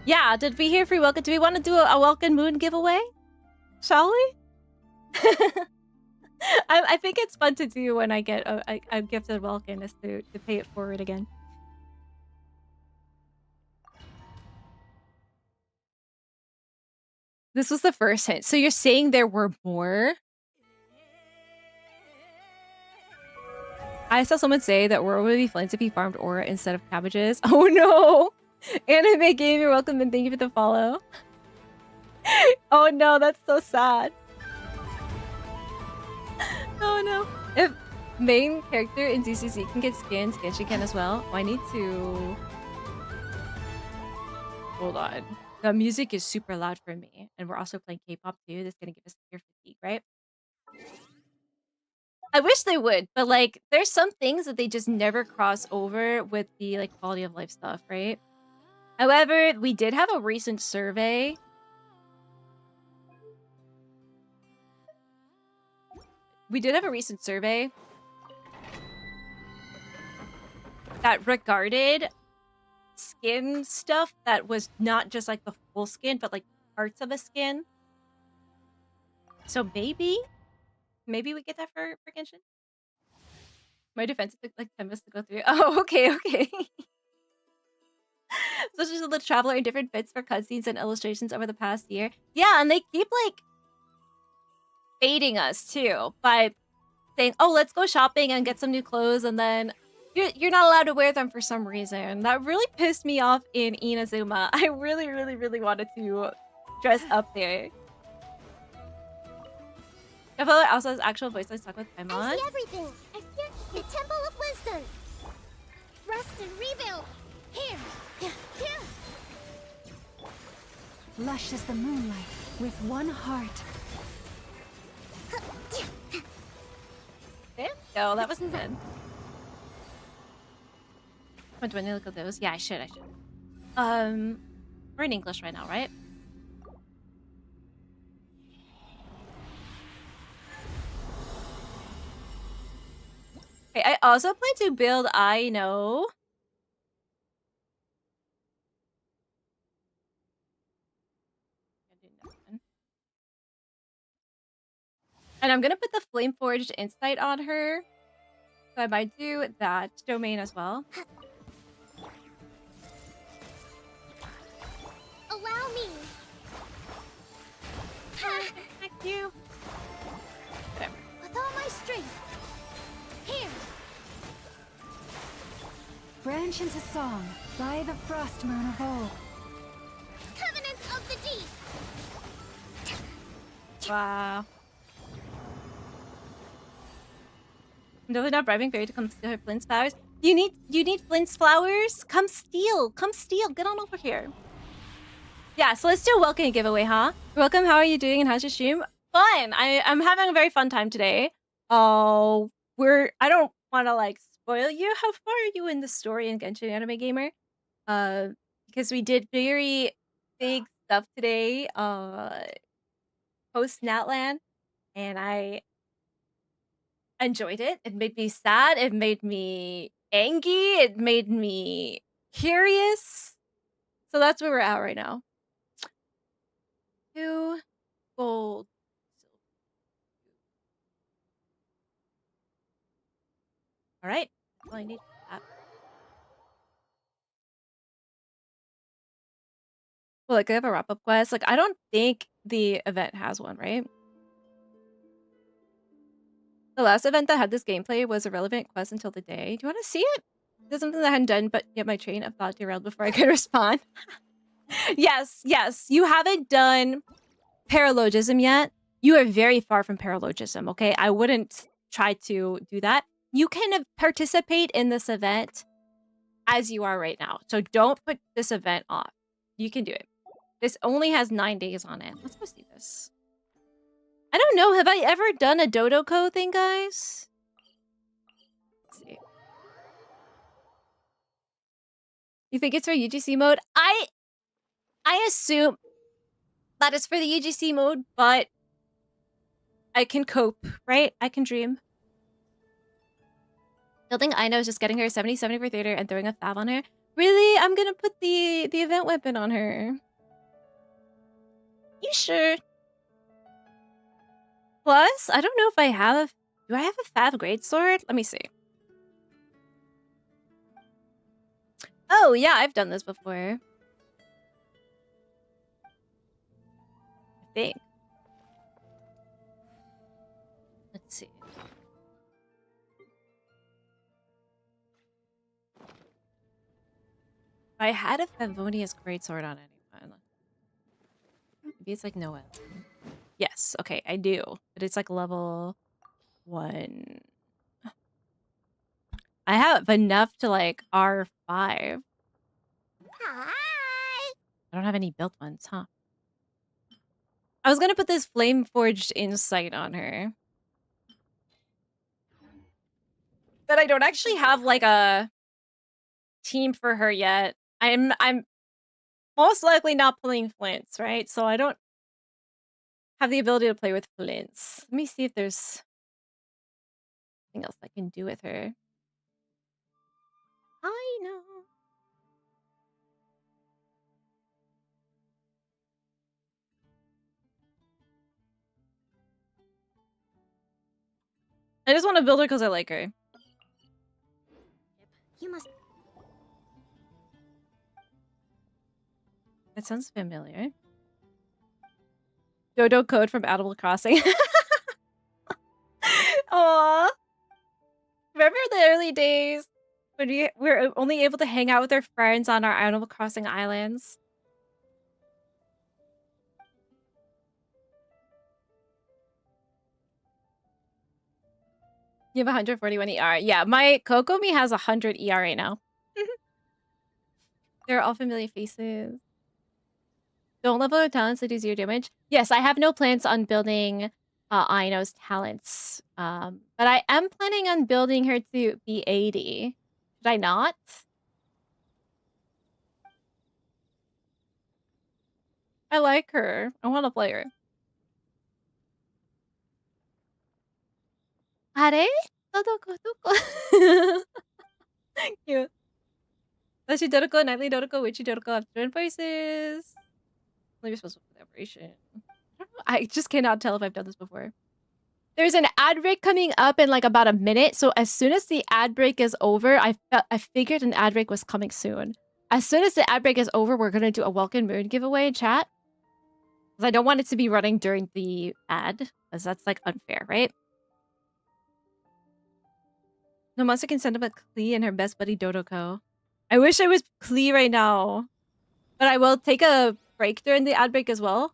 [SPEAKER 21] Yeah, did we hear free welcome? Do we want to do a welcome moon giveaway? Shall we? I think it's fun to do when I get a gifted welcome, is to pay it forward again. This was the first hint. So you're saying there were more? I saw someone say that Aura would be flames if he farmed Aura instead of cabbages. Oh no! Anime game, you're welcome and thank you for the follow. Oh no, that's so sad. Oh no. If main character in ZCC can get skins, Genshin can as well. Oh, I need to... Hold on. The music is super loud for me. And we're also playing K-pop too. That's gonna give us ear fatigue, right? I wish they would, but like, there's some things that they just never cross over with the like quality of life stuff, right? However, we did have a recent survey. That regarded skin stuff that was not just like the full skin, but like parts of a skin. So maybe we get that for Genshin. My defense took like 10 minutes to go through. Oh, okay. So just the traveler in different fits for cutscenes and illustrations over the past year. Yeah, and they keep like baiting us too by saying, "Oh, let's go shopping and get some new clothes," and then you're not allowed to wear them for some reason. That really pissed me off in Inazuma. I really wanted to dress up there. I feel like also has actual voice lines talk with Paimon.
[SPEAKER 14] I see everything. I see the Temple of Wisdom. Rest and rebuild. Here.
[SPEAKER 15] Lush as the moonlight, with one heart.
[SPEAKER 21] There we go. That wasn't good. Oh, do I need to look at those? Yeah, I should. We're in English right now, right? Okay, I also plan to build I Know. And I'm gonna put the Flame Forged Insight on her. So I might do that domain as well.
[SPEAKER 14] Allow me.
[SPEAKER 21] Thank you. Whatever.
[SPEAKER 14] With all my strength. Here.
[SPEAKER 15] Branch into song by the frost moon of old.
[SPEAKER 14] Covenant of the deep.
[SPEAKER 21] Wow. No, we're not bribing Fairy to come steal her Flint's flowers. You need Flint's flowers? Come steal. Get on over here. Yeah, so let's do a welcome giveaway, huh? Welcome, how are you doing and how's your stream? Fun! I'm having a very fun time today. I don't want to like spoil you. How far are you in the story in Genshin Anime Gamer? Because we did very big stuff today, post Natlan, and I enjoyed it. It made me sad. It made me angry. It made me curious. So that's where we're at right now. 2 gold. All right. That's all I need for that. Well, like I have a wrap-up quest. Like I don't think the event has one, right? The last event that had this gameplay was a relevant quest until the day. Do you want to see it? There's something that I hadn't done, but yet my train of thought derailed before I could respond. Yes. You haven't done paralogism yet. You are very far from paralogism, okay? I wouldn't try to do that. You can participate in this event as you are right now. So don't put this event off. You can do it. This only has 9 days on it. Let's go see this. I don't know. Have I ever done a Dodoko thing, guys? Let's see. You think it's for UGC mode? I assume that it's for the UGC mode, but I can cope, right? I can dream. Building Aino is just getting her 70-70 for theater and throwing a fab on her. Really? I'm gonna put the event weapon on her. You sure? Plus, I don't know if I have a... Do I have a fab greatsword? Let me see. Oh, yeah, I've done this before. I think. Let's see. I had a Favonius greatsword on anyone. Maybe it's like Noel. Yes, okay, I do. But it's like level 1. I have enough to like R5.
[SPEAKER 14] Hi.
[SPEAKER 21] I don't have any built ones, huh? I was gonna put this flame forged insight on her. But I don't actually have like a team for her yet. I'm most likely not pulling flints, right? So I don't have the ability to play with flints. Let me see if there's anything else I can do with her. I know. I just want to build her because I like her.
[SPEAKER 14] You must.
[SPEAKER 21] That sounds familiar. Dodo code from Animal Crossing. Aww. Remember the early days when we were only able to hang out with our friends on our Animal Crossing islands? You have 141 ER. Yeah, my Kokomi has 100 ER right now. They're all familiar faces. Don't level your talents to do 0 damage. Yes, I have no plans on building Aino's talents. But I am planning on building her to be 80. Should I not? I like her. I want to play her. Are? Dodoko, doko. Cute. Dashi Dodoko, Nightly Dodoko, Witchy Dodoko have joined voices. Maybe responsible for the operation. I just cannot tell if I've done this before. There's an ad break coming up in like about a minute. So as soon as the ad break is over, I figured an ad break was coming soon. As soon as the ad break is over, we're going to do a Welcome Moon giveaway in chat. Because I don't want it to be running during the ad. Because that's like unfair, right? No monster can send up a Klee and her best buddy Dodoko. I wish I was Klee right now. But I will take a break during the ad break as well.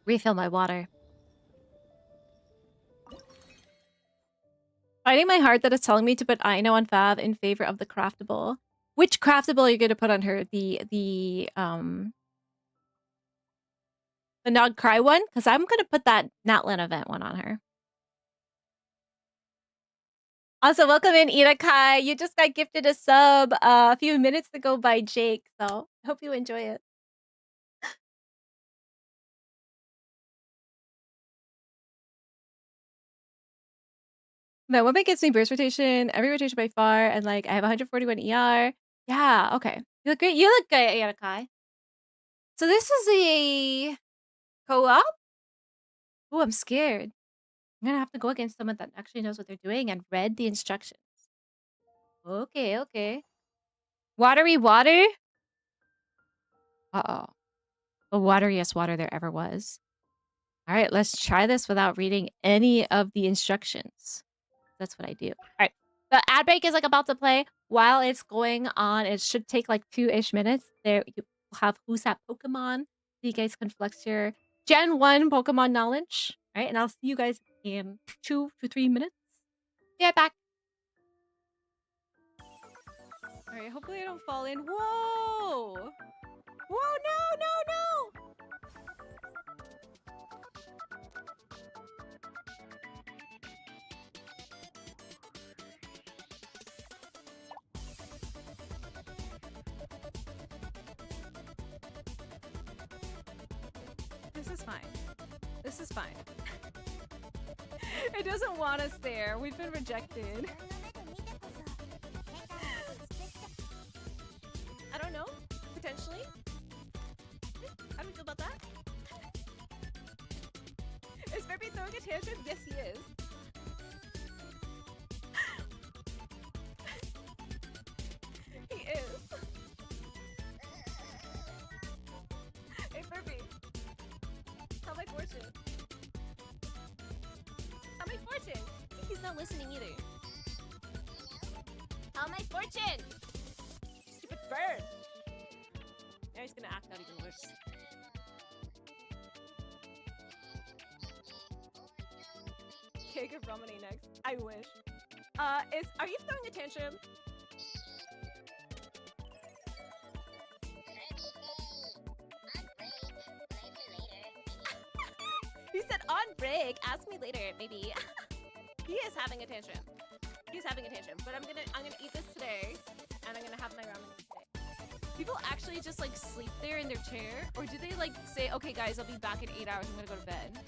[SPEAKER 21] Refill my water. Fighting my heart that is telling me to put Aino on Fab in favor of the craftable. Which craftable are you going to put on her? The Nog Cry one? Because I'm going to put that Natlan event one on her. Also, welcome in, Irakai. You just got gifted a sub a few minutes ago by Jake, so I hope you enjoy it. No, what gets me burst rotation, every rotation by far, and like I have 141 ER. Yeah, okay. You look great. You look good, Irakai. So this is a co-op? Oh, I'm scared. I'm gonna have to go against someone that actually knows what they're doing and read the instructions. Okay, okay. Watery water? Uh-oh. The wateriest water there ever was. All right, let's try this without reading any of the instructions. That's what I do. All right. The ad break is like about to play. While it's going on, it should take like 2-ish minutes. There you have Who's That Pokemon. So you guys can flex your Gen 1 Pokemon knowledge. All right, and I'll see you guys in 2 to 3 minutes. Get back. Alright, hopefully I don't fall in. Whoa! Whoa, no, no, no! This is fine. This is fine. It doesn't want us there. We've been rejected. I don't know. Potentially. How do you feel about that? Is Furby throwing a tantrum? Yes, he is. He is. Hey, Furby. How my fortune? How my fortune? He's not listening either. How my fortune? Stupid bird. Now he's gonna act out even worse. Cake of Romani next. I wish. Are you throwing a tantrum? He said on break. Ask me later, maybe. He is having a tantrum. He's having a tantrum. But I'm gonna eat this today, and I'm gonna have my ramen today. People actually just like sleep there in their chair, or do they like say, "Okay, guys, I'll be back in 8 hours. I'm gonna go to bed."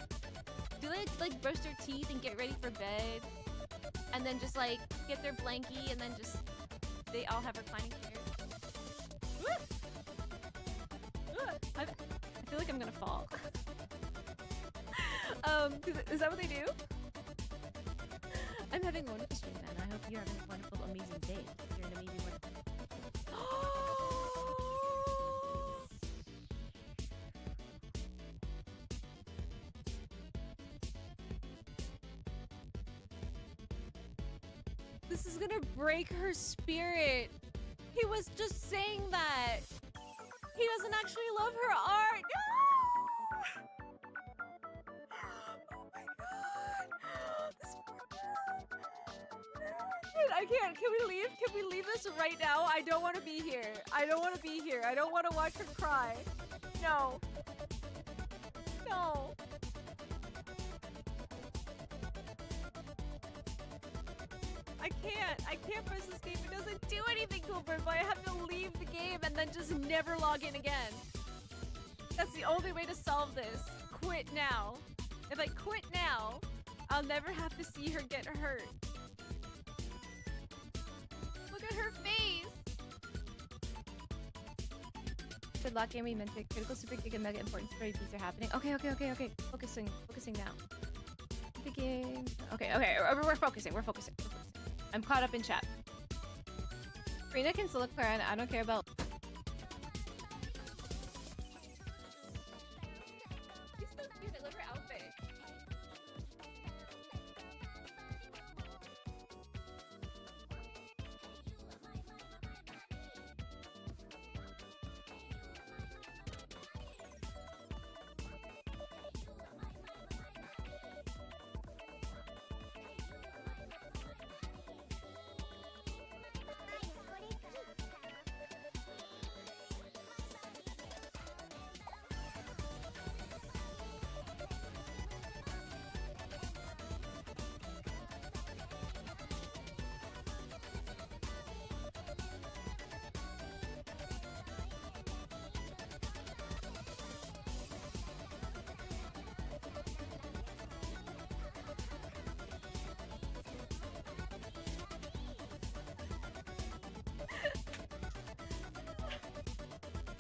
[SPEAKER 21] Do they like brush their teeth and get ready for bed, and then just like get their blankie, and then just they all have reclining chairs? I feel like I'm gonna fall. Is that what they do? I'm having a wonderful stream, man. I hope you're having a wonderful, amazing day. You're an amazing one. This is gonna break her spirit. He was just saying that. He doesn't actually love her art. No! Oh my god. This poor girl. I can't. Can we leave? Can we leave this right now? I don't want to be here. I don't want to be here. I don't want to watch her cry. No. No. I can't press this game. It doesn't do anything, Coolbird, but I have to leave the game and then just never log in again. That's the only way to solve this. Quit now. If I quit now, I'll never have to see her get hurt. Look at her face. Good luck, Amy Mintic. Critical super kick and mega important story beats are happening. Okay. Focusing now. Thinking. Okay. We're focusing. I'm caught up in chat. Rena can still look Clara, and I don't care about. She's so cute. I love her outfit.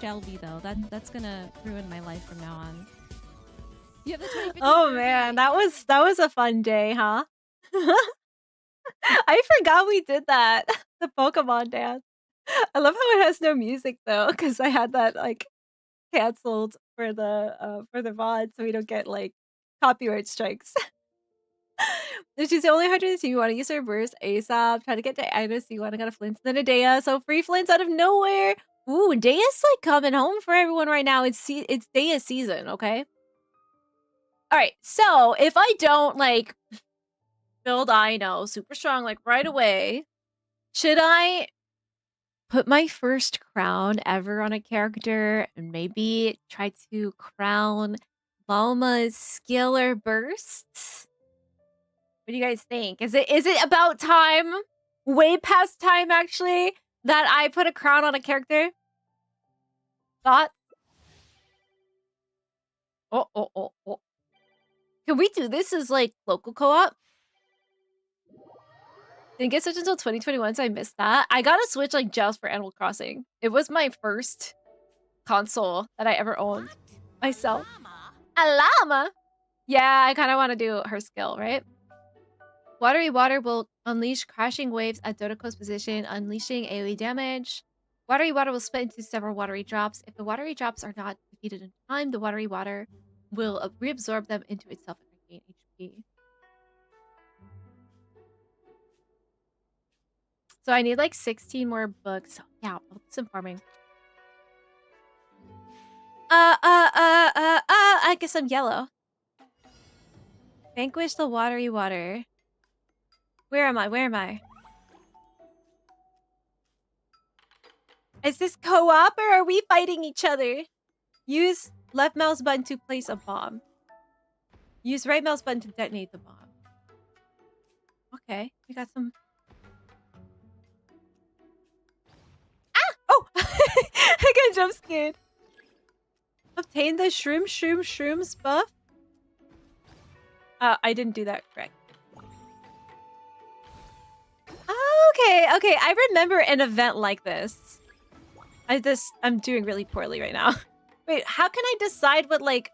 [SPEAKER 21] Shelby though, that's gonna ruin my life from now on. You have the 2050
[SPEAKER 3] Oh man, that was a fun day, huh? I forgot we did that. The Pokemon dance. I love how it has no music though, because I had that like canceled for the VOD so we don't get like copyright strikes. She's the only 100 team. You want to use her burst ASAP. Try to get to Agnes. You want to get a Flint, then a Dea. So free Flints out of nowhere. Ooh, Dea's like coming home for everyone right now. It's Dea's season, okay? All right. So if I don't like build Ino super strong like right away, should I
[SPEAKER 21] put my first crown ever on a character and maybe try to crown Balma's Skiller Bursts. What do you guys think? Is it about time? Way past time, actually, that I put a crown on a character? Thoughts? Oh. Can we do this as, like, local co-op? Didn't get Switch until 2021, so I missed that. I got a Switch, like, just for Animal Crossing. It was my first console that I ever owned myself. A llama? Yeah, I kind of want to do her skill, right? Watery Water will unleash crashing waves at Dodoko's position, unleashing AoE damage. Watery Water will split into several watery drops. If the watery drops are not defeated in time, the watery water will reabsorb them into itself and regain HP. So I need like 16 more books. Yeah, I'll do some farming. I guess I'm yellow. Vanquish the watery water. Where am I? Is this co-op or are we fighting each other? Use left mouse button to place a bomb. Use right mouse button to detonate the bomb. Okay, we got some... Ah! Oh! I got jump scared. Obtain the shrooms buff? I didn't do that correct. Okay. I remember an event like this. I'm doing really poorly right now. Wait, how can I decide what, like,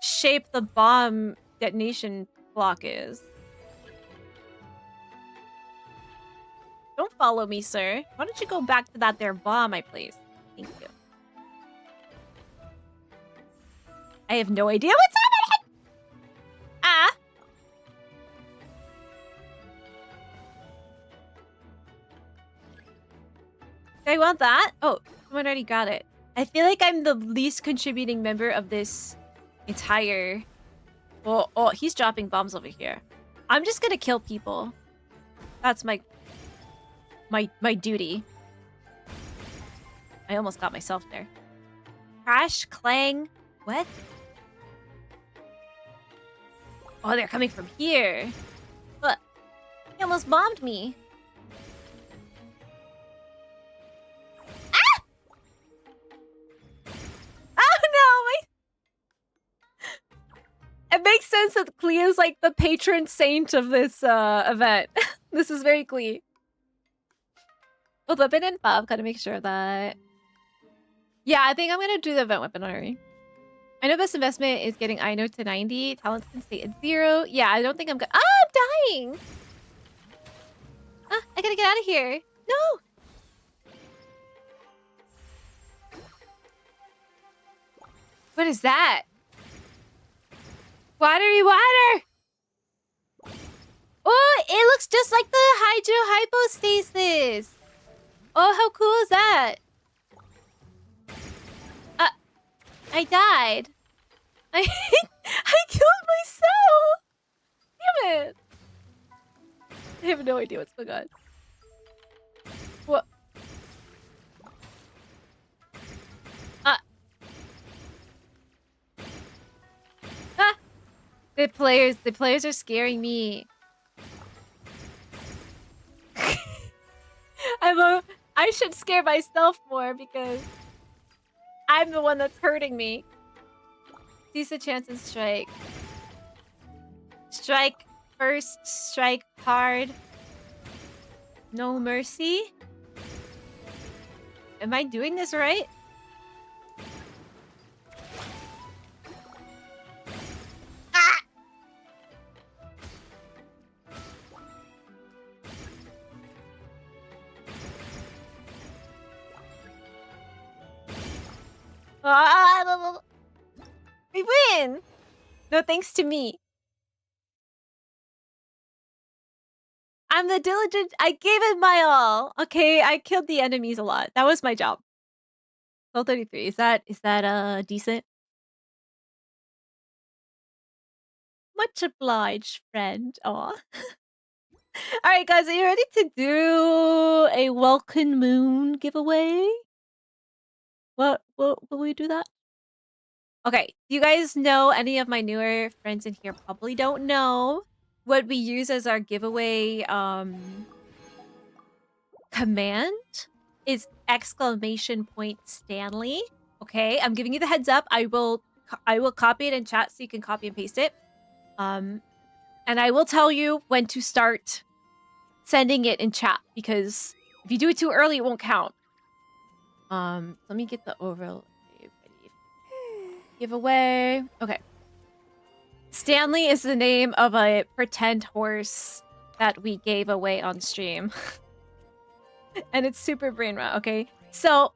[SPEAKER 21] shape the bomb detonation block is? Don't follow me, sir. Why don't you go back to that there bomb I placed? Thank you. I have no idea what's happening! Ah! Do I want that? Oh, someone already got it. I feel like I'm the least contributing member of this entire... Oh, he's dropping bombs over here. I'm just gonna kill people. That's my duty. I almost got myself there. Crash, clang. What? Oh, they're coming from here. Look. He almost bombed me. Ah! Oh no! It makes sense that Klee is like the patron saint of this event. This is very Klee. Both weapon and buff, gotta make sure that... Yeah, I think I'm gonna do the event weapon already. I know best investment is getting Ino to 90. Talents can stay at 0. Yeah, I don't think I'm gonna... Ah, I'm dying! Ah, I gotta get out of here. No! What is that? Watery water! Oh, it looks just like the hydrohypostasis! Oh, how cool is that? I died. I killed myself! Damn it! I have no idea what's going on. What? The players are scaring me. I should scare myself more because I'm the one that's hurting me. Decent chance and strike. Strike first, strike hard. No mercy. Am I doing this right? We win! No thanks to me. I'm the diligent. I gave it my all. Okay, I killed the enemies a lot. That was my job. 1233. Is that decent? Much obliged, friend. Aw. All right, guys, are you ready to do a Welcome Moon giveaway? What will we do that? Okay, do you guys know, any of my newer friends in here probably don't know what we use as our giveaway command is !Stanley. Okay, I'm giving you the heads up. I will copy it in chat so you can copy and paste it. And I will tell you when to start sending it in chat, because if you do it too early, it won't count. Let me get the overlay ready. Giveaway. Okay. Stanley is the name of a pretend horse that we gave away on stream. And it's super brain rot, okay? So,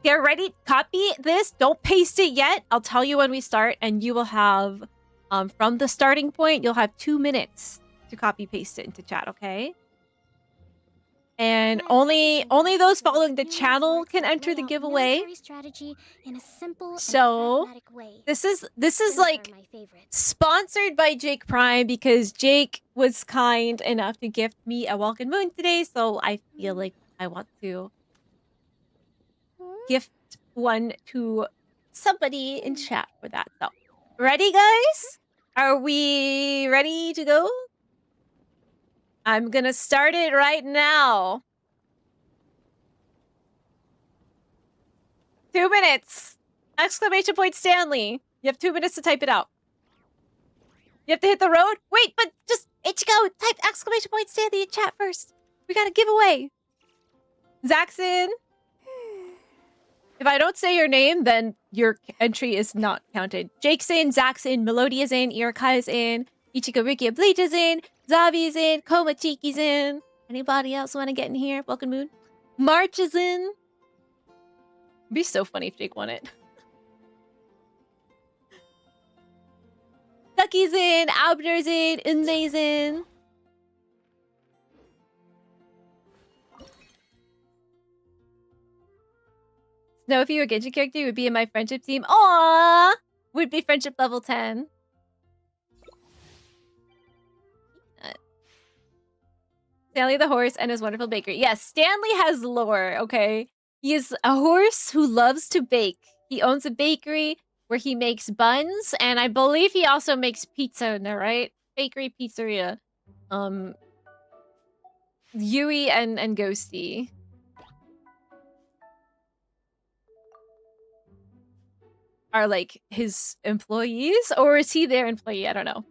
[SPEAKER 21] get ready. Copy this. Don't paste it yet. I'll tell you when we start, and you will have, from the starting point, you'll have 2 minutes to copy paste it into chat, okay? And only those following the channel can enter the giveaway. So this is like sponsored by Jake Prime, because Jake was kind enough to gift me a Welcome Moon today, so I feel like I want to gift one to somebody in chat for that. So, ready, guys? Are we ready to go? I'm gonna start it right now. 2 minutes! !Stanley. You have 2 minutes to type it out. You have to hit the road? Wait, but just Ichigo, type !Stanley in chat first. We got a giveaway. Zaxxon. If I don't say your name, then your entry is not counted. Jake's in, Zaxxon, Melodia's in, Irakai is in, Ichigo Riki and Bleach is in, Zavi's in, Komachiki's in. Anybody else want to get in here? Welcome Moon. March is in. It'd be so funny if Jake won it. Ducky's in, Abner's in, Unde's in. Snow, if you were a Genshin character, you would be in my friendship team. Aww! Would be friendship level 10. Stanley the horse and his wonderful bakery. Yes, Stanley has lore, okay? He is a horse who loves to bake. He owns a bakery where he makes buns, and I believe he also makes pizza in there, right? Bakery, pizzeria. Yui and Ghosty. Are like his employees, or is he their employee? I don't know.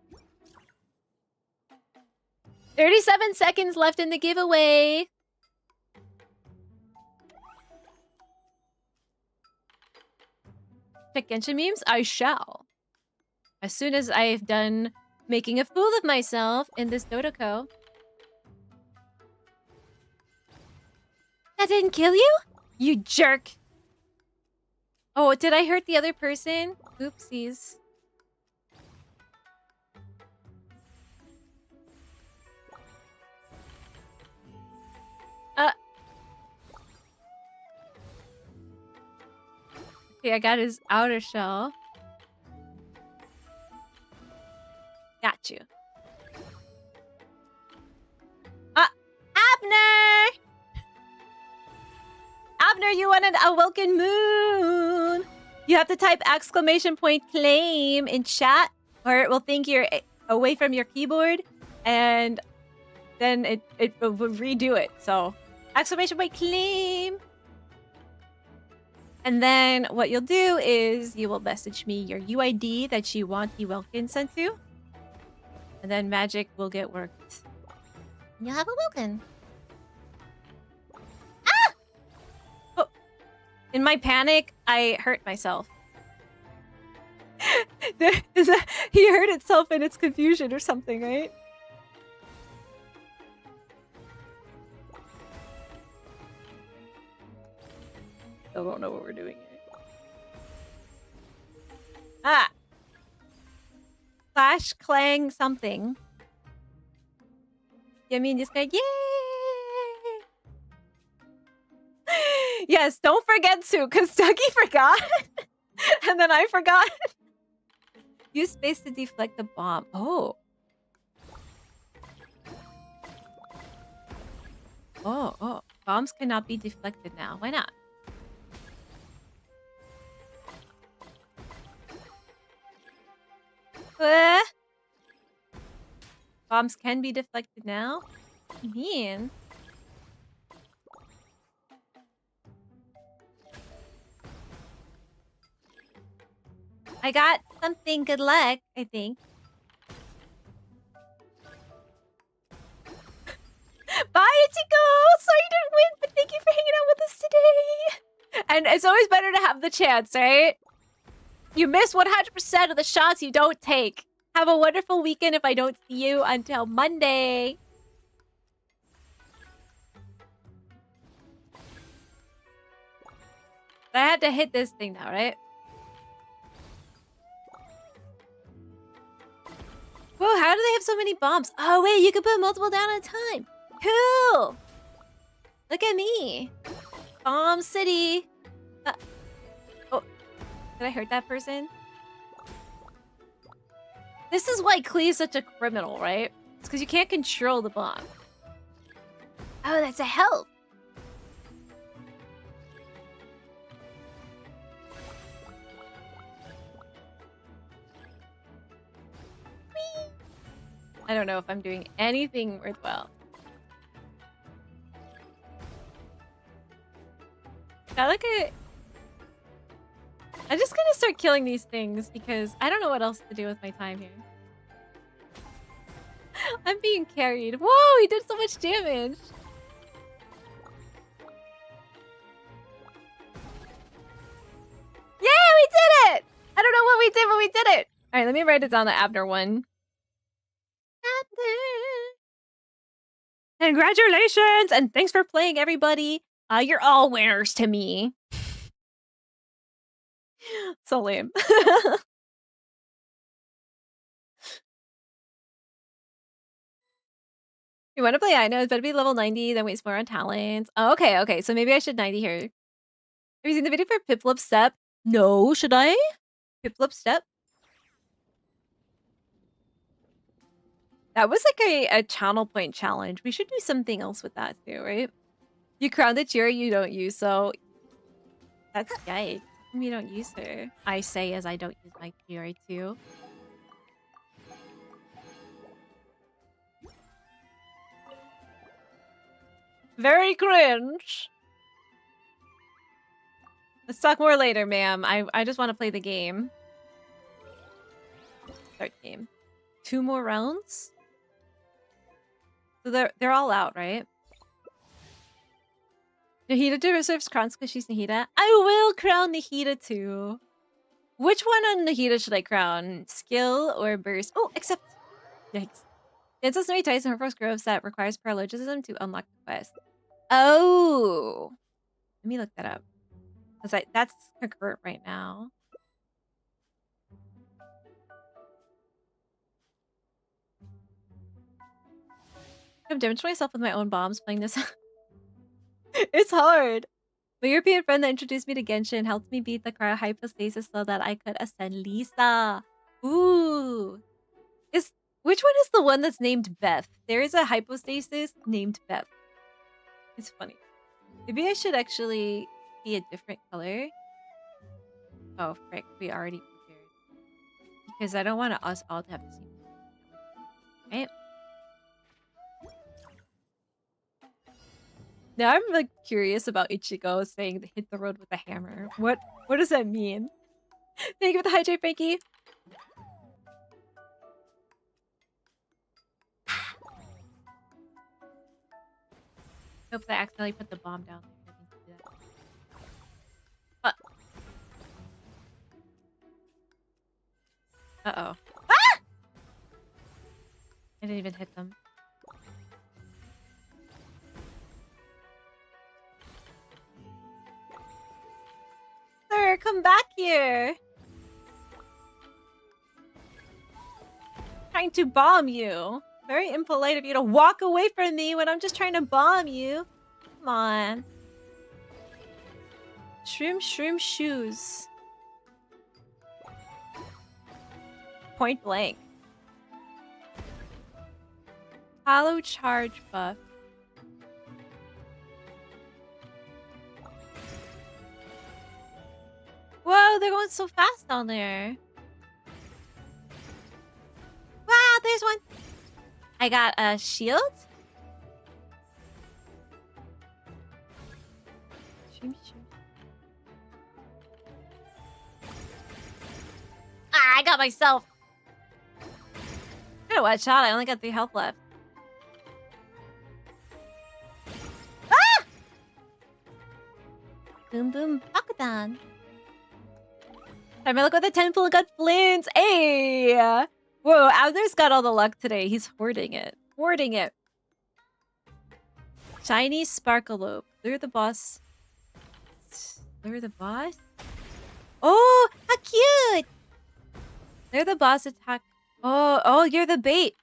[SPEAKER 21] 37 seconds left in the giveaway. Check Genshin memes? I shall. As soon as I've done making a fool of myself in this Dotoko. That didn't kill you? You jerk. Oh, did I hurt the other person? Oopsies. Okay, I got his outer shell. Got you. Abner! Abner, you wanted a Welcome Moon! You have to type !claim in chat, or it will think you're away from your keyboard, and then it will redo it. So, !claim! And then what you'll do is you will message me your UID that you want the Welkin sent to. And then magic will get worked. And you'll have a Welkin. Ah! Oh. In my panic, I hurt myself. He hurt itself in its confusion or something, right? Still don't know what we're doing here. Ah! Clash, clang, something. Yeah, I mean, this guy, yay! Yes, don't forget to, because Ducky forgot. And then I forgot. Use space to deflect the bomb. Oh. Oh. Bombs cannot be deflected now. Why not? Ah! Bombs can be deflected now? What do you mean? I got something. Good luck, I think. Bye, Ichigo! Sorry you didn't win, but thank you for hanging out with us today! And it's always better to have the chance, right? You miss 100% of the shots you don't take. Have a wonderful weekend if I don't see you until Monday. I had to hit this thing now, right? Whoa, how do they have so many bombs? Oh, wait, you can put multiple down at a time. Cool! Look at me. Bomb City. Oh, did I hurt that person? This is why Klee's such a criminal, right? It's because you can't control the bomb. Oh, that's a help. Whee! I don't know if I'm doing anything worthwhile. I'm just gonna start killing these things because I don't know what else to do with my time here. I'm being carried. Whoa, he did so much damage. Yeah, we did it! I don't know what we did, but we did it! Alright, let me write it down, the Abner one. Abner! Congratulations! And thanks for playing, everybody! You're all winners to me. So lame. You want to play I know, it's better be level 90, then waste more on talents. Oh, okay, so maybe I should 90 here. Have you seen the video for Piplup Step? No, should I? Piplup Step? That was like a channel point challenge. We should do something else with that too, right? You crowned the Chiri you don't use, so... That's yikes. How come you don't use her? I say as I don't use my Chiri too. Very cringe. Let's talk more later, ma'am. I just want to play the game. Start game. 2 more rounds? So they're all out, right? Nahida deserves crowns because she's Nahida. I will crown Nahida too. Which one on Nahida should I crown? Skill or burst? Oh, except... Yikes. It's a Snowy Tice and her first growth that requires paralogism to unlock the quest. Oh! Let me look that up. Because that's concurrent right now. I've damaged myself with my own bombs playing this. It's hard. My European friend that introduced me to Genshin helped me beat the cryohypostasis so that I could ascend Lisa. Ooh. Which one is the one that's named Beth? There is a hypostasis named Beth. It's funny. Maybe I should actually be a different color. Oh, frick. We already prepared. Because I don't want us all to have the same. Right? Now I'm like curious about Ichigo saying hit the road with a hammer. What does that mean? Thank you for the hydrate, Frankie. Oops, I accidentally put the bomb down there. Uh-oh. Ah! I didn't even hit them. Sir, come back here! Trying to bomb you. Very impolite of you to walk away from me when I'm just trying to bomb you. Come on. Shroom shoes. Point blank. Hollow charge buff. they're going so fast down there. Wow, there's one. I got a shield. Ah, I got myself. I got a one shot. I only got 3 health left. Ah! Boom, boom, Pakudan. Time to look with the 10 full got flints. Hey! Whoa, Abner's got all the luck today. He's hoarding it. Hoarding it. Shiny Sparkalope. Lure the boss. Lure the boss? Oh, how cute! Lure the boss attack. Oh, you're the bait.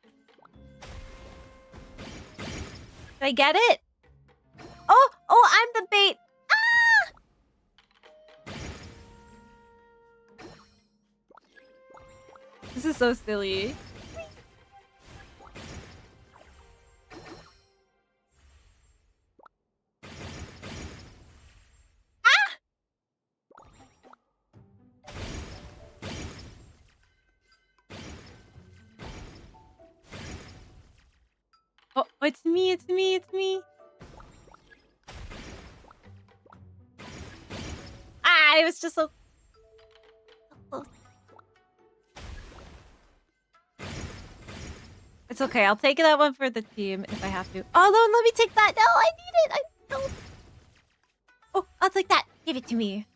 [SPEAKER 21] Did I get it? Oh, I'm the bait. Ah! This is so silly. Oh, it's me, it's me, it's me. Ah, it was just so close. It's okay, I'll take that one for the team if I have to. Oh, no, let me take that. No, I need it. I don't. Oh, I'll take that. Give it to me.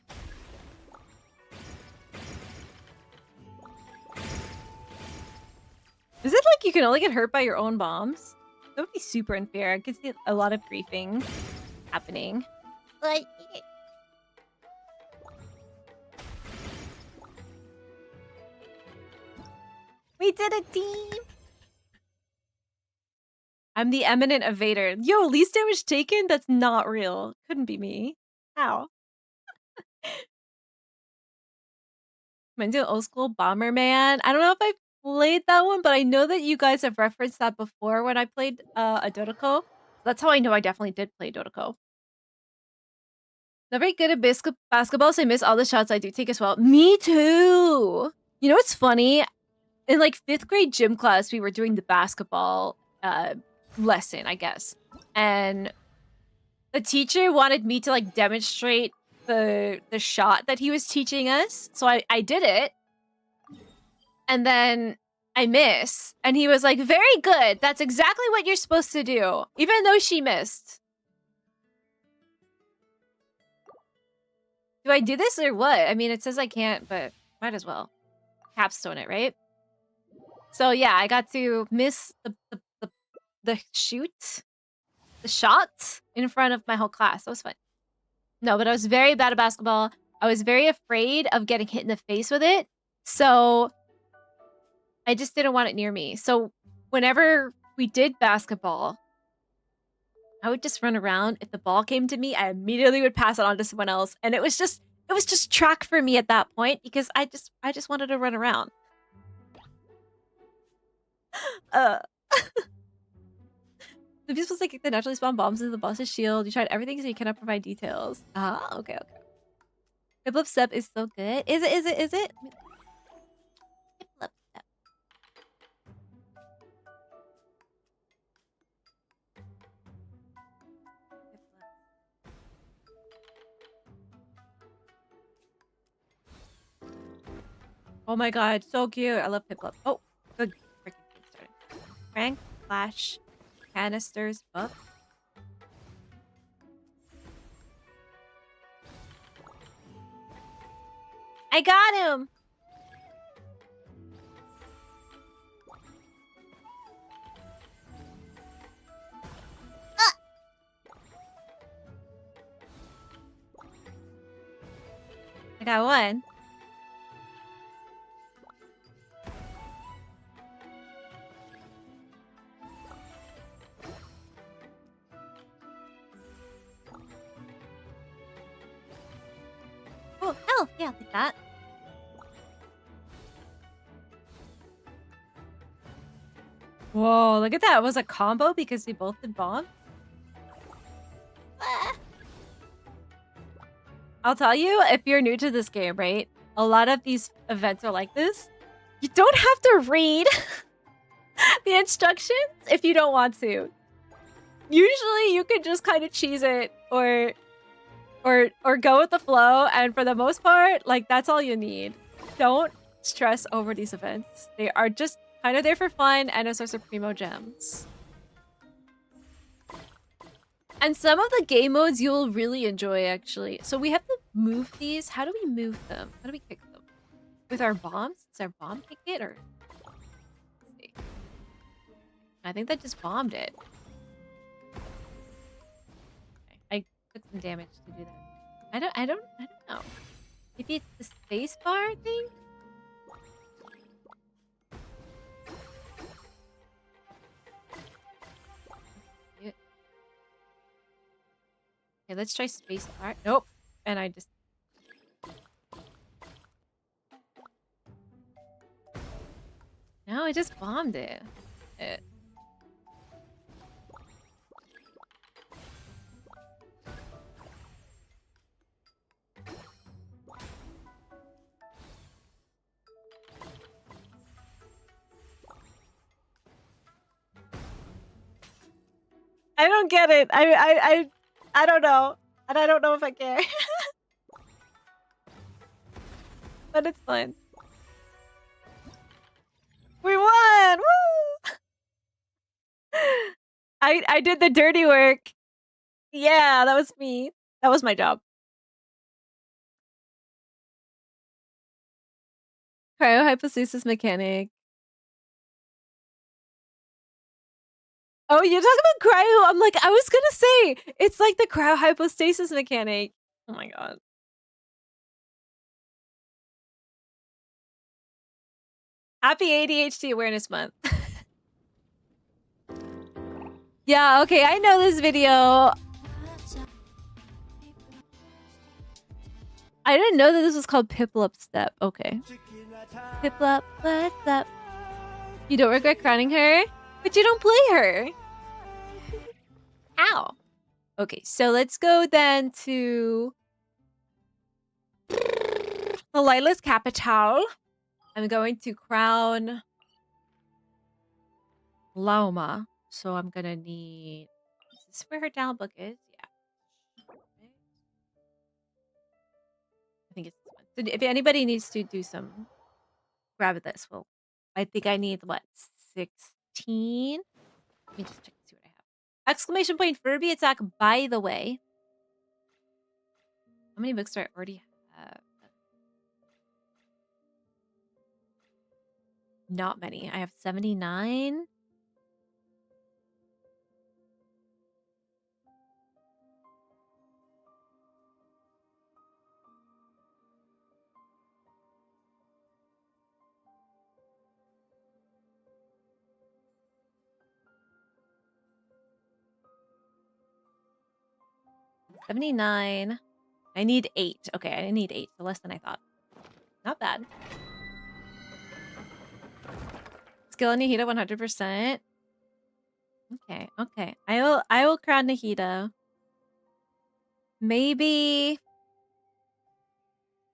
[SPEAKER 21] Is it like you can only get hurt by your own bombs? That would be super unfair. I could see a lot of griefing happening. But we did it, team! I'm the eminent evader. Yo, least damage taken? That's not real. Couldn't be me. How? Am I doing old school Bomberman? I don't know if I played that one, but I know that you guys have referenced that before when I played a Dotoko. That's how I know I definitely did play Dotoko. Not very good at basketball, so I miss all the shots I do take as well. Me too! You know what's funny? In like 5th grade gym class, we were doing the basketball lesson, I guess. And the teacher wanted me to like demonstrate the shot that he was teaching us. So I did it. And then I miss. And he was like, very good. That's exactly what you're supposed to do. Even though she missed. Do I do this or what? I mean, it says I can't, but might as well. Capstone it, right? So yeah, I got to miss the shoot. The shot in front of my whole class. That was fun. No, but I was very bad at basketball. I was very afraid of getting hit in the face with it. So I just didn't want it near me. So whenever we did basketball, I would just run around. If the ball came to me, I immediately would pass it on to someone else. And it was just track for me at that point because I just wanted to run around. The beast was like the naturally spawn bombs into the boss's shield. You tried everything so you cannot provide details. Ah, okay. Hip step is so good. Is it? Hip step. Oh my god, so cute. I love Piplup. Oh, good freaking thing started. Rank, flash, canisters, buff. I got him! I got one. Oh, health! Yeah, I'll take that. Whoa, look at that. It was a combo because we both did bomb. I'll tell you, if you're new to this game, right? a lot of these events are like this. You don't have to read the instructions if you don't want to. Usually you can just kind of cheese it or go with the flow, and for the most part, like, that's all you need. Don't stress over these events. They are just kind of there for fun and a source of primo gems. And some of the game modes you'll really enjoy, actually. So we have to move these. How do we move them? How do we kick them? With our bombs? Is our bomb kick it, or... Let's see. I think that just bombed it. Okay. I took some damage to do that. I don't know. Maybe it's the space bar thing? Okay, let's try space bar. Nope. And I just... No, I just bombed it. I don't get it. I don't know. And I don't know if I care. But it's fine. We won! Woo! I did the dirty work. Yeah, that was me. That was my job. Cryohypostasis mechanic. Oh, you're talking about cryo? I'm like, I was gonna say, it's like the cryohypostasis mechanic. Oh my god. Happy ADHD Awareness Month. Yeah, okay, I know this video. I didn't know that this was called Piplup Step. Okay. Piplup, what's up? You don't regret crowning her? But you don't play her. Ow. Okay, so let's go then to Lila's capital. I'm going to crown Lauma. So I'm gonna need... Is this where her down book is? Yeah. I think it's this one. So if anybody needs to do some... Grab this. Well, I think I need, what, 16? Let me just check and see what I have. Exclamation point Furby attack, by the way. How many books do I already have? Not many. I have 79. $79. I need 8. Okay, I need 8, so less than I thought. Not bad. Skill on Nahida 100%. Okay, okay. I will crown Nahida. Maybe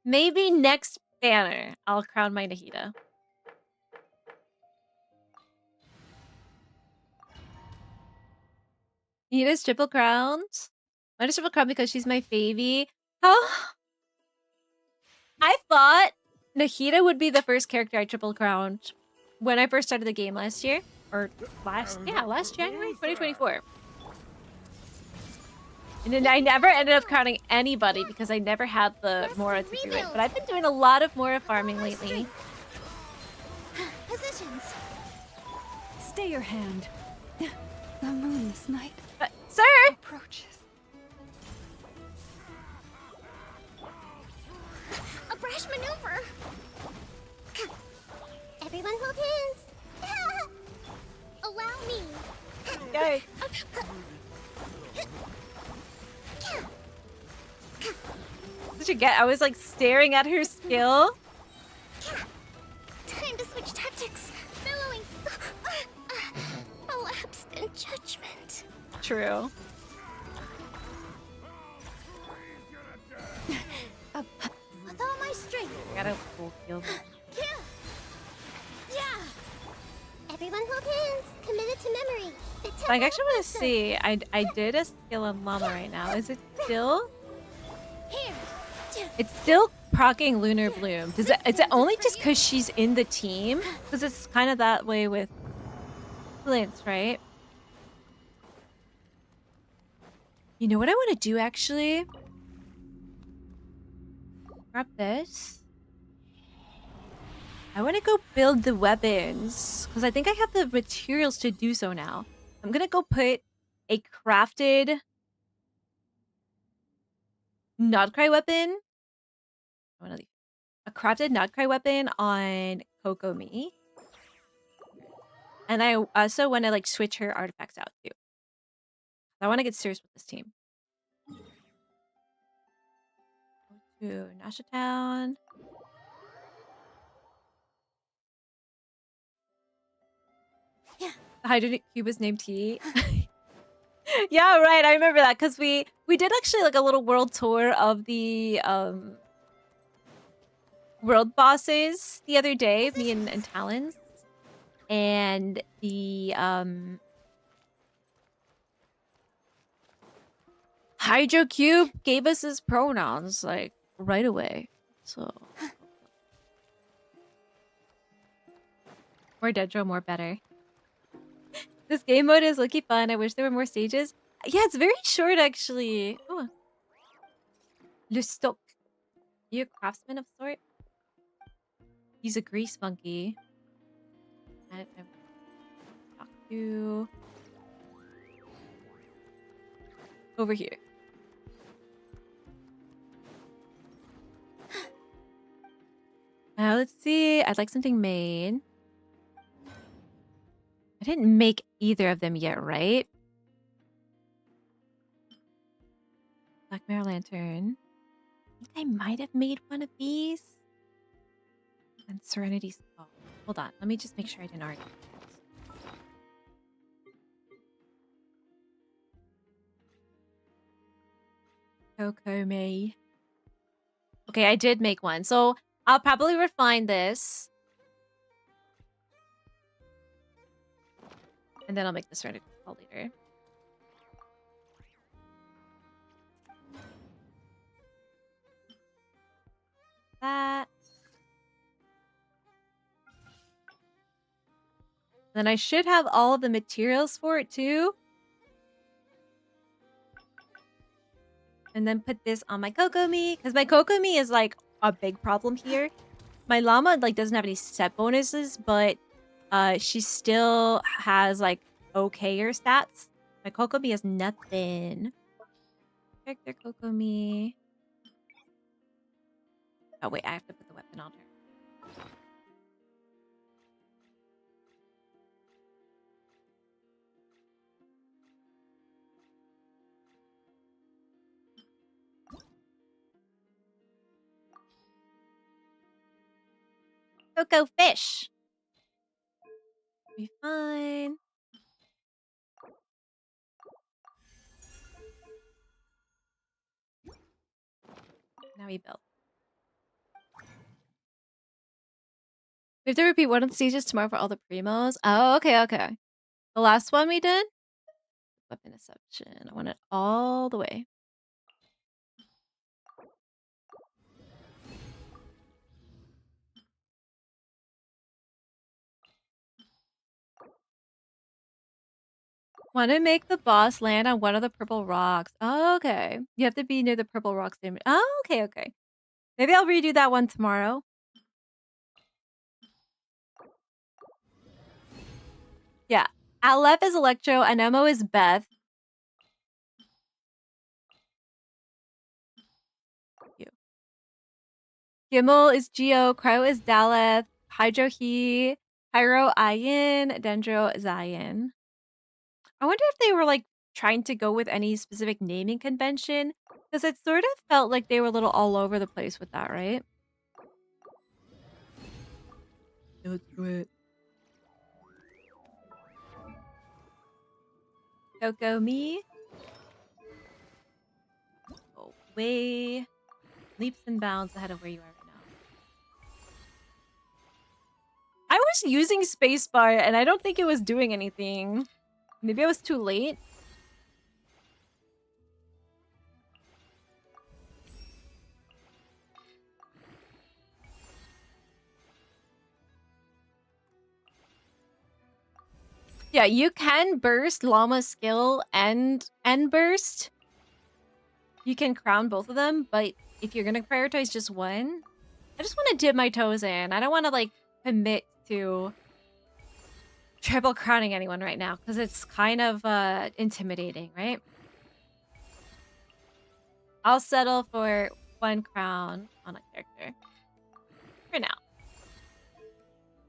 [SPEAKER 21] next banner I'll crown my Nahida. Nahida's triple crowned. Mine is triple crowned because she's my favy. How? I thought Nahida would be the first character I triple crowned when I first started the game last year. Or last January 2024. And then I never ended up crowning anybody because I never had the Mora to do it. But I've been doing a lot of Mora farming lately.
[SPEAKER 14] Positions.
[SPEAKER 15] Stay your hand. The moon's night.
[SPEAKER 21] Sir!
[SPEAKER 15] Approaches.
[SPEAKER 14] A brash maneuver. Everyone hold hands. Allow me.
[SPEAKER 21] Yay. What did you get? I was like staring at her skill.
[SPEAKER 14] Time to switch tactics. Billowing. A lapse in judgment.
[SPEAKER 21] True.
[SPEAKER 14] With all my strength.
[SPEAKER 21] Gotta So I actually want to see. I did a skill on Llama right now. Is it still? It's still procking Lunar Bloom. Is it only just because she's in the team? Because it's kind of that way with Flint's, right? You know what I want to do actually? Grab this. I want to go build the weapons because I think I have the materials to do so now. I'm gonna go put a crafted Nodcry weapon. A crafted Nodcry weapon on Kokomi. And I also want to like switch her artifacts out too. I want to get serious with this team. Go to Nasha Town. The Hydrogen Cube is named T. Yeah, right. I remember that because we did actually like a little world tour of the world bosses the other day, me and Talons. And the Hydro Cube gave us his pronouns like right away. So more Dedro, more better. This game mode is looking fun. I wish there were more stages. Yeah, it's very short actually. Oh. Le Stock. You a craftsman of sort? He's a grease monkey. I talk to over here. Now let's see. I'd like something made. I didn't make either of them yet, right? Black Mirror Lantern. I think I might have made one of these. And Serenity Skull. Hold on. Let me just make sure I didn't already. Kokomi. Okay, I did make one. So I'll probably refine this. And then I'll make the Serenity Skull later. That. Then I should have all of the materials for it too. And then put this on my Kokomi. Because my Kokomi is like a big problem here. My Llama like doesn't have any set bonuses, but she still has like okayer stats. My Kokomi has nothing. Character Kokomi. Oh wait, I have to put the weapon on her. Coco fish. Be fine. Now we build. We have to repeat one of the stages tomorrow for all the primos. Oh, okay, okay. The last one we did? Weapon Deception. I want it all the way. Want to make the boss land on one of the purple rocks. Oh, okay. You have to be near the purple rocks. Oh, okay, okay. Maybe I'll redo that one tomorrow. Yeah. Aleph is Electro, Anemo is Beth. Gimel is Geo, Cryo is Daleth, Hydro He, Pyro Ayin, Dendro Zion. I wonder if they were like trying to go with any specific naming convention, because it sort of felt like they were a little all over the place with that, right? Let's do it. Coco me. Go way leaps and bounds ahead of where you are right now. I was using spacebar and I don't think it was doing anything. Maybe I was too late. Yeah, you can burst Llama's skill and burst. You can crown both of them, but if you're gonna prioritize just one, I just want to dip my toes in. I don't want to like commit to triple crowning anyone right now because it's kind of intimidating, right? I'll settle for one crown on a character for now.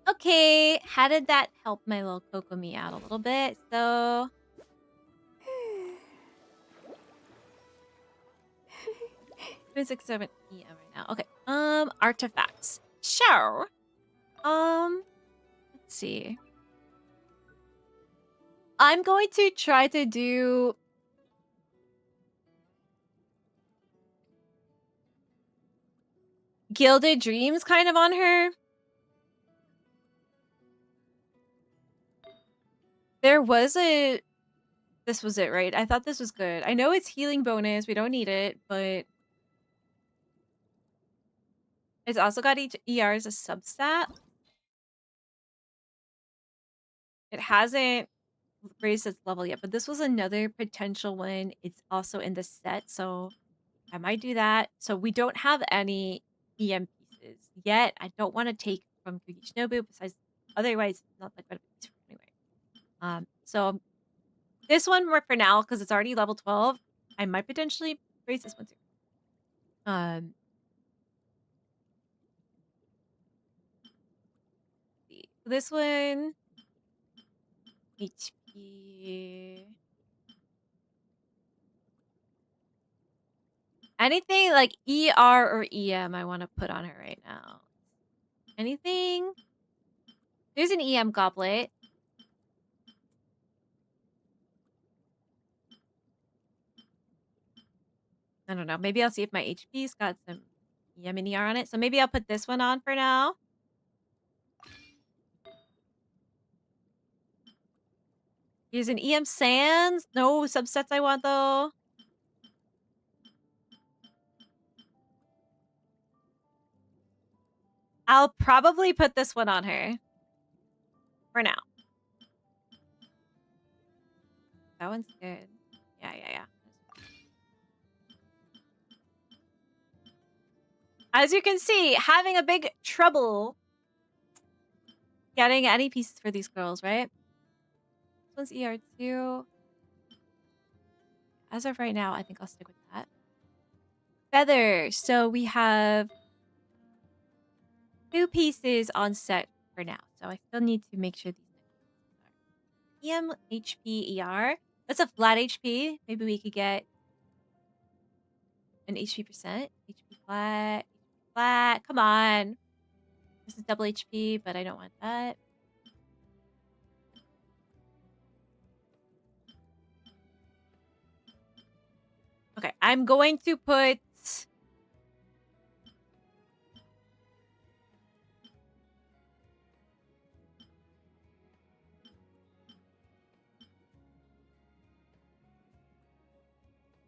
[SPEAKER 21] Okay, how did that help my little Kokomi out a little bit? So 6:07 p.m. right now. Okay. Artifacts. Sure. Let's see. I'm going to try to do Gilded Dreams kind of on her. There was a... This was it, right? I thought this was good. I know it's healing bonus. We don't need it, but... It's also got each ER as a substat. It hasn't raised its level yet, but this was another potential one. It's also in the set, so I might do that. So we don't have any EM pieces yet. I don't want to take from Kuki Shinobu, besides otherwise it's not that good of a piece anyway. So this one for now, because it's already level 12, I might potentially raise this one too. This one HP. Anything like ER or EM I want to put on her right now. Anything? There's an EM goblet. I don't know. Maybe I'll see if my HP's got some EM and ER on it. So maybe I'll put this one on for now. Use an EM Sands. No subsets I want though. I'll probably put this one on her. For now. That one's good. Yeah. As you can see, having a big trouble getting any pieces for these girls, right? This one's ER2. As of right now, I think I'll stick with that. Feather. So we have 2 pieces on set for now. So I still need to make sure these are EM, HP, ER. That's a flat HP. Maybe we could get an HP percent. HP flat. HP flat. Come on. This is double HP, but I don't want that. Okay, I'm going to put...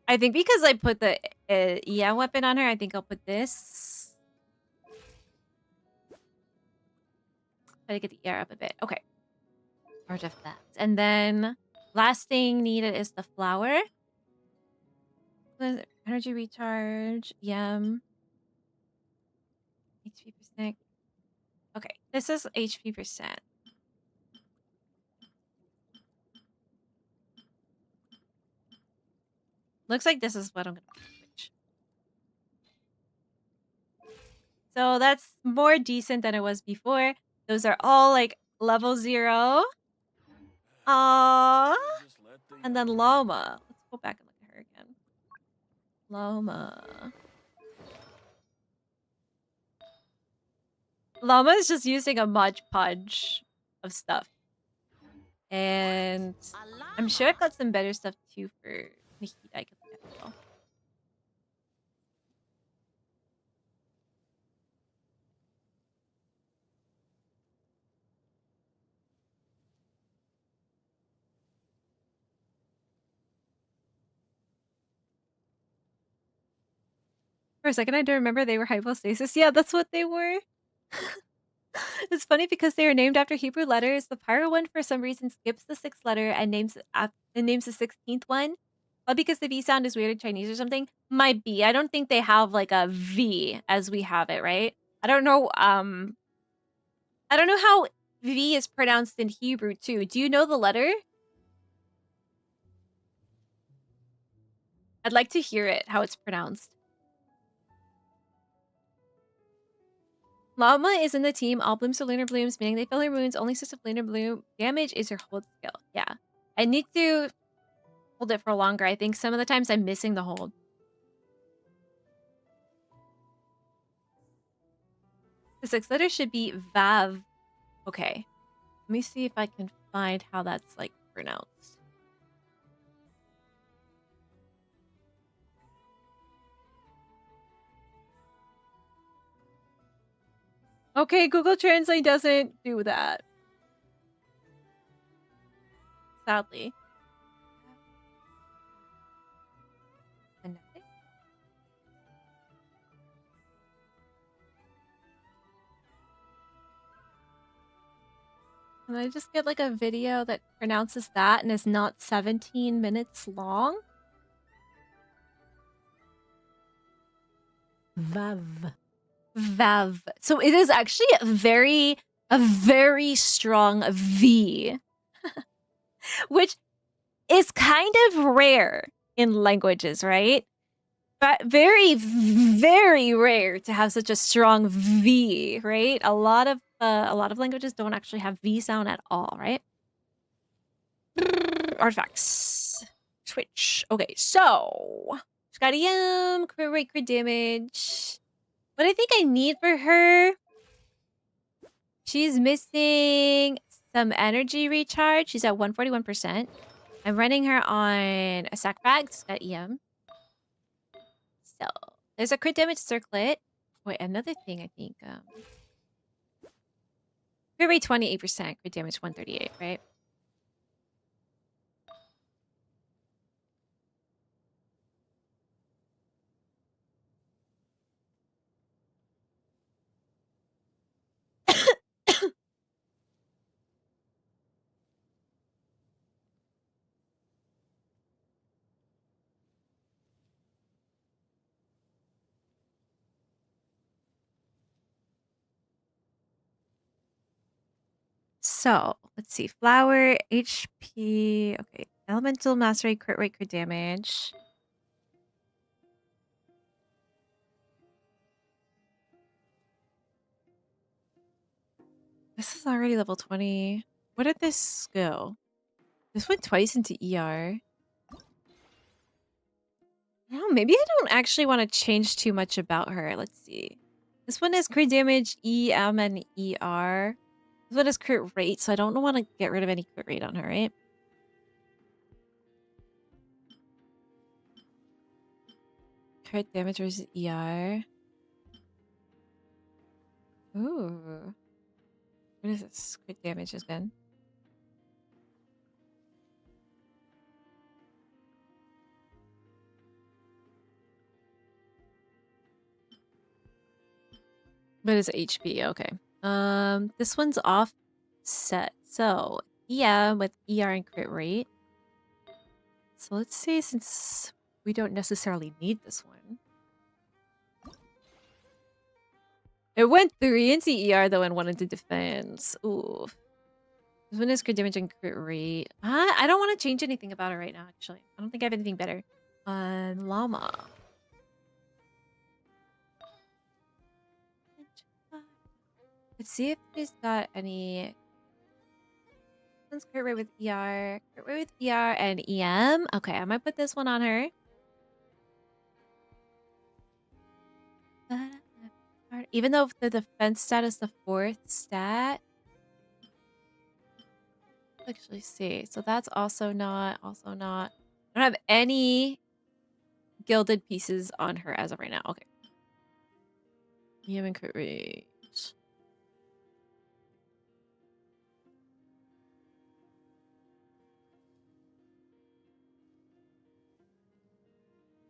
[SPEAKER 21] I think because I put the EM weapon on her, I think I'll put this. Try to get the ER up a bit. Okay. Artifacts. And then last thing needed is the flower. Energy recharge. EM. HP percent. Okay. This is HP percent. Looks like this is what I'm going to switch. So that's more decent than it was before. Those are all like level 0. Aww. And then Loma. Let's go back and look at her again. Loma. Loma is just using a Mod Podge of stuff. And I'm sure I've got some better stuff too for Nikita. I can look at as well. a second, I don't remember they were hypostasis. Yeah, that's what they were. It's funny because they are named after Hebrew letters. The Pyro one, for some reason, skips the sixth letter and names the 16th one. Well, because the V sound is weird in Chinese or something. Might be. I don't think they have like a V as we have it, right? I don't know. I don't know how V is pronounced in Hebrew too. Do you know the letter? I'd like to hear it, how it's pronounced. Llama is in the team. All blooms are lunar blooms, meaning they fill their wounds. Only source of lunar bloom damage is your hold skill. Yeah. I need to hold it for longer. I think some of the times I'm missing the hold. The sixth letter should be Vav. Okay. Let me see if I can find how that's like pronounced. Okay, Google Translate doesn't do that. Sadly. Can I just get like a video that pronounces that and is not 17 minutes long?
[SPEAKER 15] Vav.
[SPEAKER 21] Vav. So it is actually a very strong V, which is kind of rare in languages, right? But very, very rare to have such a strong V, right? A lot of languages don't actually have V sound at all, right? Artifacts. Switch. Okay, so Scadium, crit rate, crit damage. What I think I need for her, she's missing some energy recharge. She's at 141%. I'm running her on a sack bag. It's got EM. So there's a crit damage circlet. Wait, another thing I think. Crit rate 28%, crit damage 138, right? So let's see. Flower, HP. Okay. Elemental mastery, crit rate, crit damage. This is already level 20. What did this go? This went twice into ER. No, maybe I don't actually want to change too much about her. Let's see. This one is crit damage, EM, and ER. This one is crit rate, so I don't want to get rid of any crit rate on her, right? Crit damage versus ER. Ooh. What is this? Crit damage again. But it's HP, okay. This one's offset. So yeah, with ER and crit rate. So let's see, since we don't necessarily need this one. It went 3 into ER though and 1 into defense. Ooh. This one is crit damage and crit rate. I don't want to change anything about her right now, actually. I don't think I have anything better. Llama. Let's see if she's got any. This one's crit rate with ER. Crit rate with ER and EM. Okay, I might put this one on her. Even though the defense stat is the 4th stat. Let's actually see. So that's also not. I don't have any gilded pieces on her as of right now. Okay. EM and crit rate.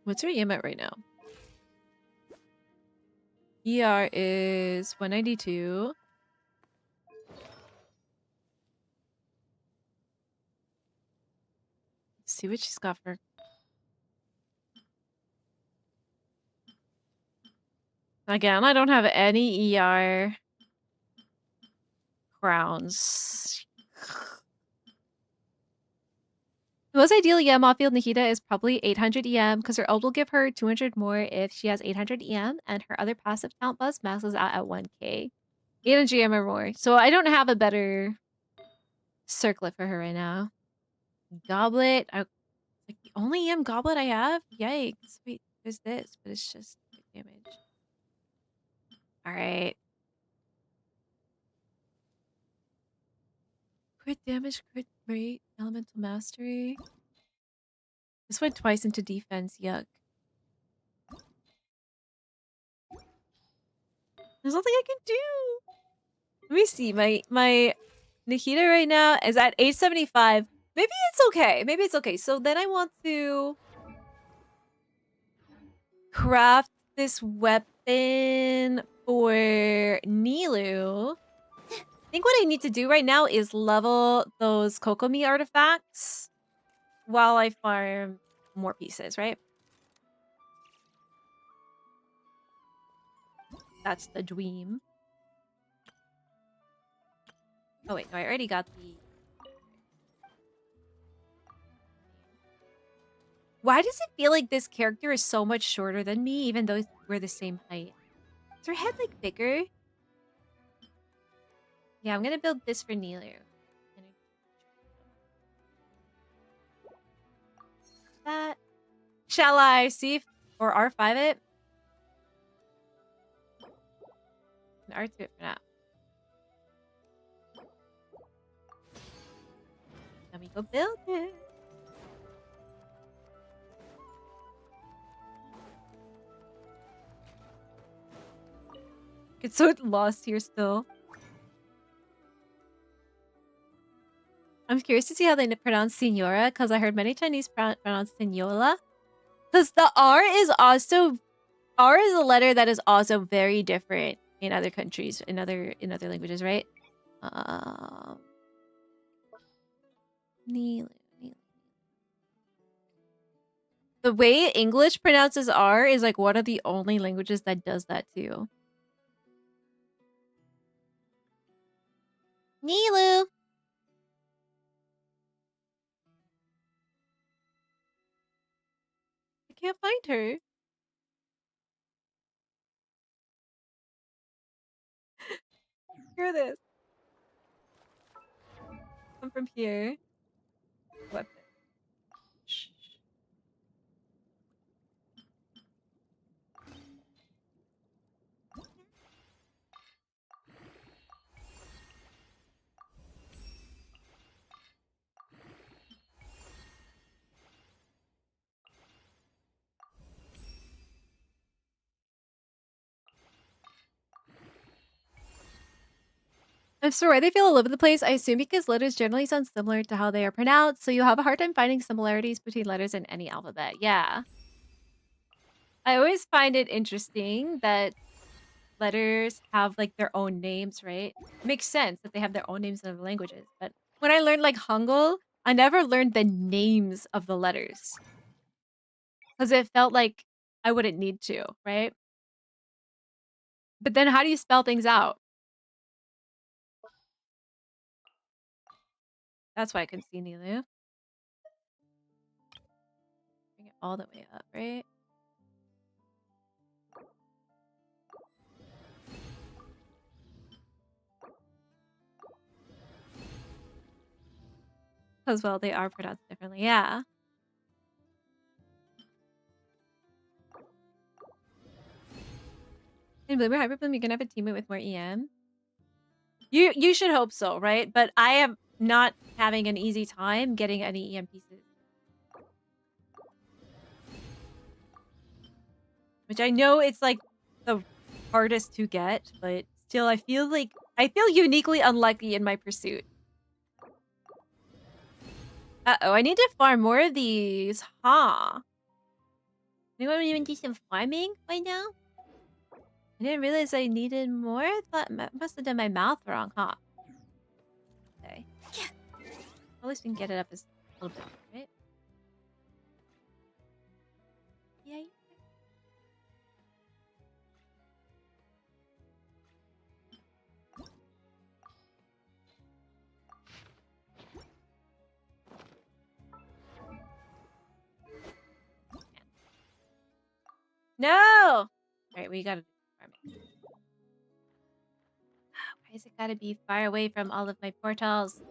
[SPEAKER 21] What's her EM at right now? ER is 192. Let's see what she's got for. Again, I don't have any ER crowns. The most ideal EM off-field Nahida is probably 800 EM because her ult will give her 200 more if she has 800 EM, and her other passive talent bust maxes out at 1k. 800 EM or more. So I don't have a better circlet for her right now. Goblet. Like the only EM goblet I have? Yikes. Wait, there's this, but it's just damage. Alright. Crit damage, crit rate, elemental mastery. This went twice into defense, yuck. There's nothing I can do. Let me see. My Nahida right now is at 875. Maybe it's okay. Maybe it's okay. So then I want to craft this weapon for Nilu. I think what I need to do right now is level those Kokomi artifacts while I farm more pieces, right? That's the dream. Oh wait, no, I already got the... Why does it feel like this character is so much shorter than me, even though we're the same height? Is her head, like, bigger? Yeah, I'm gonna build this for Nilu. That. Shall I see if... or R5 it? R2 it for now. Let me go build it. Get so lost here still. I'm curious to see how they pronounce Senora, because I heard many Chinese pronounce Senora. Because the R is also... R is a letter that is also very different in other countries, in other languages, right? Nilu. The way English pronounces R is like one of the only languages that does that too. Nilu. I can't find her. Hear this. Come from here. Weapon. Shh. I'm sorry, they feel all over the place. I assume because letters generally sound similar to how they are pronounced, so you'll have a hard time finding similarities between letters in any alphabet. Yeah. I always find it interesting that letters have like their own names, right? It makes sense that they have their own names in other languages. But when I learned like Hangul, I never learned the names of the letters. Because it felt like I wouldn't need to, right? But then how do you spell things out? That's why I couldn't see Nilu. Bring it all the way up, right? Because, well, they are pronounced differently. Yeah. In Bloomer Hyperbloom, you can have a teammate with more EM. You should hope so, right? But I am not having an easy time getting any EM pieces. Which I know it's like the hardest to get, but still I feel uniquely unlucky in my pursuit. Uh-oh, I need to farm more of these, huh? Anyone even do some farming right now? I didn't realize I needed more. I thought must have done my mouth wrong, huh? Okay. At least we can get it up a little bit, right? Yay. No! Alright, we gotta do farming. Why is it gotta be far away from all of my portals?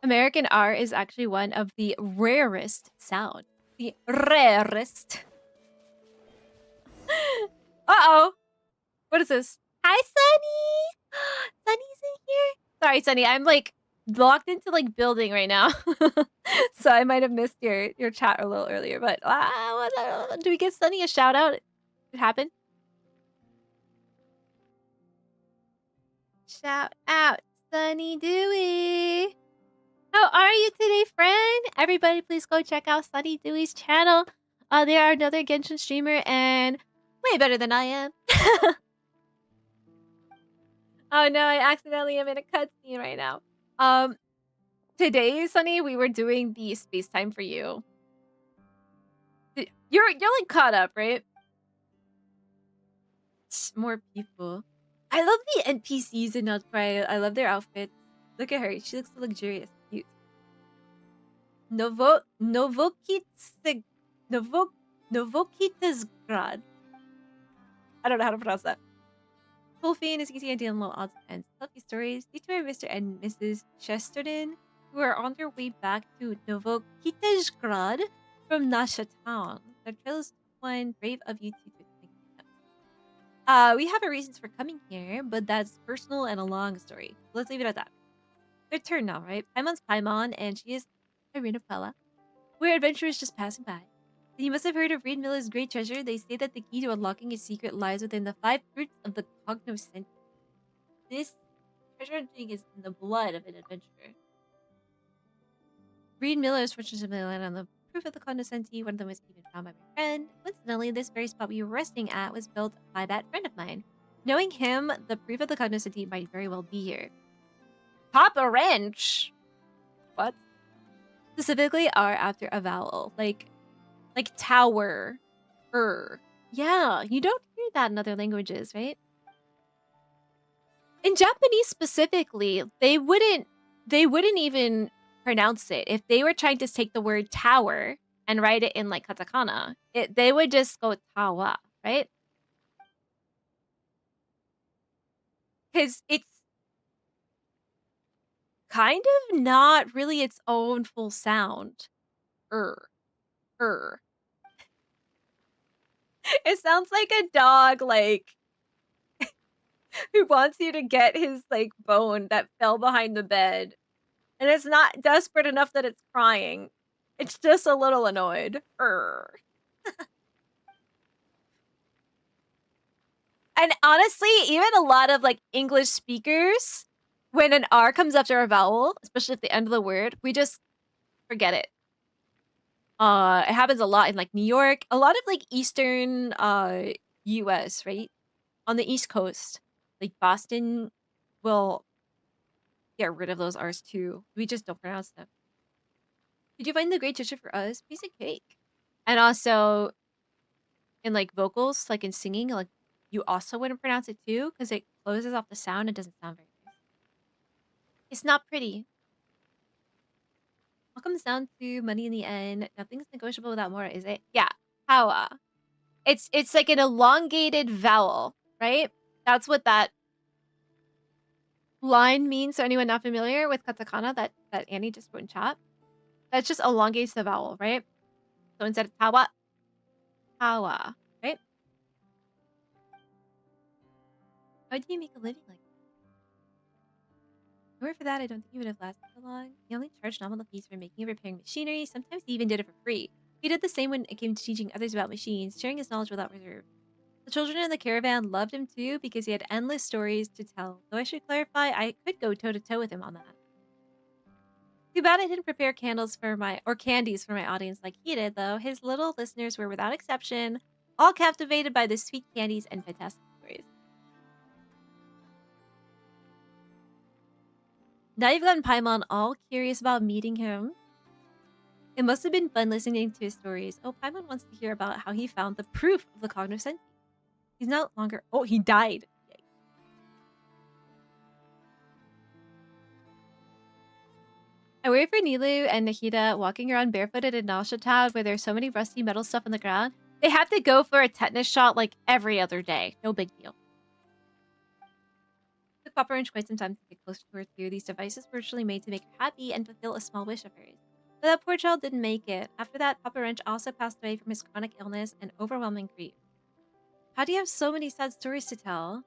[SPEAKER 21] American R is actually one of the rarest sounds. The rarest. Uh-oh. What is this? Hi, Sunny! Sunny's in here? Sorry, Sunny. I'm like locked into like building right now. So I might have missed your chat a little earlier. But do we give Sunny a shout out? It happened? Shout out, Sunny Dewey. How are you today, friend? Everybody, please go check out Sunny Dewey's channel. They are another Genshin streamer and way better than I am. Oh no, I accidentally am in a cutscene right now. Today, Sunny, we were doing the space time for you. You're like caught up, right? More people. I love the NPCs in Outcry. I love their outfits. Look at her. She looks so luxurious. Cute. Novokitsgrad. I don't know how to pronounce that. Full Fane is easy idea and low odds and fluffy stories. Detour Mr. and Mrs. Chesterton, who are on their way back to Novokitsgrad from Nasha Town. Their trail is one brave of you two to think of. We have our reasons for coming here, but that's personal and a long story. Let's leave it at that. Their turn now, right? Paimon's Paimon, and she is Irina Pella. We're adventurers just passing by. You must have heard of Reed Miller's great treasure. They say that the key to unlocking its secret lies within the 5 fruits of the cognoscenti. This treasure hunting is in the blood of an adventurer. Reed Miller's fortunes land on the proof of the cognoscenti. One of them was even found by my friend. Coincidentally, this very spot we were resting at was built by that friend of mine. Knowing him, the proof of the cognoscenti might very well be here. Papa Wrench! What? Specifically are after a vowel, like tower, Yeah, you don't hear that in other languages, right? In Japanese specifically, they wouldn't even pronounce it. If they were trying to take the word tower and write it in like katakana, they would just go tawa, right? Because it's kind of not really its own full sound. It sounds like a dog, like, who wants you to get his, like, bone that fell behind the bed. And it's not desperate enough that it's crying. It's just a little annoyed. And honestly, even a lot of, like, English speakers, when an R comes after a vowel, especially at the end of the word, we just forget it. It happens a lot in like New York, a lot of like Eastern US, right? On the East Coast, like Boston will get rid of those R's too. We just don't pronounce them. Did you find the great treasure for us? Piece of cake. And also in like vocals, like in singing, like you also wouldn't pronounce it too because it closes off the sound. It doesn't sound very nice. It's not pretty. All comes down to money in the end. Nothing's negotiable without more, is it? Yeah. Hawa. It's like an elongated vowel, right? That's what that line means. So anyone not familiar with katakana that Annie just wrote in chat, that just elongates the vowel, right? So instead of tawa, hawa, right? How do you make a living like that? If it were for that, I don't think he would have lasted so long. He only charged nominal fees for making and repairing machinery. Sometimes he even did it for free. He did the same when it came to teaching others about machines, sharing his knowledge without reserve. The children in the caravan loved him too because he had endless stories to tell. Though I should clarify, I could go toe-to-toe with him on that. Too bad I didn't prepare candies for my audience like he did, though. His little listeners were, without exception, all captivated by the sweet candies and fantastic stories. Now you've gotten Paimon all curious about meeting him. It must have been fun listening to his stories. Oh, Paimon wants to hear about how he found the proof of the cognoscenti. He's no longer... Oh, he died. Yay. I worry for Nilu and Nahida walking around barefooted in Nausea Town where there's so many rusty metal stuff on the ground. They have to go for a tetanus shot like every other day. No big deal. It took Papa Wrench quite some time to get closer to her too. These devices were originally made to make her happy and fulfill a small wish of hers. But that poor child didn't make it. After that, Papa Wrench also passed away from his chronic illness and overwhelming grief. How do you have so many sad stories to tell?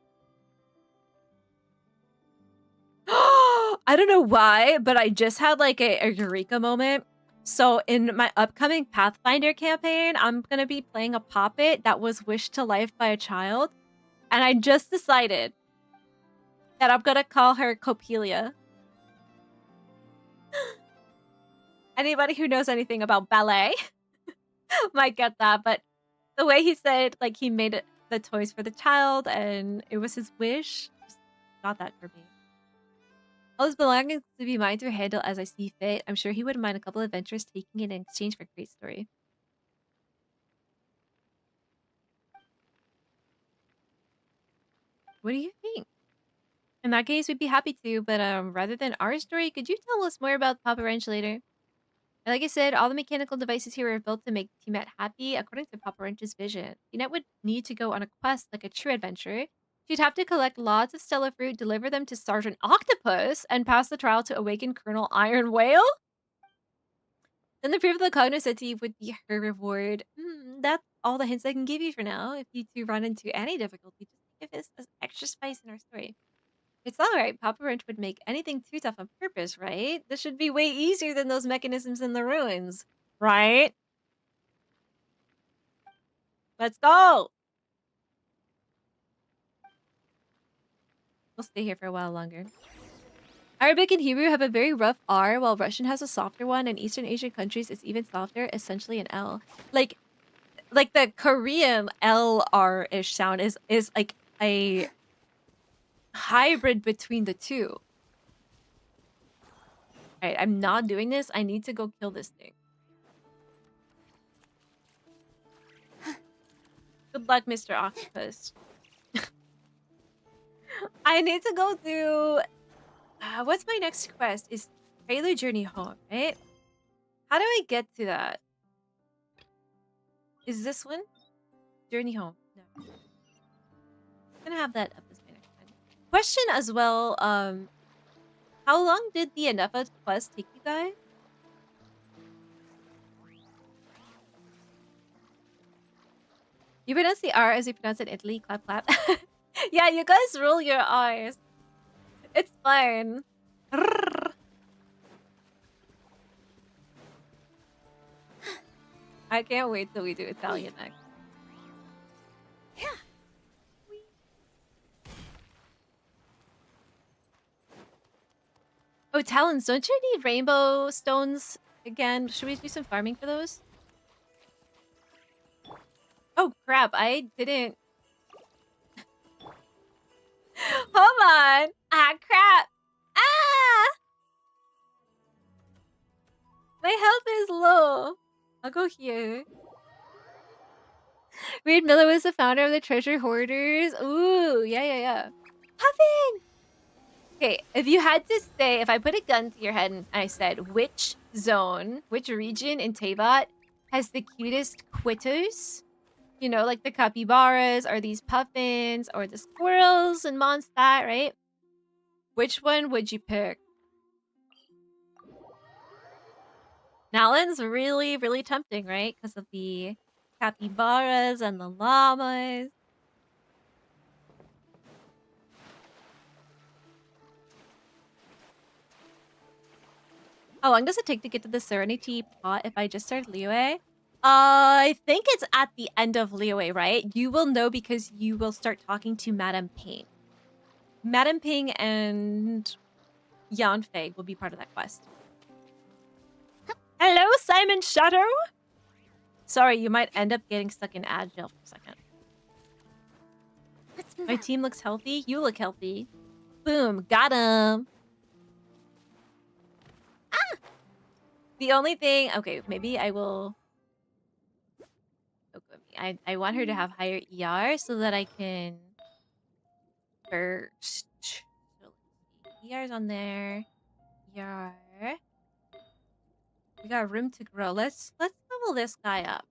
[SPEAKER 21] I don't know why, but I just had like a eureka moment. So in my upcoming Pathfinder campaign, I'm going to be playing a puppet that was wished to life by a child. And I just decided that I'm going to call her Copelia. Anybody who knows anything about ballet might get that, but the way he said, like, he made the toys for the child and it was his wish, just got that for me. All his belongings to be mine to handle as I see fit. I'm sure he wouldn't mind a couple of adventures taking it in exchange for a great story. What do you think? In that case, we'd be happy to, but rather than our story, could you tell us more about Papa Wrench later? And like I said, all the mechanical devices here were built to make T-Met happy according to Papa Wrench's vision. T-Met would need to go on a quest like a true adventurer. She'd have to collect lots of Stella Fruit, deliver them to Sergeant Octopus, and pass the trial to awaken Colonel Iron Whale? Then the proof of the cognoscenti would be her reward. That's all the hints I can give you for now. If you two run into any difficulty, just give us extra spice in our story. It's alright, Papa Wrench would make anything too tough on purpose, right? This should be way easier than those mechanisms in the ruins, right? Let's go! We'll stay here for a while longer. Arabic and Hebrew have a very rough R, while Russian has a softer one, and Eastern Asian countries it's even softer, essentially an L. Like the Korean LR-ish sound is like a hybrid between the two. Alright, I'm not doing this. I need to go kill this thing. Good luck, Mr. Octopus. I need to go through... what's my next quest? Is Prelude Journey Home, right? How do I get to that? Is this one? Journey Home. No. I'm gonna have that up as my next one. Question as well, how long did the Anafa quest take you guys? You pronounce the R as you pronounce it in Italy. Clap, clap. Yeah, you guys roll your R's. It's fine. I can't wait till we do Italian next. Oh, Talons, don't you need rainbow stones again? Should we do some farming for those? Oh, crap. I didn't... Hold on. Ah, crap. Ah! My health is low. I'll go here. Reed Miller was the founder of the Treasure Hoarders. Ooh, yeah. Puffin! Okay, if you had to say, if I put a gun to your head and I said, which zone, which region in Teyvat has the cutest quitters? You know, like the capybaras, or these puffins, or the squirrels in Mondstadt, right? Which one would you pick? Nalan's really, really tempting, right? Because of the capybaras and the llamas. How long does it take to get to the Serenity Pot if I just start Liyue? I think it's at the end of Liyue, right? You will know because you will start talking to Madame Ping. Madame Ping and Yanfei will be part of that quest. Hello, Simon Shadow! Sorry, you might end up getting stuck in ad jail for a second. My team looks healthy. You look healthy. Boom, got him. Ah! The only thing, okay, maybe I will. I want her to have higher ER so that I can first. So ER's on there. ER. We got room to grow. Let's level this guy up.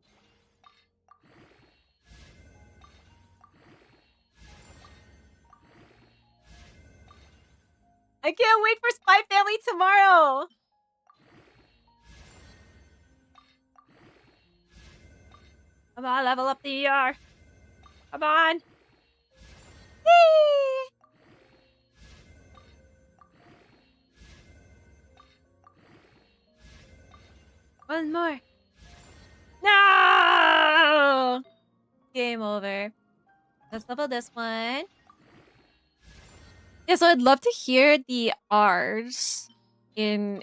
[SPEAKER 21] I can't wait for Spy Family tomorrow. Come on, level up the ER. Come on. Whee! One more. No! Game over. Let's level this one. Yeah, so I'd love to hear the R's in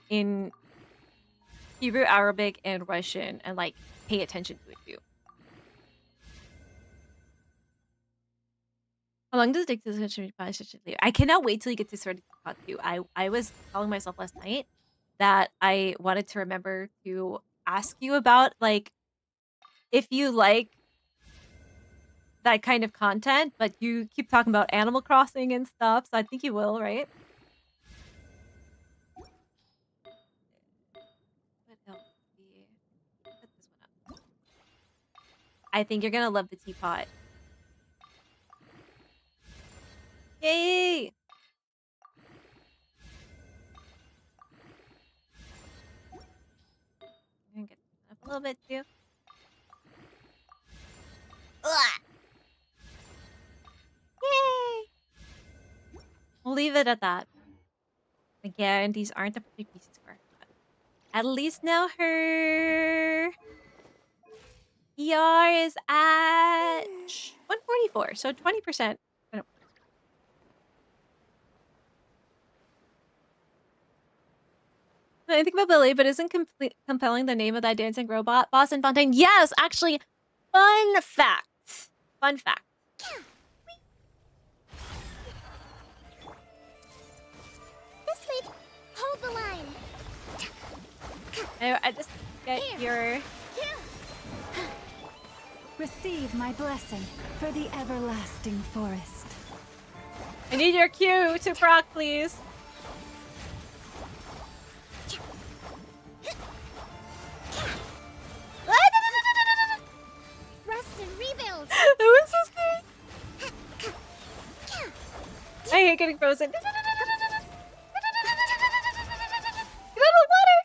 [SPEAKER 21] Hebrew, Arabic, and Russian, and like pay attention to it too. How long does it take to finish later? I cannot wait till you get to Sword Pot 2. I was telling myself last night that I wanted to remember to ask you about, like, if you like that kind of content, but you keep talking about Animal Crossing and stuff, so I think you will, right? What else? Put this one up. I think you're gonna love the teapot. Yay! I'm gonna get up a little bit too. Ugh. Yay! We'll leave it at that. Again, these aren't the perfect pieces for her. But at least now her ER is at 144, so 20%. I think about Billy, but isn't compelling the name of that dancing robot? Boston Fontaine. Yes, actually, fun fact. Fun fact.
[SPEAKER 14] This way. Hold the line.
[SPEAKER 21] I just get your...
[SPEAKER 5] Receive my blessing for the everlasting forest.
[SPEAKER 21] I need your cue to proc, please.
[SPEAKER 14] Rest and rebuild.
[SPEAKER 21] That was so scary. I hate getting frozen. Get out of the water.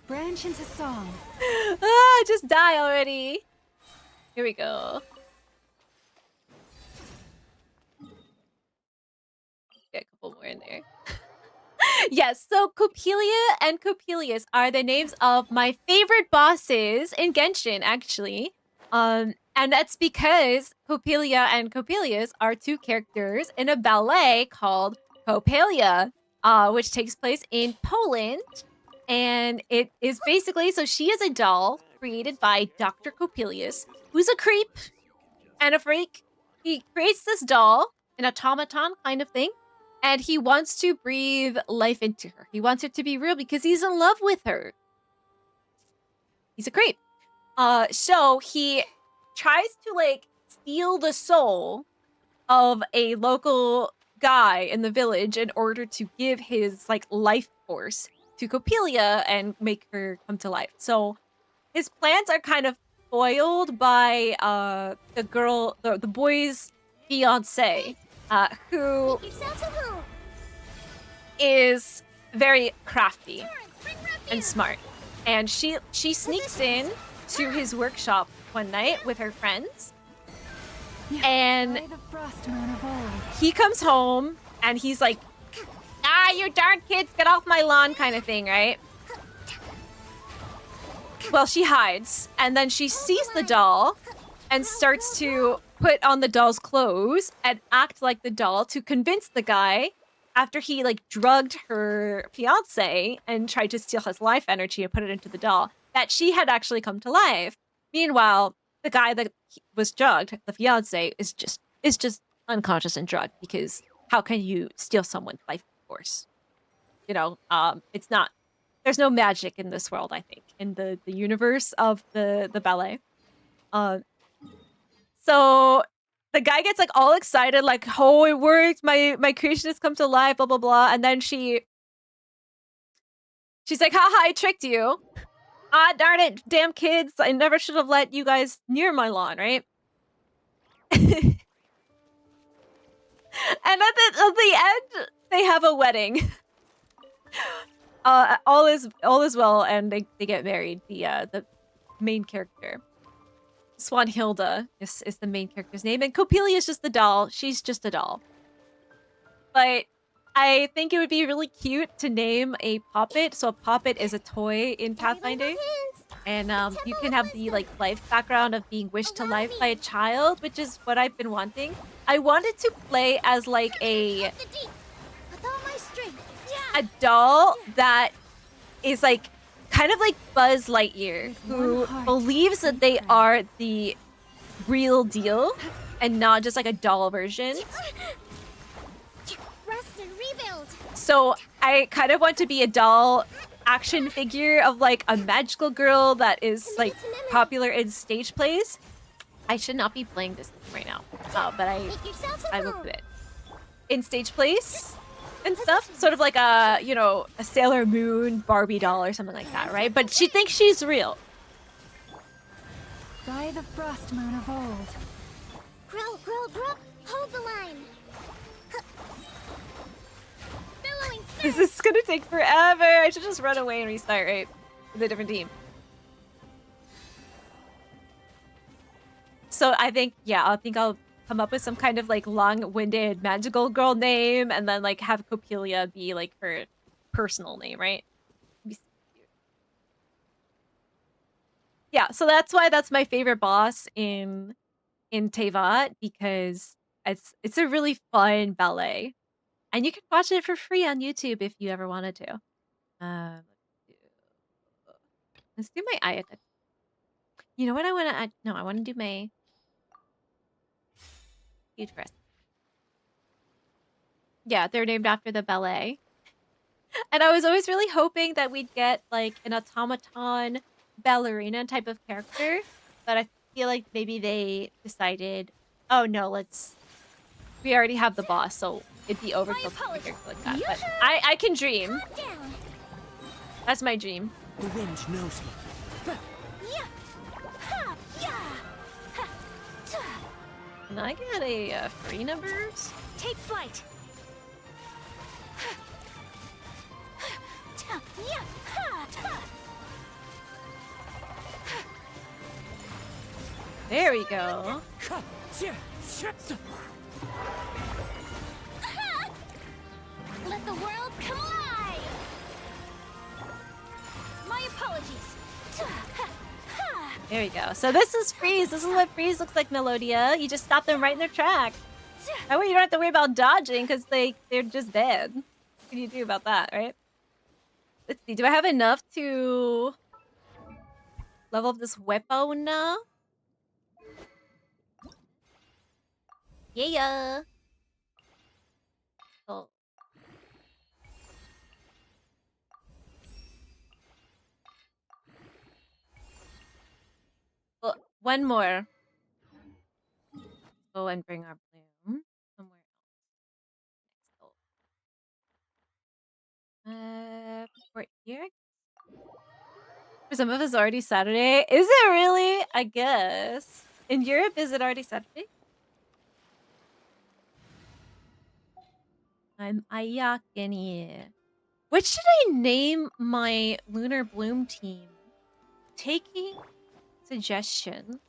[SPEAKER 5] Branch into song.
[SPEAKER 21] Ah, just die already. Here we go. Get a couple more in there. Yes, so Copelia and Coppelius are the names of my favorite bosses in Genshin, actually. And that's because Copelia and Coppelius are two characters in a ballet called Coppelia, which takes place in Poland. And it is basically, so she is a doll created by Dr. Coppelius, who's a creep and a freak. He creates this doll, an automaton kind of thing, and he wants to breathe life into her. He wants her to be real because he's in love with her. He's a creep. So he tries to, like, steal the soul of a local guy in the village in order to give his, like, life force to Coppelia and make her come to life. So his plans are kind of foiled by the boy's fiance, who is very crafty and smart. And she sneaks in to his workshop one night with her friends. And he comes home and he's like, "Ah, you darn kids, get off my lawn," kind of thing, right? Well, she hides, and then she sees the doll and starts to put on the doll's clothes and act like the doll to convince the guy, after he like drugged her fiance and tried to steal his life energy and put it into the doll, that she had actually come to life. Meanwhile, the guy that was drugged, the fiance, is just unconscious and drugged, because how can you steal someone's life force? You know, it's not. There's no magic in this world, I think, in the universe of the ballet. So the guy gets like all excited, like, "Oh, it worked! My creation has come to life!" Blah blah blah, and then she's like, "Haha, I tricked you! Ah, darn it, damn kids! I never should have let you guys near my lawn, right?" And at the end, they have a wedding. All is well, and they get married. The main character, Swanhilda, is the main character's name, and Coppelia is just the doll. She's just a doll. But I think it would be really cute to name a poppet. So a poppet is a toy in Pathfinder, and you can have the like life background of being wished to life by a child, which is what I've been wanting. I wanted to play as like a doll that is like kind of like Buzz Lightyear, who believes that they are the real deal and not just like a doll version.
[SPEAKER 14] Rest and rebuild.
[SPEAKER 21] So I kind of want to be a doll action figure of like a magical girl that is like popular in stage plays. I should not be playing this right now, but I will do it in stage plays and stuff. Sort of like a, you know, a Sailor Moon Barbie doll or something like that, right? But she thinks she's real.
[SPEAKER 5] By the frost moon of old.
[SPEAKER 14] Grow, hold the line. Billowing
[SPEAKER 21] This is gonna take forever. I should just run away and restart, right? With a different team. So I think, yeah, I'll come up with some kind of like long-winded magical girl name, and then like have Coppelia be like her personal name, right? Yeah, so that's why that's my favorite boss in Tevat, because it's a really fun ballet, and you can watch it for free on YouTube if you ever wanted to. Let's do my Ayaka. You know what I want to add? No, I want to do my huge crest. Yeah, they're named after the ballet. And I was always really hoping that we'd get like an automaton ballerina type of character, but I feel like maybe they decided, oh no, we already have the boss, so it'd be overkill to make a character like that. But I can dream. That's my dream.
[SPEAKER 20] The wind knows me.
[SPEAKER 21] Can I get a free numbers?
[SPEAKER 14] Take flight.
[SPEAKER 21] There we go.
[SPEAKER 14] Let the world come alive. My apologies.
[SPEAKER 21] There we go. So this is freeze. This is what freeze looks like, Melodia. You just stop them right in their track. That way you don't have to worry about dodging, because they're just dead. What can you do about that, right? Let's see. Do I have enough to level up this weapon now? Yeah. Oh. Well, one more. Go and bring our bloom somewhere else. Right here. For some of us, already Saturday. Is it really? I guess. In Europe, is it already Saturday? I'm Ayakini. What should I name my Lunar Bloom team? Taking suggestions.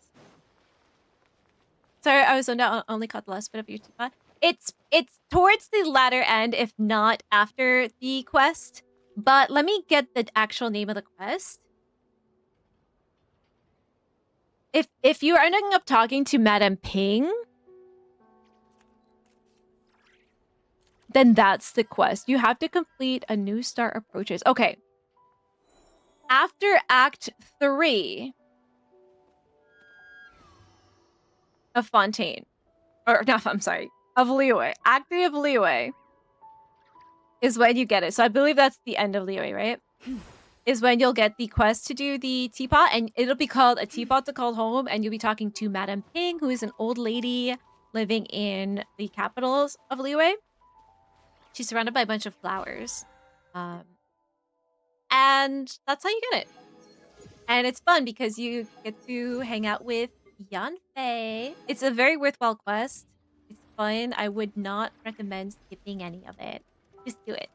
[SPEAKER 21] Sorry, I was only caught the last bit of your teapot. It's towards the latter end, if not after the quest. But let me get the actual name of the quest. If you are ending up talking to Madame Ping, then that's the quest. You have to complete a new star approaches. Okay. After Act 3 of Fontaine, or no, I'm sorry, of Leeway. Act 3 of Leeway is when you get it. So I believe that's the end of Leeway, right? Is when you'll get the quest to do the teapot, and it'll be called A Teapot to Call Home, and you'll be talking to Madame Ping, who is an old lady living in the capitals of Leeway. She's surrounded by a bunch of flowers. And that's how you get it. And it's fun because you get to hang out with Yanfei. It's a very worthwhile quest. It's fun. I would not recommend skipping any of it. Just do it.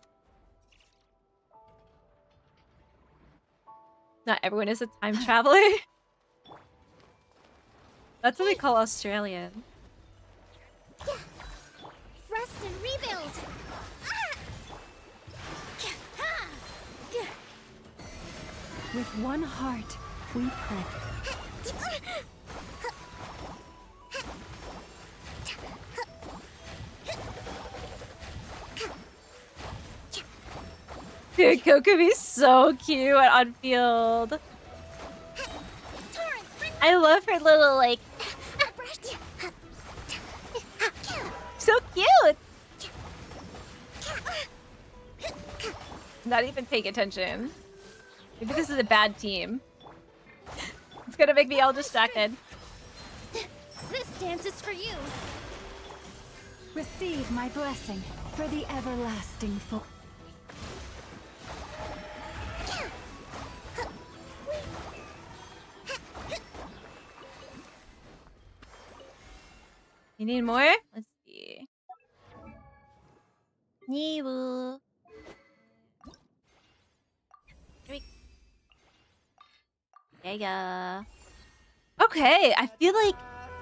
[SPEAKER 21] Not everyone is a time traveler. That's what we call Australian.
[SPEAKER 14] Rest and rebuild.
[SPEAKER 15] With one heart, we pray.
[SPEAKER 21] Dude, Coco be so cute on field. I love her little, like... so cute! Not even paying attention. Maybe this is a bad team. It's gonna make me all distracted.
[SPEAKER 14] This dance is for you.
[SPEAKER 15] Receive my blessing for the everlasting
[SPEAKER 21] You need more? Let's see. Nibu. Yeah. Okay, I feel like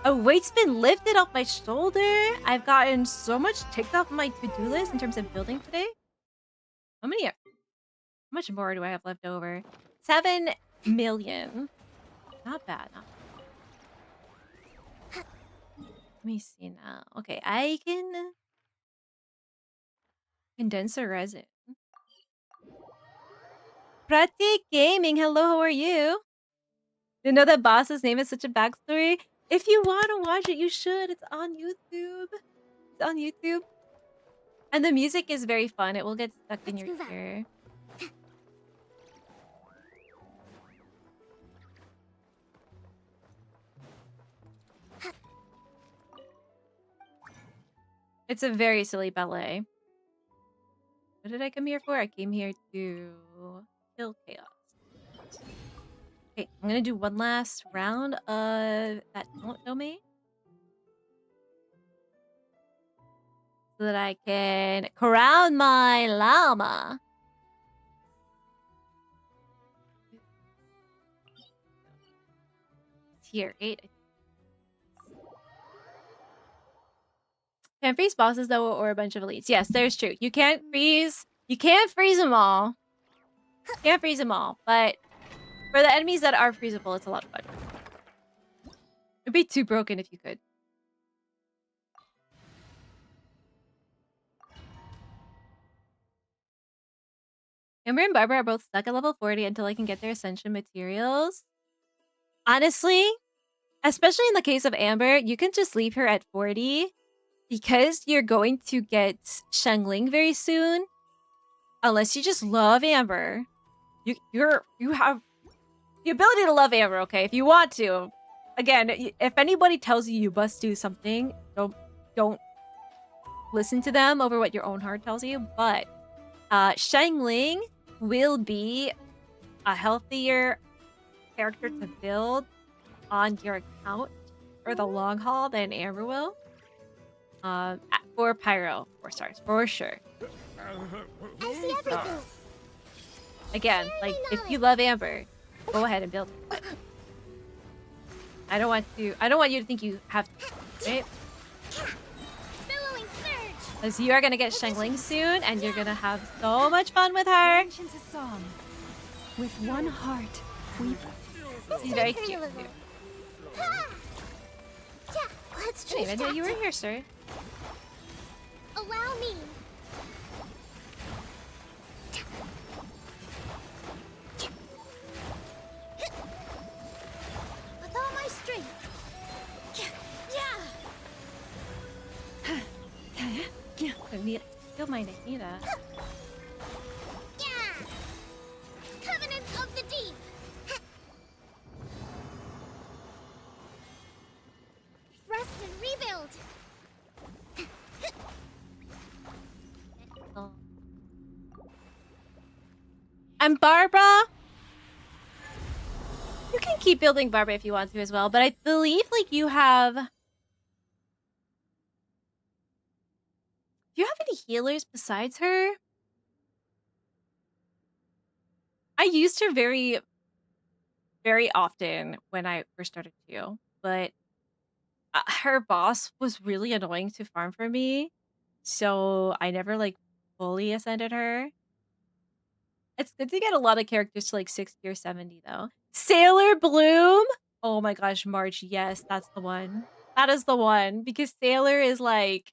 [SPEAKER 21] a weight's been lifted off my shoulder. I've gotten so much ticked off my to-do list in terms of building today. How much more do I have left over? 7 million. Not bad. Let me see now. Okay, I can condense a resin. Pratik Gaming, hello, how are you? Didn't know that boss's name is such a backstory. If you want to watch it, you should. It's on YouTube. And the music is very fun. It will get stuck in your ear. It's a very silly ballet. What did I come here for? I came here to kill chaos. Okay, I'm gonna do one last round of that Don't Know Me. So that I can crown my llama. Tier 8. Can't freeze bosses though, or a bunch of elites. Yes, there's true. You can't freeze them all. Can't freeze them all, but for the enemies that are freezable, it's a lot of fun. It'd be too broken if you could. Amber and Barbara are both stuck at level 40 until I can get their ascension materials. Honestly, especially in the case of Amber, you can just leave her at 40 because you're going to get Shangling very soon. Unless you just love Amber. You have the ability to love Amber, okay? If you want to. Again, if anybody tells you must do something, don't listen to them over what your own heart tells you. But Shangling will be a healthier character to build on your account for the long haul than Amber will. For Pyro, 4 stars, for sure.
[SPEAKER 14] I see everything.
[SPEAKER 21] Again, like, if you love Amber, go ahead and build her. I don't want you to think you have to, right? Because you are gonna get Shangling soon, and you're gonna have so much fun with her.
[SPEAKER 15] With one heart, we...
[SPEAKER 21] She's very cute.
[SPEAKER 14] Let's
[SPEAKER 21] I didn't even know you were here, sir.
[SPEAKER 14] Allow me. With all my strength.
[SPEAKER 21] Feel my Nahida.
[SPEAKER 14] Covenant of the Deep. Rest and rebuild.
[SPEAKER 21] And Barbara? You can keep building Barbara if you want to as well, but I believe like you have... Do you have any healers besides her? I used her very, very often when I first started too, but her boss was really annoying to farm for me, so I never like fully ascended her. It's good to get a lot of characters to like 60 or 70 though. Sailor Bloom? Oh my gosh, March, yes, that's the one. That is the one because Sailor is like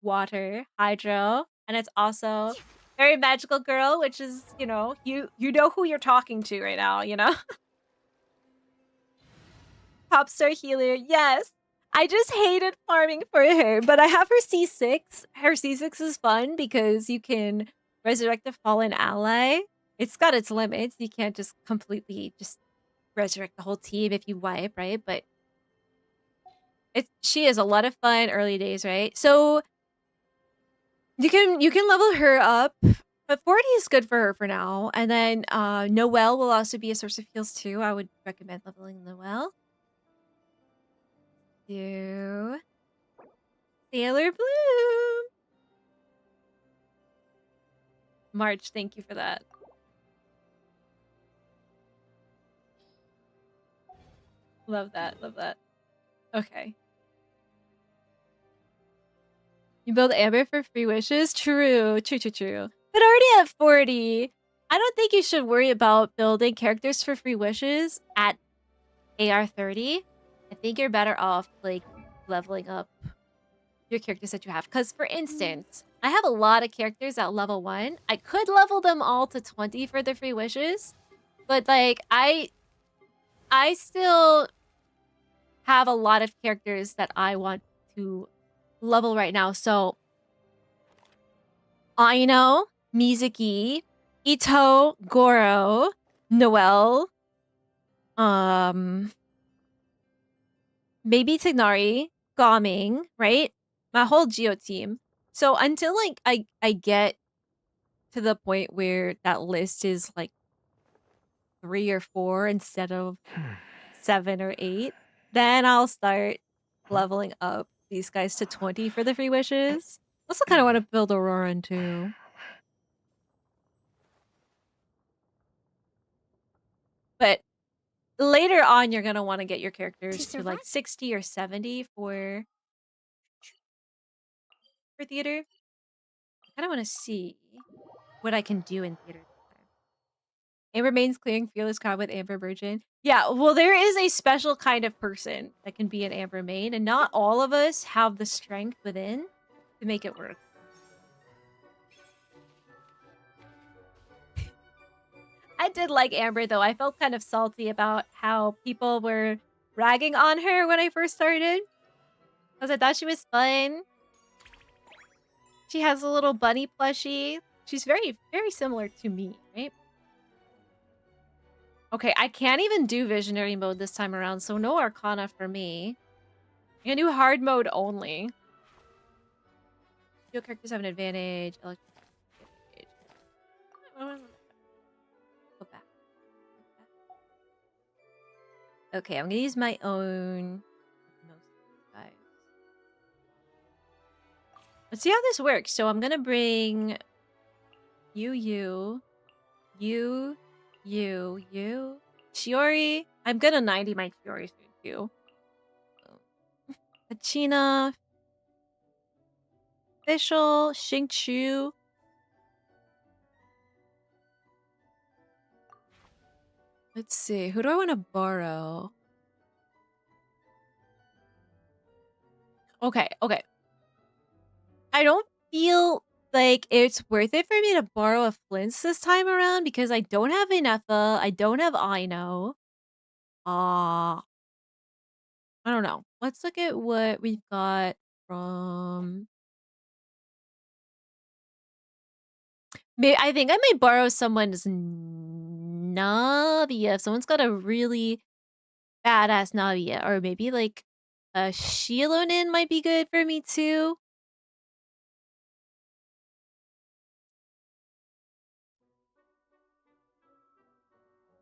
[SPEAKER 21] water, hydro, and it's also very magical girl, which is, you know know who you're talking to right now, you know? Pop star healer, yes. I just hated farming for her, but I have her C6. Her C6 is fun because you can resurrect a fallen ally. It's got its limits. You can't just completely just resurrect the whole team if you wipe, right? But she is a lot of fun early days, right? So you can level her up, but 40 is good for her for now. And then Noelle will also be a source of heals too. I would recommend leveling Noelle. Do Sailor Bloom. March, thank you for that. Love that, love that. Okay. You build Amber for free wishes? True, true, true, true. But already at 40, I don't think you should worry about building characters for free wishes at AR 30. I think you're better off like leveling up your characters that you have. Because for instance, I have a lot of characters at level 1. I could level them all to 20 for the free wishes, but like I still have a lot of characters that I want to level right now. So Aino, Mizuki, Ito, Goro, Noelle, maybe Tignari, Gaming, right? My whole Geo team. So until like I get to the point where that list is like 3 or 4 instead of 7 or 8, then I'll start leveling up these guys to 20 for the free wishes. Also kind of want to build Auroran too. But later on, you're going to want to get your characters to like 60 or 70 for theater. I kind of want to see what I can do in theater this time. Amber Main's clearing Fearless Crowd with Amber Virgin. Yeah, well, there is a special kind of person that can be an Amber Main, and not all of us have the strength within to make it work. I did like Amber, though. I felt kind of salty about how people were ragging on her when I first started. Because I thought she was fun. She has a little bunny plushie. She's very, very similar to me, right? Okay, I can't even do visionary mode this time around, so no Arcana for me. I'm gonna do hard mode only. Your characters have an advantage. Go back. Okay, I'm gonna use my own. Let's see how this works. So I'm gonna bring you, Chiori. I'm gonna 90 my Chiori soon too. Hachina, Official, Xingqiu. Let's see, who do I want to borrow? Okay, okay. I don't feel like it's worth it for me to borrow a Flints this time around because I don't have Inefa, I don't have Aino. I don't know. Let's look at what we've got from. I think I might borrow someone's Navia. If someone's got a really badass Navia, or maybe like a Shilonin might be good for me too.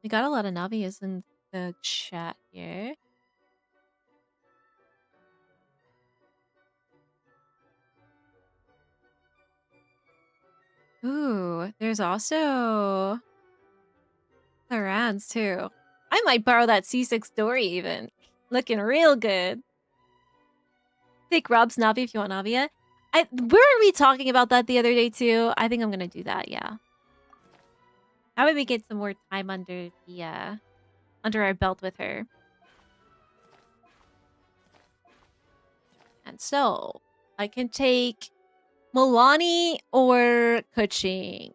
[SPEAKER 21] We got a lot of Navias in the chat here. Ooh, there's also Clarans too. I might borrow that C6 Dory even. Looking real good. Take Rob's Navi if you want Navia. Were we talking about that the other day too? I think I'm gonna do that, yeah. How would we get some more time under the under our belt with her? And so I can take Milani or Kuching.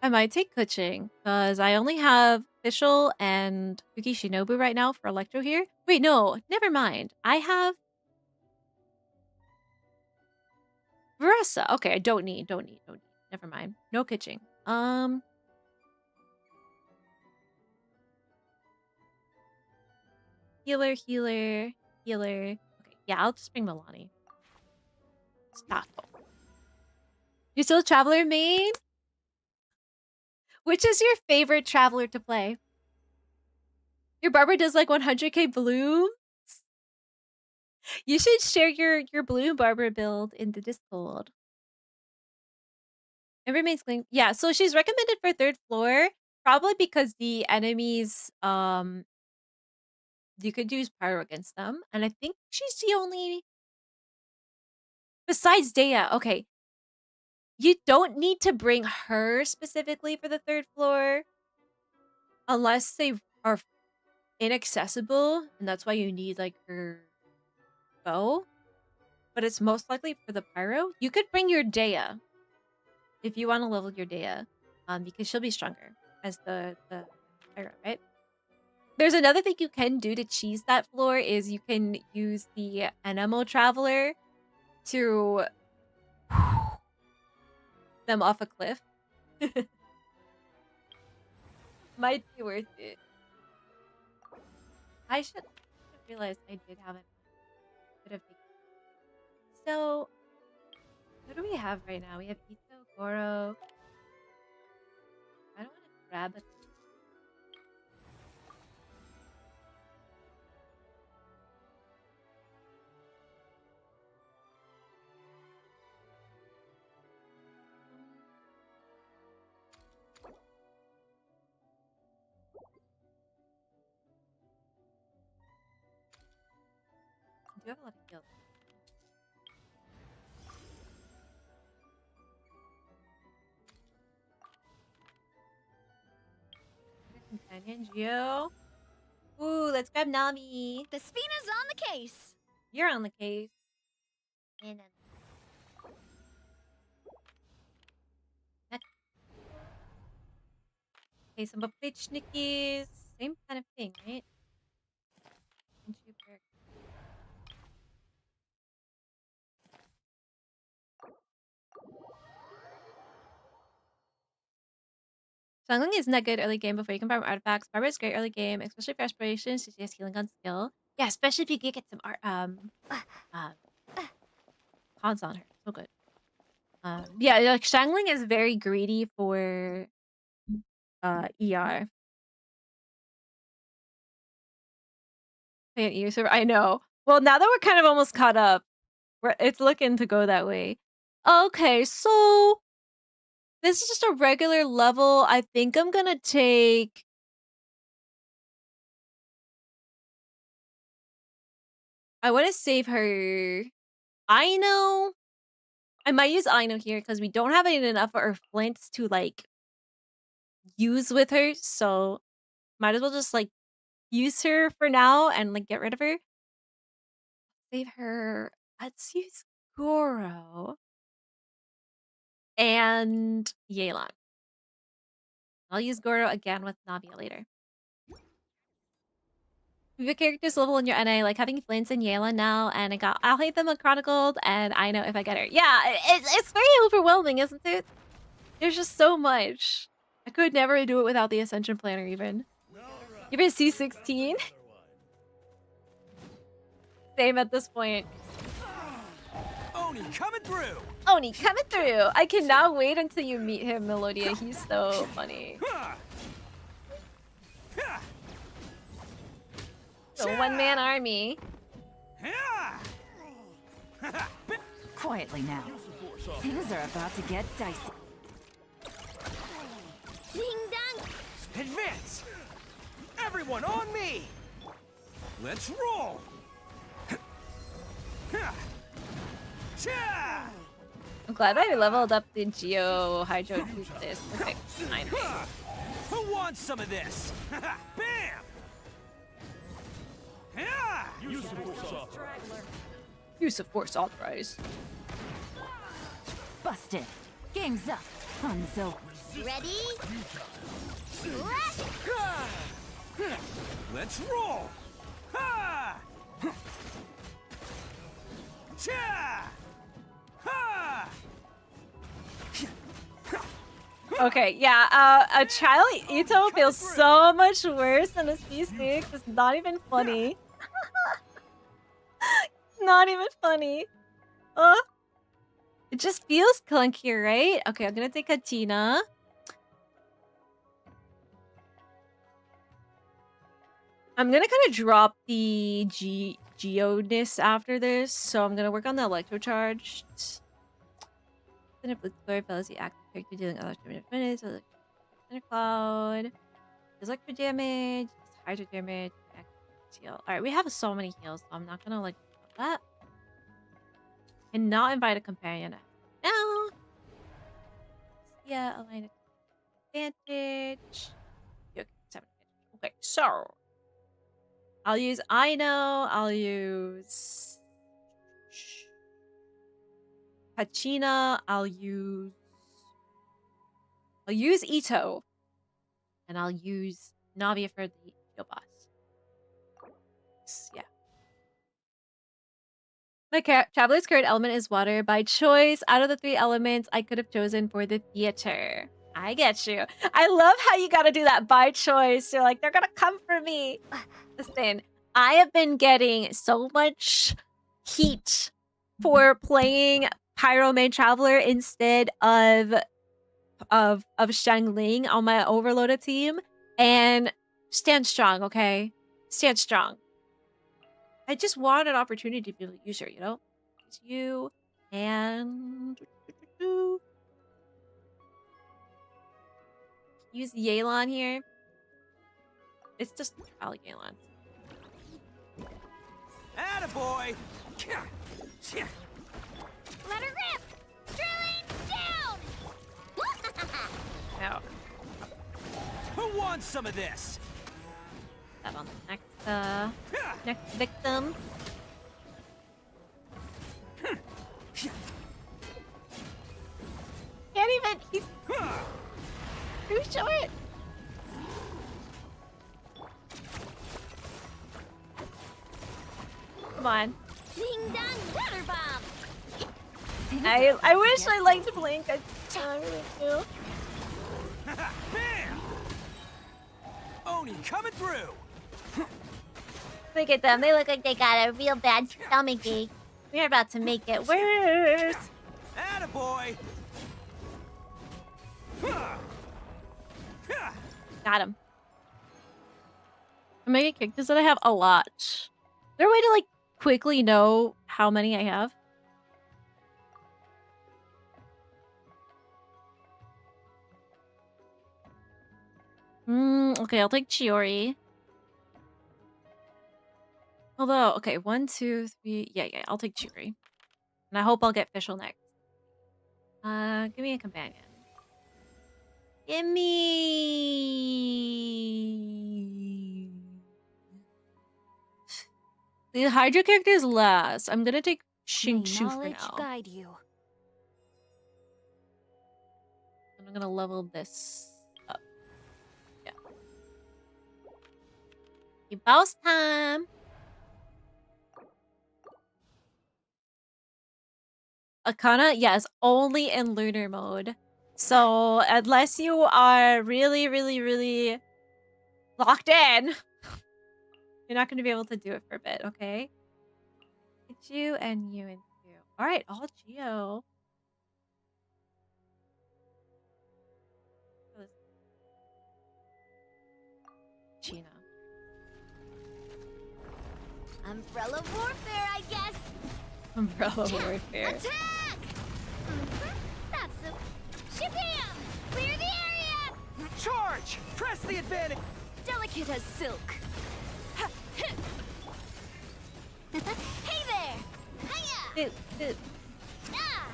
[SPEAKER 21] I might take Kuching because I only have Fischl and Yuki Shinobu right now for Electro here. Wait, no, never mind. I have Veressa. Okay, I don't need. Never mind. No Kuching. Healer. Okay, yeah, I'll just bring Milani. Stop. You still a Traveler main? Which is your favorite Traveler to play? Your barber does like 100k blooms? You should share your blue barber build in the Discord. It remains clean. Yeah, so she's recommended for 3rd floor, probably because the enemies, you could use pyro against them, and I think she's the only. Besides Dea, okay. You don't need to bring her specifically for the 3rd floor, unless they are inaccessible, and that's why you need like her bow. But it's most likely for the pyro. You could bring your Dea if you want to level your Dea, because she'll be stronger as the pyro, right? There's another thing you can do to cheese that floor is you can use the Enemo Traveler to them off a cliff. Might be worth it. I should realize I did have a bit of. So, what do we have right now? We have Ito, Goro. I don't want to grab it. I do have a lot of heals. Companion Geo. Ooh, let's grab Nami.
[SPEAKER 5] The Spina's on the case.
[SPEAKER 21] You're on the case.
[SPEAKER 14] And
[SPEAKER 21] Okay, some Poplichnikis. Same kind of thing, right? Sungling isn't that good early game before you can farm artifacts. Barber is great early game, especially for aspiration. She has healing on skill. Yeah, especially if you get some cons on her. So good. Yeah, like Shangling is very greedy for ER. Play an EU server. I know. Well, now that we're kind of almost caught up, it's looking to go that way. Okay, so this is just a regular level. I think I'm gonna take. I want to save her. I know. might use Aino here because we don't have enough of our flints to like use with her, so might as well just like use her for now and like get rid of her. Save her. Let's use Goro and Yelan. I'll use Goro again with Navia later. If your character's level in your NA, like having Flints and Yelan now, and I'll hate them unchronicled, and I know if I get her. Yeah, it's very overwhelming, isn't it? There's just so much. I could never do it without the Ascension Planner, even. Even C16? Same at this point.
[SPEAKER 13] Oni coming through!
[SPEAKER 21] Oni coming through! I cannot wait until you meet him, Melodia. He's so funny. The one-man army.
[SPEAKER 4] Quietly now. Things are about to get dicey.
[SPEAKER 14] Ding dong!
[SPEAKER 13] Advance! Everyone on me! Let's roll!
[SPEAKER 21] I'm glad I leveled up the Geo Hydro to this. Okay, fine.
[SPEAKER 13] Who wants some of this? Bam!
[SPEAKER 21] Use of force authorized.
[SPEAKER 4] Busted. Game's up. Fun's over.
[SPEAKER 14] Ready?
[SPEAKER 13] Let's roll! Ha! Cha! Ha!
[SPEAKER 21] Okay, yeah, a child Ito feels so much worse than a C6. It's not even funny. Not even funny. It just feels clunkier, right? Okay, I'm gonna take Katina. I'm gonna kind of drop the Geoness after this, so I'm gonna work on the Electrocharged. Then if Blitz Glory fellows the active character dealing electric minutes, so Thundercloud, electric damage, hydro damage, heal. Alright, we have so many heals, so I'm not gonna like that. And not invite a companion now. Yeah, align advantage. Okay, so I'll use Aino, I'll use Hachina, I'll use Ito, and I'll use Navia for the heal boss. Yeah. My Traveler's current element is water. By choice, out of the 3 elements, I could have chosen for the theater. I get you. I love how you gotta do that by choice. You're like, they're gonna come for me. Listen, I have been getting so much heat for playing Pyro Main Traveler instead of Xiangling on my overloaded team. And stand strong, okay? Stand strong. I just want an opportunity to be able to use her, you know? It's you and use Yelan here. It's just probably Yelan.
[SPEAKER 13] Attaboy!
[SPEAKER 14] Let her rip! Drilling down!
[SPEAKER 21] No.
[SPEAKER 13] Who wants some of this?
[SPEAKER 21] That on the next victim. Can't even. He's too short. Come on.
[SPEAKER 14] Ding dong, water bomb!
[SPEAKER 21] I wish I liked playing a I really do.
[SPEAKER 13] Bam! Oni coming through!
[SPEAKER 21] Look at them. They look like they got a real bad stomach ache. We're about to make it worse.
[SPEAKER 13] Attaboy!
[SPEAKER 21] Got him. I'm making characters that I have a lot. Is there a way to like quickly know how many I have? Okay, I'll take Chiori. Although, okay, 1, 2, 3. Yeah, I'll take Chiori. And I hope I'll get Fischl next. Give me a companion. Give me... The Hydra character is last. I'm gonna take Xingqiu for now.
[SPEAKER 5] Guide you.
[SPEAKER 21] And I'm gonna level this up. Yeah. Boss time! Akana, yes, only in lunar mode. So, unless you are really, really, really locked in, you're not going to be able to do it for a bit, okay? It's you and you and you. Alright, all Geo. Gina.
[SPEAKER 14] Umbrella warfare, I guess.
[SPEAKER 21] Umbrella warfare.
[SPEAKER 14] Attack! That's so. Shabam! Clear the area!
[SPEAKER 13] Charge! Press the advantage!
[SPEAKER 5] Delicate as silk.
[SPEAKER 14] Hey there! Hiya! Ah!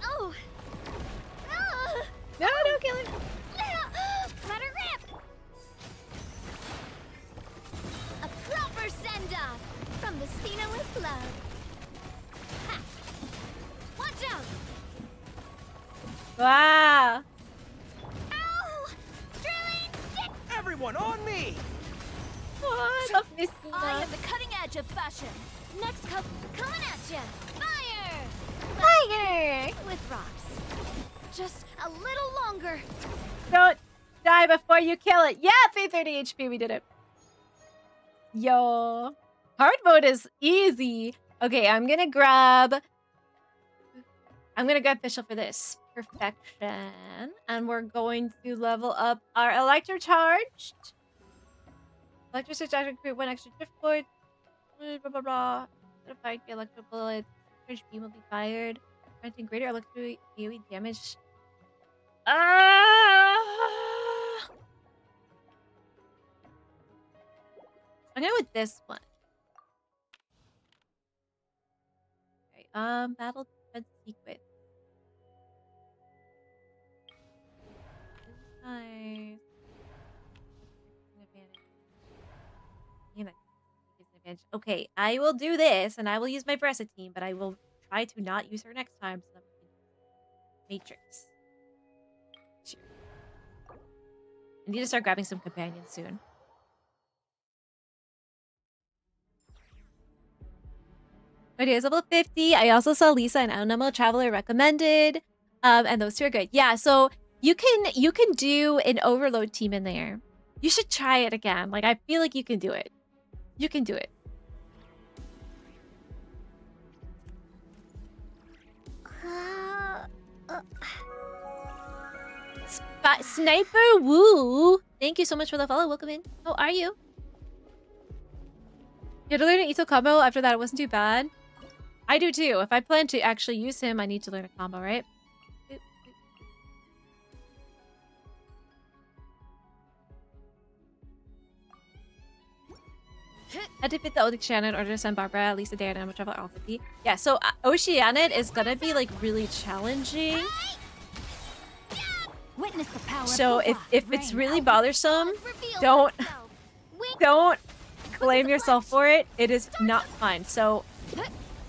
[SPEAKER 14] Oh! Oh!
[SPEAKER 21] No, don't kill him!
[SPEAKER 14] Let her rip! A proper send-off from Mestina with love. Ha! Watch out!
[SPEAKER 21] Wow!
[SPEAKER 14] Ow! Drilling stick!
[SPEAKER 13] Everyone on me!
[SPEAKER 21] What?
[SPEAKER 5] I am the cutting edge of fashion. Next
[SPEAKER 14] Coming at ya! Fire!
[SPEAKER 21] Fire!
[SPEAKER 14] With rocks. Just a little longer.
[SPEAKER 21] Don't die before you kill it. Yeah, 330 HP, we did it. Yo. Hard mode is easy. Okay, I'm gonna grab Fischl for this. Perfection. And we're going to level up our Electrocharged. Electrocharged active create 1 extra drift board. Blah blah blah. Fight the electro bullet. Charged beam will be fired. Granting greater electro AoE damage. I'm going with this one. Okay, battle defense sequence. Nice. Okay, I will do this, and I will use my Bressa team, but I will try to not use her next time. So that we can Matrix. Sure. I need to start grabbing some companions soon. Okay, it's level 50. I also saw Lisa and Aonamo Traveler recommended, and those two are good. Yeah, so you can do an overload team in there. You should try it again. Like, I feel like you can do it. You can do it. Sniper Woo! Thank you so much for the follow. Welcome in. How are you? You had to learn an Ito combo. After that, it wasn't too bad. I do too. If I plan to actually use him, I need to learn a combo, right? I had to fit the Oceanid in order to send Barbara, Lisa, Dan, and Travel all 50. Yeah, so Oceanid is gonna be like really challenging.
[SPEAKER 5] Witness the power.
[SPEAKER 21] So if it's really bothersome, don't blame yourself for it. It is not fun. So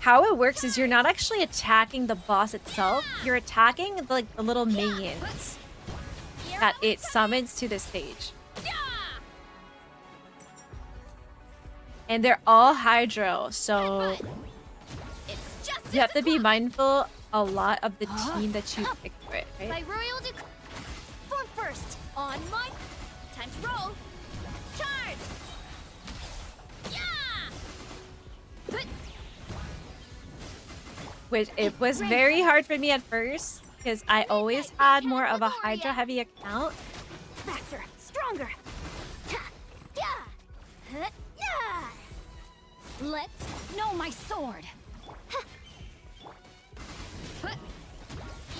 [SPEAKER 21] how it works is you're not actually attacking the boss itself. You're attacking like the little minions that it summons to the stage. And they're all Hydro, so you have to be mindful a lot of the team that you pick for it, right?
[SPEAKER 14] My royal form first. On my time to roll. Charge. Yeah.
[SPEAKER 21] Which it was very hard for me at first because I always had more of a Hydra heavy account.
[SPEAKER 14] Faster, stronger.
[SPEAKER 5] Let's know my sword.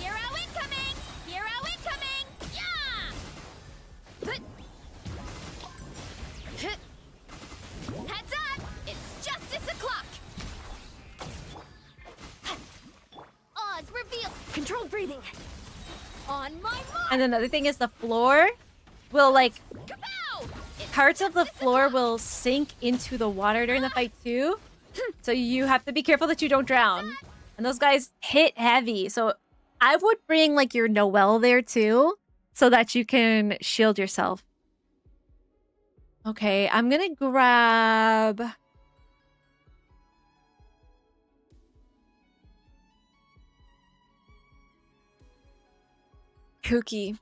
[SPEAKER 14] Hero incoming! Hero incoming! Yeah! Heads up! It's justice o'clock!
[SPEAKER 1] breathing. On my mark.
[SPEAKER 21] And then the other thing is the floor will like parts of the floor will sink into the water during the fight too. So you have to be careful that you don't drown. And those guys hit heavy. So I would bring like your Noelle there too so that you can shield yourself. Okay, I'm gonna grab Cookie.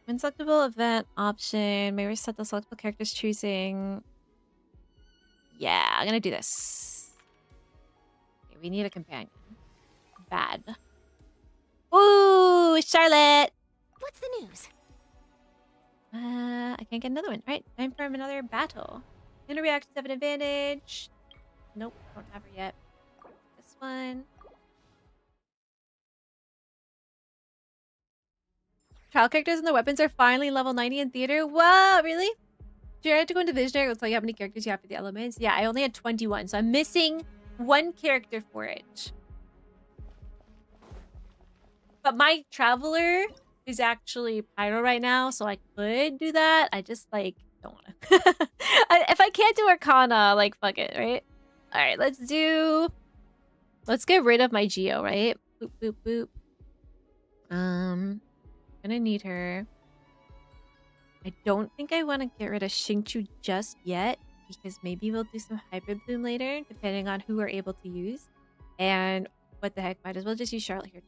[SPEAKER 21] When selectable event option may reset the selectable character's choosing. Yeah, I'm gonna do this. Okay, we need a companion. Bad. Ooh, Charlotte!
[SPEAKER 1] What's the news?
[SPEAKER 21] I can't get another one. Alright, time for another battle. Inner reactions have an advantage. Nope, don't have her yet. This one. Trial characters and the weapons are finally level 90 in theater. Wow, really? Do you have to go into Visionary? It'll tell you how many characters you have for the elements. Yeah, I only had 21, so I'm missing one character for it. But my Traveler is actually Pyro right now, so I could do that. I just, like, don't want to. If I can't do Arcana, like, fuck it, right? Alright, let's get rid of my Geo, right? Boop, boop, boop. Gonna need her. I don't think I want to get rid of Xingqiu just yet, because maybe we'll do some Hybrid Bloom later, depending on who we're able to use. And what the heck, might as well just use Charlotte here.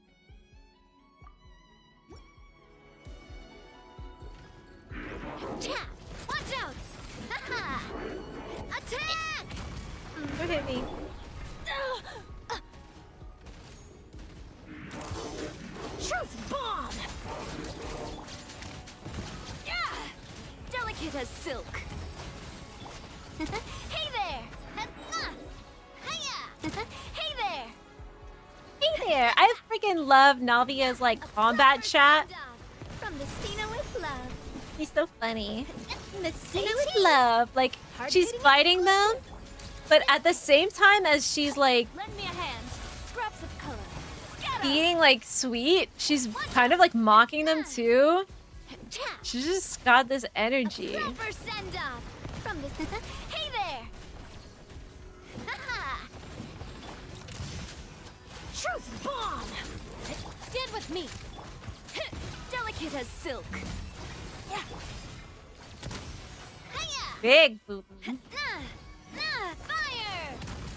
[SPEAKER 14] Watch out! Haha! Attack!
[SPEAKER 21] Don't hit me.
[SPEAKER 1] Truth bomb! Yeah! Delicate as silk. Hey there! Hey there!
[SPEAKER 21] Hey there! I freaking love Navia's like combat chat.
[SPEAKER 1] From Messina with love.
[SPEAKER 21] He's so funny. Messina with love. Like, she's fighting them, but at the same time as she's like
[SPEAKER 1] Lend me a hand. Scraps of color.
[SPEAKER 21] being like sweet, she's kind of like mocking them too. She's just got this energy.
[SPEAKER 1] Proper send off. From the Hey there! Haha! Truth bomb! Stand with me. Delicate as silk. Yeah.
[SPEAKER 21] Big boo boo.
[SPEAKER 1] Fire!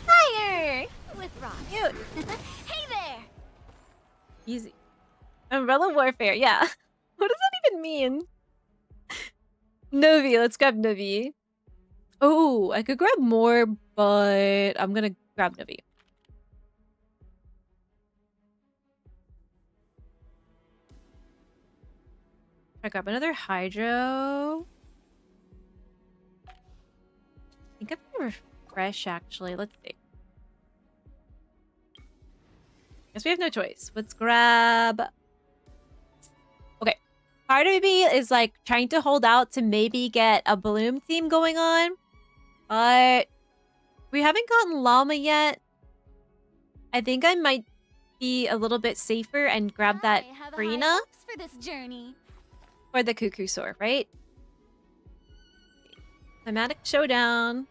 [SPEAKER 21] Fire!
[SPEAKER 1] With rock.
[SPEAKER 21] Cute.
[SPEAKER 1] Hey there!
[SPEAKER 21] Easy. Umbrella Warfare, yeah. What does that even mean? Novi, let's grab Novi. Oh, I could grab more, but I'm gonna grab Novi. I grab another Hydro. I think I'm gonna refresh actually. Let's see. Guess we have no choice. Let's grab. Okay. Part of me is like trying to hold out to maybe get a Bloom theme going on. But we haven't gotten Llama yet. I think I might be a little bit safer and grab that Brina
[SPEAKER 1] For this journey.
[SPEAKER 21] for the Cuckoo Sword, right? Climatic Showdown.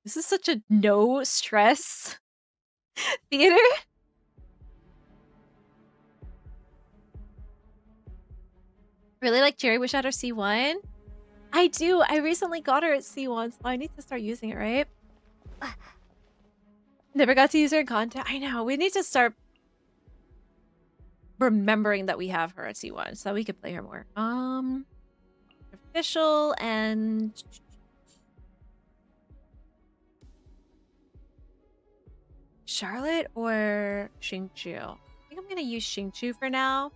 [SPEAKER 21] This is such a no stress theater. Really like Cherry Wish at her C1? I do. I recently got her at C1, so I need to start using it, right? Never got to use her in content. I know. We need to start remembering that we have her at C1 so that we could play her more. Official and Charlotte or Xingqiu? I think I'm gonna use Xingqiu for now.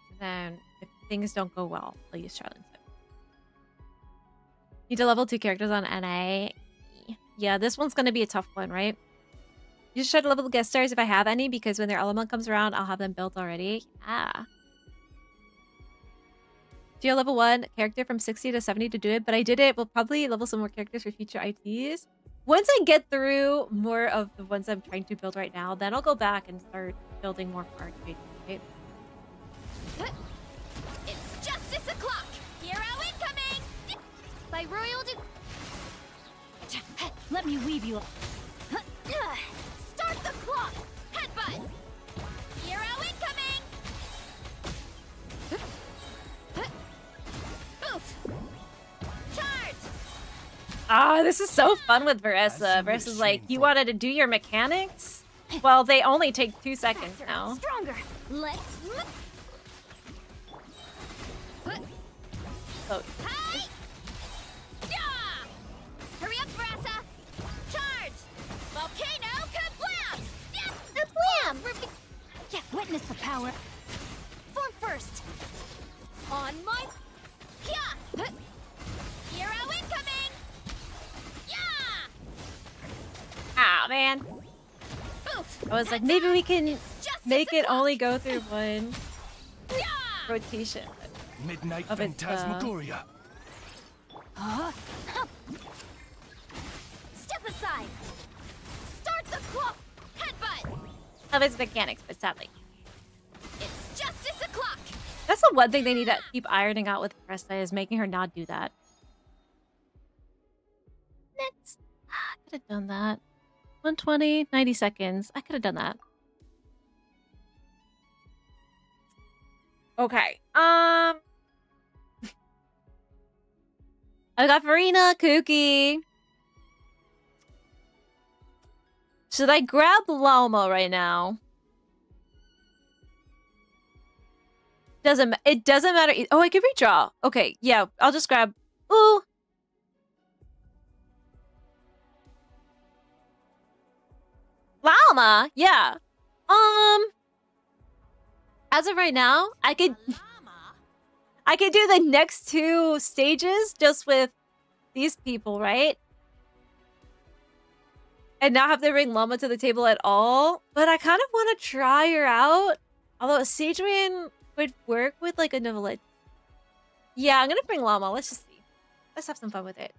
[SPEAKER 21] And then if things don't go well, I'll use Charlotte instead. Need to level 2 characters on NA. Yeah, this one's gonna be a tough one, right? You should try to level the guest stars if I have any, because when their element comes around, I'll have them built already. Ah. tier level 1 character from 60 to 70 to do it, but I did it. We'll probably level some more characters for future ITs. Once I get through more of the ones I'm trying to build right now, then I'll go back and start building more for arcade. Right?
[SPEAKER 5] It's justice o'clock! Hero incoming! By royal
[SPEAKER 15] Let me weave you.
[SPEAKER 5] Start the clock! Headbutt! Hero incoming! Oof! Charge!
[SPEAKER 21] Ah, this is so fun with Veressa. Versus like, you wanted to do your mechanics? Well, they only take 2 seconds now.
[SPEAKER 5] Stronger! Let's...
[SPEAKER 21] Oh.
[SPEAKER 5] Hi! Yeah! Hurry up, Veressa! Charge! Volcano kablam! Yeah!
[SPEAKER 14] Kablam!
[SPEAKER 5] Yeah, witness the power. Form first. On my... Yeah! Hero incoming! Yeah!
[SPEAKER 21] Ah, man.
[SPEAKER 5] Oof!
[SPEAKER 21] I was like, maybe we can make it only go through one rotation.
[SPEAKER 6] Midnight
[SPEAKER 21] of its,
[SPEAKER 6] Phantasmagoria.
[SPEAKER 5] Step aside. Start the clock. Headbutt.
[SPEAKER 21] Of its mechanics, but sadly.
[SPEAKER 5] It's justice o'clock.
[SPEAKER 21] That's the one thing they need to keep ironing out with Veressa is making her not do that. Next. I could have done that. 120, 90 seconds. I could have done that. Okay. I got Farina, Cookie. Should I grab Llama right now? It doesn't matter. Oh, I can redraw. Okay, yeah, I'll just grab. Ooh. Llama, yeah. As of right now, I could do the next 2 stages just with these people, right? And not have to bring Llama to the table at all. But I kind of want to try her out. Although Sageman would work with like a Novelette. Yeah, I'm gonna bring Llama. Let's just see. Let's have some fun with it.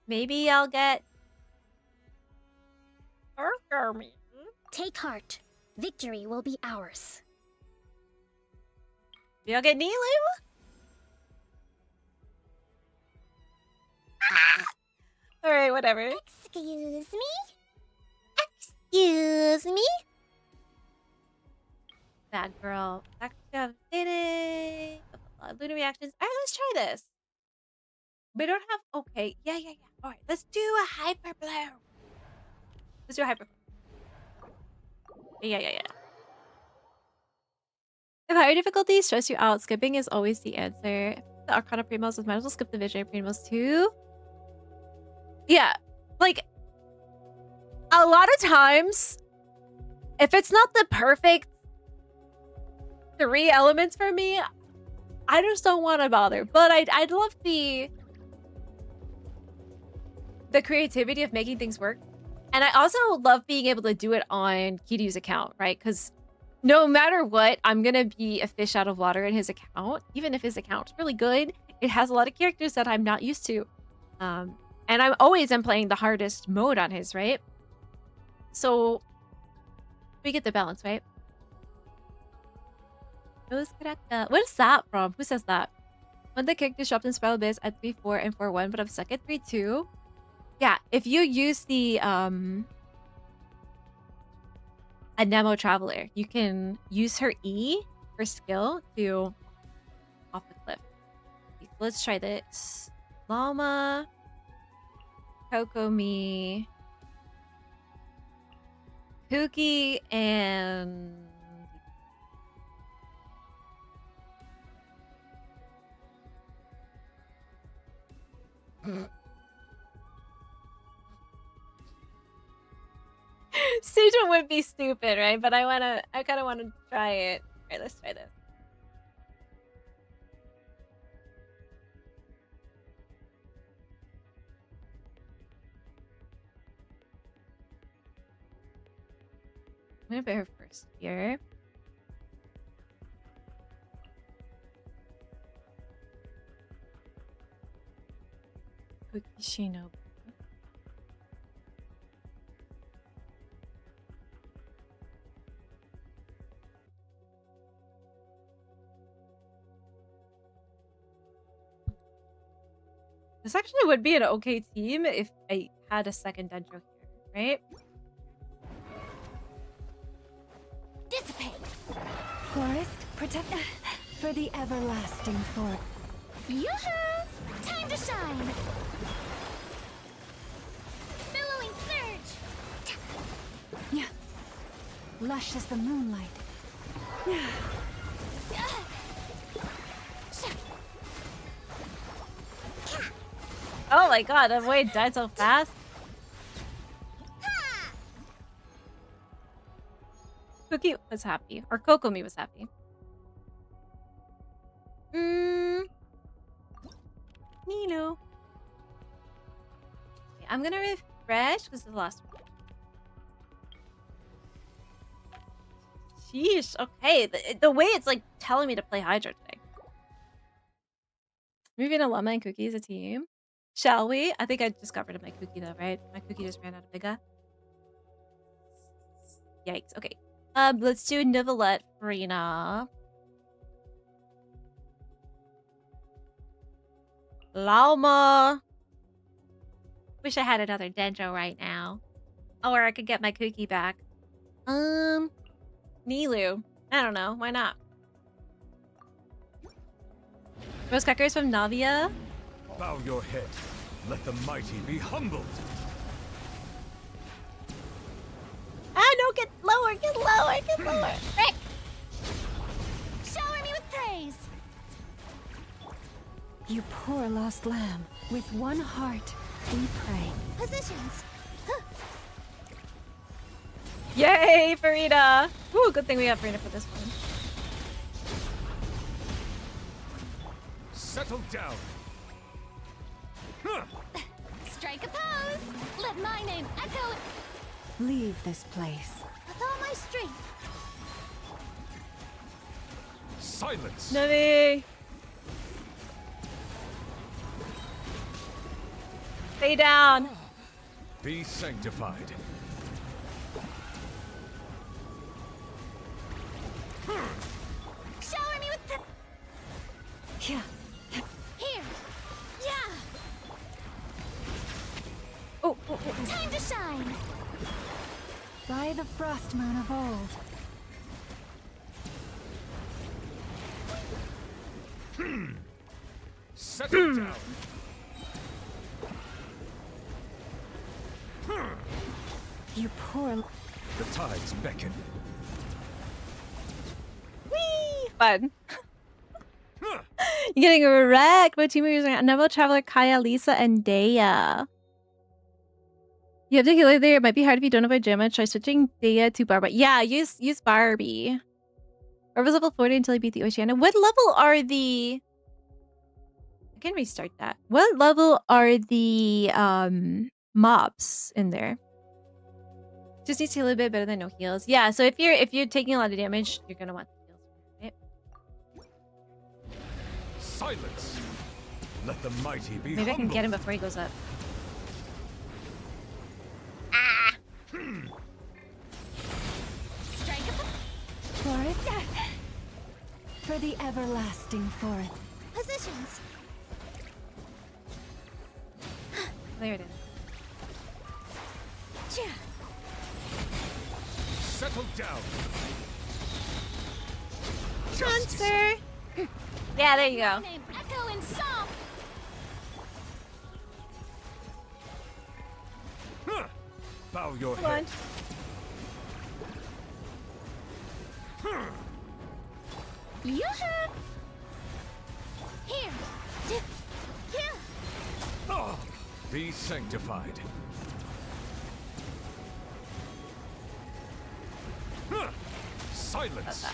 [SPEAKER 21] Maybe I'll get...
[SPEAKER 14] Take heart. Victory will be ours.
[SPEAKER 21] Maybe I'll get Nilu? Alright, whatever.
[SPEAKER 14] Excuse me? Excuse me?
[SPEAKER 21] Bad girl. Dating. Lunar reactions. Alright, let's try this. We don't have... Okay. Yeah. Alright, let's do a hyper blue. Let's do a hyper blue. Yeah. If higher difficulty stress you out, skipping is always the answer. If the Arcana Primos, might as well skip the Visionary Primos too. Yeah, like, a lot of times, if it's not the perfect 3 elements for me, I just don't want to bother. But I'd love the creativity of making things work. And I also love being able to do it on Kiryu's account, right? Because no matter what, I'm going to be a fish out of water in his account. Even if his account's really good, it has a lot of characters that I'm not used to. And I'm always playing the hardest mode on his, right? So we get the balance, right? What is that from? Who says that? When the character dropped in Spiral Biz at 3-4 and 4-1, but I'm stuck at 3-2. Yeah, if you use the Anemo Traveler, you can use her E for skill to off the cliff. Let's try this. Llama, Kokomi, Pookie, and Sujan would be stupid, right? But I kind of want to try it. All right, let's try this. I'm gonna put her first here. Cookie Shinobu. This actually would be an okay team if I had a second Dendro here, right?
[SPEAKER 5] Dissipate! Forest, protect for the everlasting forest. Yoo-hoo! Time to shine! Billowing surge! Yeah. Lush as the moonlight. Yeah.
[SPEAKER 21] Oh my god, that boy died so fast. Cookie was happy, or Kokomi was happy. Nilo. Okay, I'm gonna refresh because it's the last one. Sheesh. Okay, the way it's like telling me to play Hydra today. Moving to Llama and Cookie as a team. Shall we? I think I just got rid of my Cookie though, right? My Cookie just ran out of Biga. Yikes. Okay. Let's do Nivelette Farina. Llama. Wish I had another Dendro right now. Or I could get my Cookie back. Nilu. I don't know. Why not? Rose Crackers from Navia.
[SPEAKER 19] Bow your head. Let the mighty be humbled.
[SPEAKER 21] Ah, no, get lower, get lower, get lower. Frick.
[SPEAKER 5] Shower me with praise! You poor lost lamb. With one heart, we pray. Positions!
[SPEAKER 21] Yay, Farida! Ooh, good thing we have Farida for this one.
[SPEAKER 19] Settle down.
[SPEAKER 5] Strike a pose! Let my name echo. Leave this place. With all my strength.
[SPEAKER 19] Silence!
[SPEAKER 21] Navi! Stay down!
[SPEAKER 19] Be sanctified.
[SPEAKER 5] Shower me with yeah. Here. Yeah.
[SPEAKER 21] Oh.
[SPEAKER 5] Time to shine. By the frost moon of old.
[SPEAKER 19] Settle down.
[SPEAKER 5] You poor.
[SPEAKER 19] The tides beckon.
[SPEAKER 21] Whee! Fun. You're getting wrecked by team members like Neville, Traveler, Kaya, Lisa, and Daya. You have to kill her there. It might be hard if you don't know about Gemma. Try switching Daya to Barbie. Yeah, use Barbie. Barbie's level 40 until you beat the Oceania. What level are the... I can restart that. What level are the mobs in there? Just needs to heal a bit better than no heals. Yeah, so if you're taking a lot of damage, you're gonna want the heals, right?
[SPEAKER 19] Silence. Let the mighty be
[SPEAKER 21] Maybe
[SPEAKER 19] humbled.
[SPEAKER 21] I can get him before he goes up.
[SPEAKER 5] Strike a forest. For the everlasting forest. Positions.
[SPEAKER 21] There it is.
[SPEAKER 19] Settle down.
[SPEAKER 21] Monster. Yeah, there you go.
[SPEAKER 5] Name echo in song.
[SPEAKER 19] Bow your
[SPEAKER 21] Come
[SPEAKER 19] head.
[SPEAKER 5] Yoo-hoo! Here. Here.
[SPEAKER 19] Oh, be sanctified. Silence.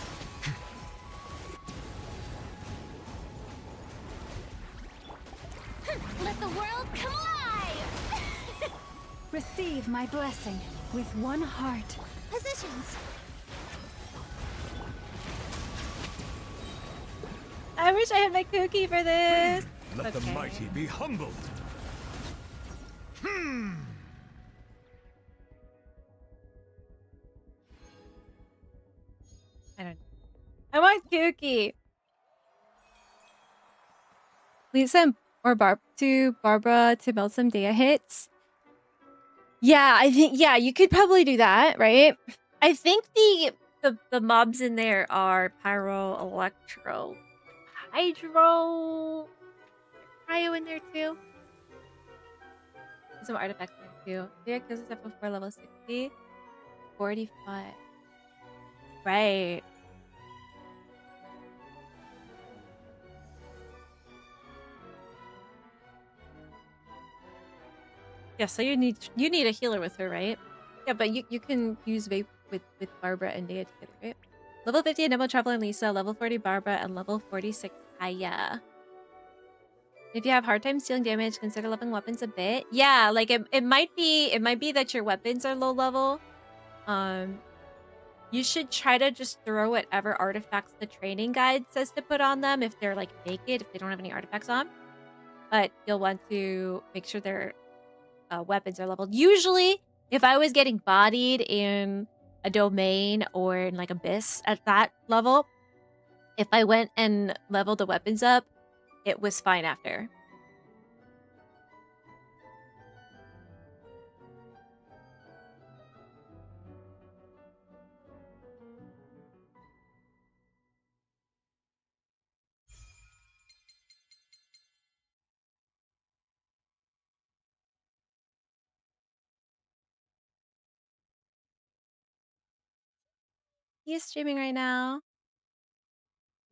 [SPEAKER 5] Let the world come alive! Receive my blessing with one heart. Positions.
[SPEAKER 21] I wish I had my cookie for this.
[SPEAKER 19] Let the mighty be humbled.
[SPEAKER 21] I don't know. I want Kooky. Lisa or Barbara to melt some Dea hits. Yeah, I think you could probably do that, right? I think the mobs in there are pyro, electro, hydro, cryo in there too. Some artifacts in there too. Dea kills herself before level 60. 45. Right. Yeah, so you need a healer with her, right? Yeah, but you can use vape with Barbara and Dea together, right? Level 50 Enable Traveler and Lisa, level 40 Barbara, and level 46 Aya. If you have hard time stealing damage, consider leveling weapons a bit. Yeah, like it might be that your weapons are low level. You should try to just throw whatever artifacts the training guide says to put on them if they're like naked, if they don't have any artifacts on. But you'll want to make sure their weapons are leveled. Usually, if I was getting bodied in a domain or in like Abyss at that level, if I went and leveled the weapons up, it was fine after. He's streaming right now.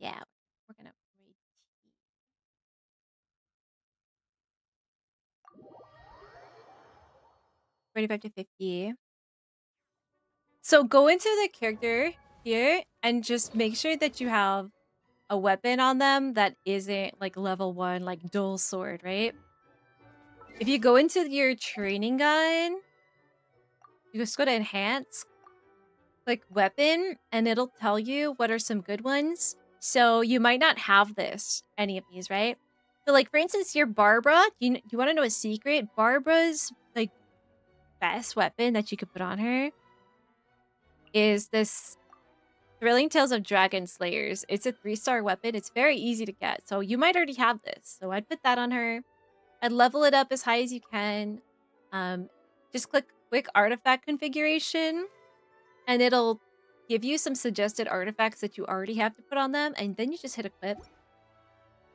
[SPEAKER 21] Yeah, we're gonna read. 45 to 50. So go into the character here and just make sure that you have a weapon on them that isn't like level 1, like dual sword, right? If you go into your training guide, you just go to enhance, click weapon, and it'll tell you what are some good ones. So you might not have any of these, right? So like for instance, your Barbara, you want to know a secret? Barbara's like best weapon that you could put on her is this Thrilling Tales of Dragon Slayers. It's a 3-star weapon. It's very easy to get. So you might already have this. So I'd put that on her. I'd level it up as high as you can. Just click quick artifact configuration and it'll give you some suggested artifacts that you already have to put on them. And then you just hit equip.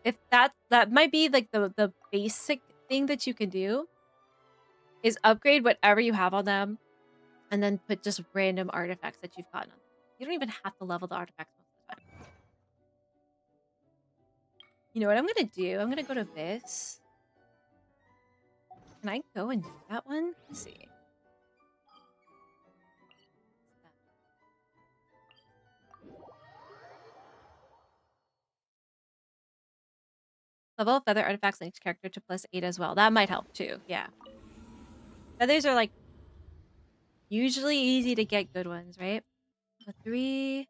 [SPEAKER 21] If that might be like the basic thing that you can do is upgrade whatever you have on them and then put just random artifacts that you've gotten on them. You don't even have to level the artifacts most of the time. You know what I'm gonna do? I'm gonna go to this. Can I go and do that one? Let's see. Level of feather artifacts on each character to +8 as well. That might help too. Yeah. Feathers are like usually easy to get good ones, right? A 3.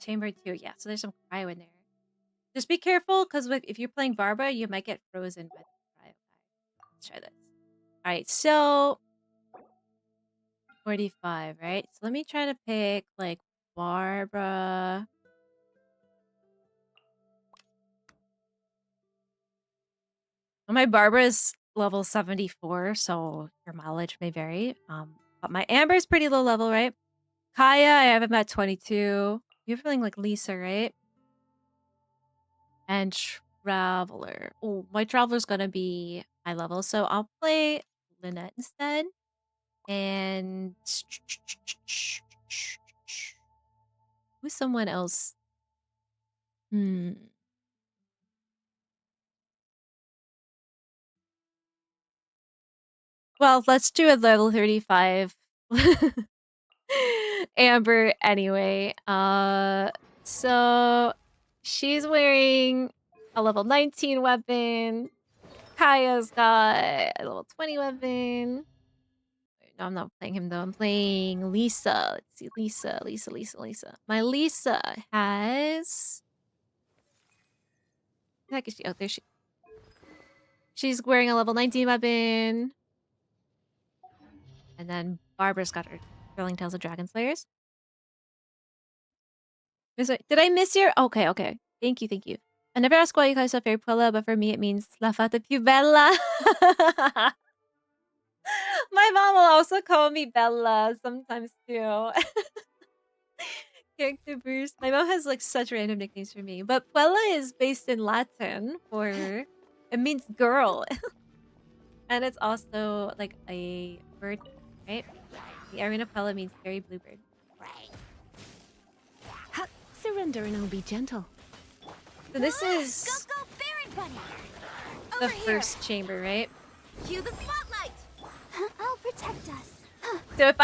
[SPEAKER 21] Chamber 2. Yeah, so there's some cryo in there. Just be careful because if you're playing Barbara, you might get frozen by the cryo. Let's try this. All right, so 45, right? So let me try to pick like Barbara. Well, my Barbara is level 74, so your mileage may vary. But my Amber is pretty low level, right? Kaya, I have him at 22. You're feeling like Lisa, right? And Traveler. Oh, my Traveler's gonna be high level, so I'll play Lynette instead. And who's someone else? Well, let's do a level 35 Amber anyway. So she's wearing a level 19 weapon. Kaya's got a level 20 weapon. No, I'm not playing him though. I'm playing Lisa. Let's see, Lisa. My Lisa has. Heck is she? Oh, there she. She's wearing a level 19 weapon. And then Barbara's got her Thrilling Tales of Dragon Slayers. Did I miss your? Okay, okay. Thank you, thank you. I never ask why you guys are very Puella, but for me it means la fata più bella. My mom will also call me Bella sometimes too. Character Bruce. My mom has like such random nicknames for me, but Puella is based in Latin for it means girl, and it's also like a bird, right? The Arena Puella means fairy bluebird.
[SPEAKER 15] Surrender and I'll be gentle.
[SPEAKER 21] So this is
[SPEAKER 14] Go, Baron Bunny!
[SPEAKER 21] the
[SPEAKER 14] Over here.
[SPEAKER 21] first chamber, right?
[SPEAKER 14] Cue the spotlight! I'll protect us.
[SPEAKER 21] So if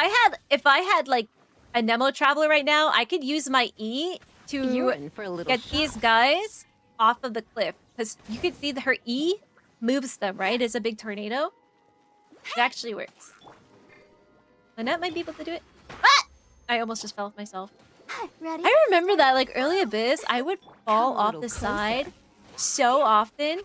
[SPEAKER 21] I had like a Nemo Traveler right now, I could use my E
[SPEAKER 15] You're
[SPEAKER 21] to
[SPEAKER 15] in for a little
[SPEAKER 21] get
[SPEAKER 15] shock.
[SPEAKER 21] these guys off of the cliff. Because you can see that her E moves them, right? It's a big tornado. It actually works. Lynette might be able to do it. Ah! I almost just fell off myself.
[SPEAKER 14] Ready?
[SPEAKER 21] I remember that, like, early Abyss, I would fall off the side so often.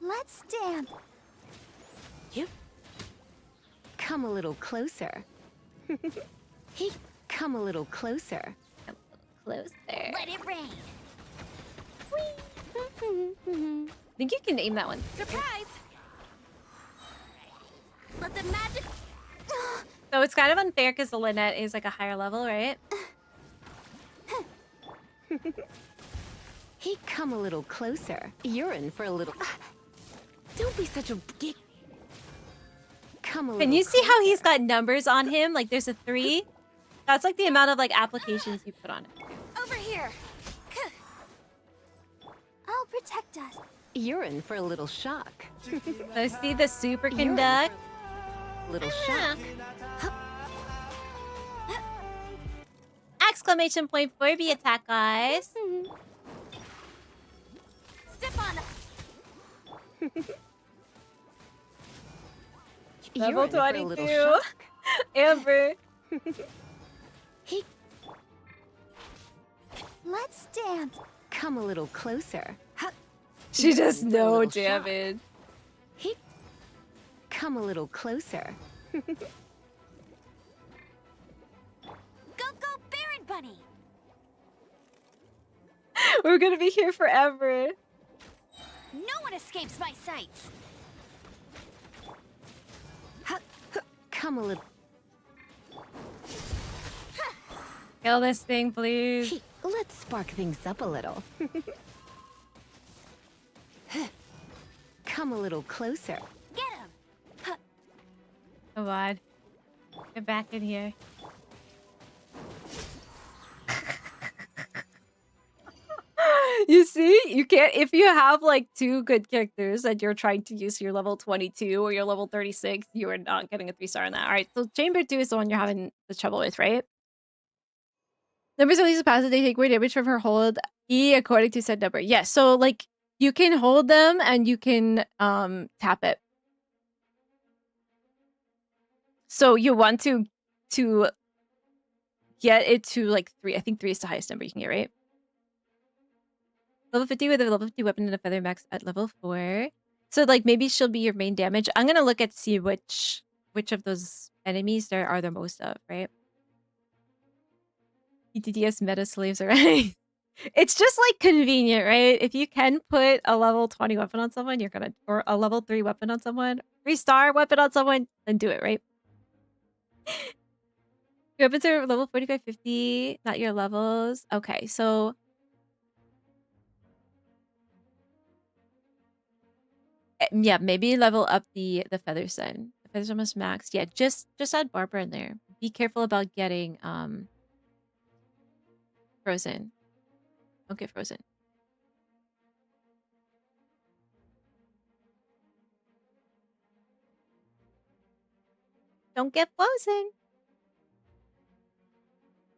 [SPEAKER 14] Let's dance.
[SPEAKER 15] You come a little closer. He come a little closer.
[SPEAKER 21] Closer.
[SPEAKER 14] Let it rain.
[SPEAKER 21] I think you can aim that one.
[SPEAKER 14] Surprise! Let the magic.
[SPEAKER 21] So it's kind of unfair because the Lynette is like a higher level, right?
[SPEAKER 15] He come a little closer. You're in for a little. Don't be such a geek. Come a little.
[SPEAKER 21] Can you see how he's got numbers on him? Like there's a 3. That's like the amount of like applications you put on it.
[SPEAKER 14] Over here. I'll protect us.
[SPEAKER 15] You're in for a little shock.
[SPEAKER 21] So see the super conduct.
[SPEAKER 15] Little shock.
[SPEAKER 21] Exclamation point for the attack, guys.
[SPEAKER 14] Step on it.
[SPEAKER 21] Level 22. Amber.
[SPEAKER 14] Let's dance.
[SPEAKER 15] Come a little closer.
[SPEAKER 21] She does
[SPEAKER 15] You're in for a
[SPEAKER 21] no
[SPEAKER 15] little shock.
[SPEAKER 21] damage.
[SPEAKER 15] He come a little closer.
[SPEAKER 14] Go, Baron Bunny.
[SPEAKER 21] We're gonna be here forever.
[SPEAKER 14] No one escapes my sights.
[SPEAKER 15] Come a little.
[SPEAKER 21] Kill this thing, please.
[SPEAKER 15] Let's spark things up a little. Come a little closer.
[SPEAKER 14] Get him.
[SPEAKER 21] Come on. Get back in here. You see? You can't, if you have like 2 good characters and you're trying to use your level 22 or your level 36, you are not getting a 3-star on that. Alright, so Chamber 2 is the one you're having the trouble with, right? Numbers of Lisa's passive, they take more damage from her hold E according to said number. Yes, so like you can hold them and you can tap it. So you want to get it to like 3. I think 3 is the highest number you can get, right? Level 50 with a level 50 weapon and a feather max at level 4. So like maybe she'll be your main damage. I'm gonna look at see which of those enemies there are the most of, right? ETDS meta slaves already. It's just like convenient, right? If you can put a level 20 weapon on someone, you're gonna, or a level 3 weapon on someone, 3-star weapon on someone, then do it, right? Your weapons are level 45, 50, not your levels. Okay, so yeah, maybe level up the feathers then. The feathers are almost maxed. Yeah, just add Barbara in there. Be careful about getting frozen. Don't get frozen. Don't get frozen.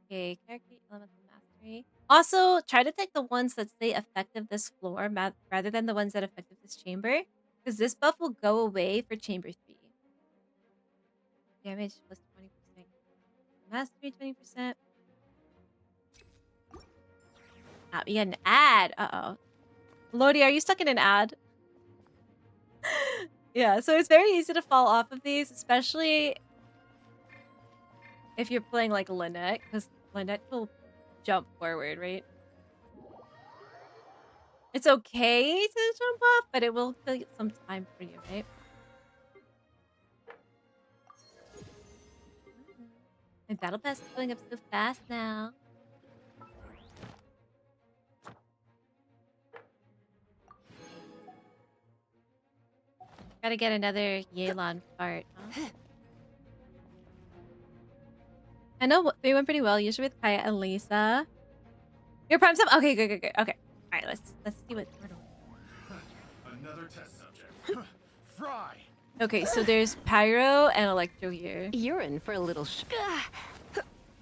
[SPEAKER 21] Okay, character elemental mastery. Also, try to take the ones that stay effective this floor rather than the ones that effective this chamber. Because this buff will go away for chamber 3. Damage plus 20%. Mastery 20%. We get an ad. Uh-oh. Lodi, are you stuck in an ad? Yeah, so it's very easy to fall off of these, especially if you're playing like Lynette, because Lynette will jump forward, right? It's okay to jump off, but it will take some time for you, right? My battle pass is filling up so fast now. Gotta get another Yelan fart, huh? I know they went pretty well, usually with Kaya and Lisa. Your prime sub? Okay, good. Okay. Alright, let's see what we're doing.
[SPEAKER 19] Another test subject. Fry.
[SPEAKER 21] Okay, so there's Pyro and Electro here.
[SPEAKER 15] You're in for a little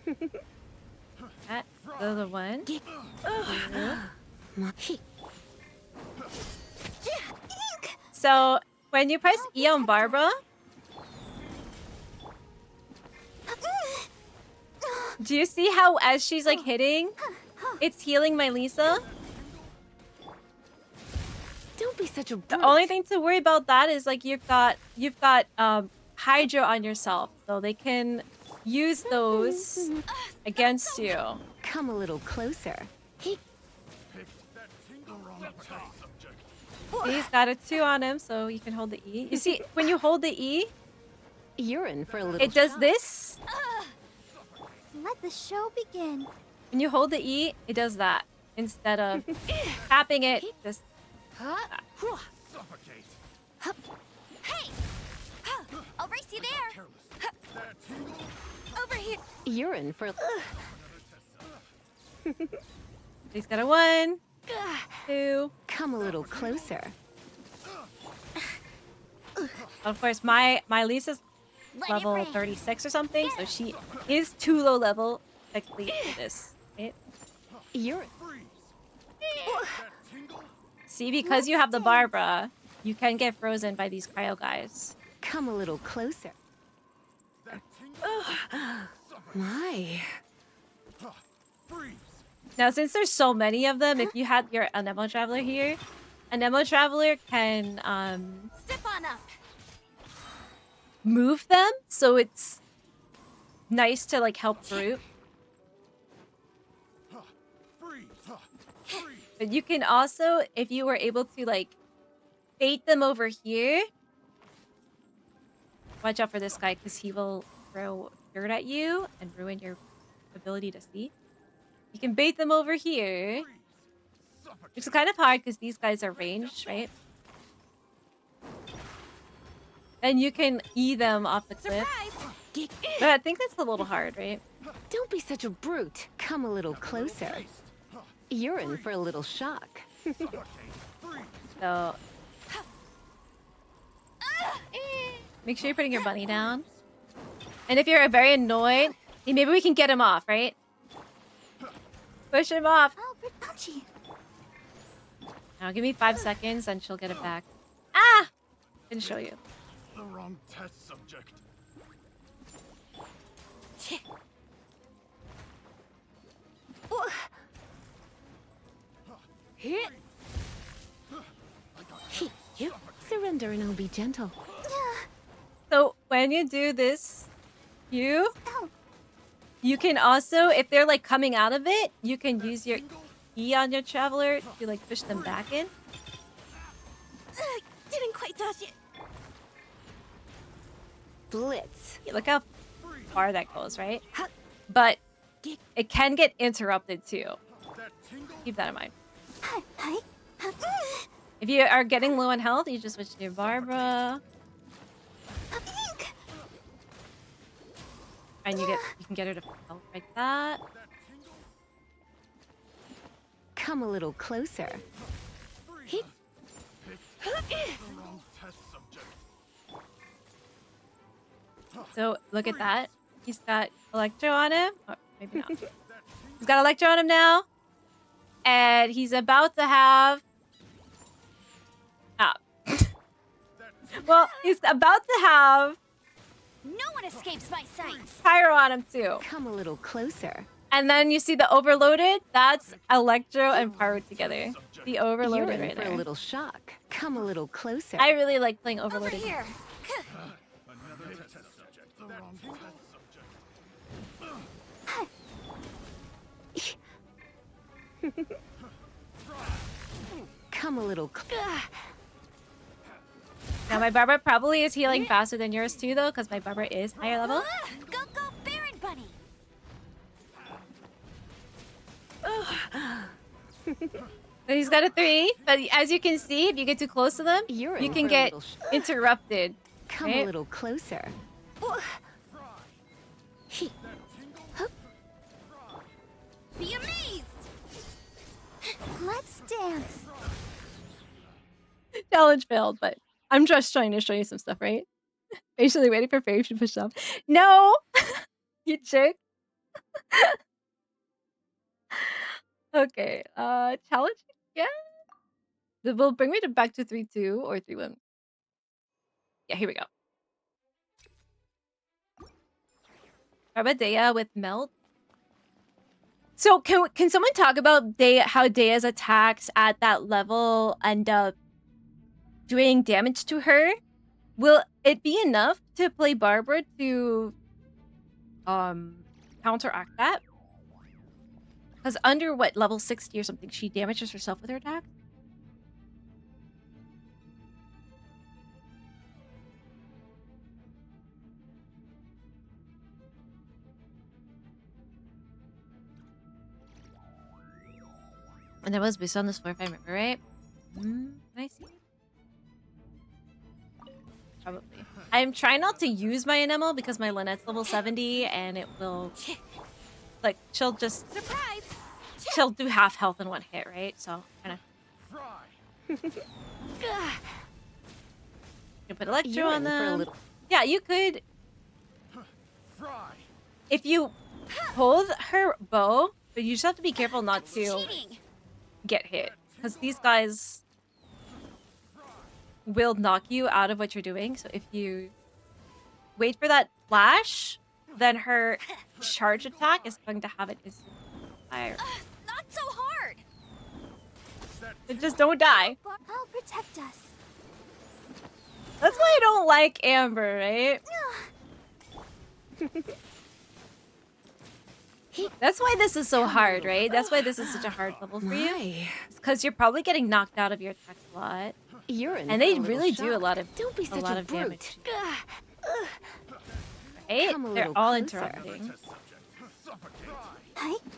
[SPEAKER 21] That's the other one. So when you press E on Barbara, do you see how as she's like hitting, it's healing my Lisa?
[SPEAKER 15] Don't be such a brute.
[SPEAKER 21] The only thing to worry about that is like you've got Hydro on yourself, so they can use those against you.
[SPEAKER 15] Come a little closer.
[SPEAKER 21] He's got a 2 on him, so you can hold the E. You see, when you hold the E,
[SPEAKER 15] you're in for a little.
[SPEAKER 21] It does this.
[SPEAKER 14] Let the show begin.
[SPEAKER 21] When you hold the E, it does that instead of tapping it. Just
[SPEAKER 5] Hey! I'll race you there. Over here.
[SPEAKER 15] You're in for.
[SPEAKER 21] He's got a 1, 2.
[SPEAKER 15] Come a little closer.
[SPEAKER 21] Of course, my Lisa's level 36 or something, so she is too low level technically for this. Right?
[SPEAKER 15] You're.
[SPEAKER 21] See, because you have the Barbara, you can get frozen by these cryo guys.
[SPEAKER 15] Come a little closer. My.
[SPEAKER 21] Now, since there's so many of them, if you had your Anemo Traveler here, Anemo Traveler can
[SPEAKER 5] Step on up.
[SPEAKER 21] move them, so it's nice to like help group. But you can also, if you were able to like bait them over here, watch out for this guy because he will throw dirt at you and ruin your ability to see. You can bait them over here, which is kind of hard because these guys are ranged, right? And you can E them off the cliff. But I think that's a little hard, right?
[SPEAKER 15] Don't be such a brute. Come a little closer. You're in for a little shock.
[SPEAKER 21] So make sure you're putting your bunny down. And if you're very annoyed, maybe we can get him off, right? Push him off.
[SPEAKER 14] Oh, we're punchy.
[SPEAKER 21] Now give me 5 seconds and she'll get it back. Ah! Didn't show you.
[SPEAKER 19] The wrong test subject.
[SPEAKER 15] Surrender and I'll be gentle.
[SPEAKER 21] So when you do this, you can also, if they're like coming out of it, you can use your E on your Traveler to like push them back in.
[SPEAKER 14] Didn't quite touch it.
[SPEAKER 15] Blitz.
[SPEAKER 21] Look how far that goes, right? But it can get interrupted too. Keep that in mind. If you are getting low on health, you just switch to your Barbara. And you can get her to health like that.
[SPEAKER 15] Come a little closer.
[SPEAKER 21] So look at that. He's got Electro on him. Or maybe not. He's got Electro on him now. And he's about to have... well, he's about to have...
[SPEAKER 5] No one escapes my sight.
[SPEAKER 21] Pyro on him too.
[SPEAKER 15] Come a little closer.
[SPEAKER 21] And then you see the overloaded. That's Electro and Pyro together. The overloaded
[SPEAKER 15] You're in
[SPEAKER 21] right
[SPEAKER 15] for
[SPEAKER 21] there.
[SPEAKER 15] a little shock. Come a little closer.
[SPEAKER 21] I really like playing overloaded.
[SPEAKER 5] Over here.
[SPEAKER 15] Come a little.
[SPEAKER 21] Now my Barbara probably is healing faster than yours too, though, because my Barbara is higher level.
[SPEAKER 14] Go, go, Baron Bunny!
[SPEAKER 21] But he's got a 3. But as you can see, if you get too close to them,
[SPEAKER 15] You're
[SPEAKER 21] you
[SPEAKER 15] in
[SPEAKER 21] can
[SPEAKER 15] for a
[SPEAKER 21] get
[SPEAKER 15] little
[SPEAKER 21] interrupted.
[SPEAKER 15] Come
[SPEAKER 21] right?
[SPEAKER 15] a little closer.
[SPEAKER 14] Be amazed! Let's dance!
[SPEAKER 21] Challenge failed, but I'm just trying to show you some stuff, right? Patiently waiting for Fairy to push up. No! You jerk. Okay, challenge again? That will bring me back to 3-2 or 3-1. Yeah, here we go. Rabadea with Melt. So can someone talk about how Dea's attacks at that level end up doing damage to her? Will it be enough to play Barbara to counteract that? Because under what, level 60 or something, she damages herself with her attack? And that was based on this floor, if I remember right. Can I see? Probably. I'm trying not to use my enamel because my Lynette's level 70 and it will... Like, she'll just...
[SPEAKER 14] Surprise!
[SPEAKER 21] She'll do half health in one hit, right? So, kind of... You put Electro
[SPEAKER 15] You're
[SPEAKER 21] on
[SPEAKER 15] in for a
[SPEAKER 21] them.
[SPEAKER 15] little-
[SPEAKER 21] Yeah, you could... If you hold her bow, but you just have to be careful not to get hit. Because these guys will knock you out of what you're doing. So if you wait for that flash, then her charge attack is going to have it instant fire.
[SPEAKER 14] Not so hard!
[SPEAKER 21] So just don't die.
[SPEAKER 14] I'll protect us.
[SPEAKER 21] That's why I don't like Amber, right? That's why this is so hard, right? That's why this is such a hard level for you. Because you're probably getting knocked out of your attacks a lot.
[SPEAKER 15] You're in
[SPEAKER 21] And
[SPEAKER 15] for
[SPEAKER 21] they
[SPEAKER 15] a little
[SPEAKER 21] really do a
[SPEAKER 15] shock.
[SPEAKER 21] lot of
[SPEAKER 15] Don't be such a brute.
[SPEAKER 21] damage. Right?
[SPEAKER 15] Come a
[SPEAKER 21] They're
[SPEAKER 15] little
[SPEAKER 21] all
[SPEAKER 15] closer.
[SPEAKER 21] interrupting.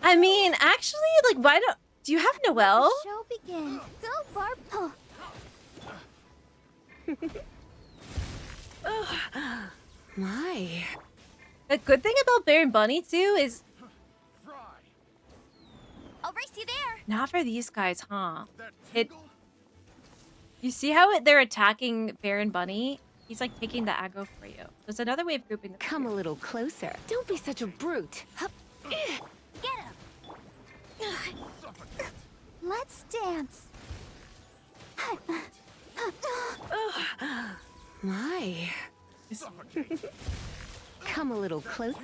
[SPEAKER 21] I mean, actually, like, why don't... Do you have Noelle?
[SPEAKER 14] Show begin. Go, Barb. Oh.
[SPEAKER 15] My.
[SPEAKER 21] The good thing about Baron Bunny, too, is...
[SPEAKER 14] I'll race you there.
[SPEAKER 21] Not for these guys, huh? You see how they're attacking Baron Bunny? He's like taking the aggro for you. There's another way of grouping them.
[SPEAKER 15] Come a little closer. Don't be such a brute.
[SPEAKER 14] Get him. Let's dance.
[SPEAKER 15] My. Come a little closer.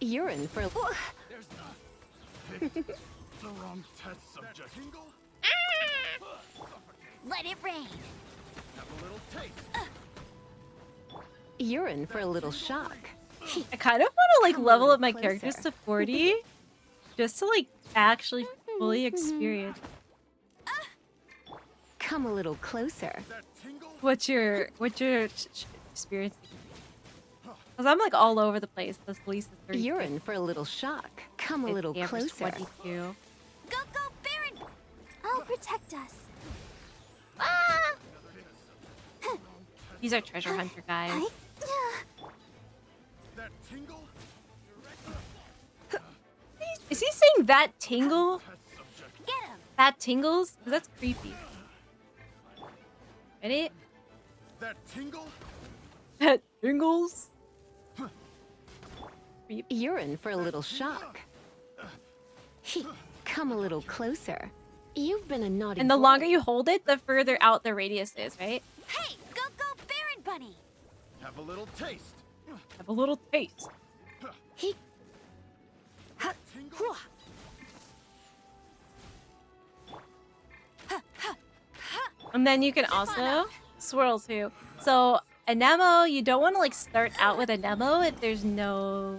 [SPEAKER 15] You're in for.
[SPEAKER 19] The wrong test subject.
[SPEAKER 14] Let it rain.
[SPEAKER 19] Have a little taste.
[SPEAKER 15] You're in for a little shock.
[SPEAKER 21] I kind of want to like level up my characters to 40, just to like actually fully experience.
[SPEAKER 15] Come a little closer.
[SPEAKER 21] What's your experience? Because I'm like all over the place. This least is 30.
[SPEAKER 15] You're in for a little shock. Come a little
[SPEAKER 21] Amber's
[SPEAKER 15] closer.
[SPEAKER 21] 22.
[SPEAKER 14] Go, go, Baron. I'll protect us.
[SPEAKER 21] These are treasure hunter guys.
[SPEAKER 19] That tingle?
[SPEAKER 21] Is he saying that tingle?
[SPEAKER 14] Get him.
[SPEAKER 21] That tingles? 'Cause that's creepy. Ready?
[SPEAKER 19] That tingle?
[SPEAKER 21] That tingles?
[SPEAKER 15] You're in for a little shock. Come a little closer. You've been a naughty
[SPEAKER 21] And the
[SPEAKER 15] boy.
[SPEAKER 21] longer you hold it, the further out the radius is, right?
[SPEAKER 14] Hey, go, go, Baron Bunny.
[SPEAKER 6] Have a little taste.
[SPEAKER 3] Have a little taste. And then you can also swirl too. So Anemo, you don't want to like start out with Anemo if there's no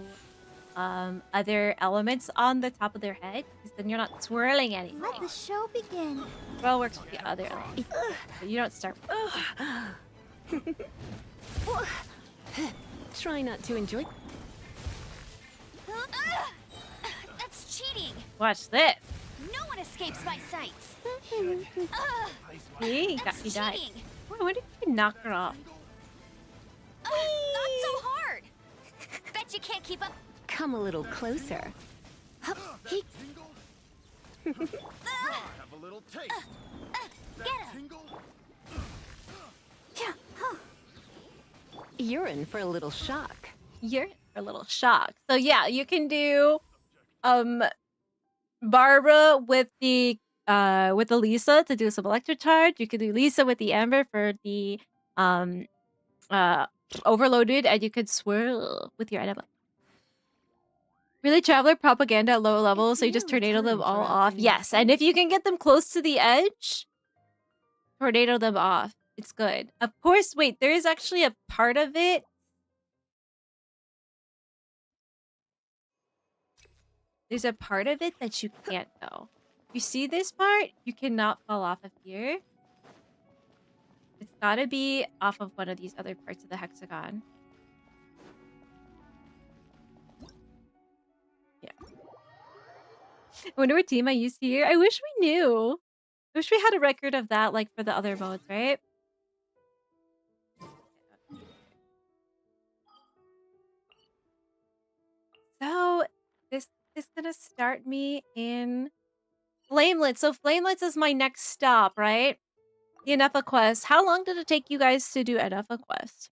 [SPEAKER 3] other elements on the top of their head, because then you're not swirling anything.
[SPEAKER 14] Let the show begin.
[SPEAKER 3] Swirl works with the other elements. But you don't start with
[SPEAKER 15] Try not to enjoy.
[SPEAKER 14] That's cheating.
[SPEAKER 3] Watch this.
[SPEAKER 14] No one escapes my sights.
[SPEAKER 3] See, he died. Wait, when did you knock her off?
[SPEAKER 14] Not so hard. Bet you can't keep up.
[SPEAKER 15] Come a little closer.
[SPEAKER 6] Have a little taste.
[SPEAKER 14] Get him.
[SPEAKER 15] You're in for a little shock.
[SPEAKER 3] You're in for a little shock. So yeah, you can do Barbara with the Lisa to do some electric charge. You can do Lisa with the Amber for the overloaded, and you could swirl with your Anemo. Really traveler propaganda at low levels, so you just tornado them all off. Yes, and if you can get them close to the edge, tornado them off. It's good. Of course, wait, there is actually a part of it. There's a part of it that you can't go. You see this part? You cannot fall off of here. It's gotta be off of one of these other parts of the hexagon. Yeah. I wonder what team I used here. I wish we knew. I wish we had a record of that, like, for the other modes, right? So, this is gonna start me in Flamelets. So Flamelets is my next stop, right? The Anefa quest. How long did it take you guys to do Anefa quest?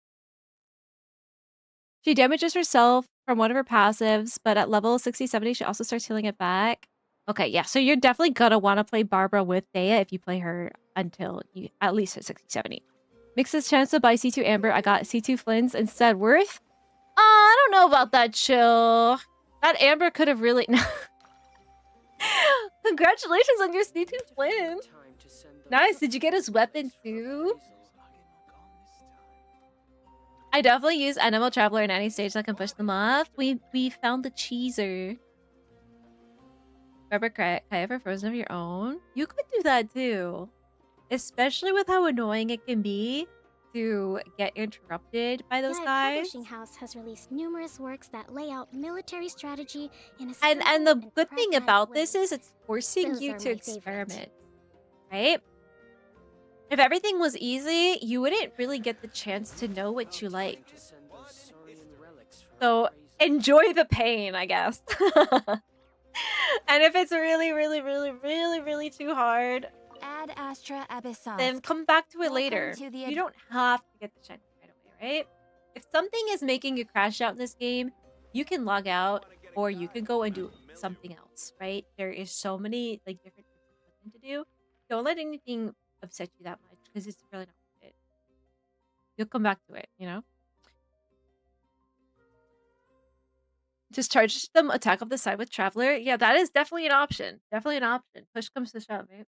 [SPEAKER 3] She damages herself from one of her passives, but at level 60-70, she also starts healing it back. Okay, yeah, so you're definitely gonna want to play Barbara with Dea if you play her until you at least hit 60-70. Mixes chance to buy C2 Amber. I got C2 Flints instead. Worth? I don't know about that, Chill. That Amber could have really... Congratulations on your C2 Flint. Nice. Did you get his weapon too? I definitely use Animal Traveler in any stage that can push them off. We found the cheeser. Rubber Kaya for Frozen of your own. You could do that too. Especially with how annoying it can be to get interrupted by those
[SPEAKER 14] United
[SPEAKER 3] guys.
[SPEAKER 14] Publishing House has released numerous works that lay out military strategy in a
[SPEAKER 3] And the
[SPEAKER 14] simple
[SPEAKER 3] good thing
[SPEAKER 14] pragmatic
[SPEAKER 3] about
[SPEAKER 14] way.
[SPEAKER 3] this is it's forcing
[SPEAKER 14] Those
[SPEAKER 3] you
[SPEAKER 14] are
[SPEAKER 3] to
[SPEAKER 14] my favorite.
[SPEAKER 3] experiment. Right? If everything was easy, you wouldn't really get the chance to know what you like. So enjoy the pain, I guess. And if it's really too hard,
[SPEAKER 5] Ad Astra Abyssos.
[SPEAKER 3] then come back to it
[SPEAKER 5] Welcome
[SPEAKER 3] later.
[SPEAKER 5] to the
[SPEAKER 3] You don't have to get the chance right away, right? If something is making you crash out in this game, you can log out or you can go and do something else, right? There is so many like different things to do. Don't let anything upset you that much because it's really not worth it. You'll come back to it, you know? Just charge them attack off the side with Traveler. Yeah, that is definitely an option. Definitely an option. Push comes to shove, right? I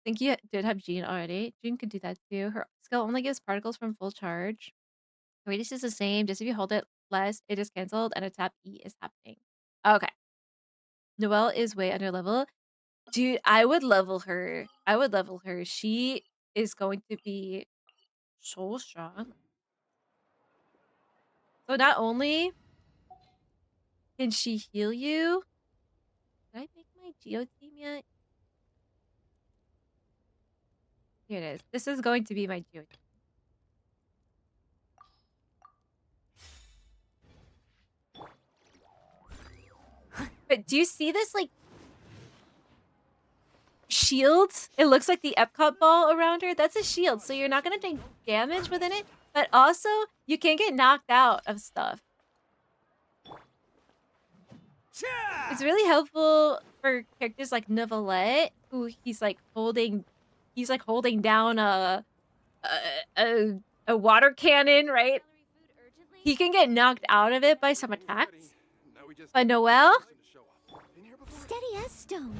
[SPEAKER 3] think you did have Jean already. Jean could do that too. Her skill only gives particles from full charge. The radius is the same. Just if you hold it less, it is cancelled and a tap E is happening. Okay. Noelle is way under level. Dude, I would level her. I would level her. She is going to be so strong. So not only can she heal you? Did I make my Geo team yet? Here it is. This is going to be my Geo team. But do you see this, like, shield? It looks like the Epcot ball around her. That's a shield, so you're not going to take damage within it. But also, you can get knocked out of stuff. It's really helpful for characters like Neuvillette, who he's holding down a water cannon, right?
[SPEAKER 21] he can get knocked out of it by some attacks. But Noel
[SPEAKER 14] Steady as stone.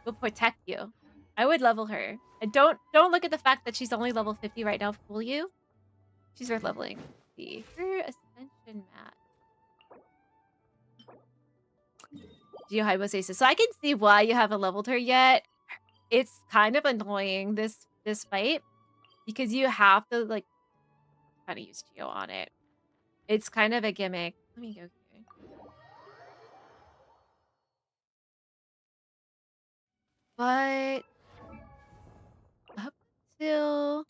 [SPEAKER 21] will protect you. I would level her. And don't look at the fact that she's only level 50 right now. Fool you. She's worth leveling. See her ascension mat. Geohybo says so. I can see why you haven't leveled her yet. It's kind of annoying this fight because you have to like kind of use Geo on it. It's kind of a gimmick. Let me go here. But up till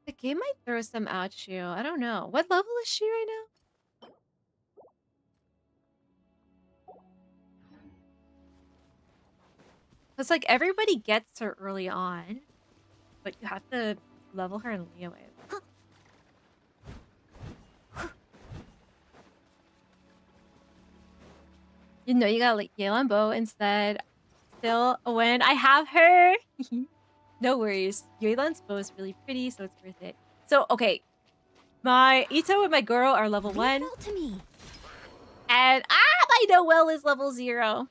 [SPEAKER 21] the game might throw some at you. I don't know. What level is she right now? It's like everybody gets her early on, but you have to level her and Leo it. You know you got like Yelan Bow instead. Still a win. I have her. No worries. Yelan's bow is really pretty, so it's worth it. So okay, my Ito and my Goro are level 1.
[SPEAKER 14] To me.
[SPEAKER 21] And my Noel is level 0.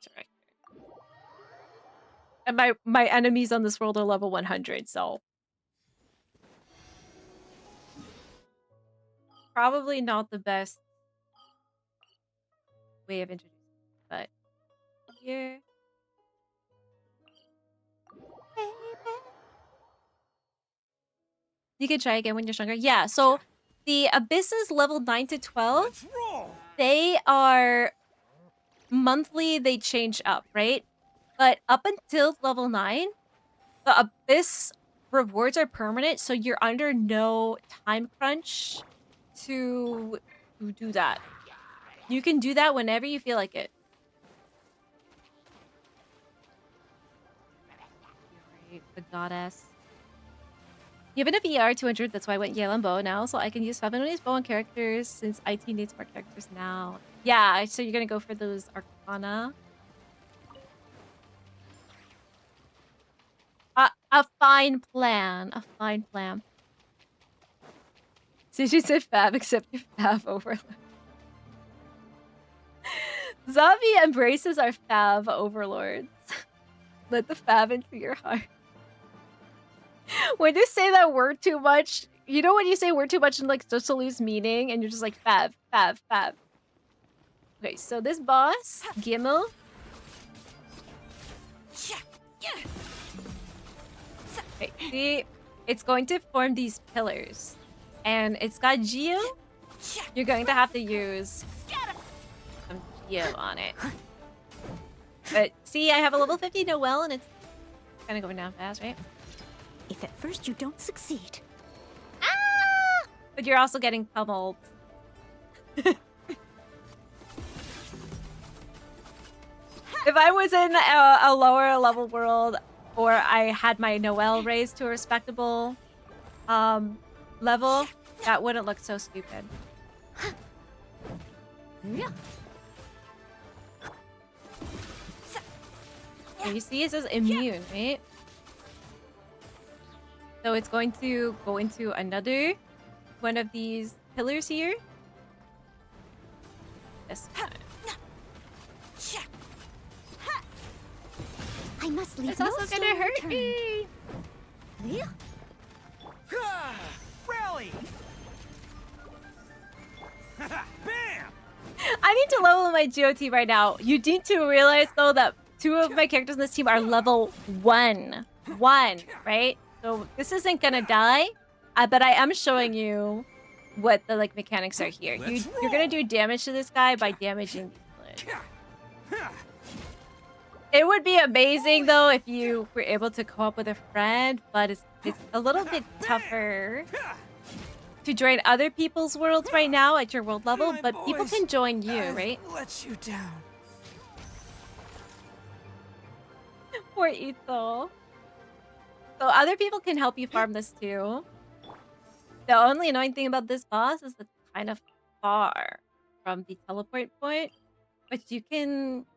[SPEAKER 21] Sorry. And my enemies on this world are level 100, so probably not the best way of introducing, but here. You can try again when you're stronger. Yeah, so the Abysses level 9 to 12, they are monthly, they change up, right? But up until level 9, the Abyss rewards are permanent, so you're under no time crunch to do that. You can do that whenever you feel like it. Right, the goddess. You have an VR 200, that's why I went Yelan Bow now, so I can use Favoni's bow on characters since IT needs more characters now. Yeah, so you're gonna go for those Arcana. A fine plan. A fine plan. So she said Fab, except your Fab overlord. Zombie embraces our Fab overlords. Let the Fab into your heart. When you say that word too much, you know when you say word too much and like just to lose meaning and you're just like Fab, Fab, Fab. Okay, so this boss, Gimel. Okay, see, it's going to form these pillars. And it's got Geo. You're going to have to use some Geo on it. But see, I have a level 50 Noel and it's kind of going down fast, right?
[SPEAKER 14] If at first you don't succeed.
[SPEAKER 21] But you're also getting pummeled. If I was in a lower level world, or I had my Noel raised to a respectable level, that wouldn't look so stupid. And you see, it says immune, right? So it's going to go into another one of these pillars here. This one.
[SPEAKER 14] I must leave.
[SPEAKER 21] It's also gonna hurt me.
[SPEAKER 13] Rally!
[SPEAKER 6] Bam!
[SPEAKER 21] I need to level my GOT right now. You need to realize though that 2 of my characters in this team are level 1, right? So this isn't gonna die, but I am showing you what the like mechanics are here. You're gonna do damage to this guy by damaging these pillars. It would be amazing though if you were able to co-op with a friend, but it's a little bit tougher to join other people's worlds right now at your world level, but people can join you, right?
[SPEAKER 13] Let you down.
[SPEAKER 21] Poor Ito. So other people can help you farm this too. The only annoying thing about this boss is it's kind of far from the teleport point, but you can...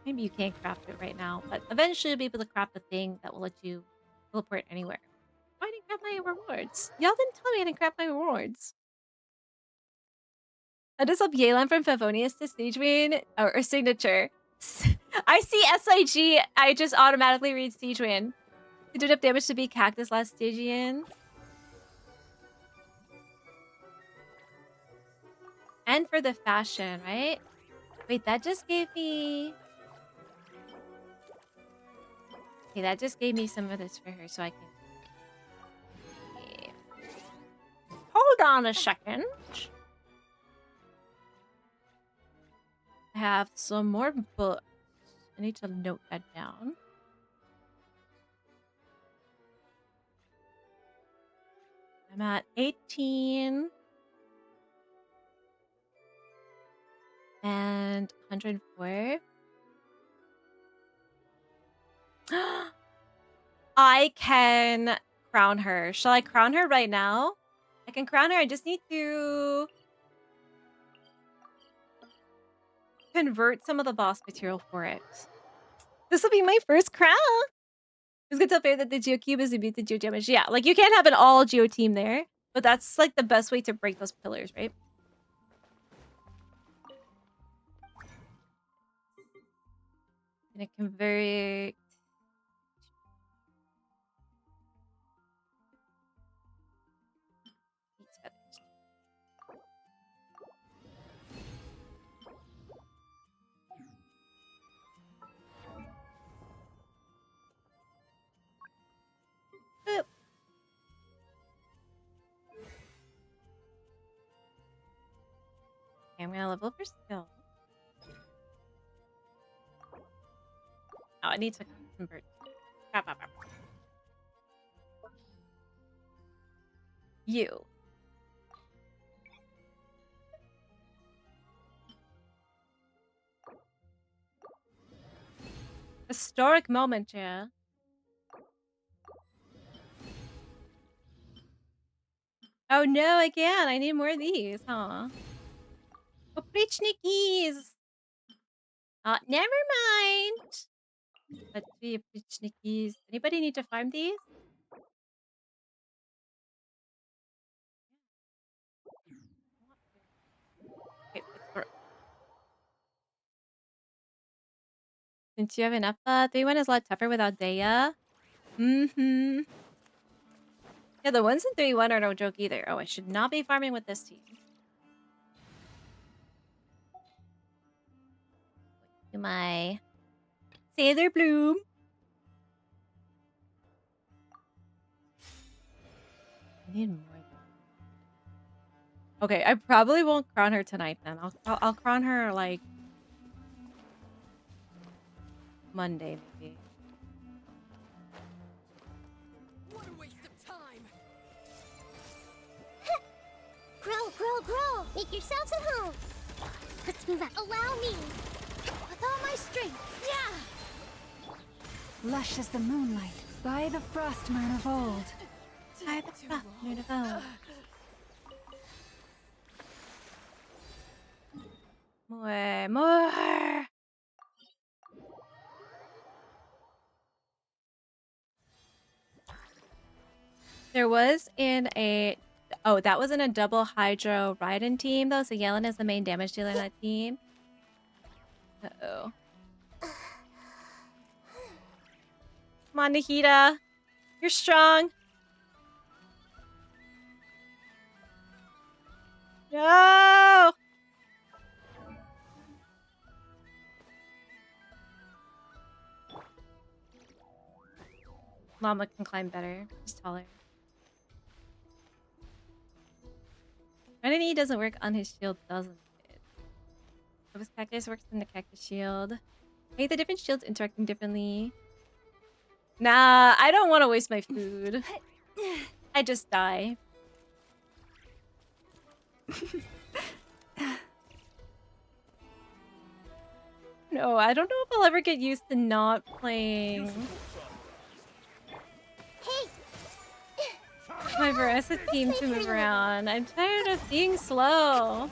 [SPEAKER 21] Maybe you can't craft it right now, but eventually you'll be able to craft a thing that will let you teleport anywhere. Oh, I didn't grab my rewards? Y'all didn't tell me I didn't grab my rewards. I just up Yelan from Favonius to Siegewin or signature. I see SIG. I just automatically read Siegewin. He did up damage to be Cactus last Stygian. And for the fashion, right? Wait, that just gave me... Okay, that just gave me some of this for her so I can... Okay. Hold on a second. I have some more books. I need to note that down. I'm at 18. And 104. I can crown her. Shall I crown her right now? I can crown her. I just need to convert some of the boss material for it. This will be my first crown. It's good to say that the Geo Cube is immune to Geo damage. Yeah, like you can't have an all Geo team there, but that's like the best way to break those pillars, right? Gonna convert. Boop. Okay, I'm gonna level for skill. Oh, I need to convert. You. Historic moment, yeah. Oh no, again, I need more of these, huh? Oprichnikis! Never mind! Let's see, Oprichnikis. Anybody need to farm these? Okay, it's for... Since you have enough, 3-1 is a lot tougher without Daya. Mm-hmm. Yeah, the ones in 3-1 are no joke either. Oh, I should not be farming with this team. To my Sailor Bloom. I need more. Okay, I probably won't crown her tonight then. I'll crown her like Monday maybe.
[SPEAKER 14] What a waste of time! Grow, grow, grow! Make yourselves at home! Let's move on. Allow me! With all my strength! Yeah!
[SPEAKER 4] Lush as the moonlight, by the frost moon of old.
[SPEAKER 21] By the frost moon of old. More! There was in a... Oh, that was in a double Hydro Raiden team, though, so Yellen is the main damage dealer in that team. Uh-oh. Come on, Nahida. You're strong. No! Llama can climb better. She's taller. Renini doesn't work on his shield, doesn't it? His cactus works on the cactus shield. Make the different shields interacting differently. Nah, I don't want to waste my food. I just die. No, I don't know if I'll ever get used to not playing my Veresa team to move around. I'm tired of being slow.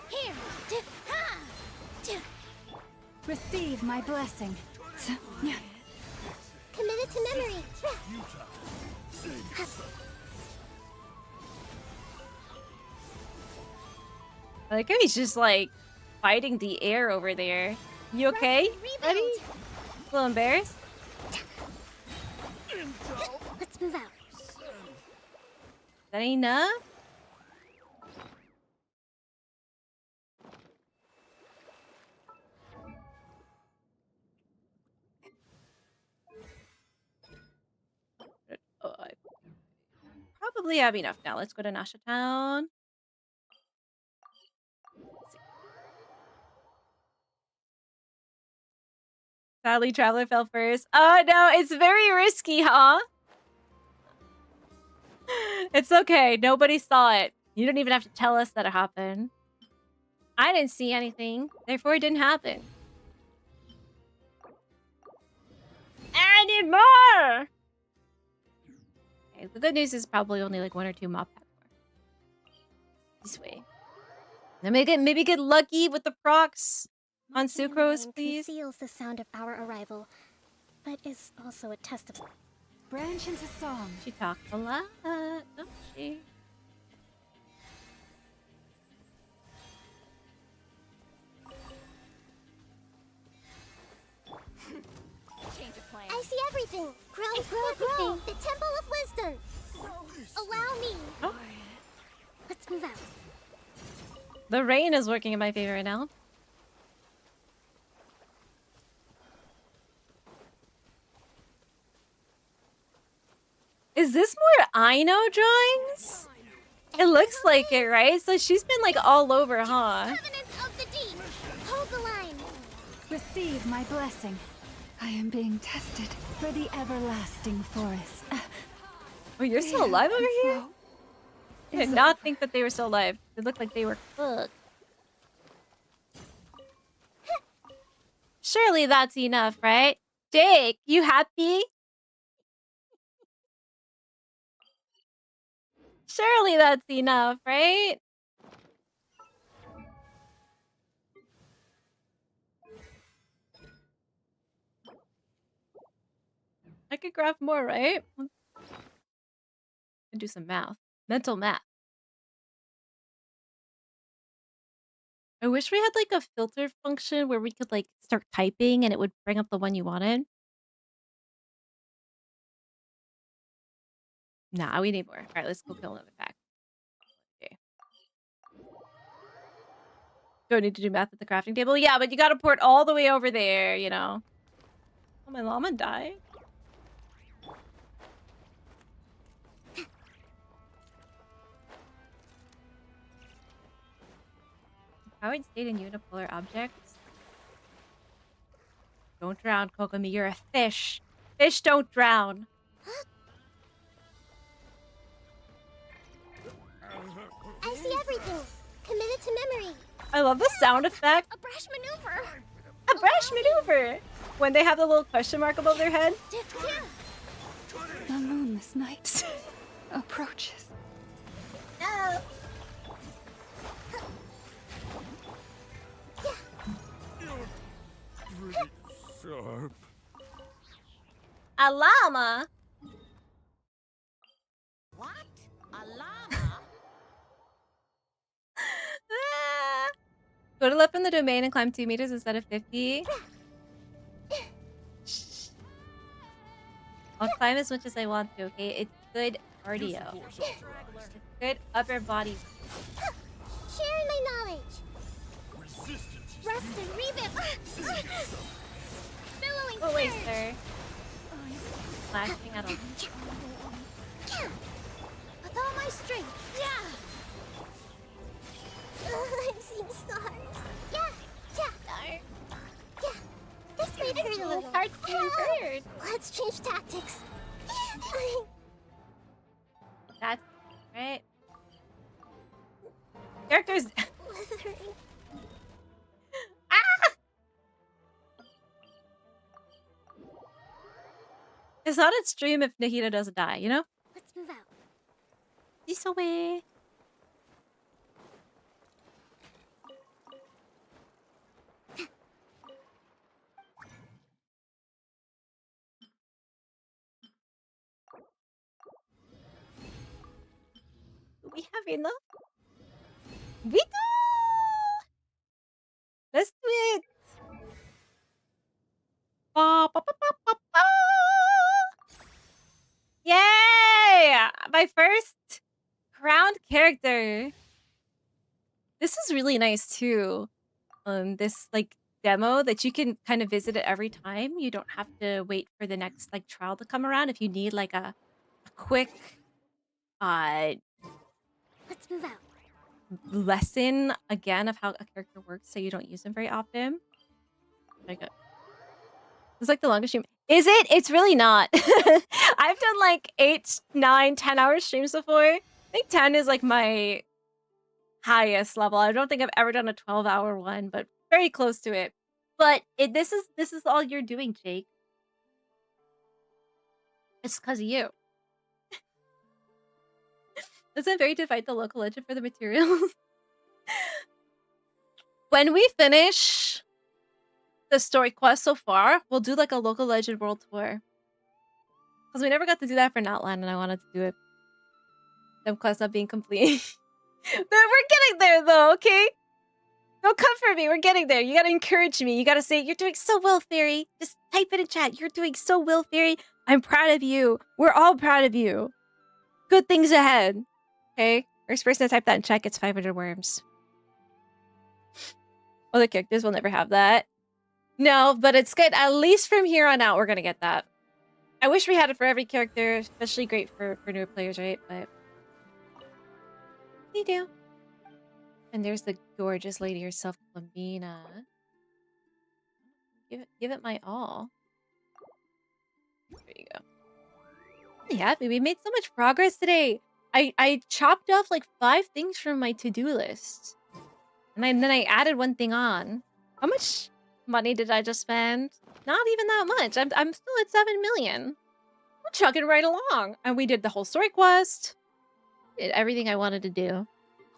[SPEAKER 4] Receive my blessing.
[SPEAKER 14] Committed to memory.
[SPEAKER 3] I like how he's just like fighting the air over there. You okay, buddy? A little embarrassed?
[SPEAKER 14] Let's move out.
[SPEAKER 3] Is that enough? Oh, I probably have enough now. Let's go to Nasha Town. Sadly, Traveler fell first. Oh no, it's very risky, huh? It's okay. Nobody saw it. You don't even have to tell us that it happened. I didn't see anything. Therefore, it didn't happen. I need more! Okay, the good news is probably only like 1 or 2 mob packs more. This way. Then maybe get lucky with the procs on Sucrose, please.
[SPEAKER 14] Conceals the sound of our arrival, but is also a test of...
[SPEAKER 4] Branch into song.
[SPEAKER 3] She talks a lot, don't she?
[SPEAKER 5] Change of plan.
[SPEAKER 14] I see everything. Grow. The Temple of Wisdom. Allow me.
[SPEAKER 3] Oh.
[SPEAKER 14] Let's move out.
[SPEAKER 3] The rain is working in my favor right now. Is this more Aino drawings? It looks like it, right? So she's been like all over, huh?
[SPEAKER 14] Covenant of the deep. Hold the line.
[SPEAKER 4] Receive my blessing. I am being tested for the everlasting forest.
[SPEAKER 3] Oh, you're still alive over here? I did not think that they were still alive. It looked like they were cooked. Surely that's enough, right? Jake, you happy? Surely that's enough, right? I could grab more, right? And do some math. Mental math. I wish we had like a filter function where we could like start typing and it would bring up the one you wanted. Nah, we need more. All right, let's go kill another pack. Okay. Do I need to do math at the crafting table? Yeah, but you gotta port all the way over there, you know. Oh, my llama died. Howard stayed in unipolar objects. Don't drown, Kokomi. You're a fish. Fish don't drown.
[SPEAKER 14] I see everything. Committed to memory.
[SPEAKER 3] I love the sound effect.
[SPEAKER 14] A brash maneuver.
[SPEAKER 3] A brash maneuver. When they have the little question mark above their head.
[SPEAKER 4] The moonless night approaches.
[SPEAKER 14] No.
[SPEAKER 19] Pretty sharp.
[SPEAKER 3] A llama?
[SPEAKER 14] What? A llama?
[SPEAKER 3] Go to left in the domain and climb 2 meters instead of 50. I'll climb as much as I want to, okay? It's good cardio. It's good upper body.
[SPEAKER 14] Sharing my knowledge. Rest and revamp. Billowing
[SPEAKER 3] Oh, wait,
[SPEAKER 14] surge.
[SPEAKER 3] sir. Flashing at all.
[SPEAKER 14] With all my strength. Yeah. I'm seeing stars. Yeah. This made hurt a little.
[SPEAKER 3] Heart's being hurt.
[SPEAKER 14] Let's change tactics.
[SPEAKER 3] That's right. Characters. It's not a stream if Nahida doesn't die, you know?
[SPEAKER 14] Let's move out.
[SPEAKER 3] This away. Do we have enough? We do! Let's do it. Ba, ba, ba, ba, ba, ba. Yay! My first crowned character. This is really nice too. This like demo that you can kind of visit it every time. You don't have to wait for the next like trial to come around if you need like a quick
[SPEAKER 14] Let's move out.
[SPEAKER 3] lesson again of how a character works so you don't use them very often. Like it's like the longest stream. Is it? It's really not. I've done like 8, 9, 10-hour streams before. I think 10 is like my highest level. I don't think I've ever done a 12-hour one, but very close to it. But this is all you're doing, Jake. It's because of you. Isn't very to fight the local legend for the materials? When we finish the story quest so far, we'll do like a local legend world tour. Because we never got to do that for Notland, and I wanted to do it. Them quests not being complete. We're getting there though, okay? Don't come for me. We're getting there. You gotta encourage me. You gotta say, you're doing so well, Fairy. Just type it in chat. You're doing so well, Fairy. I'm proud of you. We're all proud of you. Good things ahead. Okay? First person to type that in chat gets 500 worms. Other characters will never have that. No, but it's good. At least from here on out, we're gonna get that. I wish we had it for every character, especially great for newer players, right? But we do. And there's the gorgeous lady herself, Lamina. Give it my all. There you go. I'm happy. We made so much progress today. I chopped off like 5 things from my to-do list. And then I added 1 thing on. How much money did I just spend? Not even that much. I'm still at 7 million. We're chugging right along. And we did the whole story quest. Did everything I wanted to do.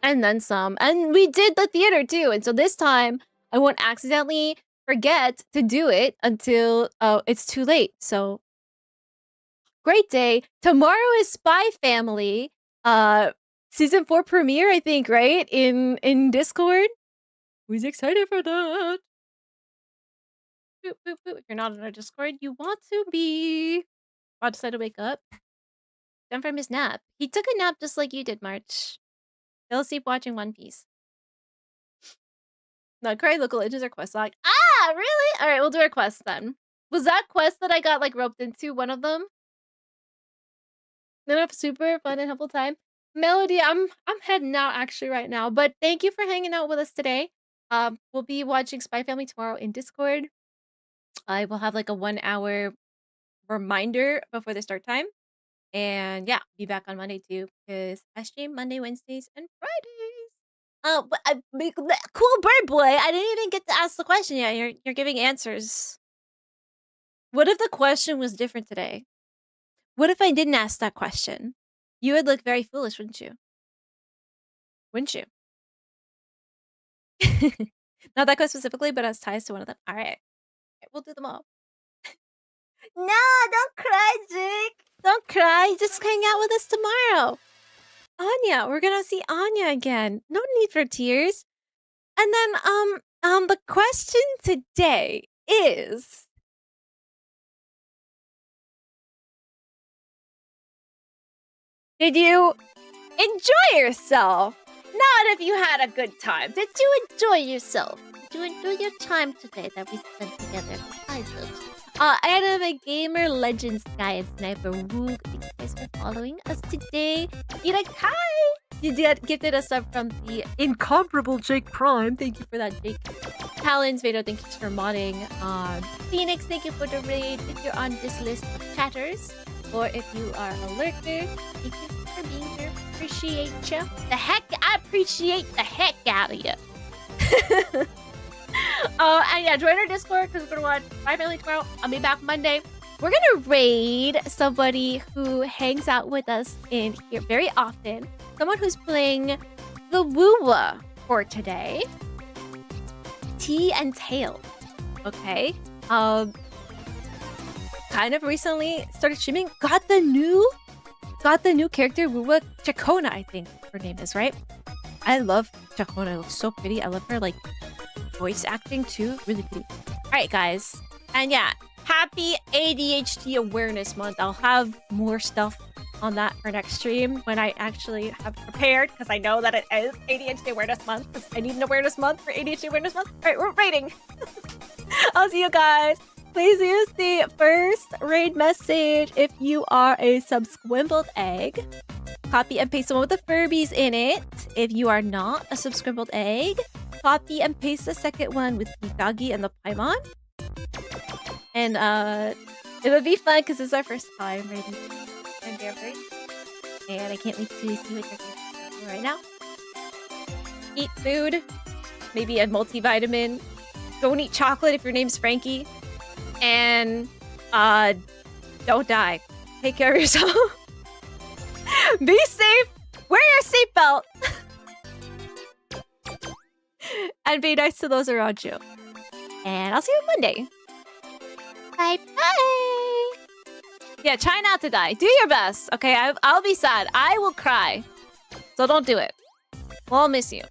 [SPEAKER 3] And then some. And we did the theater too. And so this time, I won't accidentally forget to do it until it's too late. So, great day. Tomorrow is Spy Family. Season 4 premiere, I think, right? In Discord. Who's excited for that? Boop, boop, boop. If you're not in our Discord, you want to be. Rod decided to wake up. Done from his nap. He took a nap just like you did, March. Fell asleep watching One Piece. No, cry local legends or quest log. Ah, really? All right, we'll do our quest then. Was that quest that I got like roped into one of them? Then a super fun and helpful time. Melody, I'm heading out actually right now, but thank you for hanging out with us today. We'll be watching Spy Family tomorrow in Discord. I will have like a 1-hour reminder before the start time. And yeah, be back on Monday too, because I stream Monday, Wednesdays, and Fridays. But cool bird boy, I didn't even get to ask the question yet. You're giving answers. What if the question was different today? What if I didn't ask that question? You would look very foolish, wouldn't you? Wouldn't you? Not that question specifically, but as ties to one of them. All right, we'll do them all. No, don't cry, Jake. Don't cry. Just hang out with us tomorrow. Anya, we're gonna see Anya again. No need for tears. And then the question today is, did you enjoy yourself? Not if you had a good time. Did you enjoy yourself? Did you enjoy your time today that we spent together? I did. Anime Gamer Legends Guy and Sniper Woo, thank you guys for following us today. Irakai! You gifted us up from the incomparable Jake Prime. Thank you for that, Jake. Talons, Vado, thank you for modding. Phoenix, thank you for the raid. If you're on this list of chatters, or if you are a lurker, thank you for being here. Appreciate you. I appreciate the heck out of you. And yeah, join our Discord because we're gonna watch Spy Family tomorrow. I'll be back Monday. We're gonna raid somebody who hangs out with us in here very often. Someone who's playing the Woowa for today. Tea and Tail. Okay. Kind of recently started streaming. Got the new character Woowa. Chakona, I think her name is, right? I love Chakona. It looks so pretty. I love her like
[SPEAKER 21] voice acting too. Really pretty. All right, guys. And yeah, happy ADHD Awareness Month. I'll have more stuff on that for next stream when I actually have prepared, because I know that it is ADHD Awareness Month, because I need an awareness month for ADHD Awareness Month. All right, we're raiding. I'll see you guys. Please use the first raid message if you are a subsquimbled egg. Copy and paste the one with the Furbies in it. If you are not a subscribbled egg, copy and paste the second one with the doggy and the Paimon. And it would be fun because it's our first time raiding and Bearberry. And I can't wait to see what you're going to do right now. Eat food, maybe a multivitamin. Don't eat chocolate if your name's Frankie. And don't die. Take care of yourself. Be safe. Wear your seatbelt. And be nice to those around you. And I'll see you Monday. Bye bye. Yeah, try not to die. Do your best. Okay, I'll be sad. I will cry. So don't do it. We'll miss you.